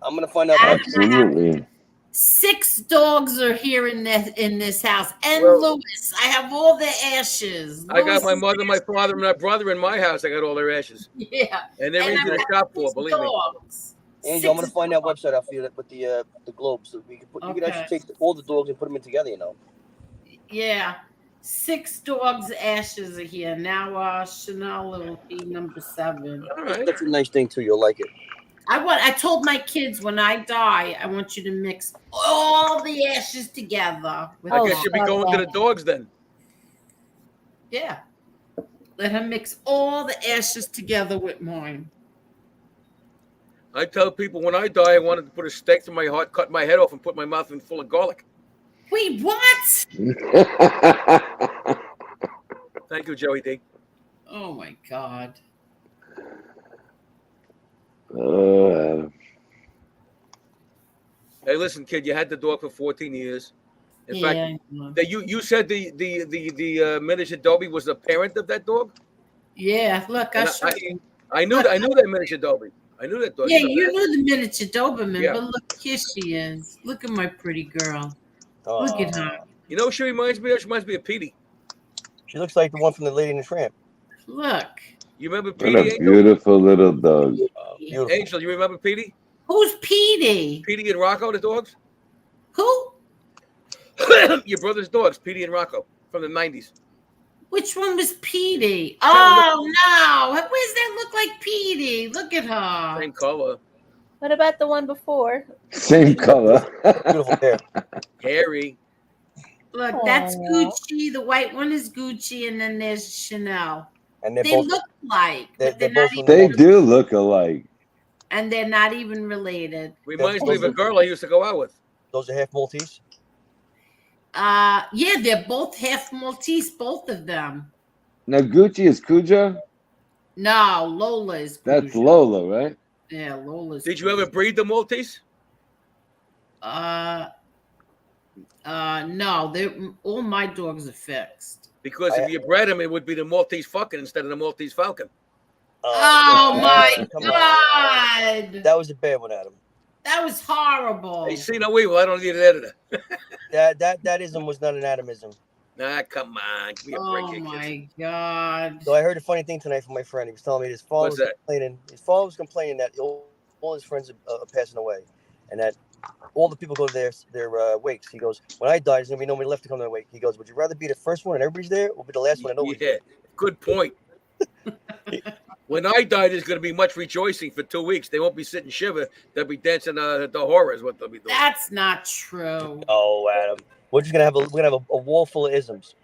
I'm gonna find out. Absolutely. 6 dogs are here in this house, and Well, Lewis. I have all the ashes. I got my Lewis's mother, my ashes. father, and my brother in my house. I got all their ashes, Yeah, and they're and easy I to have shop for. 6 Believe me. dogs. Angel, I'm 6 gonna find that dogs. website out for you with the globes. So we can put. You could Okay. actually take all the dogs and put them in together. You know. Yeah, 6 dogs' ashes are here now. Chanel will be number 7. All right. That's a nice thing too. You'll like it. I told my kids when I die, I want you to mix all the ashes together. With I guess you'll be stop going to that. the dogs then. Yeah. Let her mix all the ashes together with mine. I tell people when I die, I wanted to put a stake through my heart, cut my head off, and put my mouth in full of garlic. Wait, what? Thank you, Joey D. Oh my God. Oh, Hey, listen, kid, you had the dog for 14 years. In fact, Yeah. you said the miniature Dobie was the parent of that dog. Yeah, look, I'll And show you. I knew Look, that miniature Dobie. I knew that dog. Yeah, You know you that. knew the miniature Doberman, Yeah. but look, here she is. Look at my pretty girl. Oh, Look at her. You know, who she reminds me of. She reminds me of Petey. she looks like the one from the Lady and the Tramp. Look. You remember what Petey? a Angel? beautiful little dog. Beautiful. Angel, you remember Petey? Who's Petey? Petey and Rocco, the dogs. Who? Your brother's dogs, Petey and Rocco, from the 90s. Which one was Petey? Oh no! Why does that look like Petey? Look at her. Same color. What about the one before? Same color. Beautiful hair. Harry. Look, that's Aw. Gucci. The white one is Gucci, and then there's Chanel. And they're They both. look like, but They're they're not both from even. They do look alike. And they're not even related. Reminds me of a girl I used to go out with. Those are half Maltese. Yeah, they're both half Maltese, both of them. Now Gucci is Cujo. No, Lola is That's Gucci. Lola, right? Yeah, Lola's. Did you ever breed the Maltese? No, all my dogs are fixed. Because if you bred them, it would be the Maltese fucking instead of the Maltese Falcon. Oh my come on. God! That was a bad one, Adam. That was horrible. Hey, see, no evil. I don't need an editor. That ism was not an Adamism. Nah, come on. Give me a break Oh here, kids. my God! So I heard a funny thing tonight from my friend. He was telling me his father What's was that? complaining. His father was complaining that all his friends are passing away, and that all the people go to their wakes. He goes, "When I die, there's gonna be nobody left to come to my wake." He goes, "Would you rather be the first one and everybody's there, or be the last one and nobody's Yeah, there?" good point. When I die, there's going to be much rejoicing for 2 weeks. They won't be sitting shiver. They'll be dancing the horror is what they'll be doing. That's not true. Oh, Adam, we're gonna have a wall full of isms.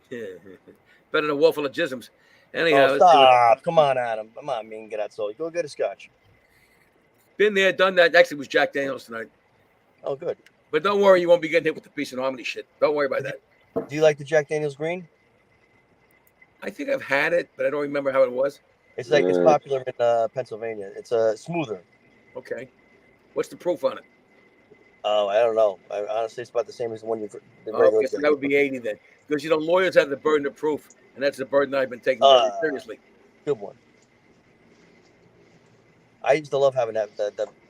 Better than a wall full of jisms. Anyhow, Oh, stop! Come on, Adam. Come on, man, get out. So go get a scotch. been there, done that. Actually, it was Jack Daniels tonight. Oh, good. But don't worry, you won't be getting hit with the peace and harmony shit. Don't worry about that. Do you like the Jack Daniels Green? I think I've had it, but I don't remember how it was. It's popular in Pennsylvania. It's smoother. Okay. What's the proof on it? Oh, I don't know. Honestly, it's about the same as the one the Oh, regular. okay, so that would be 80 then. Because, lawyers have the burden of proof, and that's the burden I've been taking very seriously. Good one. I used to love having that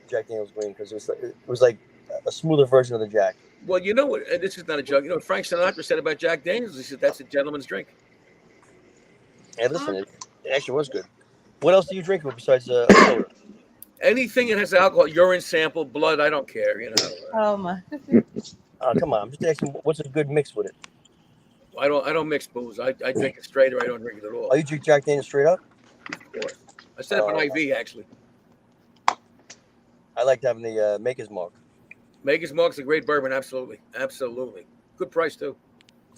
Jack Daniels Green because it was like a smoother version of the Jack. Well, you know what? And this is not a joke. Frank Sinatra said about Jack Daniels, he said, that's a gentleman's drink. Hey, listen, it actually was good. What else do you drink besides soda? Anything that has alcohol, urine sample, blood, I don't care, Oh my. Come on, I'm just asking, what's a good mix with it? I don't mix booze. I drink it straight or I don't drink it at all. Oh, you drink Jack Daniels straight up? Of course. I set up an IV, actually. I liked having the Maker's Mark. Maker's Mark's a great bourbon. Absolutely, absolutely. Good price too.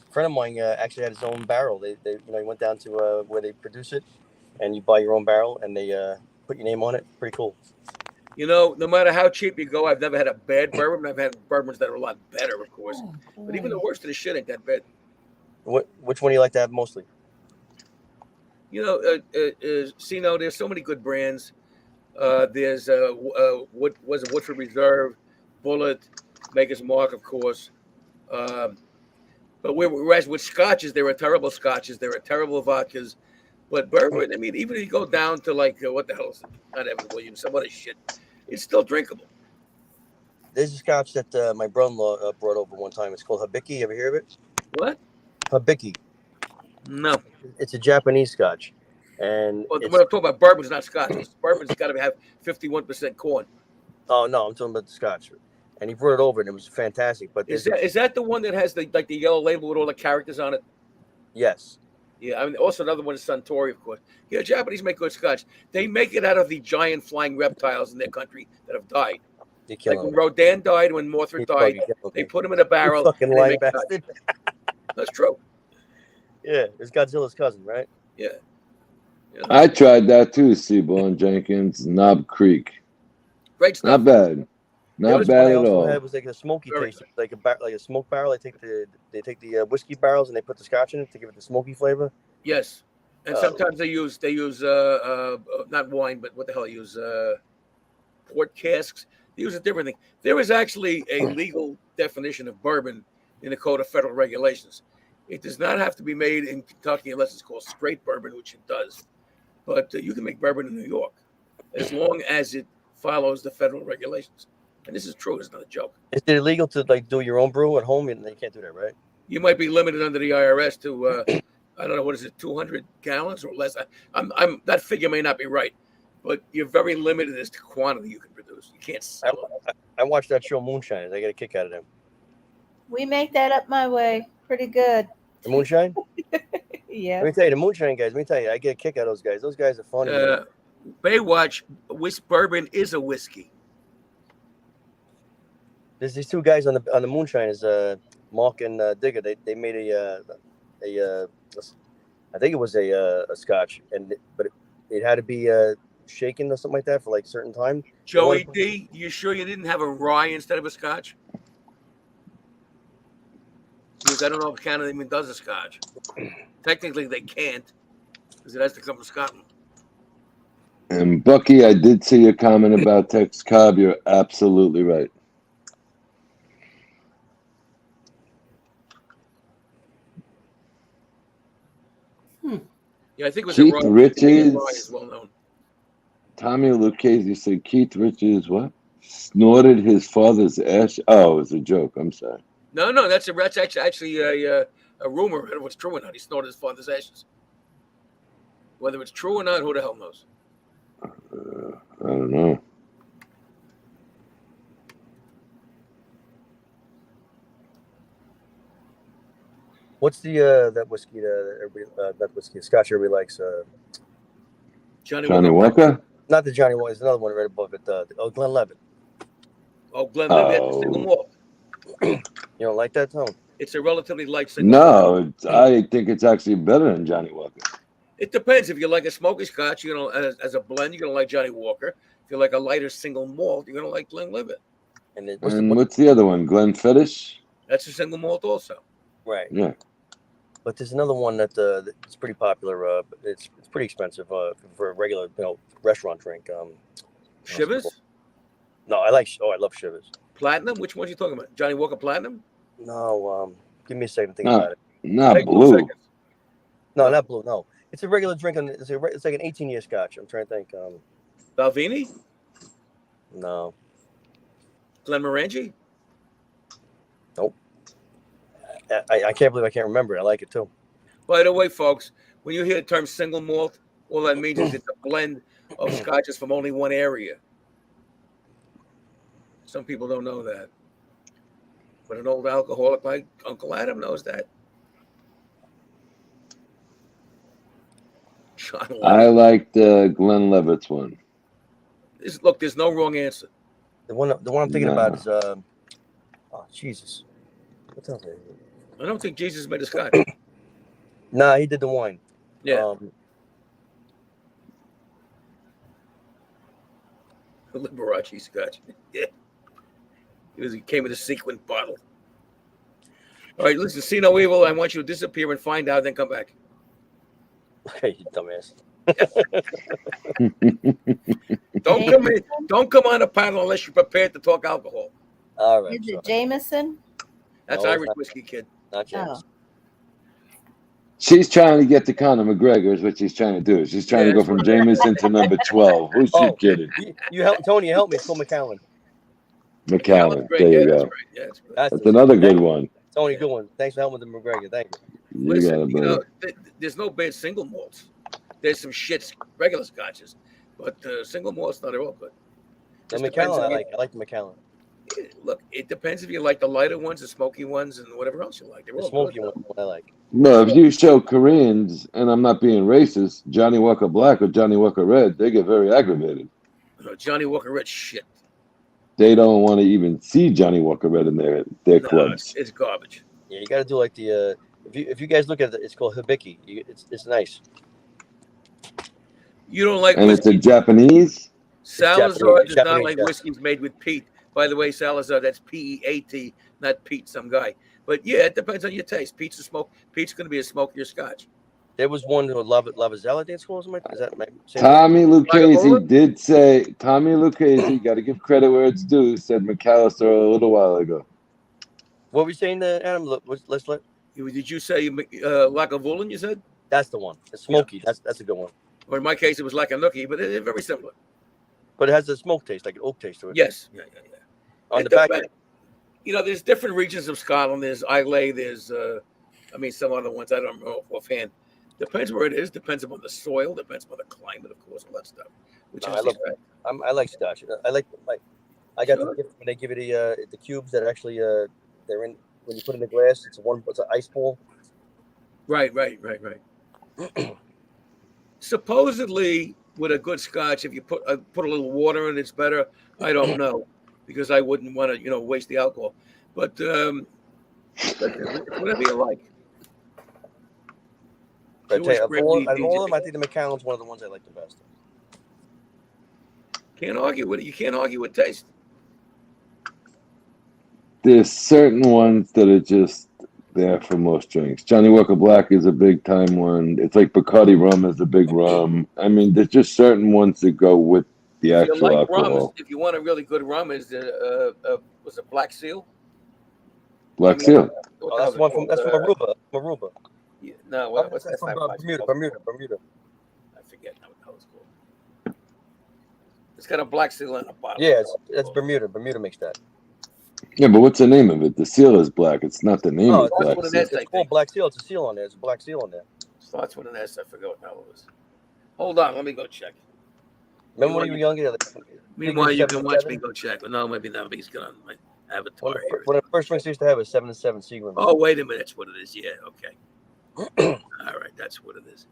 A friend of mine actually had his own barrel. They he went down to where they produce it, and you buy your own barrel, and they put your name on it. Pretty cool. You know, no matter how cheap you go, I've never had a bad bourbon. I've had bourbons that are a lot better, of course. Oh, But even the boy. worst of the shit ain't that bad. Which one do you like to have mostly? You know, see, no, there's so many good brands. There's what was it? Woodford Reserve, Bullet, Maker's Mark, of course. Um, but whereas with scotches, there are terrible scotches, there are terrible vodkas. But bourbon, I mean, even if you go down to like what the hell is it? Not Evan Williams, some other shit, it's still drinkable. There's a scotch that my brother-in-law brought over one time. It's called Hibiki. You ever hear of it? What? Hibiki. No. It's a Japanese scotch, and Well, it's when I'm talking about bourbon's not scotch, because bourbon's got to have 51% corn. oh no, I'm talking about the scotch. And he brought it over, and it was fantastic. But Is that the one that has the yellow label with all the characters on it? yes, Yeah, I mean, also another one is Suntory, of course. Yeah, Japanese make good scotch. They make it out of the giant flying reptiles in their country that have died. you're Like killing when me. Rodan died, when Mothra You died, fucking killing they me. put him in a You barrel fucking and they lying make scotch. bastard. That's true. Yeah, it's Godzilla's cousin, right? Yeah. Yeah. I tried that too, Seaborn Jenkins, Knob Creek. Great stuff. Not bad. There Not was one bad I at also had all. was like a smoky Very taste, like a smoke barrel. They take the whiskey barrels and they put the scotch in it to give it the smoky flavor. Yes. And Oh. sometimes they use not wine, but what the hell they use port casks. They use a different thing. There is actually a legal definition of bourbon in the Code of Federal Regulations. It does not have to be made in Kentucky unless it's called straight bourbon, which it does. But you can make bourbon in New York as long as it follows the federal regulations. And this is true. It's not a joke. Is it illegal to like do your own brew at home? And you can't do that, right? You might be limited under the IRS to I don't know, what is it, 200 gallons or less. I'm that figure may not be right, but you're very limited as to quantity you can produce. You can't sell it. I watched that show Moonshine. I get a kick out of them. We make that up my way pretty good. The Moonshine. Yeah. Let me tell you, the Moonshine guys. Let me tell you, I get a kick out of those guys. Those guys are funny. Man. Baywatch, bourbon is a whiskey. There's these two guys on the Moonshine. Is Mark and Digger. They made a I think it was a scotch, but it had to be shaken or something like that for like certain time. Joey D, you sure you didn't have a rye instead of a scotch? Because I don't know if Canada even does a scotch. Technically, they can't because it has to come from Scotland. And Bucky, I did see your comment about Tex Cobb. You're absolutely right. Yeah, I think it was Keith a rye. Richards. Rye is well known. Tommy Lucchese said Keith Richards what? Snorted his father's ash. Oh, it was a joke. I'm sorry. No, that's actually a rumor. I don't know if it's true or not. He snorted his father's ashes. Whether it's true or not, who the hell knows? I don't know. What's the that whiskey that everybody that whiskey Scotch everybody likes? Johnny Walker? Not the Johnny Walker. There's another one right above it. Glenlivet. Oh, Glenlivet, that's a single malt. You don't like that, Tom? It's a relatively light single malt. No, I think it's actually better than Johnny Walker. It depends. If you like a smoky scotch, you're gonna as a blend, you're gonna like Johnny Walker. If you like a lighter single malt, you're gonna like Glenlivet. And what's the other one? Glen Fetish? That's a single malt also. Right. Yeah. But there's another one that's pretty popular. But it's pretty expensive for a regular restaurant drink. Shivers? No, I love Shivers. Platinum? Which one are you talking about? Johnny Walker Platinum? No, give me a second to think about it. Not blue. No, not blue. No, it's a regular drink. It's like an 18-year Scotch. I'm trying to think. Balvenie? No. Glenmorangie? Nope. I can't believe I can't remember it. I like it too. By the way, folks, when you hear the term single malt, all that means is it's a blend of scotches from only one area. Some people don't know that. But an old alcoholic like Uncle Adam knows that. I like the Glenlivet's one. Look, there's no wrong answer. The one I'm thinking about is oh Jesus. What the hell is it? I don't think Jesus made a scotch. Nah, he did the wine. Yeah. Liberace scotch. Yeah. He came with a sequin bottle. All right, listen, see no evil. I want you to disappear and find out, then come back. Okay, you dumbass. Don't come in. Don't come on a panel unless you're prepared to talk alcohol. All right. Is it Jameson? That's No, it's Irish not. whiskey, kid. Not James. She's trying to get to Conor McGregor is what she's trying to do. She's trying to go from Jameson to number 12. Who's she kidding? You help Tony. Help me. It's called McAllen. McAllen. Great. There Yeah, you that's go. great. Yeah, that's great. That's another good one. Tony, good one. Thanks for helping with the McGregor. Thank you. You got it, buddy. There's no bad single malts. There's some shits, regular scotches, but single malts not at all good. The Just depends McAllen, on I like the McAllen. Look, it depends if you like the lighter ones, the smoky ones, and whatever else you like. They're The all smoky good. one I like. No, if you show Koreans, and I'm not being racist, Johnny Walker Black or Johnny Walker Red, they get very aggravated. Johnny Walker Red shit. They don't want to even see Johnny Walker Red in their clubs. It's garbage. Yeah, you got to do like the if you guys look at it, it's called Hibiki. It's nice. You don't like And whiskey. it's a Japanese? Salazar does not Japanese, like yeah. whiskeys made with peat. By the way, Salazar, that's P-E-A-T, not Pete, some guy. But yeah, it depends on your taste. Pete's going to be a smokier scotch. There was one who Lavazella, I think it's called. Is that Tommy Lucchese did say, Tommy Lucchese, got to give credit where it's due, said McAllister a little while ago. What were we saying, Adam? Let's let. Did you say Lagavulin, you said? That's the one. It's smoky. Yeah. That's a good one. Or in my case, it was like a nookie, but they're very similar. But it has a smoke taste, like an oak taste to it. Yes. Yeah. On the back. There's different regions of Scotland. There's Islay. There's, some other ones I don't know offhand. Depends where it is. Depends upon the soil. Depends upon the climate, of course, all that stuff. I like Scotch. I got the gift when they give you the cubes that actually they're in when you put in the glass. It's an ice ball. Right. Supposedly, with a good Scotch, if you put a little water in, it's better. I don't know because I wouldn't want to, waste the alcohol. But whatever you like. But I tell you, of all of them, I think the McAllen's one of the ones I like the best. Can't argue with it. You can't argue with taste. There's certain ones that are just there for most drinks. Johnny Walker Black is a big time one. It's like Bacardi rum is a big rum. I mean, there's just certain ones that go with the actual alcohol. If you want a really good rum, is was it Black Seal? Black Seal. That's from Aruba. Yeah, no, what's that from? Bermuda. I forget how it's called. It's got a black seal in the bottom. Yeah, it's Bermuda. Bermuda makes that. Yeah, but what's the name of it? The seal is black. It's not the name of Black Seal. It's called Black Seal. It's a seal on there. It's a black seal on there. Starts with an S. I forgot what the hell it was. Hold on, let me go check. Remember when you were younger? Meanwhile, you can watch me go check. But no, maybe not. He's got on my avatar here. One of the first drinks I used to have was 7-7 Seagram. Oh, wait a minute. That's what it is. Yeah, okay. All right, that's what it is.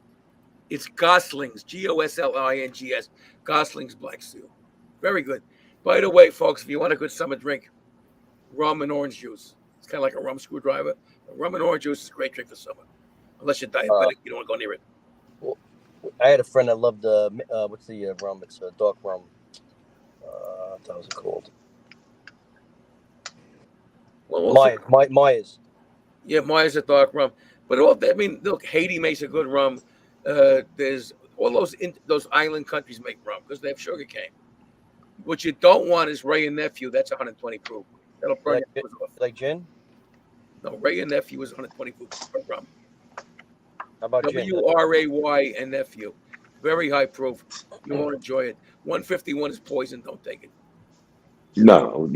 It's Gosling's, Goslings, Gosling's Black Seal. Very good. By the way, folks, if you want a good summer drink, rum and orange juice. It's kind of like a rum screwdriver. Rum and orange juice is a great drink for summer. Unless you're diabetic, you don't want to go near it. Well, I had a friend that loved what's the rum? It's a dark rum. What was it called? Myers. Yeah, Myers a dark rum. But look, Haiti makes a good rum. There's all those island countries make rum because they have sugar cane. What you don't want is Ray and Nephew. That's 120 proof. That'll burn your nose off. Like gin? No, Ray and Nephew is 120 proof rum. How about gin? WRAY and Nephew. Very high proof. You won't enjoy it. 151 is poison. Don't take it. No,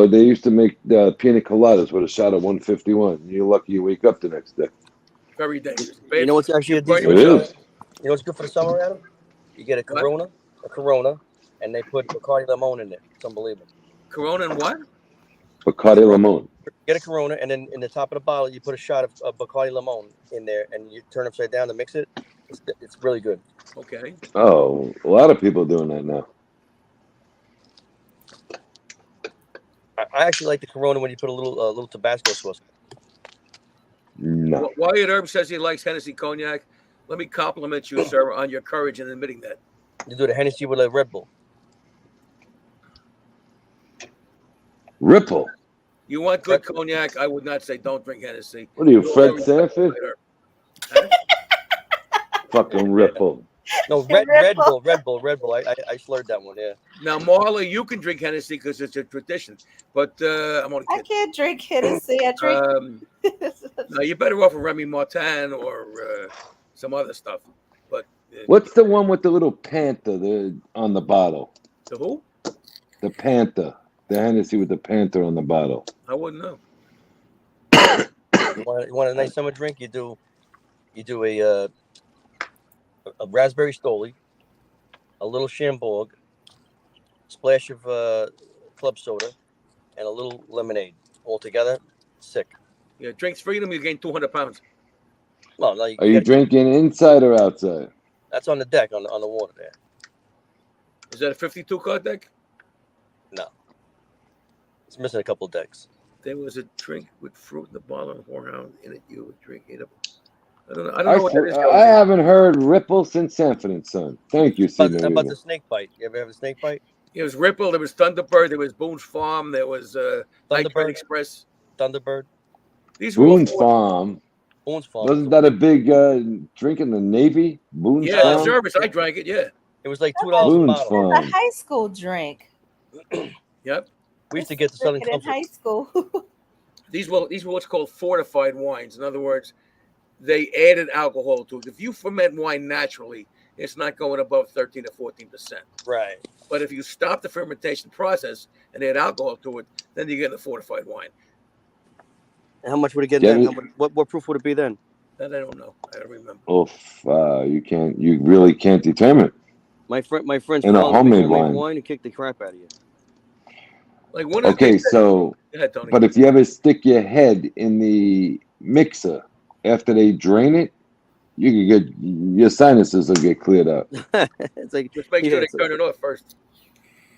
they used to make pina coladas with a shot of 151. You're lucky you wake up the next day. Very dangerous. You know what's actually a decent It is. You know what's good for the summer, Adam? You get a Corona, and they put Bacardi Limon in there. It's unbelievable. Corona and what? Bacardi Limon. Get a Corona, and then in the top of the bottle, you put a shot of Bacardi Limon in there, and you turn it upside down to mix it. It's really good. Okay. Oh, a lot of people are doing that now. I actually like the Corona when you put a little Tabasco sauce. No. Wyatt Herb says he likes Hennessy cognac. Let me compliment you, sir, on your courage in admitting that. You do the Hennessy with a Red Bull. Ripple. You want good cognac? I would not say don't drink Hennessy. What are you, You'll Fred always- Sanford? Fucking Ripple. No, Red Bull. I slurred that one. Yeah. Now, Marla, you can drink Hennessy because it's a tradition, but I'm only I kidding. can't drink Hennessy. I drink. No, you're better off with Remy Martin or some other stuff. But What's the one with the little panther on the bottle? the who? The panther. The Hennessy with the panther on the bottle. I wouldn't know. You want a nice summer drink? You do a raspberry Stoli, a little Chambord, splash of club soda, and a little lemonade. All together, sick. Yeah, drinks freedom, you gain 200 pounds. Well, no, Are you drinking inside or outside? That's on the deck on the water there. Is that a 52 card deck? No, it's missing a couple decks. There was a drink with fruit in the bottle and whorehound in it. You would drink it. I don't know what that is. I haven't heard Ripple since Sanford and Son. Thank you, How C. about the snake bite? You ever have a snake bite? It was Ripple. There was Thunderbird. There was Boone's Farm. There was Night Train Express. Thunderbird. These were all Boone's Farm. Boone's Farm. Wasn't that a big drink in the Navy? Boone's Yeah, the Farm? service. I drank it. Yeah. It was like $2 a Boone's bottle. It's a Farm. high school drink. Yep. We used to get the Southern Drink it in Comfort. high school. These were what's called fortified wines. In other words, they added alcohol to it. If you ferment wine naturally, it's not going above 13 or 14%. Right. But if you stop the fermentation process and add alcohol to it, then you get a fortified wine. And how much would it get Yeah, then? What proof would it be then? That I don't know. I don't remember. You really can't determine. My friend's In a father makes homemade wine. and kicked the crap out of you. Like one of Okay, the so, Go ahead, Tony. but if you ever stick your head in the mixer after they drain it, you could get your sinuses will get cleared up. It's like Just make sure they it's turn it off first.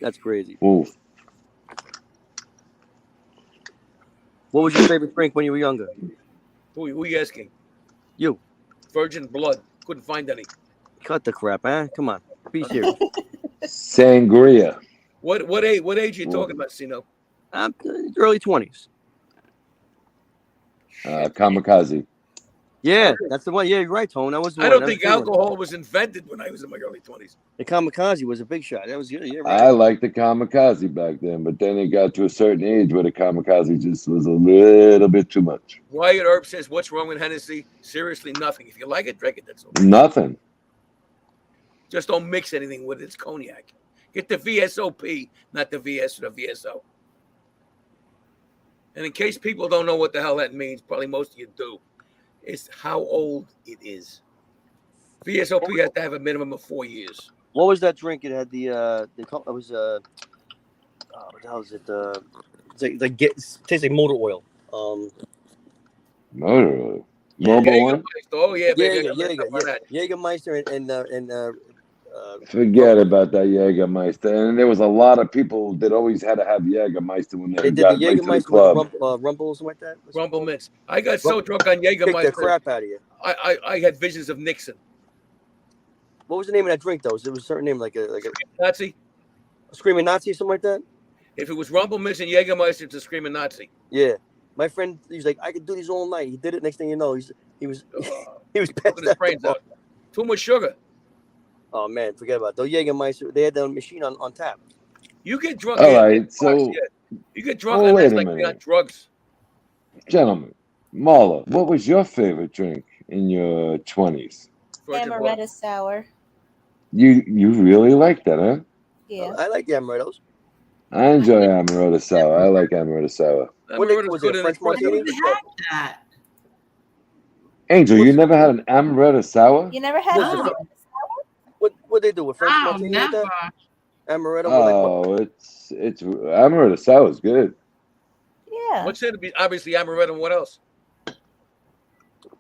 That's crazy. Oof. What was your favorite drink when you were younger? Who are you asking? You. Virgin blood. Couldn't find any. Cut the crap, huh? Come on, be serious. Sangria. What age are you talking about, Sino? I'm early 20s. Kamikaze. Yeah, that's the one. Yeah, you're right, Tone. That was the I one. don't That was think the good one. alcohol was invented when I was in my early 20s. The kamikaze was a big shot. That was good. Yeah, right. I liked the kamikaze back then, but then it got to a certain age where the kamikaze just was a little bit too much. Wyatt Earp says, "What's wrong with Hennessy? Seriously, nothing. If you like it, drink it. That's okay. Nothing. Just don't mix anything with it. It's cognac. Get the VSOP, not the VS or the VSO. And in case people don't know what the hell that means, probably most of you do, it's how old it is. VSOP has to have a minimum of 4 years. What was that drink? It had it was what the hell is it? It tastes like motor oil. Motor oil. Mobile one? Oh yeah, baby. Jägermeister and Forget about that Jägermeister. And there was a lot of people that always had to have Jägermeister when they they did the got late to the Jägermeister club. with Rumble or something like that. Rumble Mints. I got so drunk on Kicked the Jägermeister, crap out of you. I had visions of Nixon. What was the name of that drink though? It was a certain name, like a Nazi. screaming Nazi, something like that. If it was Rumble Mints and Jägermeister, it's a screaming Nazi. Yeah, my friend, he's like, I could do these all night. He did it. Next thing you know, he was Fucking passed his brains out. Too much sugar. Oh man, forget about it. The Jägermeister. They had the machine on tap. You get drunk. All yeah, right, so you get drunk oh, on wait this a like you're minute. on drugs. gentlemen, Marla, what was your favorite drink in your 20s? Amaretto sour. You really like that, huh? Yeah. I like the amarettos. I enjoy amaretto sour. I like amaretto sour. Was it a French martini? That. Angel, you never had an amaretto sour? You never had What's amaretto it? What they do with French Wow, martini? Like never. that? Amaretto. Oh, it's amaretto sour is good. Yeah. What's it? Obviously, amaretto. And what else?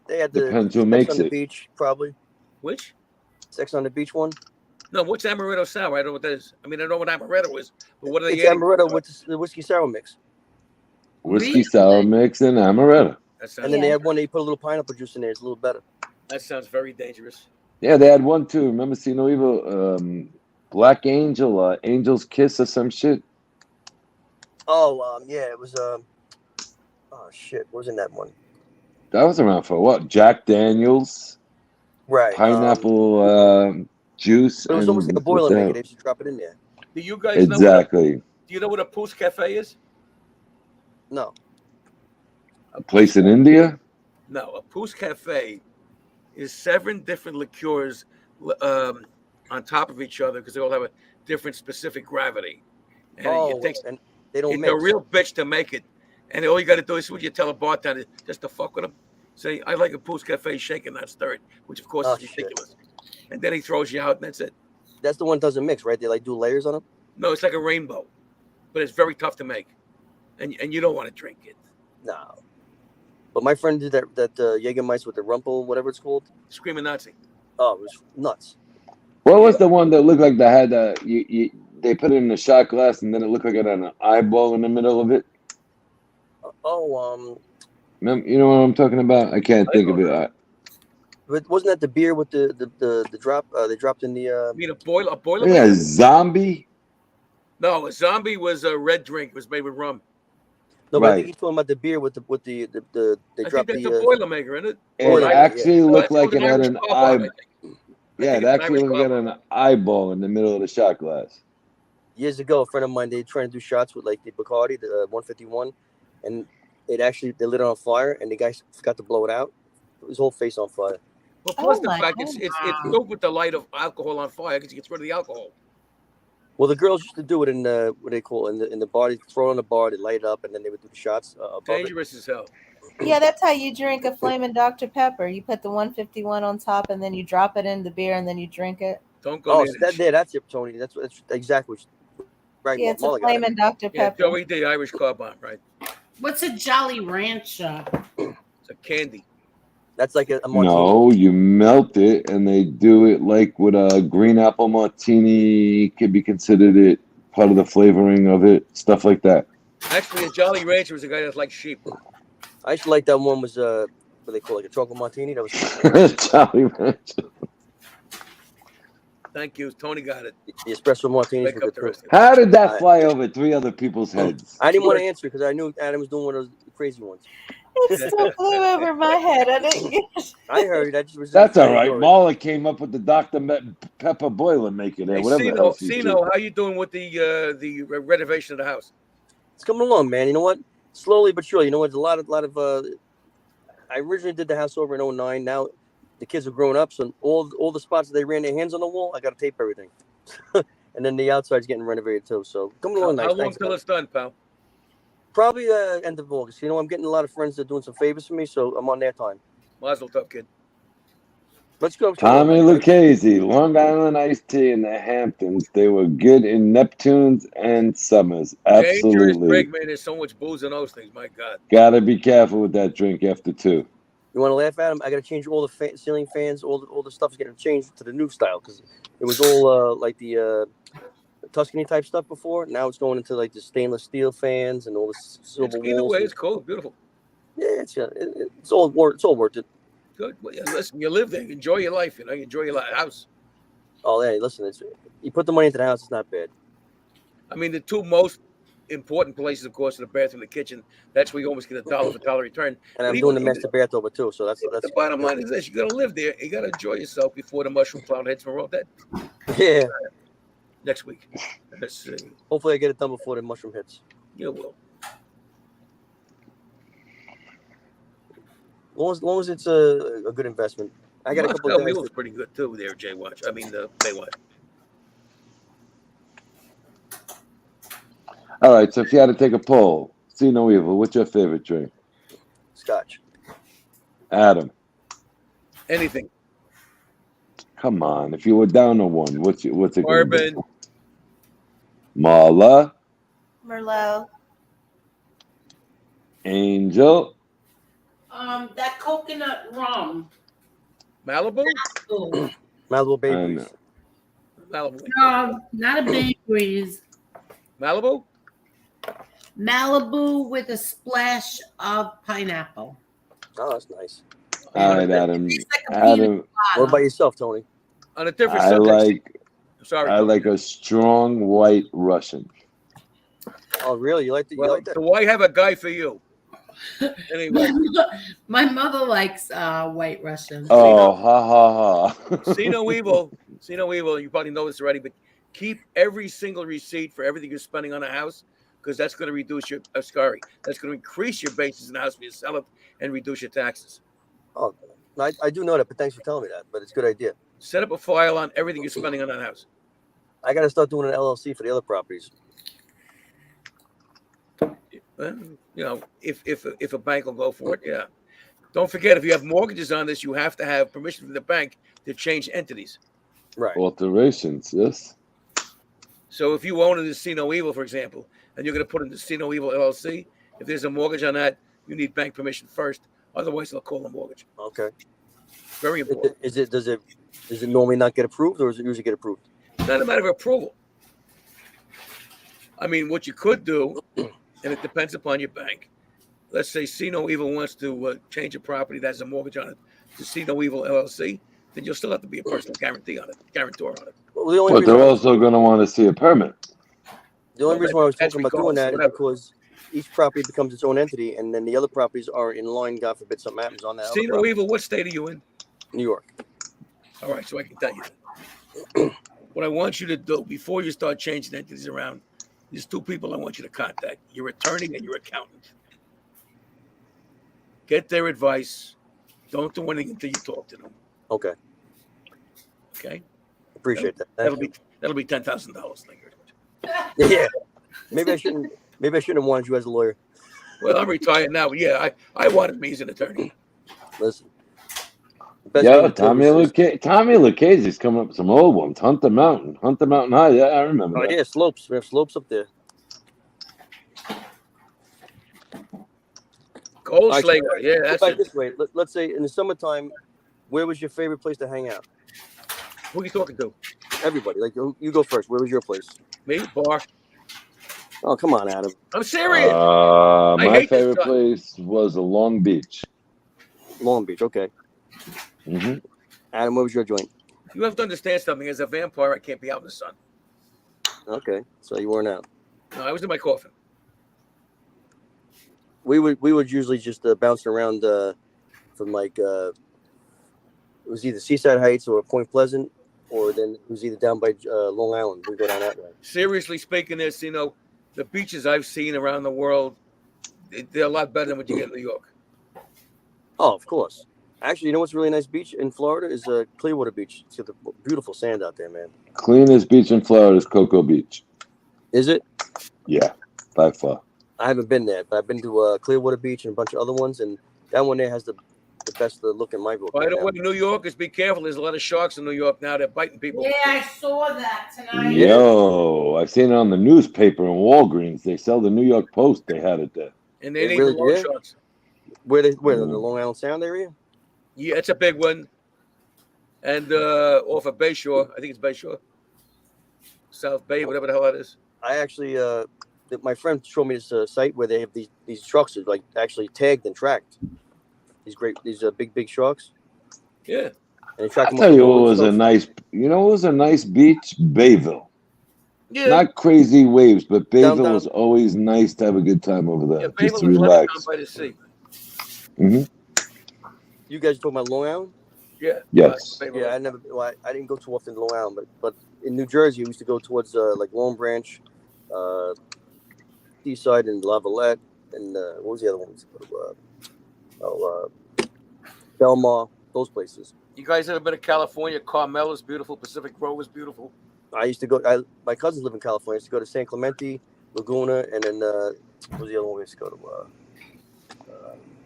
They had the Depends who Sex makes on the it. Beach, probably. Which? Sex on the Beach one. No, what's amaretto sour? I don't know what that is. I mean, I know what amaretto is, but what are they? It's amaretto with the whiskey sour mix. whiskey sour mix and amaretto. That sounds And then they Yeah. have one that you put a little pineapple juice in there. It's a little better. that sounds very dangerous. Yeah, they had one too. Remember, See No Evil, Black Angel, Angel's Kiss or some shit. Oh, yeah, it was oh shit, what was in that one? That was around for what? Jack Daniels, Right. pineapple juice, But it was almost like a and what the Boilermaker. hell? They just drop it in there. Do you guys know? Exactly. Do you know what a Poos Cafe is? No. A place in India. No, a Poos Cafe is 7 different liqueurs on top of each other because they all have a different specific gravity. And it takes, and they don't it's mix. a real bitch to make it. And all you got to do is what you tell a bartender just to fuck with him. Say, I like a Poos Cafe shaken, not stirred, which of course Oh, is ridiculous. And then he throws you out, and that's it. That's the one that doesn't mix, right? They like do layers on them. No, it's like a rainbow, but it's very tough to make, and you don't want to drink it. No. But my friend did that Jägermeister with the Rumpel, whatever it's called. Screaming Nazi. Oh, it was nuts. What was the one that looked like they had they put it in a shot glass and then it looked like it had an eyeball in the middle of it? You know what I'm talking about? I can't think of it. But wasn't that the beer with the drop? They dropped in the. You mean a boiler? Yeah, zombie. No, a zombie was a red drink. It was made with rum. No, but I think he's talking about the beer with the they I dropped think that's a Boilermaker, isn't it? It actually looked like it had Irish an pub eye. bar, Yeah, it actually looked like an eyeball in the middle of the shot glass. Years ago, a friend of mine, they trying to do shots with like the Bacardi, the 151, and it actually they lit it on fire, and the guy forgot to blow it out. His whole face on fire. Well, plus the fact it's filled with the light of alcohol on fire because it gets rid of the alcohol. Well, the girls used to do it in what they call in the bar. They throw it on the bar, they light it up, and then they would do the shots above Dangerous as hell. Yeah, that's how you drink a flaming Dr. Pepper. You put the 151 on top, and then you drop it in the beer, and then you drink it. Don't go near that there. That's it, Tony. That's exactly right. Yeah, it's a flaming Dr. Pepper. Yeah, Joey D, Irish car bomb, right? What's a Jolly Rancher? It's a candy. That's like a martini. No, you melt it, and they do it like with a green apple martini. Could be considered it part of the flavoring of it, stuff like that. Actually, a Jolly Rancher was a guy that's like sheep. I used to like that one. Was what they call it, like a chocolate martini. That was Jolly Rancher. Thank you, Tony got it. The espresso martinis were good too. How did that fly over 3 other people's heads? I didn't want to answer because I knew Adam was doing one of those crazy ones. It still flew over my head. I didn't get it. I heard it. That's all right. Marla came up with the Dr. Pepper Boilermaker there. Hey, Whatever else you Sino, how you doing with the renovation of the house? It's coming along, man. You know what? Slowly but surely. You know what? A lot of. I originally did the house over in 2009. Now the kids are grown up, so all the spots that they ran their hands on the wall, I got to tape everything. And then the outside's getting renovated too. So coming along nice. How long till it's done, pal? Probably end of August. You know, I'm getting a lot of friends that are doing some favors for me, so I'm on their time. Mazel tov, kid. Let's go. Tommy Lucchese, Long Island iced tea in the Hamptons. They were good in Neptunes and Summers. Dangerous Absolutely. drink, man. There's so much booze in those things. My God. Gotta be careful with that drink after 2. You want to laugh at them? I got to change all the ceiling fans. All the stuff's getting changed to the new style because it was all like the Tuscany type stuff before. Now it's going into like the stainless steel fans and all the silver walls. Either way, it's cool, beautiful. Yeah, it's all worth it. Good. Well, yeah, listen, you live there. Enjoy your life. You know, you enjoy your house. Oh, hey, listen, you put the money into the house. It's not bad. I mean, the 2 most important places, of course, are the bathroom and the kitchen. That's where you almost get $1 for $1 return. And I'm doing the master bath over too. So that's the bottom line is this: you got to live there. You got to enjoy yourself before the mushroom cloud hits from road. That yeah. Next week. Let's see. Hopefully, I get it done before the mushroom hits. You will. As long as it's a good investment. I got a couple of guys. That pretty good too there, Jay Watch. I mean, Mayweather. All right, so if you had to take a poll, See No Evil, what's your favorite drink? Scotch. Adam. Anything. Come on, if you were down to one, what's it? Bourbon. Marla. Merlot. Angel. That coconut rum. Malibu? Malibu Baby. Malibu. No, not a Bakeries. Malibu? Malibu with a splash of pineapple. Oh, that's nice. All right, Adam. It's like a Adam, What about yourself, Tony? On a different I subject. like Sorry, I Tony. like a strong white Russian. Oh, really? You like that? Well, You like that? so I have a guy for you. Anyway, My mother likes white Russians. Oh, ha ha ha! see no evil. See no evil. You probably know this already, but keep every single receipt for everything you're spending on a house, because that's going to reduce your that's going to increase your basis in the house when you sell it and reduce your taxes. Oh, no, I do know that, but thanks for telling me that. But it's a good idea. Set up a file on everything you're spending on that house. I got to start doing an LLC for the other properties. You know, if a bank will go for it, yeah. Don't forget, if you have mortgages on this, you have to have permission from the bank to change entities. Right. Alterations, yes. So if you own a See No Evil, for example, and you're going to put in the See No Evil LLC, if there's a mortgage on that, you need bank permission first. Otherwise, they'll call a mortgage. Okay. Very important. Does it normally not get approved, or does it usually get approved? It's not a matter of approval. I mean, what you could do, and it depends upon your bank. Let's say See No Evil wants to change a property that has a mortgage on it to See No Evil LLC, then you'll still have to be a personal guarantor on it. Well, the only But reason they're also going to want to see a permit. the only Well, reason why I was that's talking about doing because that is whatever. because each property becomes its own entity, and then the other properties are in line. God forbid something happens on that. See other No property. Evil, what state are you in? New York. All right, so I can tell you that. What I want you to do before you start changing entities around, there's two people I want you to contact: your attorney and your accountant. Get their advice. Don't do anything until you talk to them. Okay. Okay, Appreciate that. that'll Thank be $10,000. Thank you very much. you. Yeah. Maybe I shouldn't have wanted you as a lawyer. Well, I'm retired now, but yeah, I wanted me as an attorney. Listen. Best Yeah, thing to do is Tommy Lucchese's coming up with some old ones. Hunter Mountain High. Yeah, I remember oh that. yeah, slopes. We have slopes up there. Gold All right, Slayer, yeah, Go that's back it. this way. Let's say in the summertime, where was your favorite place to hang out? Who are you talking to? Everybody. Like you go first. Where was your place? Me, bar. Oh, come on, Adam. I'm serious. My hate this favorite guy. place was Long Beach. Long Beach. Okay. hmm Adam, where was your joint? You have to understand something. As a vampire, I can't be out in the sun. Okay, so you weren't out. No, I was in my coffin. We would usually just bounce around from like it was either Seaside Heights or Point Pleasant, or then it was either down by Long Island. We go down that way. Seriously speaking, this, the beaches I've seen around the world, they're a lot better than what you get in New York. Oh, of course. Actually, you know what's a really nice beach in Florida is Clearwater Beach. It's got the beautiful sand out there, man. Cleanest beach in Florida is Cocoa Beach. Is it? Yeah, by far. I haven't been there, but I've been to Clearwater Beach and a bunch of other ones, and that one there has the best look in my book. By right the now. way, New Yorkers, be careful. There's a lot of sharks in New York now. They're biting people. Yeah, I saw that tonight. Yo, I've seen it on the newspaper in Walgreens. They sell the New York Post. They had it there. And they They need really the long do? sharks. Where in the Long Island Sound area? Yeah, it's a big one. And off of Bayshore, I think it's Bayshore, South Bay, whatever the hell that is. I actually, my friend showed me this site where they have these sharks that are like actually tagged and tracked. These big sharks, Yeah. and they track I'll them. tell you what was a nice beach? Bayville. Yeah. Not crazy waves, but Bayville Down. was always nice to have a good time over there, Yeah, just Bayville to was left down relax. by the sea. hmm You guys talking about Long Island? Yeah. Yes. Bayville. Yeah, I didn't go too often to Long Island, but in New Jersey, we used to go towards like Long Branch, Seaside, and Lavalette, and what was the other ones? Belmar, those places. You guys ever been to California? Carmel is beautiful. Pacific Grove is beautiful. I used to go. My cousins live in California. I used to go to San Clemente, Laguna, and then what was the other one we used to go to?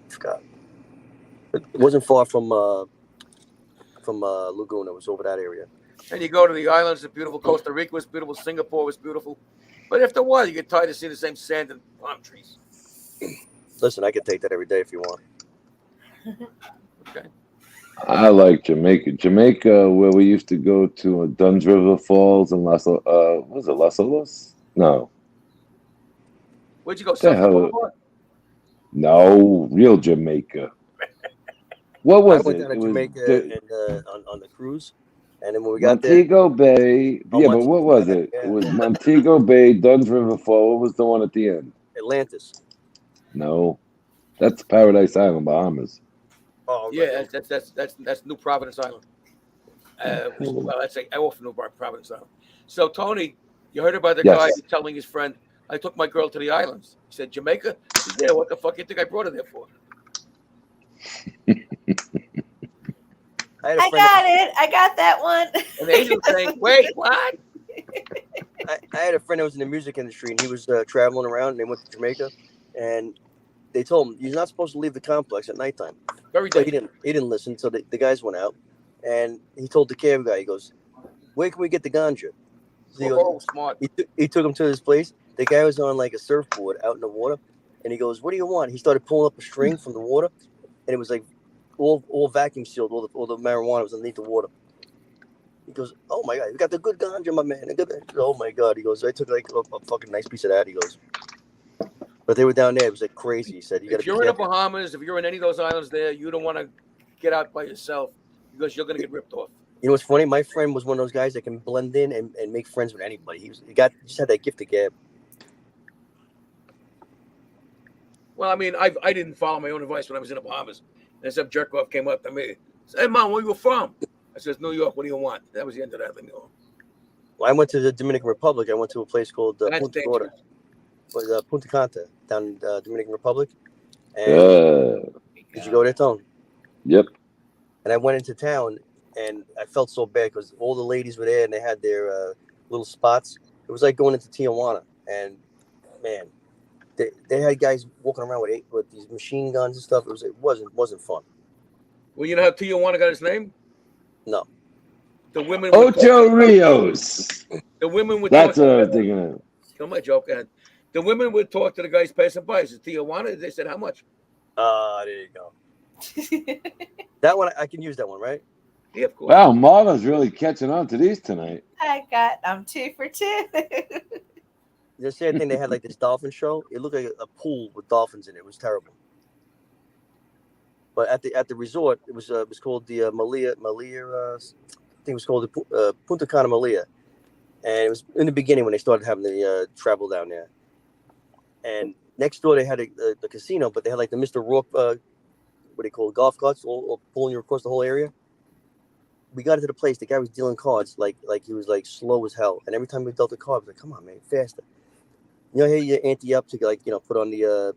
Forgot. It wasn't far from Laguna. It was over that area. And you go to the islands, it's beautiful. Costa Rica was beautiful. Singapore was beautiful. But after a while, you get tired of seeing the same sand and palm trees. Listen, I could take that every day if you want. Okay. I like Jamaica. Jamaica, where we used to go to Dunn's River Falls and Las Olas? No. Where'd you go? The South hell? Boulevard? No, real Jamaica. What I was went it? down to It was Jamaica and on the cruise, and then when we got there, Montego Bay. oh, Yeah, but what was Montego Bay, it? It yeah. was Montego Bay, Dunn's River Fall. What was the one at the end? Atlantis. No, that's Paradise Island, Bahamas. Oh, Yeah, that's New Providence Island. Well, that's off New Providence Island. So Tony, you heard about the guy Yes. telling his friend, "I took my girl to the islands." He said, "Jamaica." He said, "Yeah, what the fuck you think I brought her there for?" I had a I friend. got it. I got that one. And the agent was saying, "Wait, what?" I had a friend that was in the music industry, and he was traveling around. And they went to Jamaica, and they told him you're not supposed to leave the complex at nighttime. Very But dangerous. he didn't listen. So the guys went out, and he told the cab guy, he goes, "Where can we get the ganja?" So he goes, Oh, smart. he took him to this place. The guy was on like a surfboard out in the water, and he goes, "What do you want?" He started pulling up a string from the water, and it was like all vacuum sealed. All the marijuana was underneath the water. He goes, "Oh my god, you got the good ganja, my man." Oh my god, he goes, "I took like a fucking nice piece of that." He goes, but they were down there. It was like crazy. He said, "You got to If be you're in the careful." Bahamas, if you're in any of those islands there, you don't want to get out by yourself because you're going to get ripped off. You know what's funny? My friend was one of those guys that can blend in and make friends with anybody. He just had that gift of gab. Well, I mean, I didn't follow my own advice when I was in the Bahamas. And some jerk off came up to me, said, "Hey, Mom, where you from?" I says, "New York. What do you want?" That was the end of that thing. Well, I went to the Dominican Republic. I went to a place called That's Punta dangerous. Punta Cana down in Dominican Republic. And did you Uh, go there, Tone? yep. And I went into town, and I felt so bad because all the ladies were there, and they had their little spots. It was like going into Tijuana, and man, they had guys walking around with these machine guns and stuff. It wasn't fun. Well, you know how Tijuana got its name? No. The women would talk. Ocho Rios. The women would talk. That's what I was thinking of. Kill my joke. Go ahead. The women would talk to the guys passing by. I said, "Tijuana." They said, "How much?" There you go. That one I can use that one, right? Yeah, of course. Wow, Marla's really catching on to these tonight. I'm 2 for 2. The same thing, they had like this dolphin show. It looked like a pool with dolphins in it. It was terrible. But at the resort, it was called the Malia. I think it was called the Punta Cana Malia, and it was in the beginning when they started having the travel down there. And next door they had the casino, but they had like the Mr. Rourke, what they call it, golf carts, all pulling you across the whole area. We got into the place. The guy was dealing cards like he was like slow as hell. And every time we dealt a card, I was like, "Come on, man, faster." You know, hey, you ante up to like put on the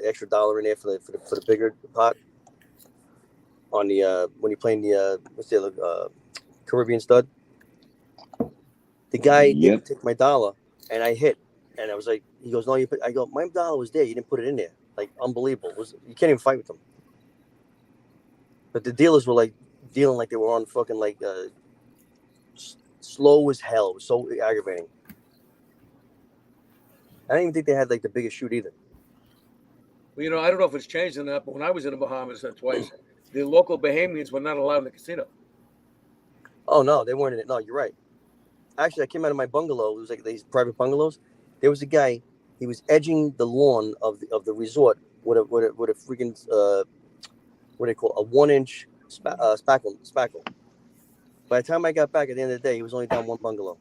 extra dollar in there for the bigger pot on the when you're playing the what's the other Caribbean stud. The guy didn't take my dollar, and I hit, and I was like, he goes, "No, you put." I go, "My dollar was there. You didn't put it in there." Like unbelievable. You can't even fight with them. But the dealers were like dealing like they were on fucking like slow as hell. It was so aggravating. I didn't even think they had like the biggest shoot either. Well, you know, I don't know if it's changed or not, but when I was in the Bahamas twice, the local Bahamians were not allowed in the casino. Oh no, they weren't in it. No, you're right. Actually, I came out of my bungalow. It was like these private bungalows. There was a guy. He was edging the lawn of the resort with a freaking what do they call a 1-inch spackle. By the time I got back at the end of the day, he was only down one bungalow.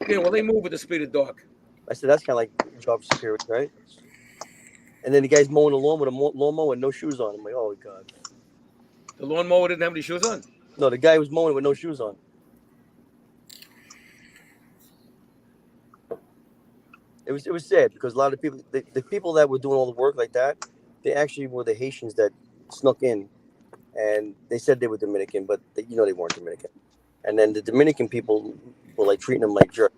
Yeah, well, they move with the speed of dog. I said, "That's kind of like job security, right?" And then the guy's mowing the lawn with a lawnmower and no shoes on. I'm like, "Oh god." The lawnmower didn't have any shoes on. No, the guy was mowing with no shoes on. It was sad because a lot of people, the people that were doing all the work like that, they actually were the Haitians that snuck in, and they said they were Dominican, but they weren't Dominican. And then the Dominican people were like treating them like jerks.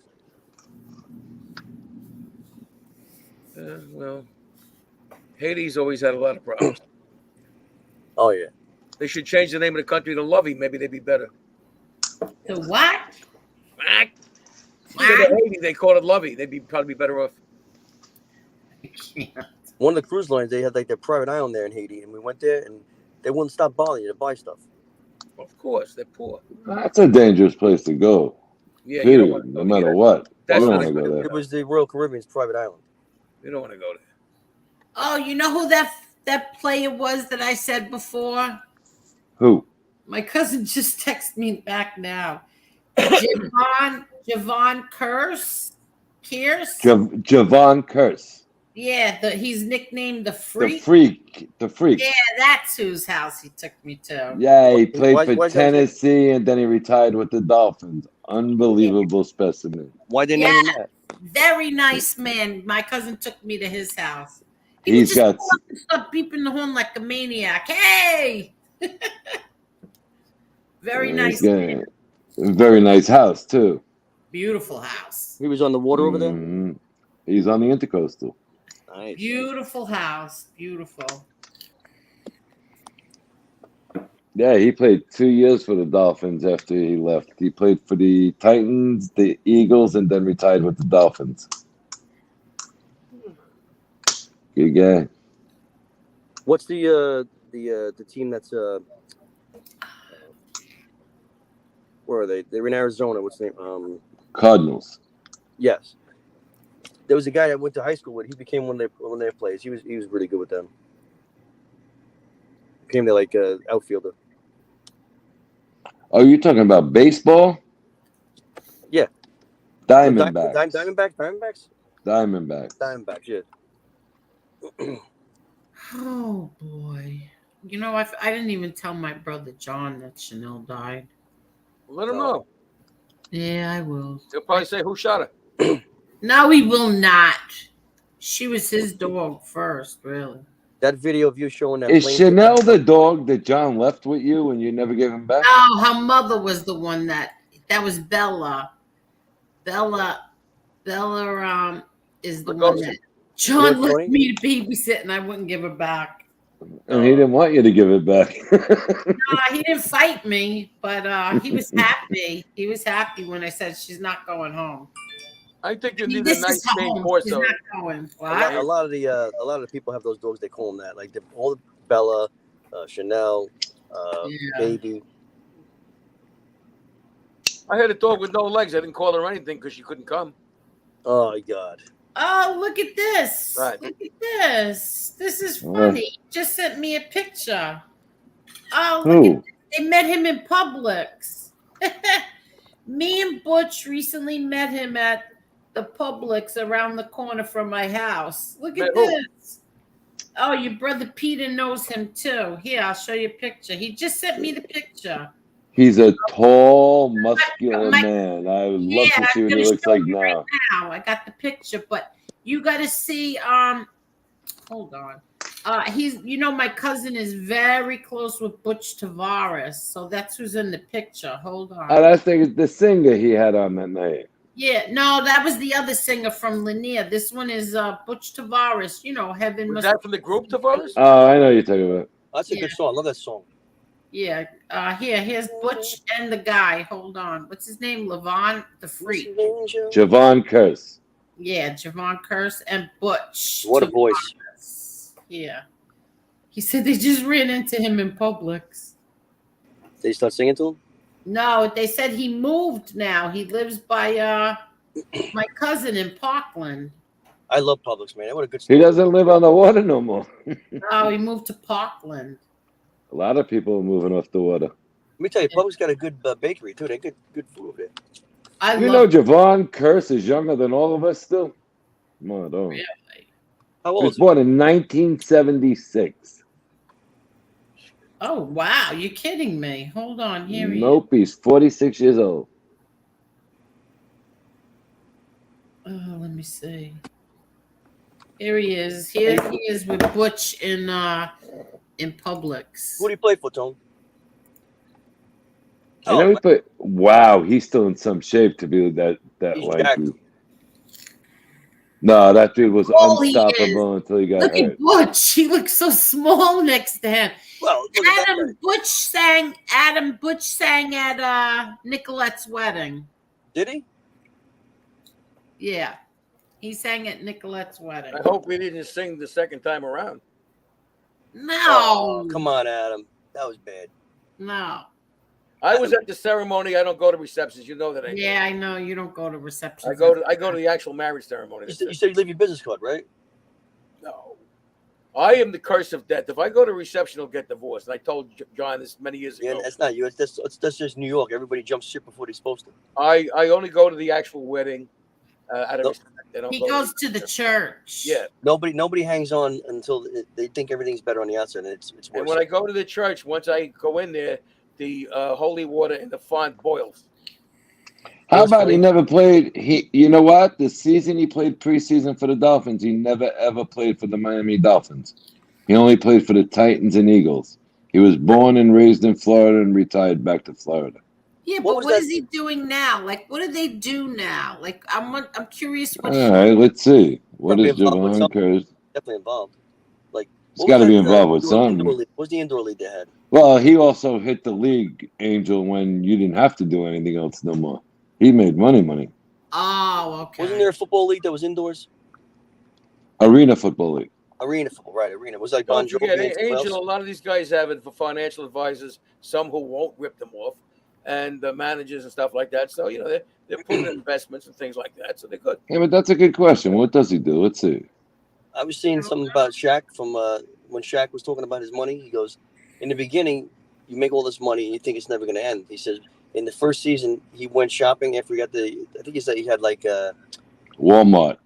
Well, Haiti's always had a lot of problems. Oh yeah. They should change the name of the country to Lovey. Maybe they'd be better. The what? Instead of Haiti, they call it Lovey. They'd probably be better off. One of the cruise lines, they had like their private island there in Haiti, and we went there, and they wouldn't stop bothering you to buy stuff. Of course, they're poor. That's a dangerous place to go. Yeah, Period. you don't want to No matter what. That's You don't not want to a go good. there. It was the Royal Caribbean's private island. You don't want to go there. Oh, you know who that player was that I said before? Who? My cousin just texted me back now. Javon Kearse. Javon Curse. Yeah, he's nicknamed the The Freak. freak. The freak. Yeah, that's whose house he took me to. Yeah, he played Why- for why's that his name? Tennessee and then he retired with the Dolphins. Unbelievable specimen. Why they Yeah, name him that? very nice man. My cousin took me to his house. He would He's just got go up and start beeping the horn like a maniac. Hey! Very nice he's got man. a very nice house too. Beautiful house. He was on the water over there. Mhm. He's on the Intercoastal. Nice. Beautiful house. Beautiful. Yeah, he played 2 years for the Dolphins after he left. He played for the Titans, the Eagles, and then retired with the Dolphins. Good guy. What's the team that's where are they? They're in Arizona. What's the name? Cardinals. Yes. There was a guy I went to high school with. He became one of their players. He was really good with them. Became their like outfielder. Oh, you're talking about baseball? Yeah. Diamondbacks. Diamondbacks. Diamondbacks. Yeah. Oh boy. You know, I didn't even tell my brother John that Chanel died. Let him know. Yeah, I will. He'll probably say who shot her. No, he will not. She was his dog first, really. That video of you showing that Is plane. Chanel the dog that John left with you and you never gave him back? No, her mother was the one that was Bella. Bella is the one that John left me to babysit and I wouldn't give her back. And he didn't want you to give it back. He didn't fight me, but he was happy. He was happy when I said she's not going home. I think you need a This nice is her Spain home. She's Corso. not going. A What? lot of the people have those dogs. They call them that. Like all the Bella, Chanel, Baby. I had a dog with no legs. I didn't call her anything because she couldn't come. Oh my God. Oh, look at this. Right. Look at this. This is funny. He just sent me a picture. Oh, look at this. They met him in Publix. Me and Butch recently met him at the Publix around the corner from my house. Look at this. Oh, your brother Peter knows him too. Here, I'll show you a picture. He just sent me the picture. He's a tall, muscular man. I would love to see what he looks like now. Right now. I got the picture, but you got to see. Hold on. My cousin is very close with Butch Tavares, so that's who's in the picture. Hold on. Oh, that's the singer he had on that night. Yeah, no, that was the other singer from Lanier. This one is Butch Tavares. You know, Heaven Was Must. that from the group Tavares? Oh, I know you're talking about. That's a good song. I love that song. Yeah. Here's Butch and the guy. Hold on. What's his name? Levon the Freak. Javon Curse. Yeah, Javon Curse and Butch. What a voice. Yeah. He said they just ran into him in Publix. They start singing to him? No, they said he moved now. He lives by my cousin in Parkland. I love Publix, man. What a good story. He doesn't live on the water no more. Oh, he moved to Parkland. A lot of people are moving off the water. Let me tell you, Publix got a good bakery, too. They get good food over there. You know Javon Curse is younger than all of us still? Come on, don't. Really? How He old was is he? born in 1976. Oh, wow. You're kidding me. Hold on. Here he is. Nope, he's 46 years old. Oh, let me see. Here he is. Here he is with Butch in Publix. Who do you play for, Tone? I know he played. Wow, he's still in some shape to be that He's lanky. jacked. No, that dude was Oh, he unstoppable until he got Look hurt. at Butch. He looks so small next to him. Well, look at that Adam guy. Butch sang at Nicolette's wedding. Did he? Yeah. He sang at Nicolette's wedding. I hope he didn't sing the second time around. No. Oh, come on, Adam. That was bad. No. I was at the ceremony. I don't go to receptions. You know that. Yeah, I know. You don't go to receptions. I go to the actual marriage ceremony. You said you leave your business card, right? No. I am the curse of death. If I go to reception, I'll get divorced. And I told John this many years Yeah, ago. that's not you. That's just New York. Everybody jumps ship before they're supposed to. I only go to the actual wedding out of No. respect. They don't He go goes to the church. Yeah. Nobody hangs on until they think everything's better on the outside, and it's worse. And when I go to the church, once I go in there, the holy water in the font boils. How It was about he funny. never played? You know what? The season he played preseason for the Dolphins, he never ever played for the Miami Dolphins. He only played for the Titans and Eagles. He was born and raised in Florida and retired back to Florida. Yeah, What but was what that- is he doing now? Like, what do they do now? Like, I'm curious what All right, let's see. What Probably is involved with Javon something. Curse? Definitely involved. Like, He's what got was to be that, involved with indoor something. league? What was the indoor league they had? Well, he also hit the league, Angel, when you didn't have to do anything else no more. He made money. Oh, okay. Wasn't there a football league that was indoors? Arena football league. Arena football, right? Arena. Was like Bon Don't forget, Jovi and someone Angel, a else? lot of these guys have it for financial advisors, some who won't rip them off, and the managers and stuff like that. So, they're putting in investments and things like that. So they're good. Yeah, but that's a good question. What does he do? Let's see. I was seeing something about Shaq from when Shaq was talking about his money. He goes, in the beginning, you make all this money and you think it's never going to end. He says, in the first season, he went shopping after he got I think he said he had like Walmart.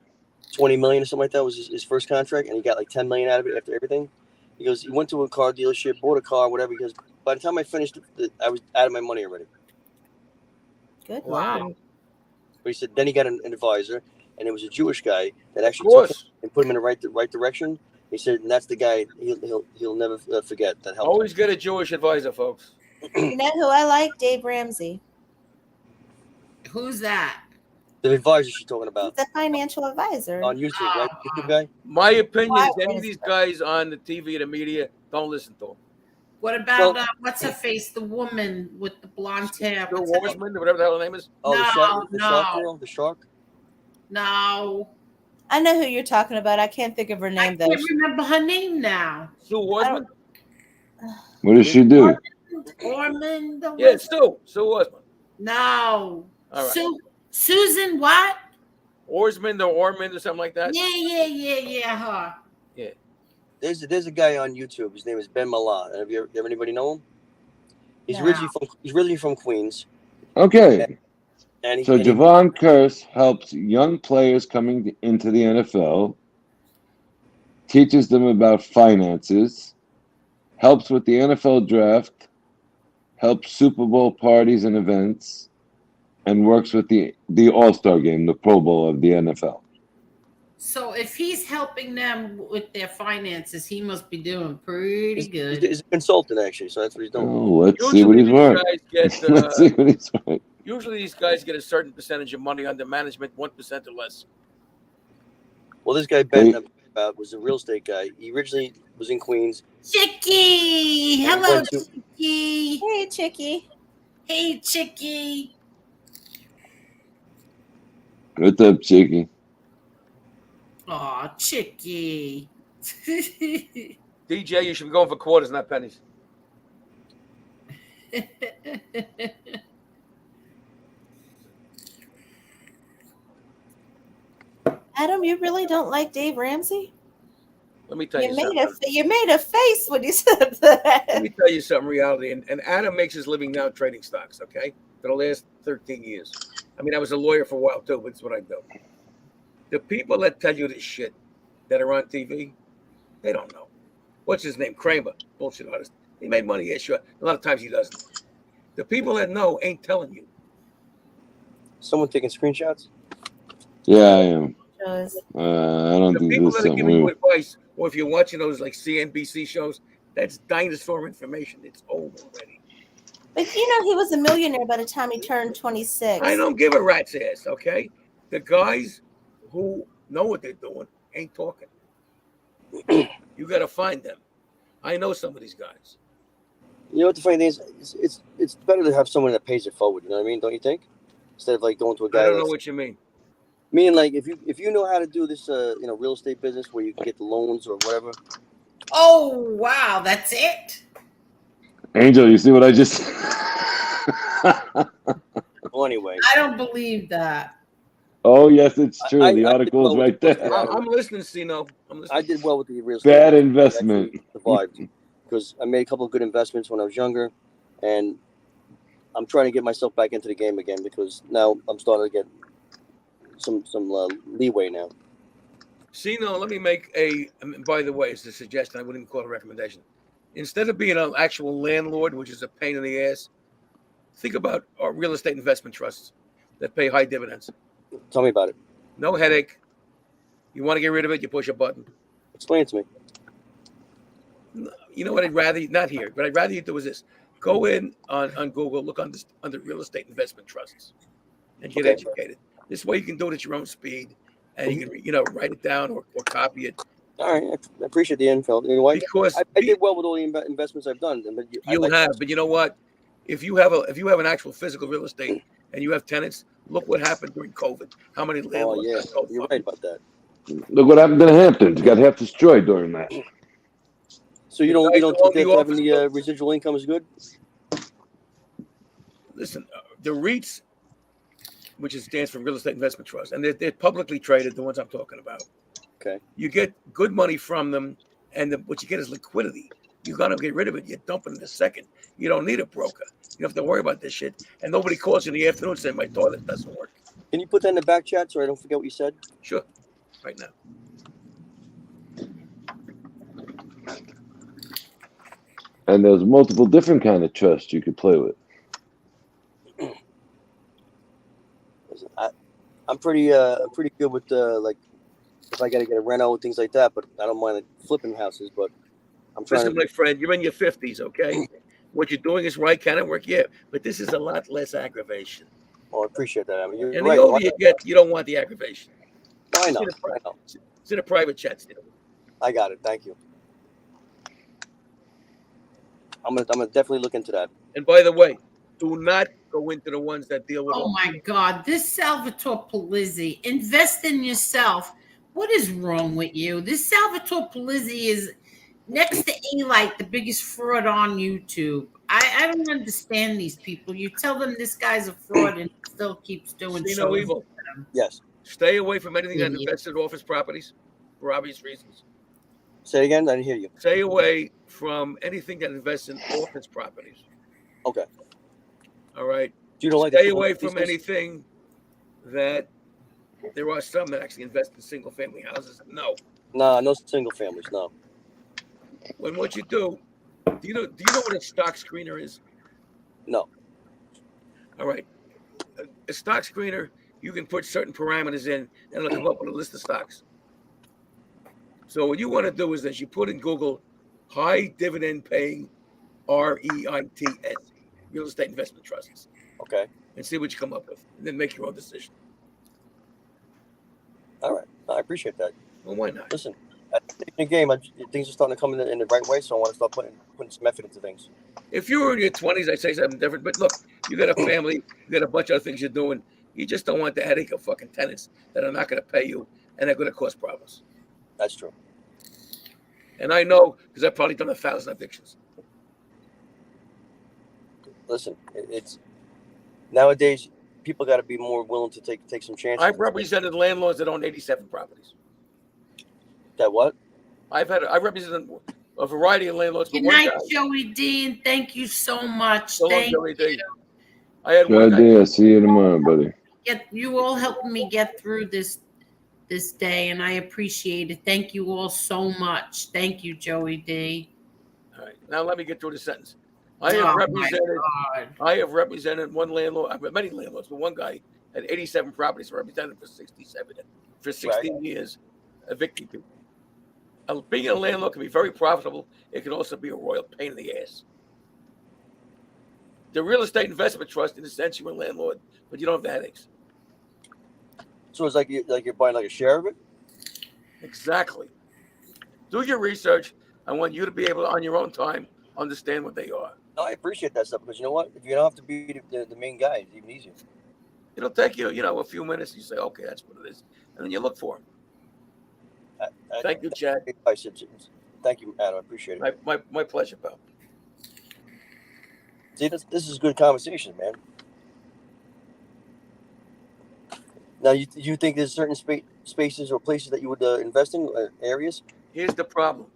20 million or something like that was his first contract, and he got like 10 million out of it after everything. He goes, he went to a car dealership, bought a car, whatever. He goes, by the time I finished, I was out of my money already. Good Wow. Lord. But he said then he got an advisor, and it was a Jewish guy that Of actually took him course. and put him in the right direction. He said, and that's the guy he'll never forget that helped. Always get a Jewish advisor, folks. You know who I like? Dave Ramsey. Who's that? The advisor she's talking He's about the financial advisor. on YouTube, right? YouTube guy. My opinion Why is any is of these that? guys on the TV, the media, don't listen to them. What about Well- what's her face? The woman with the blonde hair. Bill What's her name? Warsman, or whatever the hell her name is. Oh, No, the shark no. girl, the shark. No, I know who you're talking about. I can't think of her I name can't though. remember her name now. Sue Warsman. What does she do? Ormond. Yeah, it's Sue Warsman. No. All right. Susan what? Orsman or Ormond or something like that. Yeah, her. There's a guy on YouTube. His name is Ben Mallah. Have you ever anybody know him? He's No. originally from Queens, Okay. and So Javon Curse helps young players coming into the NFL, teaches them about finances, helps with the NFL draft, helps Super Bowl parties and events, and works with the All-Star game, the Pro Bowl of the NFL. So if he's helping them with their finances, he must be doing pretty good. he's a consultant actually, so that's what he's doing. Oh, let's see what Usually he's these worth. guys get. Let's see what he's worth. Usually these guys get a certain percentage of money under management, 1% or less. Well, this guy Ben that I'm talking about was a real estate guy. He originally was in Queens. Chickie! And Hello, went to- Chickie! Hey, Chicky. Hey, Chickie! What's up, Cheeky? Aw, Chickie. DJ, you should be going for quarters, not pennies. Adam, you really don't like Dave Ramsey? Let me tell you, You something. made a face when you said that. Let me tell you something, reality. And Adam makes his living now trading stocks, okay? For the last 13 years. I mean, I was a lawyer for a while, too, but it's what I do. The people that tell you this shit that are on TV, they don't know. What's his name? Kramer. Bullshit artist. He made money, yeah, sure. A lot of times he doesn't. The people that know ain't telling you. Someone taking screenshots. Yeah, I am. Shows. I don't The think people this is that are something giving you we... advice, or if you're watching those like CNBC shows, that's dinosaur information. It's old already. But you know, he was a millionaire by the time he turned 26. I don't give a rat's ass, okay? The guys who know what they're doing ain't talking. You got to find them. I know some of these guys. You know what the funny thing is? It's better to have someone that pays it forward. You know what I mean? Don't you think? Instead of like going to a guy. I don't know that's- what you mean. Meaning, like if you know how to do this, real estate business where you can get the loans or whatever. Oh, wow, that's it? Angel, you see what I just... Well, anyway, I don't believe that. Oh, yes, it's true. I the did article's well with right the first there. year. I'm listening, Sino. I'm listening. I did well with the real estate. Bad I investment. actually survived because I made a couple of good investments when I was younger, and I'm trying to get myself back into the game again because now I'm starting to get some leeway now. Sino, let me make a. By the way, it's a suggestion. I wouldn't even call it a recommendation. Instead of being an actual landlord, which is a pain in the ass, think about our real estate investment trusts that pay high dividends. Tell me about it. No headache. You want to get rid of it, you push a button. Explain it to me. You know what I'd rather not hear. What I'd rather you do is this: go in on Google, look on this under real estate investment trusts, and get Okay. educated. This way, you can do it at your own speed, and you can write it down or copy it. All right, I appreciate the info. You know what? Because I did well with all the investments I've done. But you have, but you know what? If you have an actual physical real estate and you have tenants, look what happened during COVID. How many Oh landlords? yeah, got so you're fucking- right about that. Look what happened to the Hamptons. Got half destroyed during that. So you The don't guys who own think the that having office the buildings- residual income is good? Listen, the REITs, which stands for Real Estate Investment Trust, and they're publicly traded, the ones I'm talking about. Okay. You get good money from them, and what you get is liquidity. You got to get rid of it. You dump it in a second. You don't need a broker. You don't have to worry about this shit. And nobody calls you in the afternoon saying my toilet doesn't work. Can you put that in the back chat so I don't forget what you said? Sure, right now. And there's multiple different kind of trusts you could play with. Listen, I'm pretty good with like if I got to get a reno and things like that, but I don't mind flipping houses. But I'm trying Listen, my friend, you're in your 50s, okay? What you're doing is right, can it work? Yeah, but this is a lot less aggravation. Oh, I appreciate that. I mean, you're And right. the older you get, you don't want the aggravation. I know. It's in a private chat. I got it. Thank you. I'm gonna definitely look into that. And by the way, do not go into the ones that deal with. Oh my God, this Salvatore Polizzi, invest in yourself. What is wrong with you? This Salvatore Polizzi is next to Eli, the biggest fraud on YouTube. I don't understand these people. You tell them this guy's a fraud and he still keeps doing See shows. no evil. Yes. Stay away from anything that Idiot. invests in office properties for obvious reasons. Say it again. I didn't hear you. Stay away from anything that invests in office properties. Okay. All right. You don't like Stay the away from pieces? anything that there are some that actually invest in single family houses. No. Nah, no single families. No. When what you do you know what a stock screener is? No. All right. A stock screener, you can put certain parameters in and it'll come up with a list of stocks. So what you want to do is that you put in Google high dividend paying REITs, real estate investment trusts. Okay. And see what you come up with. And then make your own decision. All right. I appreciate that. Well, why not? Listen, at the game, things are starting to come in the right way, so I want to start putting some effort into things. If you were in your 20s, I'd say something different. But look, you got a family, you got a bunch of other things you're doing. You just don't want the headache of fucking tenants that are not going to pay you and they're going to cause problems. That's true. And I know because I've probably done 1,000 evictions. Listen, it's nowadays people got to be more willing to take some chances. I've represented landlords that own 87 properties. That what? I've represented a variety of landlords. Good night, Joey D, and thank you so much. So long, Thank Joey D. you. I had Good idea. See you tomorrow, buddy. You all helping me get through this day, and I appreciate it. Thank you all so much. Thank you, Joey D. All right, now let me get through the sentence. I have represented one landlord. I've met many landlords, but one guy had 87 properties, represented for 16 years, evicting people. Being a landlord can be very profitable. It can also be a royal pain in the ass. The real estate investment trust, in a sense, you're a landlord, but you don't have the headaches. So it's like you're buying like a share of it? Exactly. Do your research. I want you to be able to, on your own time, understand what they are. No, I appreciate that stuff because you know what? If you don't have to be the main guy, it's even easier. It'll take you, a few minutes. You say, okay, that's what it is. And then you look for them. Thank you, Chad. Thank you, Adam. I appreciate it. My pleasure, pal. See, this is good conversation, man. Now, you think there's certain spaces or places that you would invest in, areas? Here's the problem.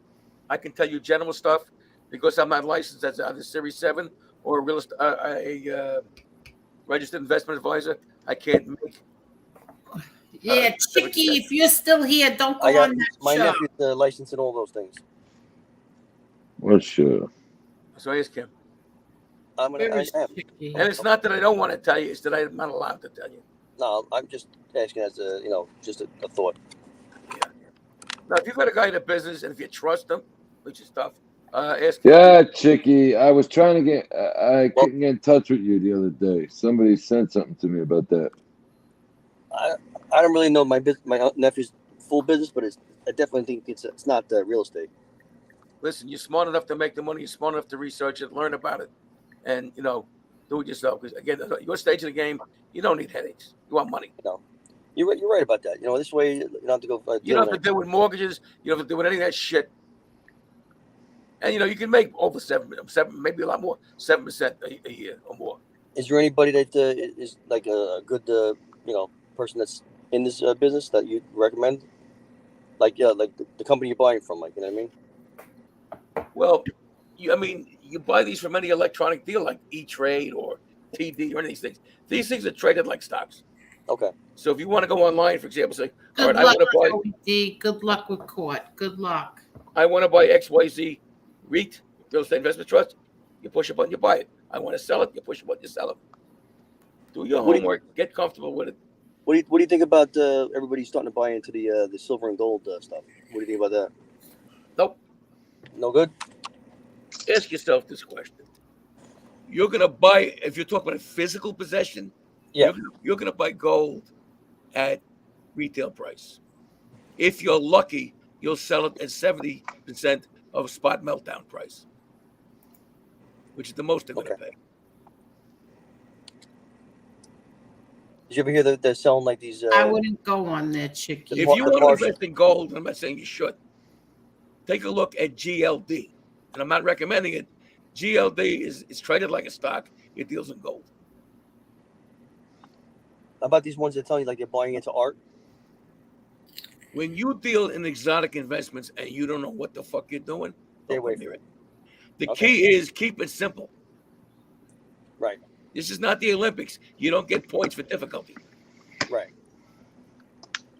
I can tell you general stuff because I'm not licensed as either Series 7 or a registered investment advisor. I can't make. Yeah, Chicky, if you're still here, don't I go got on that my show. nephew's licensed in all those things. What sure? So ask him. I'm gonna. Where I is am. Chicky? And it's not that I don't want to tell you; it's that I'm not allowed to tell you. No, I'm just asking as a just a thought. Yeah. Now, if you've got a guy in the business and if you trust him, which is tough, ask him. Yeah, Chicky. I was trying to get. I Well- couldn't get in touch with you the other day. Somebody sent something to me about that. I don't really know my nephew's full business, but I definitely think it's not real estate. Listen, you're smart enough to make the money. You're smart enough to research it, learn about it, and do it yourself. Because again, at your stage of the game, you don't need headaches. You want money. You're right about that. This way you don't have to go. You don't have to deal with mortgages. You don't have to deal with any of that shit. And you can make over 7, maybe a lot more, 7% a year or more. Is there anybody that is like a good person that's in this business that you recommend? Like the company you're buying from, like, you know what I mean? Well, you buy these from any electronic deal like E-Trade or TD or any of these things. These things are traded like stocks. Okay. So if you want to go online, for example, say, all Good right, luck, I want to buy. OED. Good luck with court. Good luck. I want to buy XYZ REIT, real estate investment trust. You push a button, you buy it. I want to sell it. You push a button, you sell it. Do your homework. Get comfortable with it. What do you think about everybody starting to buy into the silver and gold stuff? What do you think about that? Nope. No good. Ask yourself this question. You're going to buy, if you're talking about a physical possession, Yeah. you're going to buy gold at retail price. If you're lucky, you'll sell it at 70% of spot meltdown price, which is the most they're going to pay. Did you ever hear that they're selling like these? I wouldn't go on there, Chicky. If you want to invest in gold, and I'm not saying you should, take a look at GLD. And I'm not recommending it. GLD is traded like a stock. It deals in gold. How about these ones that tell you like they're buying into art? When you deal in exotic investments and you don't know what the fuck you're doing, Stay don't away come near from it. The key is keep it simple. Right. This is not the Olympics. You don't get points for difficulty. Right.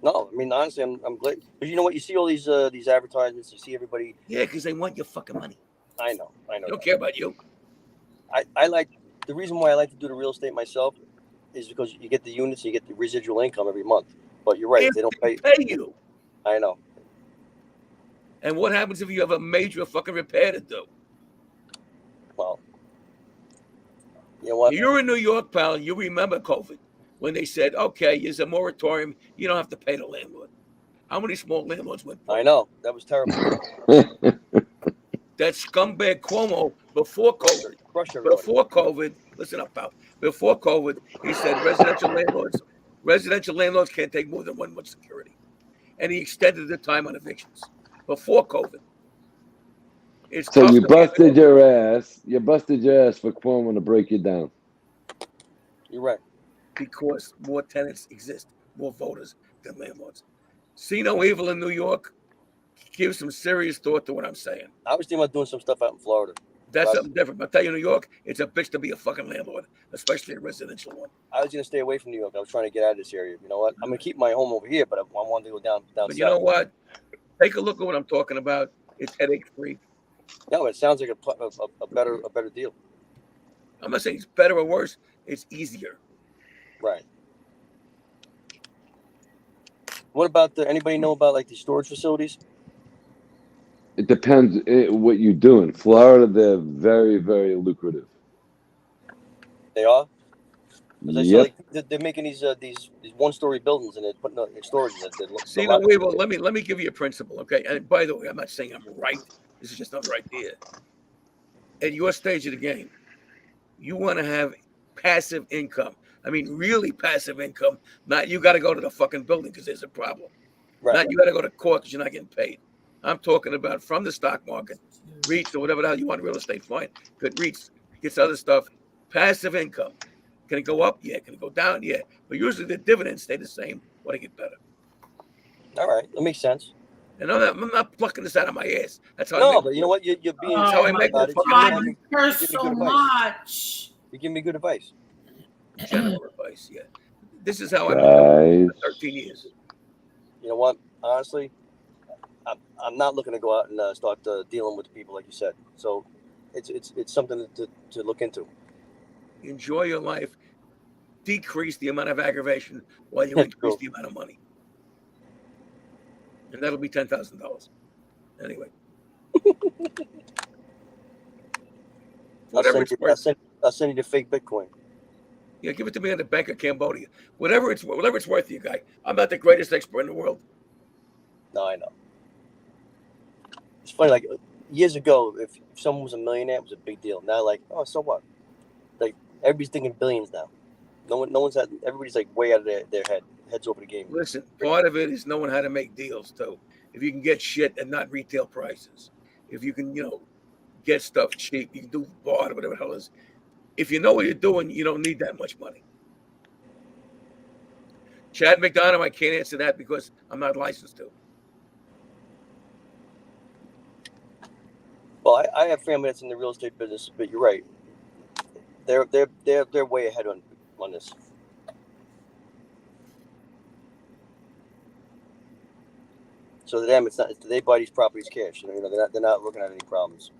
No, I mean honestly, I'm glad. But you know what? You see all these advertisements. You see everybody. Yeah, because they want your fucking money. I know. They don't care about you. I like the reason why I like to do the real estate myself is because you get the units, you get the residual income every month. But you're right, they don't pay you. I know. And what happens if you have a major fucking repair to do? Well, you know what? You're in New York, pal. You remember COVID when they said, "Okay, there's a moratorium. You don't have to pay the landlord." How many small landlords went? I know that was terrible. That scumbag Cuomo before COVID, listen up, pal. Before COVID, he said residential landlords can't take more than 1 month security, and he extended the time on evictions. Before COVID, so you busted your ass. You busted your ass for Cuomo to break you down. You're right. Because more tenants exist, more voters than landlords. See no evil in New York. Give some serious thought to what I'm saying. I was thinking about doing some stuff out in Florida. That's something different. I'll tell you, New York, it's a bitch to be a fucking landlord, especially a residential one. I was going to stay away from New York. I was trying to get out of this area. You know what? I'm going to keep my home over here, but I wanted to go down But south. you know what? Take a look at what I'm talking about. It's headache free. No, it sounds like a better deal. I'm not saying it's better or worse. It's easier. Right. What about anybody know about like these storage facilities? It depends what you do. In Florida, they're very, very lucrative. They are? Because I see Yep. like they're making these 1-story buildings and they're putting in storage. See, no, wait, well, let me give you a principle, okay? And by the way, I'm not saying I'm right. This is just another idea. At your stage of the game, you want to have passive income. I mean, really passive income. Not you got to go to the fucking building because there's a problem. Right. Not you got to go to court because you're not getting paid. I'm talking about from the stock market, REITs or whatever the hell you want, real estate, fine. Good REITs, gets other stuff, passive income. Can it go up? Yeah. Can it go down? Yeah. But usually the dividends stay the same or they get better. All right, that makes sense. And I'm not plucking this out of my ass. That's how I No, make but it. you know what? You're being That's how I Oh my make about the it. fucking God, money. you curse Give me so good advice. much. You give me good advice. General advice. Yeah. This is how I've been doing it for Guys, 13 years. You know what? Honestly, I'm not looking to go out and start dealing with people like you said. So it's something to look into. Enjoy your life. Decrease the amount of aggravation while you That's increase true. the amount of money. And that'll be $10,000. Anyway. Whatever it's worth. I'll send you the fake Bitcoin. Yeah, give it to me on the Bank of Cambodia. Whatever it's worth to you, guy. I'm not the greatest expert in the world. No, I know. It's funny. Like years ago, if someone was a millionaire, it was a big deal. Now, like, oh, so what? Like everybody's thinking billions now. No one's had. Everybody's like way out of their heads over the game. Listen, part of it is knowing how to make deals too. If you can get shit at not retail prices, if you can, get stuff cheap, you can do barter, whatever the hell it is. If you know what you're doing, you don't need that much money. Chad McDonough, I can't answer that because I'm not licensed to. Well, I have family that's in the real estate business, but you're right. They're way ahead on this. So to them, it's not. They buy these properties cash. You know, they're not looking at any problems.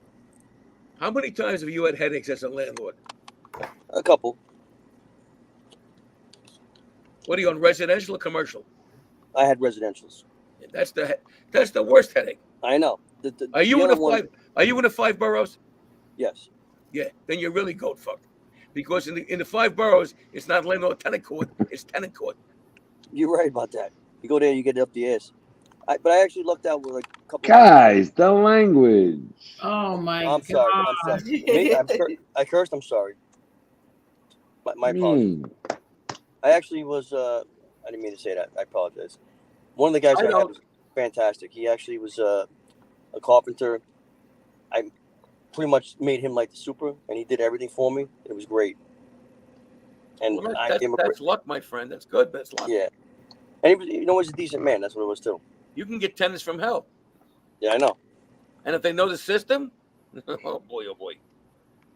How many times have you had headaches as a landlord? A couple. What are you on, residential or commercial? I had residentials. That's the worst headache. I know. Are you the in other the one, five? Are you in the 5 boroughs? Yes. Yeah, then you're really goat fucked. Because in the 5 boroughs, it's not landlord tenant court, it's tenant court. You're right about that. You go there, you get it up the ass. But I actually lucked out with like a couple. guys, the language. Oh my I'm sorry. I'm God. sorry. I cursed. I'm sorry. My apologies. I actually was. I didn't mean to say that. I apologize. One of the guys I I had don't. was fantastic. He actually was a carpenter. I pretty much made him like the super, and he did everything for me. It was great. And Well, I gave him that's luck, my friend. That's good. That's luck. yeah. And he was, he's a decent man. That's what it was too. You can get tenants from hell. Yeah, I know. And if they know the system, oh boy.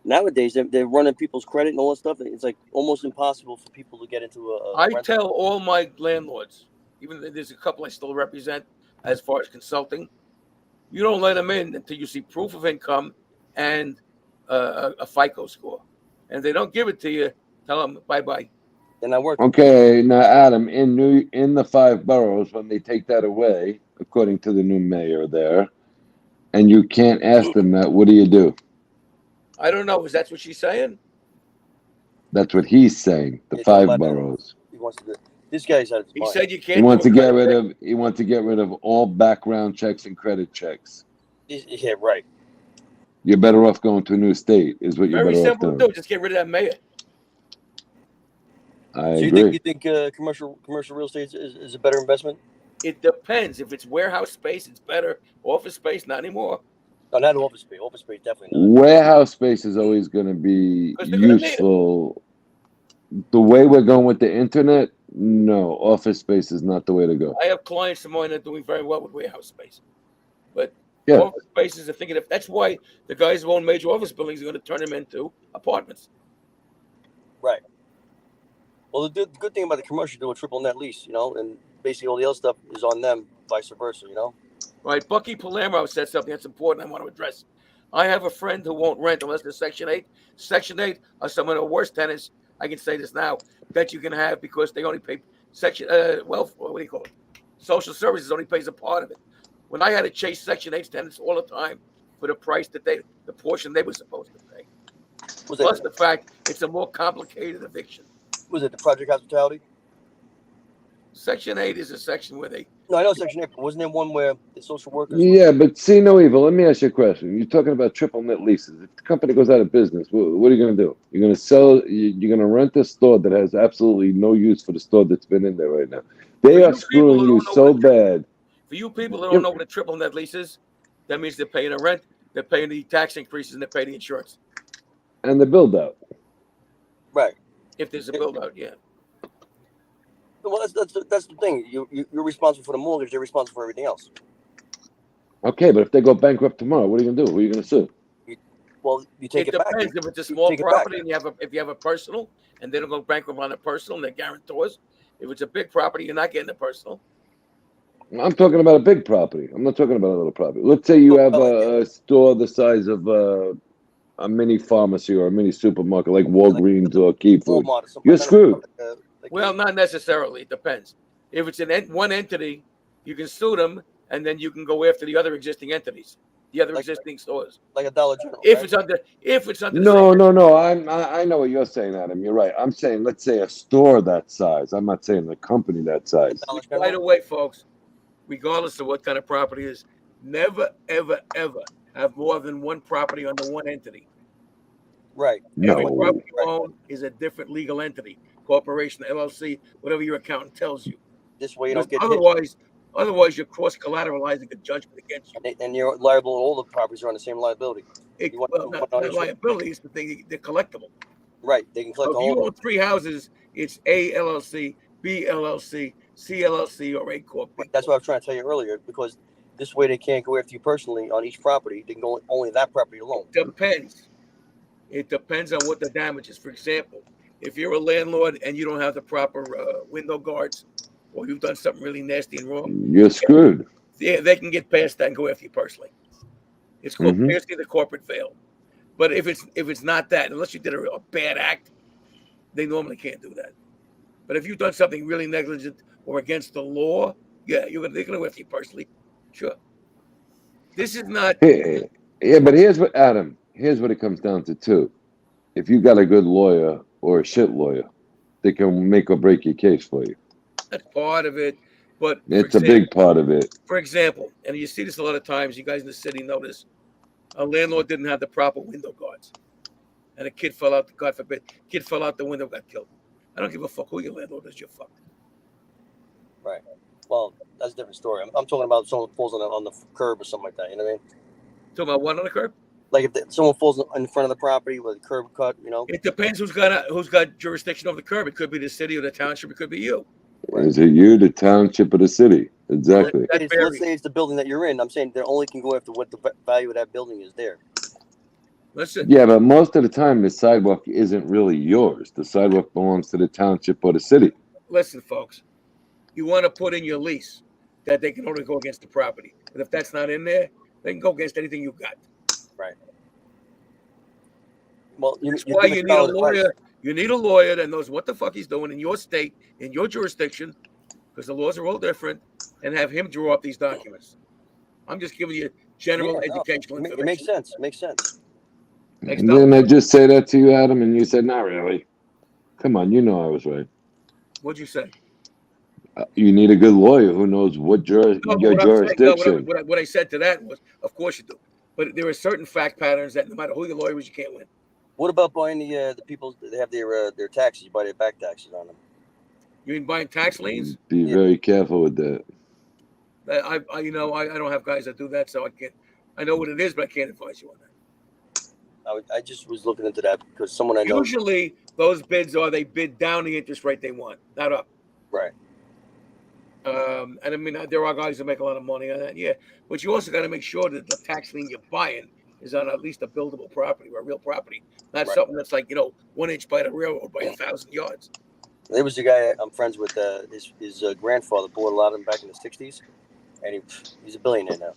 Nowadays, they're running people's credit and all that stuff. It's like almost impossible for people to get into a I rental. tell all my landlords, even though there's a couple I still represent as far as consulting, you don't let them in until you see proof of income and a FICO score. And if they don't give it to you, tell them bye-bye. They're not working. Okay, now Adam, in the 5 boroughs, when they take that away, according to the new mayor there, and you can't ask them that, what do you do? I don't know. Is that what she's saying? That's what he's saying. The It's all 5 about- boroughs. He wants to do. This guy's out of his He mind. said you He can't wants do to a get credit rid check. of. He wants to get rid of all background checks and credit checks. Yeah, right. You're better off going to a new state. Is what you're Very better off simple to doing. do. Just get rid of that mayor. I So agree. you think commercial real estate is a better investment? It depends. If it's warehouse space, it's better. Office space, not anymore. No, not office space. Office space definitely not. Warehouse space is always going to be 'Cause they're gonna need it. useful. The way we're going with the internet, no, office space is not the way to go. I have clients of mine that are doing very well with warehouse space. But Yeah. office spaces are thinking of that's why the guys who own major office buildings are going to turn them into apartments. Right. Well, the good thing about the commercial, do a triple net lease, and basically all the other stuff is on them, vice versa, Right. Bucky Palermo said something that's important I want to address. I have a friend who won't rent unless there's Section 8. Section 8 are some of the worst tenants, I can say this now, that you can have because they only pay Section, what do you call it? Social services only pays a part of it. When I had to chase Section 8 tenants all the time for the price that the portion they were supposed to pay. Plus the fact it's a more complicated eviction. Was it the project hospitality? Section 8 is a section where they. No, I know Section 8, but wasn't there one where the social workers? Yeah, but see no evil. Let me ask you a question. You're talking about triple net leases. If the company goes out of business, what are you going to do? You're going to sell. You're going to rent a store that has absolutely no use for the store that's been in there right now. They are screwing you so bad. For you people that don't know what a triple net lease is, that means they're paying the rent, they're paying the tax increases, and they're paying the insurance. And the build out. Right. If there's a build out, yeah. Well, that's the thing. You're responsible for the mortgage. They're responsible for everything else. Okay, but if they go bankrupt tomorrow, what are you gonna do? Who are you gonna sue? Well, you take It it back. depends. If it's a You small take it back. property and if you have a personal and they don't go bankrupt on a personal and they're guarantors. If it's a big property, you're not getting a personal. I'm talking about a big property. I'm not talking about a little property. Let's say you have a store the size of a mini pharmacy or a mini supermarket like Walgreens or Key Food. Walmart or something. You're screwed. Well, not necessarily. It depends. If it's one entity, you can sue them, and then you can go after the other existing entities, the other existing stores. Like a Dollar General. If right? it's under. No. I know what you're saying, Adam. You're right. I'm saying, let's say a store that size. I'm not saying a company that size. By the way, folks, regardless of what kind of property it is, never, ever, ever have more than one property under one entity. Right. Every No. property you own is a different legal entity, corporation, LLC, whatever your accountant tells you. This way you don't get otherwise you're cross collateralizing a judgment against you. and you're liable. All the properties are on the same liability. Not liability is the thing. They're collectible. Right. They can collect So if you own 3 houses, it's A LLC, B LLC, C LLC, or A Corp. That's what I was trying to tell you earlier, because this way they can't go after you personally on each property. They can go only that property alone. Depends. It depends on what the damage is. For example, if you're a landlord and you don't have the proper window guards, or you've done something really nasty and wrong, You're screwed. Yeah, they can get past that and go after you personally. It's called piercing the corporate veil. But if it's not that, unless you did a bad act, they normally can't do that. But if you've done something really negligent or against the law, yeah, they're going to go after you personally. Sure. This is not. Yeah, but here's what it comes down to too. If you got a good lawyer or a shit lawyer, they can make or break your case for you. That's part of it, but It's a big part of it. For example, and you see this a lot of times, you guys in the city know this, a landlord didn't have the proper window guards. And a kid fell out, God forbid, kid fell out the window, got killed. I don't give a fuck who your landlord is, you're fucked. Right. Well, that's a different story. I'm talking about someone falls on the curb or something like that, you know what I mean? Talking about what on the curb? Like if someone falls in front of the property with a curb cut, you know? It depends who's got jurisdiction over the curb. It could be the city or the township, it could be you. Right. Is it you, the township, or the city? Exactly. Let's say it's the building that you're in. I'm saying they only can go after what the value of that building is there. Listen. Yeah, but most of the time the sidewalk isn't really yours. The sidewalk belongs to the township or the city. Listen, folks, you want to put in your lease that they can only go against the property. But if that's not in there, they can go against anything you got. Right. Well, that's why you need a lawyer. You need a lawyer that knows what the fuck he's doing in your state, in your jurisdiction, because the laws are all different, and have him draw up these documents. I'm just giving you general educational information. It makes sense. It makes sense. And then I just say that to you, Adam, and you said, not really. Come on, you know I was right. What'd you say? You need a good lawyer who knows your jurisdiction. What I said to that was, of course you do. But there are certain fact patterns that no matter who your lawyer is, you can't win. What about buying the people that have their taxes? You buy their back taxes on them. You mean buying tax liens? Be very careful with that. I don't have guys that do that, so I can't. I know what it is, but I can't advise you on that. I just was looking into that because someone I know. Usually, those bids they bid down the interest rate they want, not up. Right. And I mean, there are guys that make a lot of money on that, yeah. But you also got to make sure that the tax lien you're buying is on at least a buildable property or a real property, not something that's like 1 inch by the railroad by 1,000 yards. There was a guy I'm friends with. His grandfather bought a lot of them back in the '60s, and he's a billionaire now.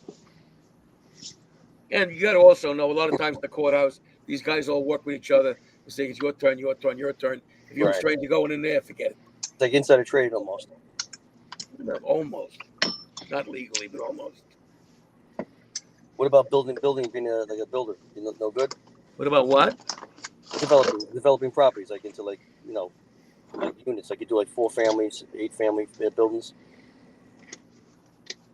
And you got to also know, a lot of times in the courthouse, these guys all work with each other. They say it's your turn, your turn, your turn. If you're a stranger going in there, forget it. It's like insider trade almost. Almost, not legally, but almost. What about building being like a builder? No good. What about what? Developing properties like into like units, like you do like 4 families, 8 family buildings.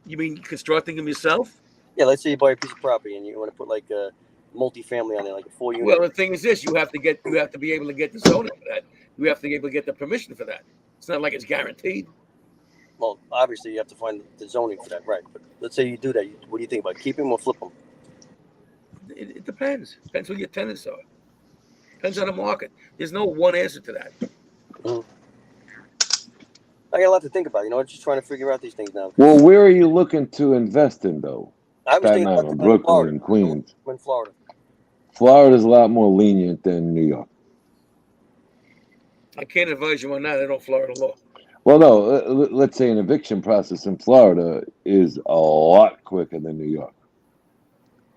You mean constructing them yourself? Yeah, let's say you buy a piece of property and you want to put like a multi-family on there, like a 4-unit. Well, the thing is this: you have to be able to get the zoning for that. You have to be able to get the permission for that. It's not like it's guaranteed. Well, obviously you have to find the zoning for that, right? But let's say you do that. What do you think about keep them or flip them? It depends. Depends who your tenants are. Depends on the market. There's no one answer to that. I got a lot to think about. I'm just trying to figure out these things now. Well, where are you looking to invest in, though? I was Staten thinking about Island, doing Brooklyn, Florida. and Queens. In Florida. Florida's a lot more lenient than New York. I can't advise you on that. I know Florida law. Well, no, let's say an eviction process in Florida is a lot quicker than New York.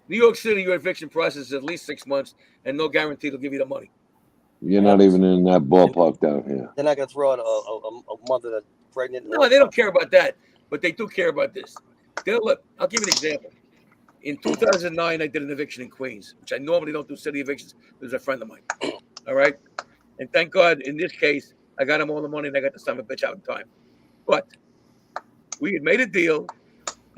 New York City, your eviction process is at least 6 months, and no guarantee they'll give you the money. You're not even in that ballpark down here. They're not going to throw out a mother that's pregnant. No, they don't care about that, but they do care about this. Look, I'll give you an example. In 2009, I did an eviction in Queens, which I normally don't do city evictions. It was a friend of mine. All right? And thank God, in this case, I got him all the money and I got the son of a bitch out in time. But we had made a deal,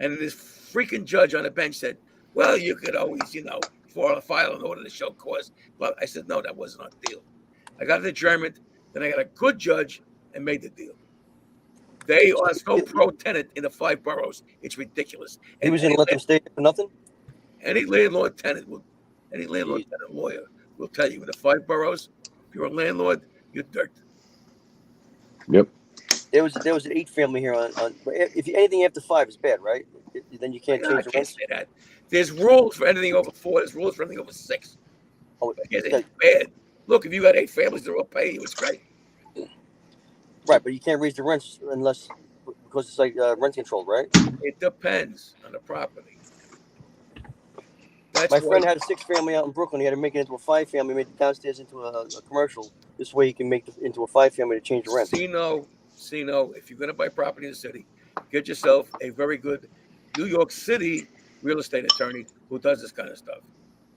and this freaking judge on the bench said, well, you could always, file an order to show cause. But I said, no, that wasn't our deal. I got it adjournment, then I got a good judge and made the deal. They are so pro-tenant in the 5 boroughs. It's ridiculous. He was going to let them stay for nothing? Any landlord-tenant lawyer will tell you in the 5 boroughs, if you're a landlord, you're dirt. Yep. There was an 8-family here on if anything after 5 is bad, right? Then you can't change the rent. Say that. There's rules for anything over 4. There's rules for anything over 6. Oh, it's bad. Look, if you got 8 families, they're all paying you. It's great. Right, but you can't raise the rents because it's like rent controlled, right? It depends on the property. My friend had a 6-family out in Brooklyn. He had to make it into a 5-family, made it downstairs into a commercial. This way he can make it into a 5-family to change the rent. See, if you're going to buy property in the city, get yourself a very good New York City real estate attorney who does this kind of stuff.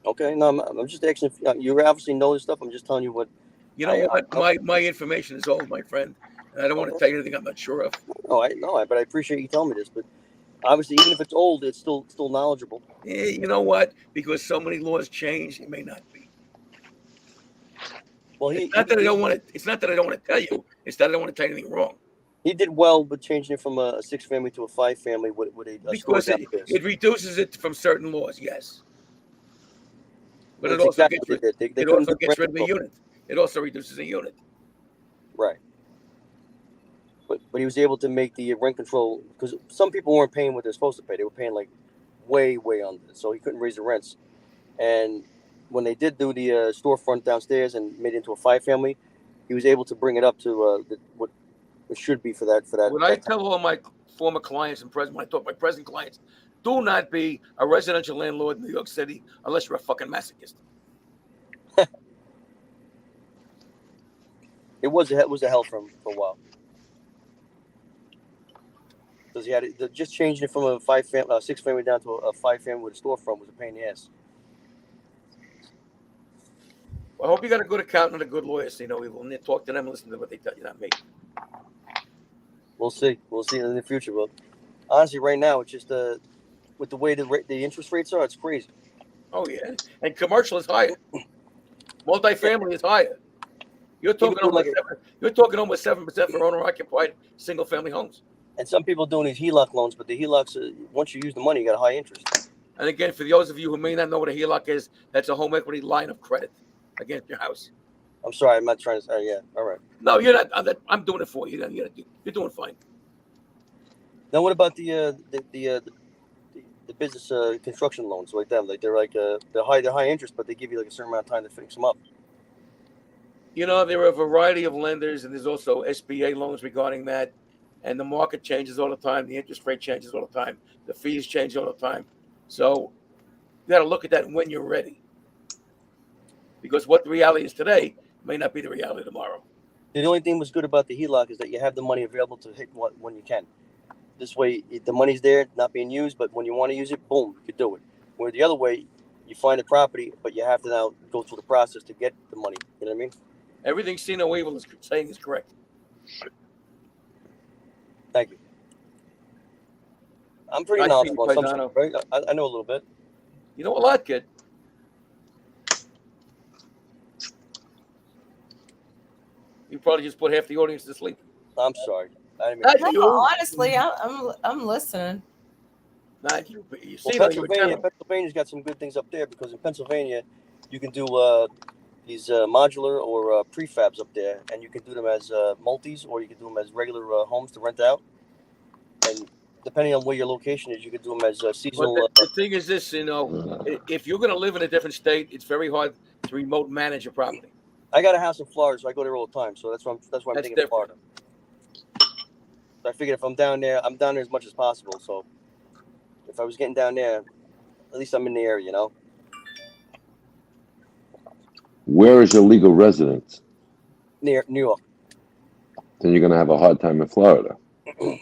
Okay, no, I'm just asking. You obviously know this stuff. I'm just telling you what. You know what? My information is old, my friend, and I don't want to tell you anything I'm not sure of. No, but I appreciate you telling me this. But obviously, even if it's old, it's still knowledgeable. Yeah, you know what? Because so many laws change, it may not be. Well, it's not that I don't want to tell you. It's that I don't want to tell you anything wrong. He did well with changing it from a 6-family to a 5-family with a because it reduces it from certain laws, yes. But it also exactly gets rid of a unit. It also reduces a unit. Right. But he was able to make the rent control because some people weren't paying what they're supposed to pay. They were paying like way under. So he couldn't raise the rents. And when they did do the storefront downstairs and made it into a 5-family, he was able to bring it up to what it should be for that. What I tell all my former clients and present, when I talk to my present clients, do not be a residential landlord in New York City unless you're a fucking masochist. It was a hell for him for a while. Because he had just changing it from a 6-family down to a 5-family with a storefront was a pain in the ass. Well, I hope you got a good accountant and a good lawyer, so we will talk to them and listen to what they tell you, not me. We'll see in the future, but honestly, right now it's just with the way the interest rates are, it's crazy. Oh yeah, and commercial is higher. Multifamily is higher. You're talking almost 7% for owner-occupied single-family homes. And some people doing these HELOC loans, but the HELOCs, once you use the money, you got a high interest. And again, for those of you who may not know what a HELOC is, that's a home equity line of credit against your house. I'm sorry, I'm not trying to say, yeah, all right. No, you're not. I'm doing it for you. You're doing fine. Now, what about the business construction loans like that? Like they're high interest, but they give you like a certain amount of time to fix them up. There are a variety of lenders, and there's also SBA loans regarding that. And the market changes all the time. The interest rate changes all the time. The fees change all the time. So you got to look at that when you're ready. Because what the reality is today may not be the reality tomorrow. The only thing was good about the HELOC is that you have the money available to hit when you can. This way, the money's there, not being used, but when you want to use it, boom, you could do it. Where the other way, you find the property, but you have to now go through the process to get the money. You know what I mean? Everything Sino Evil is saying is correct. Thank you. I'm pretty knowledgeable on some stuff, right? I know a little bit. You know a lot, kid. You probably just put half the audience to sleep. I'm sorry. No, honestly, I'm listening. Not you. Pennsylvania's got some good things up there because in Pennsylvania, you can do these modular or prefabs up there, and you can do them as multis, or you can do them as regular homes to rent out. And depending on where your location is, you can do them as But seasonal. the thing is this, if you're going to live in a different state, it's very hard to remote manage your property. I got a house in Florida, so I go there all the time. So that's why I'm That's thinking different. Florida. So I figured if I'm down there as much as possible. So if I was getting down there, at least I'm in the area, you know. Where is your legal residence? Near New York. Then you're gonna have a hard time in Florida.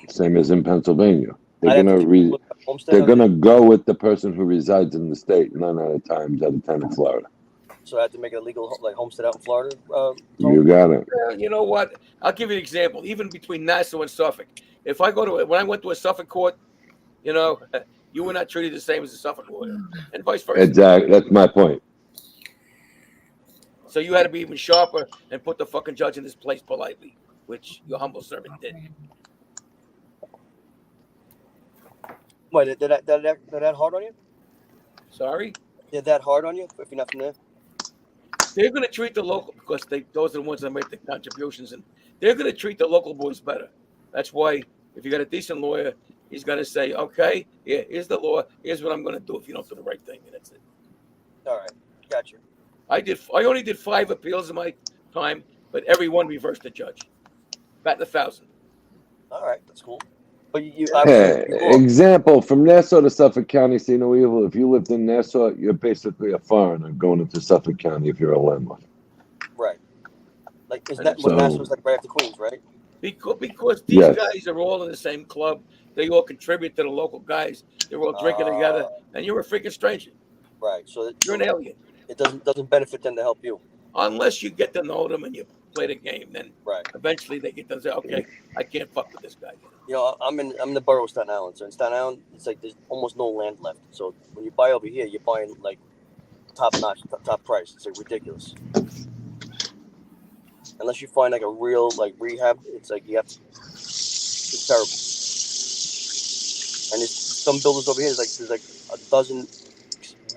Same as in Pennsylvania. They're gonna go with the person who resides in the state 9 out of times out of 10 in Florida. So I have to make a legal homestead out in Florida. You got it. You know what? I'll give you an example. Even between Nassau and Suffolk, if I when I went to a Suffolk court, you know, you were not treated the same as a Suffolk lawyer, and vice versa. Exactly. That's my point. So you had to be even sharper and put the fucking judge in his place politely, which your humble servant did. Wait, did that hard on you? Sorry? Did that hard on you if you're not from there? They're going to treat the local, because those are the ones that make the contributions, and they're going to treat the local boys better. That's why if you got a decent lawyer, he's going to say, okay, yeah, here's the law. Here's what I'm going to do if you don't do the right thing, and that's it. All right, gotcha. I only did 5 appeals in my time, but every one reversed the judge. Bat 1,000. All right, that's cool. But example, from Nassau to Suffolk County, see no evil. If you lived in Nassau, you're basically a foreigner going into Suffolk County if you're a landlord. Right. Like, isn't that what Nassau's like right after Queens, right? Because these guys are all in the same club. They all contribute to the local guys. They're all drinking together, and you're a freaking stranger. Right. So you're an alien. It doesn't benefit them to help you. Unless you get to know them and you play the game, then eventually they get to say, okay, I can't fuck with this guy. You know, I'm in the borough of Staten Island. So in Staten Island, it's like there's almost no land left. So when you buy over here, you're buying like top notch, top price. It's like ridiculous. Unless you find like a real like rehab, it's like it's terrible. And there's some builders over here. There's like a dozen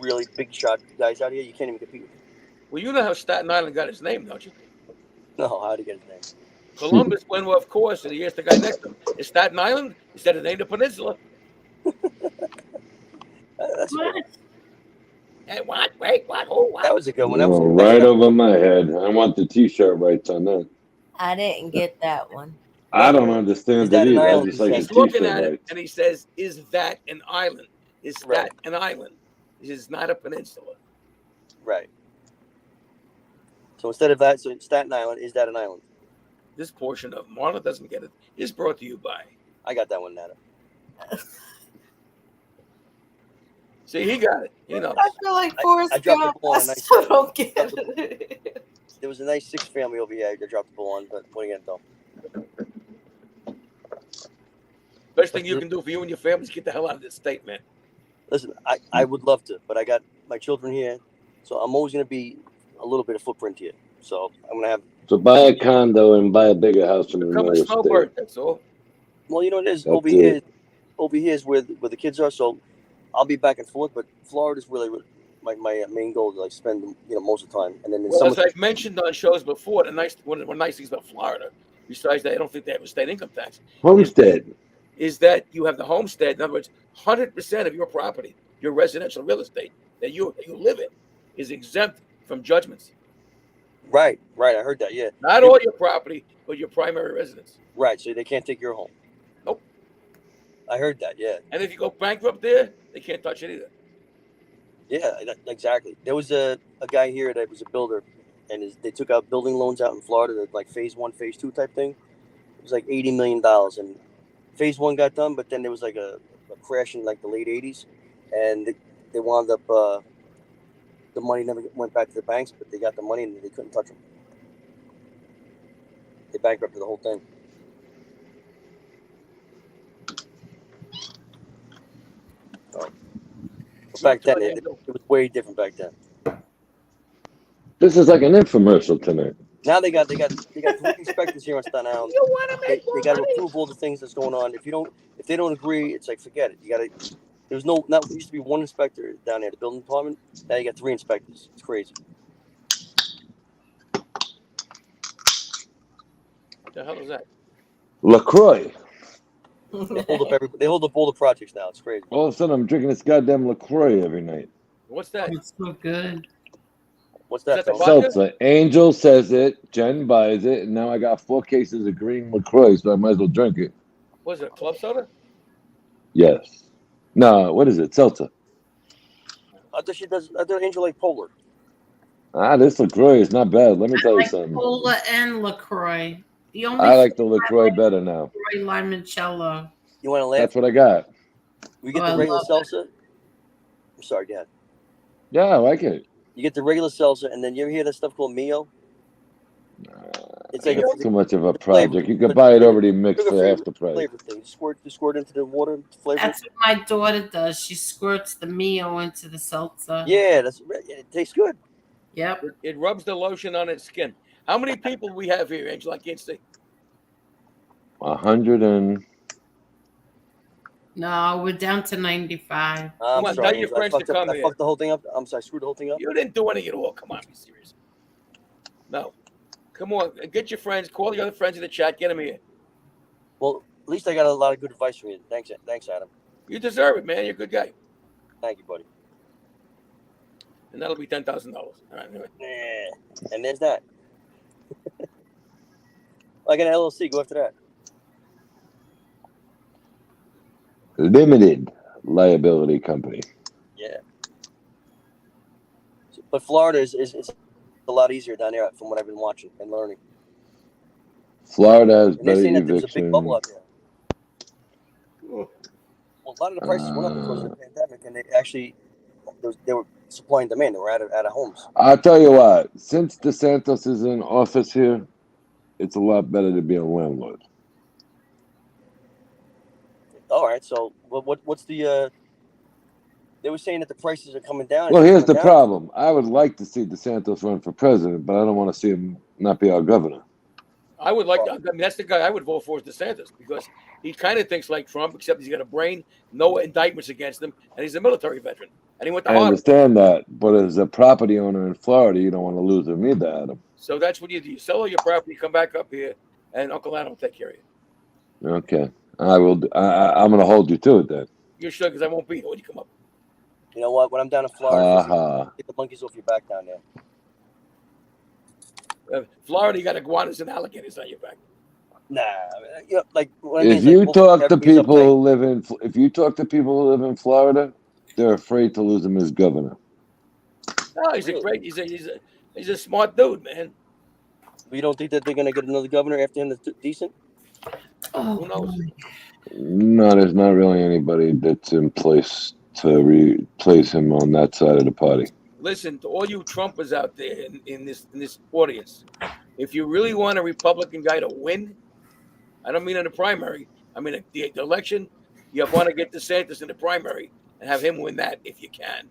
really big shot guys out here. You can't even compete with them. Well, you know how Staten Island got its name, don't you? No, how did he get his name? Columbus went off course, and he asked the guy next to him, "Is Staten Island?" He said, "It ain't a peninsula." That's what? Hey, what? Wait, what? Oh, what? That was a good one. No, right over my head. I want the T-shirt rights on that. I didn't get that one. I don't understand it either. I just like He's the looking T-shirt at it, rights. and he says, "Is that an island? Is that an island? It is not a peninsula." Right. So instead of that, so Staten Island, is that an island? This portion of Marla doesn't get it. Is brought to you by. I got that one, Nana. See, he got it. You know. I feel like Forrest I dropped the ball on a nice. I don't get it. There was a nice 6-family over here. I dropped the ball on, but what are you gonna do? Best thing you can do for you and your family is get the hell out of this state, man. Listen, I would love to, but I got my children here, so I'm always gonna be a little bit of footprint here. So I'm gonna have. So buy a condo and buy a bigger house in Become a another snowbird. state. That's all. Well, you know what it is That's over here. Over here is where the kids are. So I'll be back and forth, but Florida is really my main goal to like spend most of the time. And then as I've mentioned on shows before, one of the nice things about Florida, besides that, I don't think they have a state income tax. Homestead. Is that you have the homestead. In other words, 100% of your property, your residential real estate that you live in, is exempt from judgments. Right. I heard that. Yeah. Not all your property, but your primary residence. Right. So they can't take your home. Nope. I heard that. Yeah. And if you go bankrupt there, they can't touch it either. Yeah, exactly. There was a guy here that was a builder, and they took out building loans out in Florida, like phase 1, phase 2 type thing. It was like $80 million, and phase 1 got done, but then there was like a crash in like the late 80s, and they wound up. The money never went back to the banks, but they got the money and they couldn't touch them. They bankrupted the whole thing. Oh. Back then, it was way different back then. This is like an infomercial tonight. Now they got 3 inspectors here on Staten Island. You want to make They got to approve all the things that's going on. If they don't agree, it's like forget it. You got to. There used to be 1 inspector down there, the building department. Now you got 3 inspectors. It's crazy. The hell is that? LaCroix. They hold up all the projects now. It's crazy. All of a sudden, I'm drinking this goddamn LaCroix every night. What's that? It's so good. What's Is that? that the Tony? vodka? Seltzer. Angel says it. Jen buys it, and now I got 4 cases of green LaCroix, so I might as well drink it. Was it a club soda? Yes. No, what is it? Seltzer. I thought Angel like Polar. This LaCroix is not bad. Let me tell you Like something. cola and LaCroix. The only I like the LaCroix better now. LaCroix limoncello. You want to laugh? That's what I got. We get Oh, I the regular love salsa. I'm sorry, go ahead. Yeah, I like it. You get the regular salsa, and then you ever hear that stuff called Mio? It's like It's too much of a flavor. project. You could buy it already mixed for Sugar-free half the price. flavor thing. You squirt into the water, flavor. That's what my daughter does. She squirts the Mio into the seltzer. Yeah, it tastes good. Yep. It rubs the lotion on its skin. How many people we have here, Angel? I can't see. 100 and No, we're down to 95. I'm Come on, sorry, tell your Angel. friends to come I here. fucked the whole thing up. I'm sorry, I screwed the whole thing up. You didn't do anything at all. Come on, be serious. No. Come on, get your friends. Call your other friends in the chat. Get them here. Well, at least I got a lot of good advice from you. Thanks, Adam. You deserve it, man. You're a good guy. Thank you, buddy. And that'll be $10,000. All right, anyway. And there's that. I got an LLC. Go after that. limited liability company. Yeah. But Florida is a lot easier down there from what I've been watching and learning. Florida has And they're better saying that there's a big bubble eviction. out there. Well, a lot of the prices went up because of the pandemic, and they were supply and demand. They were out of homes. I'll tell you what, since DeSantis is in office here, it's a lot better to be a landlord. All right, so what's the? They were saying that the prices are coming down. Well, here's the problem. I would like to see DeSantis run for president, but I don't want to see him not be our governor. I would like. I mean, that's the guy I would vote for is DeSantis because he kind of thinks like Trump, except he's got a brain, no indictments against him, and he's a military veteran, and he went to I Harvard. understand that, but as a property owner in Florida, you don't want to lose him either, Adam. So that's what you do. You sell all your property, come back up here, and Uncle Adam will take care of you. Okay, I will. I'm going to hold you to it then. You should, because I won't be here when you come up. You know what? When I'm down in Florida, get the monkeys off your back down there. Florida, you got iguanas and alligators on your back. Nah, like if you talk to people who live in Florida, they're afraid to lose him as governor. No, he's a great. He's a smart dude, man. But you don't think that they're going to get another governor after him that's decent? Who knows? No, there's not really anybody that's in place to replace him on that side of the party. Listen to all you Trumpers out there in this audience. If you really want a Republican guy to win, I don't mean in the primary. I mean the election. You want to get DeSantis in the primary and have him win that if you can.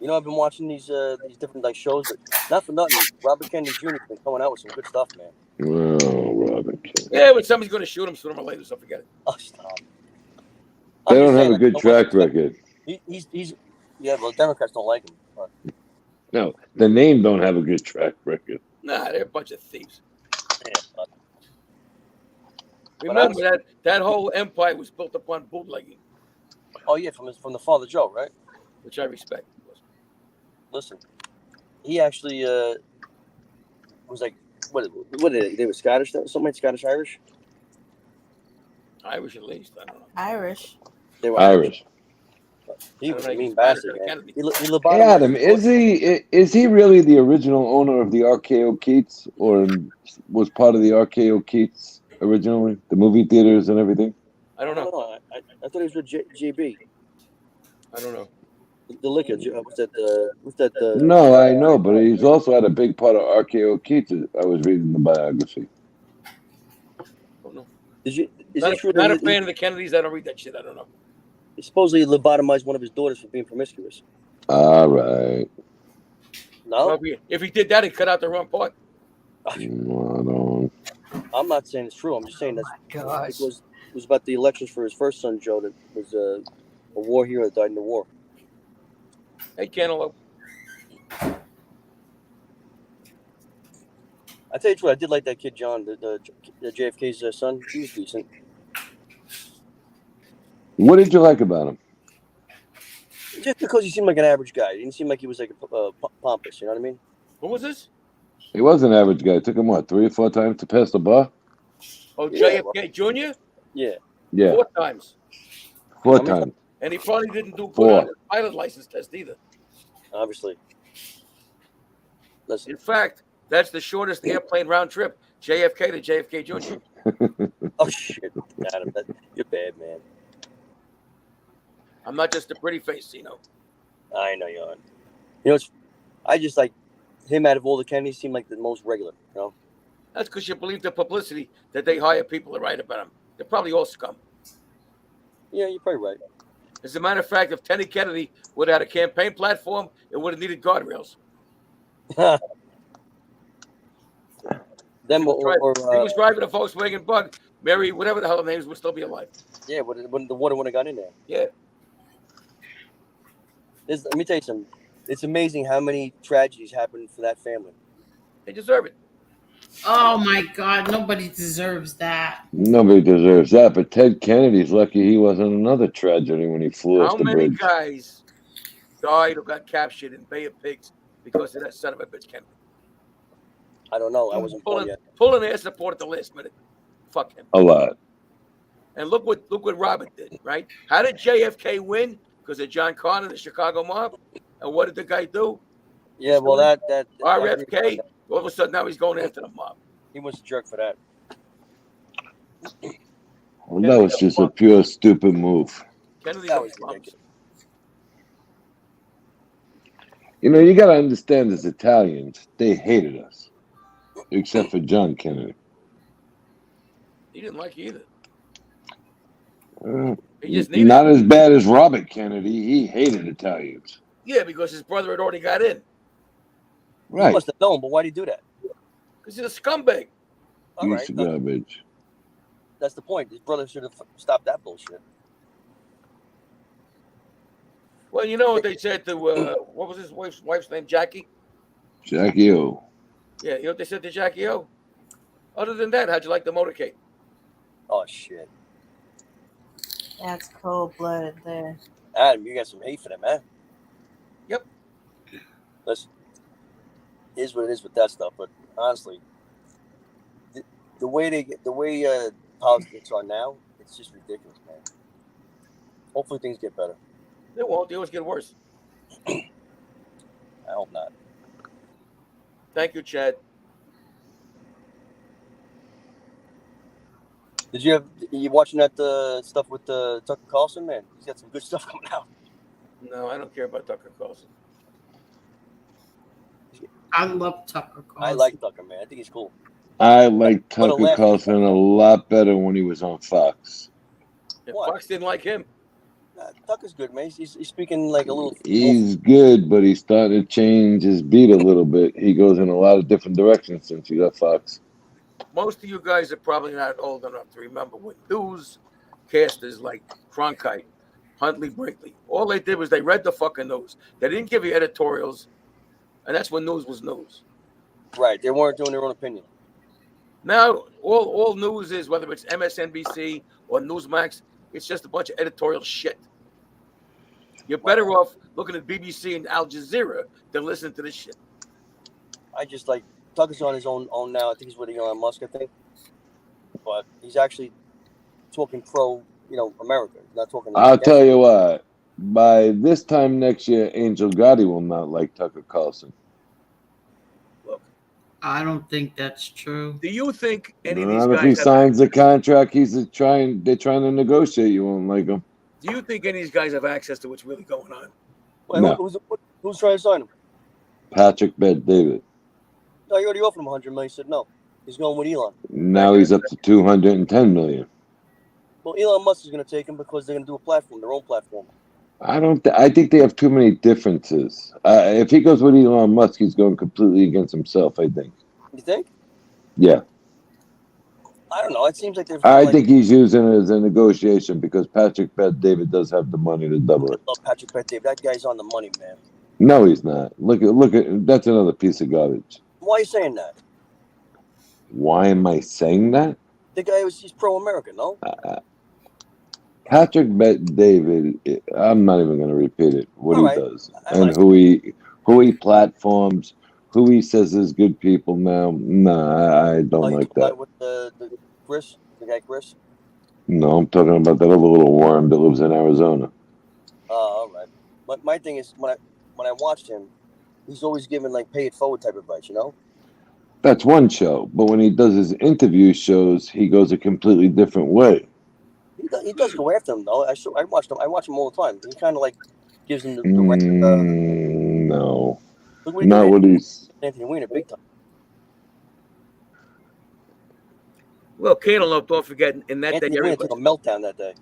You know, I've been watching these different shows. Not for nothing, Robert Kennedy Jr. has been coming out with some good stuff, man. Oh, Robert Kennedy. Yeah, but somebody's going to shoot him sooner or later, so forget it. Oh, stop. They don't have a good track record. He's well, Democrats don't like him. But. No, the name don't have a good track record. Nah, they're a bunch of thieves. Yeah, remember that whole empire was built upon bootlegging. Oh yeah, from the father Joe, right? Which I respect. Listen, he actually was like, what did they were Scottish? Something like Scottish Irish. Irish at least, I don't know. Irish. They were Irish. He was a Like mean Spanish, bastard, man. Hey, Adam, is he really the original owner of the RKO Keats, or was part of the RKO Keats originally, the movie theaters and everything? I don't know. I thought he was with JB. I don't know. The liquor was that No, I know, but he's also had a big part of RKO Keats. I was reading the biography. Don't know. Is Not it true not that a fan of the Kennedys. I don't read that shit. I don't know. He supposedly lobotomized one of his daughters for being promiscuous? All right. No? Well, if he did that, he cut out the wrong part. I'm not saying it's true. I'm just saying that it was about the elections for his first son, Joe, that was a war hero that died in the war. Hey, Cantaloupe. I tell you the truth, I did like that kid John, the JFK's son. He was decent. What did you like about him? Just because he seemed like an average guy. He didn't seem like he was like pompous. You know what I mean? Who was this? He was an average guy. It took him what, 3 or 4 times to pass the bar? Oh, Yeah, JFK Jr. Yeah. Yeah, 4 times, 4 How many times. and he probably didn't do good 4. on his pilot license test either. Obviously. Listen. In fact, that's the shortest airplane round trip, JFK to JFK Jr. Oh shit, Adam, you're bad, man. I'm not just a pretty face, you know. I know you aren't. You know, I just like him out of all the Kennedys. Seemed like the most regular. You know. That's because you believe the publicity that they hire people to write about him. They're probably all scum. Yeah, you're probably right. As a matter of fact, if Teddy Kennedy would have had a campaign platform, it would have needed guardrails. Them He was driving a Volkswagen Bug. Mary, whatever the hell her name is, would still be alive. yeah, when the water wouldn't have got in there. Yeah. Let me tell you something. It's amazing how many tragedies happen for that family. They deserve it. Oh my God, nobody deserves that. Nobody deserves that, but Ted Kennedy's lucky he wasn't another tragedy when he flew How off the many bridge. guys died or got captured in Bay of Pigs because of that son of a bitch Kennedy? I don't know. I wasn't born yet. Pulling air support at the last minute. Fuck him. A lot. And look what Robert did, right? How did JFK win? Because of John Connor, the Chicago mob. And what did the guy do? Yeah, well, that RFK. All of a sudden, now he's going after the mob. He was a jerk for that. Well, that was just a pure stupid move. Kennedy That was was ridiculous. You know, you got to understand, as Italians, they hated us, except for John Kennedy. He didn't like you either. He Not just needed. as bad as Robert Kennedy. He hated Italians. Yeah, because his brother had already got in. He Right. must have known, but why did he do that? Because he's a scumbag. All Piece right, of garbage. that's the point. His brother should have stopped that bullshit. Well, you know what they said to what was his wife's name? Jackie. Jackie O. Yeah, you know what they said to Jackie O. Other than that, how'd you like the motorcade? Oh shit, That's cold blooded there. Adam, you got some hate for them, man. Yep. Listen, it is what it is with that stuff. But honestly, the way politics are now, it's just ridiculous, man. Hopefully things get better. They won't. They always get worse. I hope not. Thank you, Chad. You watching that stuff with Tucker Carlson, man? He's got some good stuff coming out. No, I don't care about Tucker Carlson. I love Tucker Carlson. I like Tucker, man. I think he's cool. I like What a Tucker laugh. Carlson a lot better when he was on Fox. And What? Fox didn't like him. Tucker's good, man. He's speaking like a little. He's good, but he's starting to change his beat a little bit. He goes in a lot of different directions since he got Fox. Most of you guys are probably not old enough to remember when newscasters like Cronkite, Huntley Brinkley, all they did was they read the fucking news. They didn't give you editorials, and that's when news was news. Right, they weren't doing their own opinion. Now, all news is, whether it's MSNBC or Newsmax, it's just a bunch of editorial shit. You're better off looking at BBC and Al Jazeera than listening to this shit. I just like Tucker's on his own now. I think he's with Elon Musk, I think, but he's actually talking pro, America. He's not talking. I'll tell you what. By this time next year, Angel Gotti will not like Tucker Carlson. Look, I don't think that's true. do you think any of these Not if guys he signs the contract, they're trying to negotiate. You won't like him. do you think any of these guys have access to what's really going on? Wait, No. who's trying to sign him? Patrick Bet-David. No, you already offered him $100 million. He said no. He's going with Elon. Now he's up to $210 million. Well, Elon Musk is going to take him because they're going to do a platform, their own platform. I think they have too many differences. If he goes with Elon Musk, he's going completely against himself, I think. You think? Yeah. I don't know. It seems like they're. I think he's using it as a negotiation because Patrick Bet-David does have the money to double it. I love Patrick Bet-David. That guy's on the money, man. No, he's not. Look at that's another piece of garbage. Why are you saying that? Why am I saying that? The guy he's pro-American, no? Patrick Bet David, I'm not even going to repeat it, what All he right. does I and like who he platforms, who he says is good people now. Nah, I don't you like talking that. about with the Chris, the guy Chris. No, I'm talking about that other little worm that lives in Arizona. Oh, all right. But my thing is when I watched him, he's always giving like pay it forward type advice, you know. That's one show, but when he does his interview shows, he goes a completely different way. He does go after him though. I watched him. I watch him all the time. He kind of like gives him the right. No, Look what he not did what to he's. Anthony Weiner, big time. Well, Cantaloupe, don't forget, in that day, Anthony Weiner took a meltdown that day.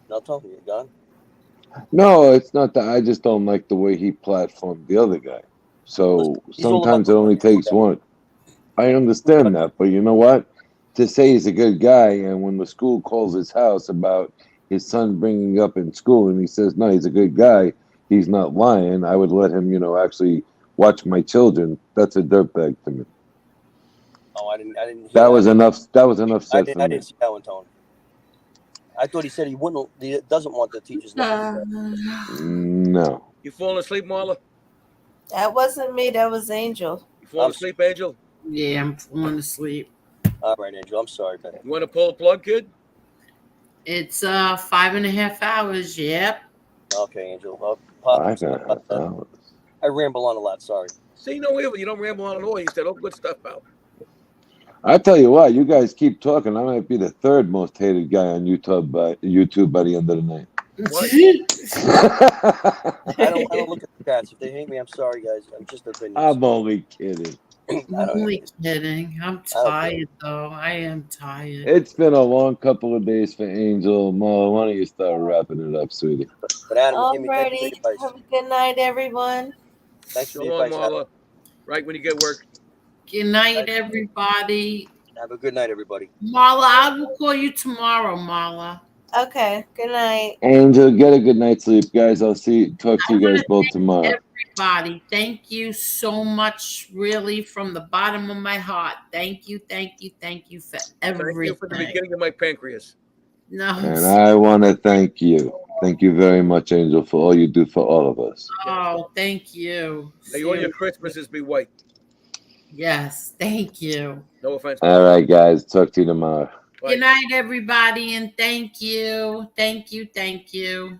No, Tony, you gone? No, it's not that. I just don't like the way he platformed the other guy. So He's all about sometimes it only takes one. I understand that, but you know what? To say he's a good guy, and when the school calls his house about his son bringing up in school, and he says, "No, he's a good guy. He's not lying. I would let him, actually watch my children." That's a dirtbag to me. Oh, I didn't hear That was enough. That was enough said for I me. didn't see that one, Tony. I thought he said he wouldn't. He doesn't want the teachers. No. You falling asleep, Marla? That wasn't me. That was Angel. You falling asleep, Angel? Yeah, I'm falling asleep. All right, Angel. I'm sorry, man. You want to pull a plug, kid? It's 5.5 hours. Yep. Okay, Angel. Well, Pop, 5.5 hours. I ramble on a lot. Sorry. See, no, you don't ramble on at all. You said all good stuff, pal. I tell you what, you guys keep talking. I might be the third most hated guy on YouTube by the end of the night. What? I don't look at the chats. If they hate me, I'm sorry, guys. I'm just opinions. I'm only kidding. I'm only kidding. I'm tired, though. I am tired. It's been a long couple of days for Angel. Mo, why don't you start wrapping it up, sweetie? But Adam, Alrighty. Have a good night, everyone. Thanks for the So long, advice, Marla. Right when you get work. Good night, everybody. Have a good night, everybody. Marla, I will call you tomorrow, Marla. Okay. Good night. Angel, get a good night's sleep, guys. Talk to you guys both tomorrow. Everybody, thank you so much, really, from the bottom of my heart. Thank you for everything. Thank you for the beginning of my pancreas. No. And I want to thank you. Thank you very much, Angel, for all you do for all of us. Oh, thank you. May all your Christmases be white. Yes, thank you. No offense. All right, guys. Talk to you tomorrow. Good night, everybody, and thank you. Thank you.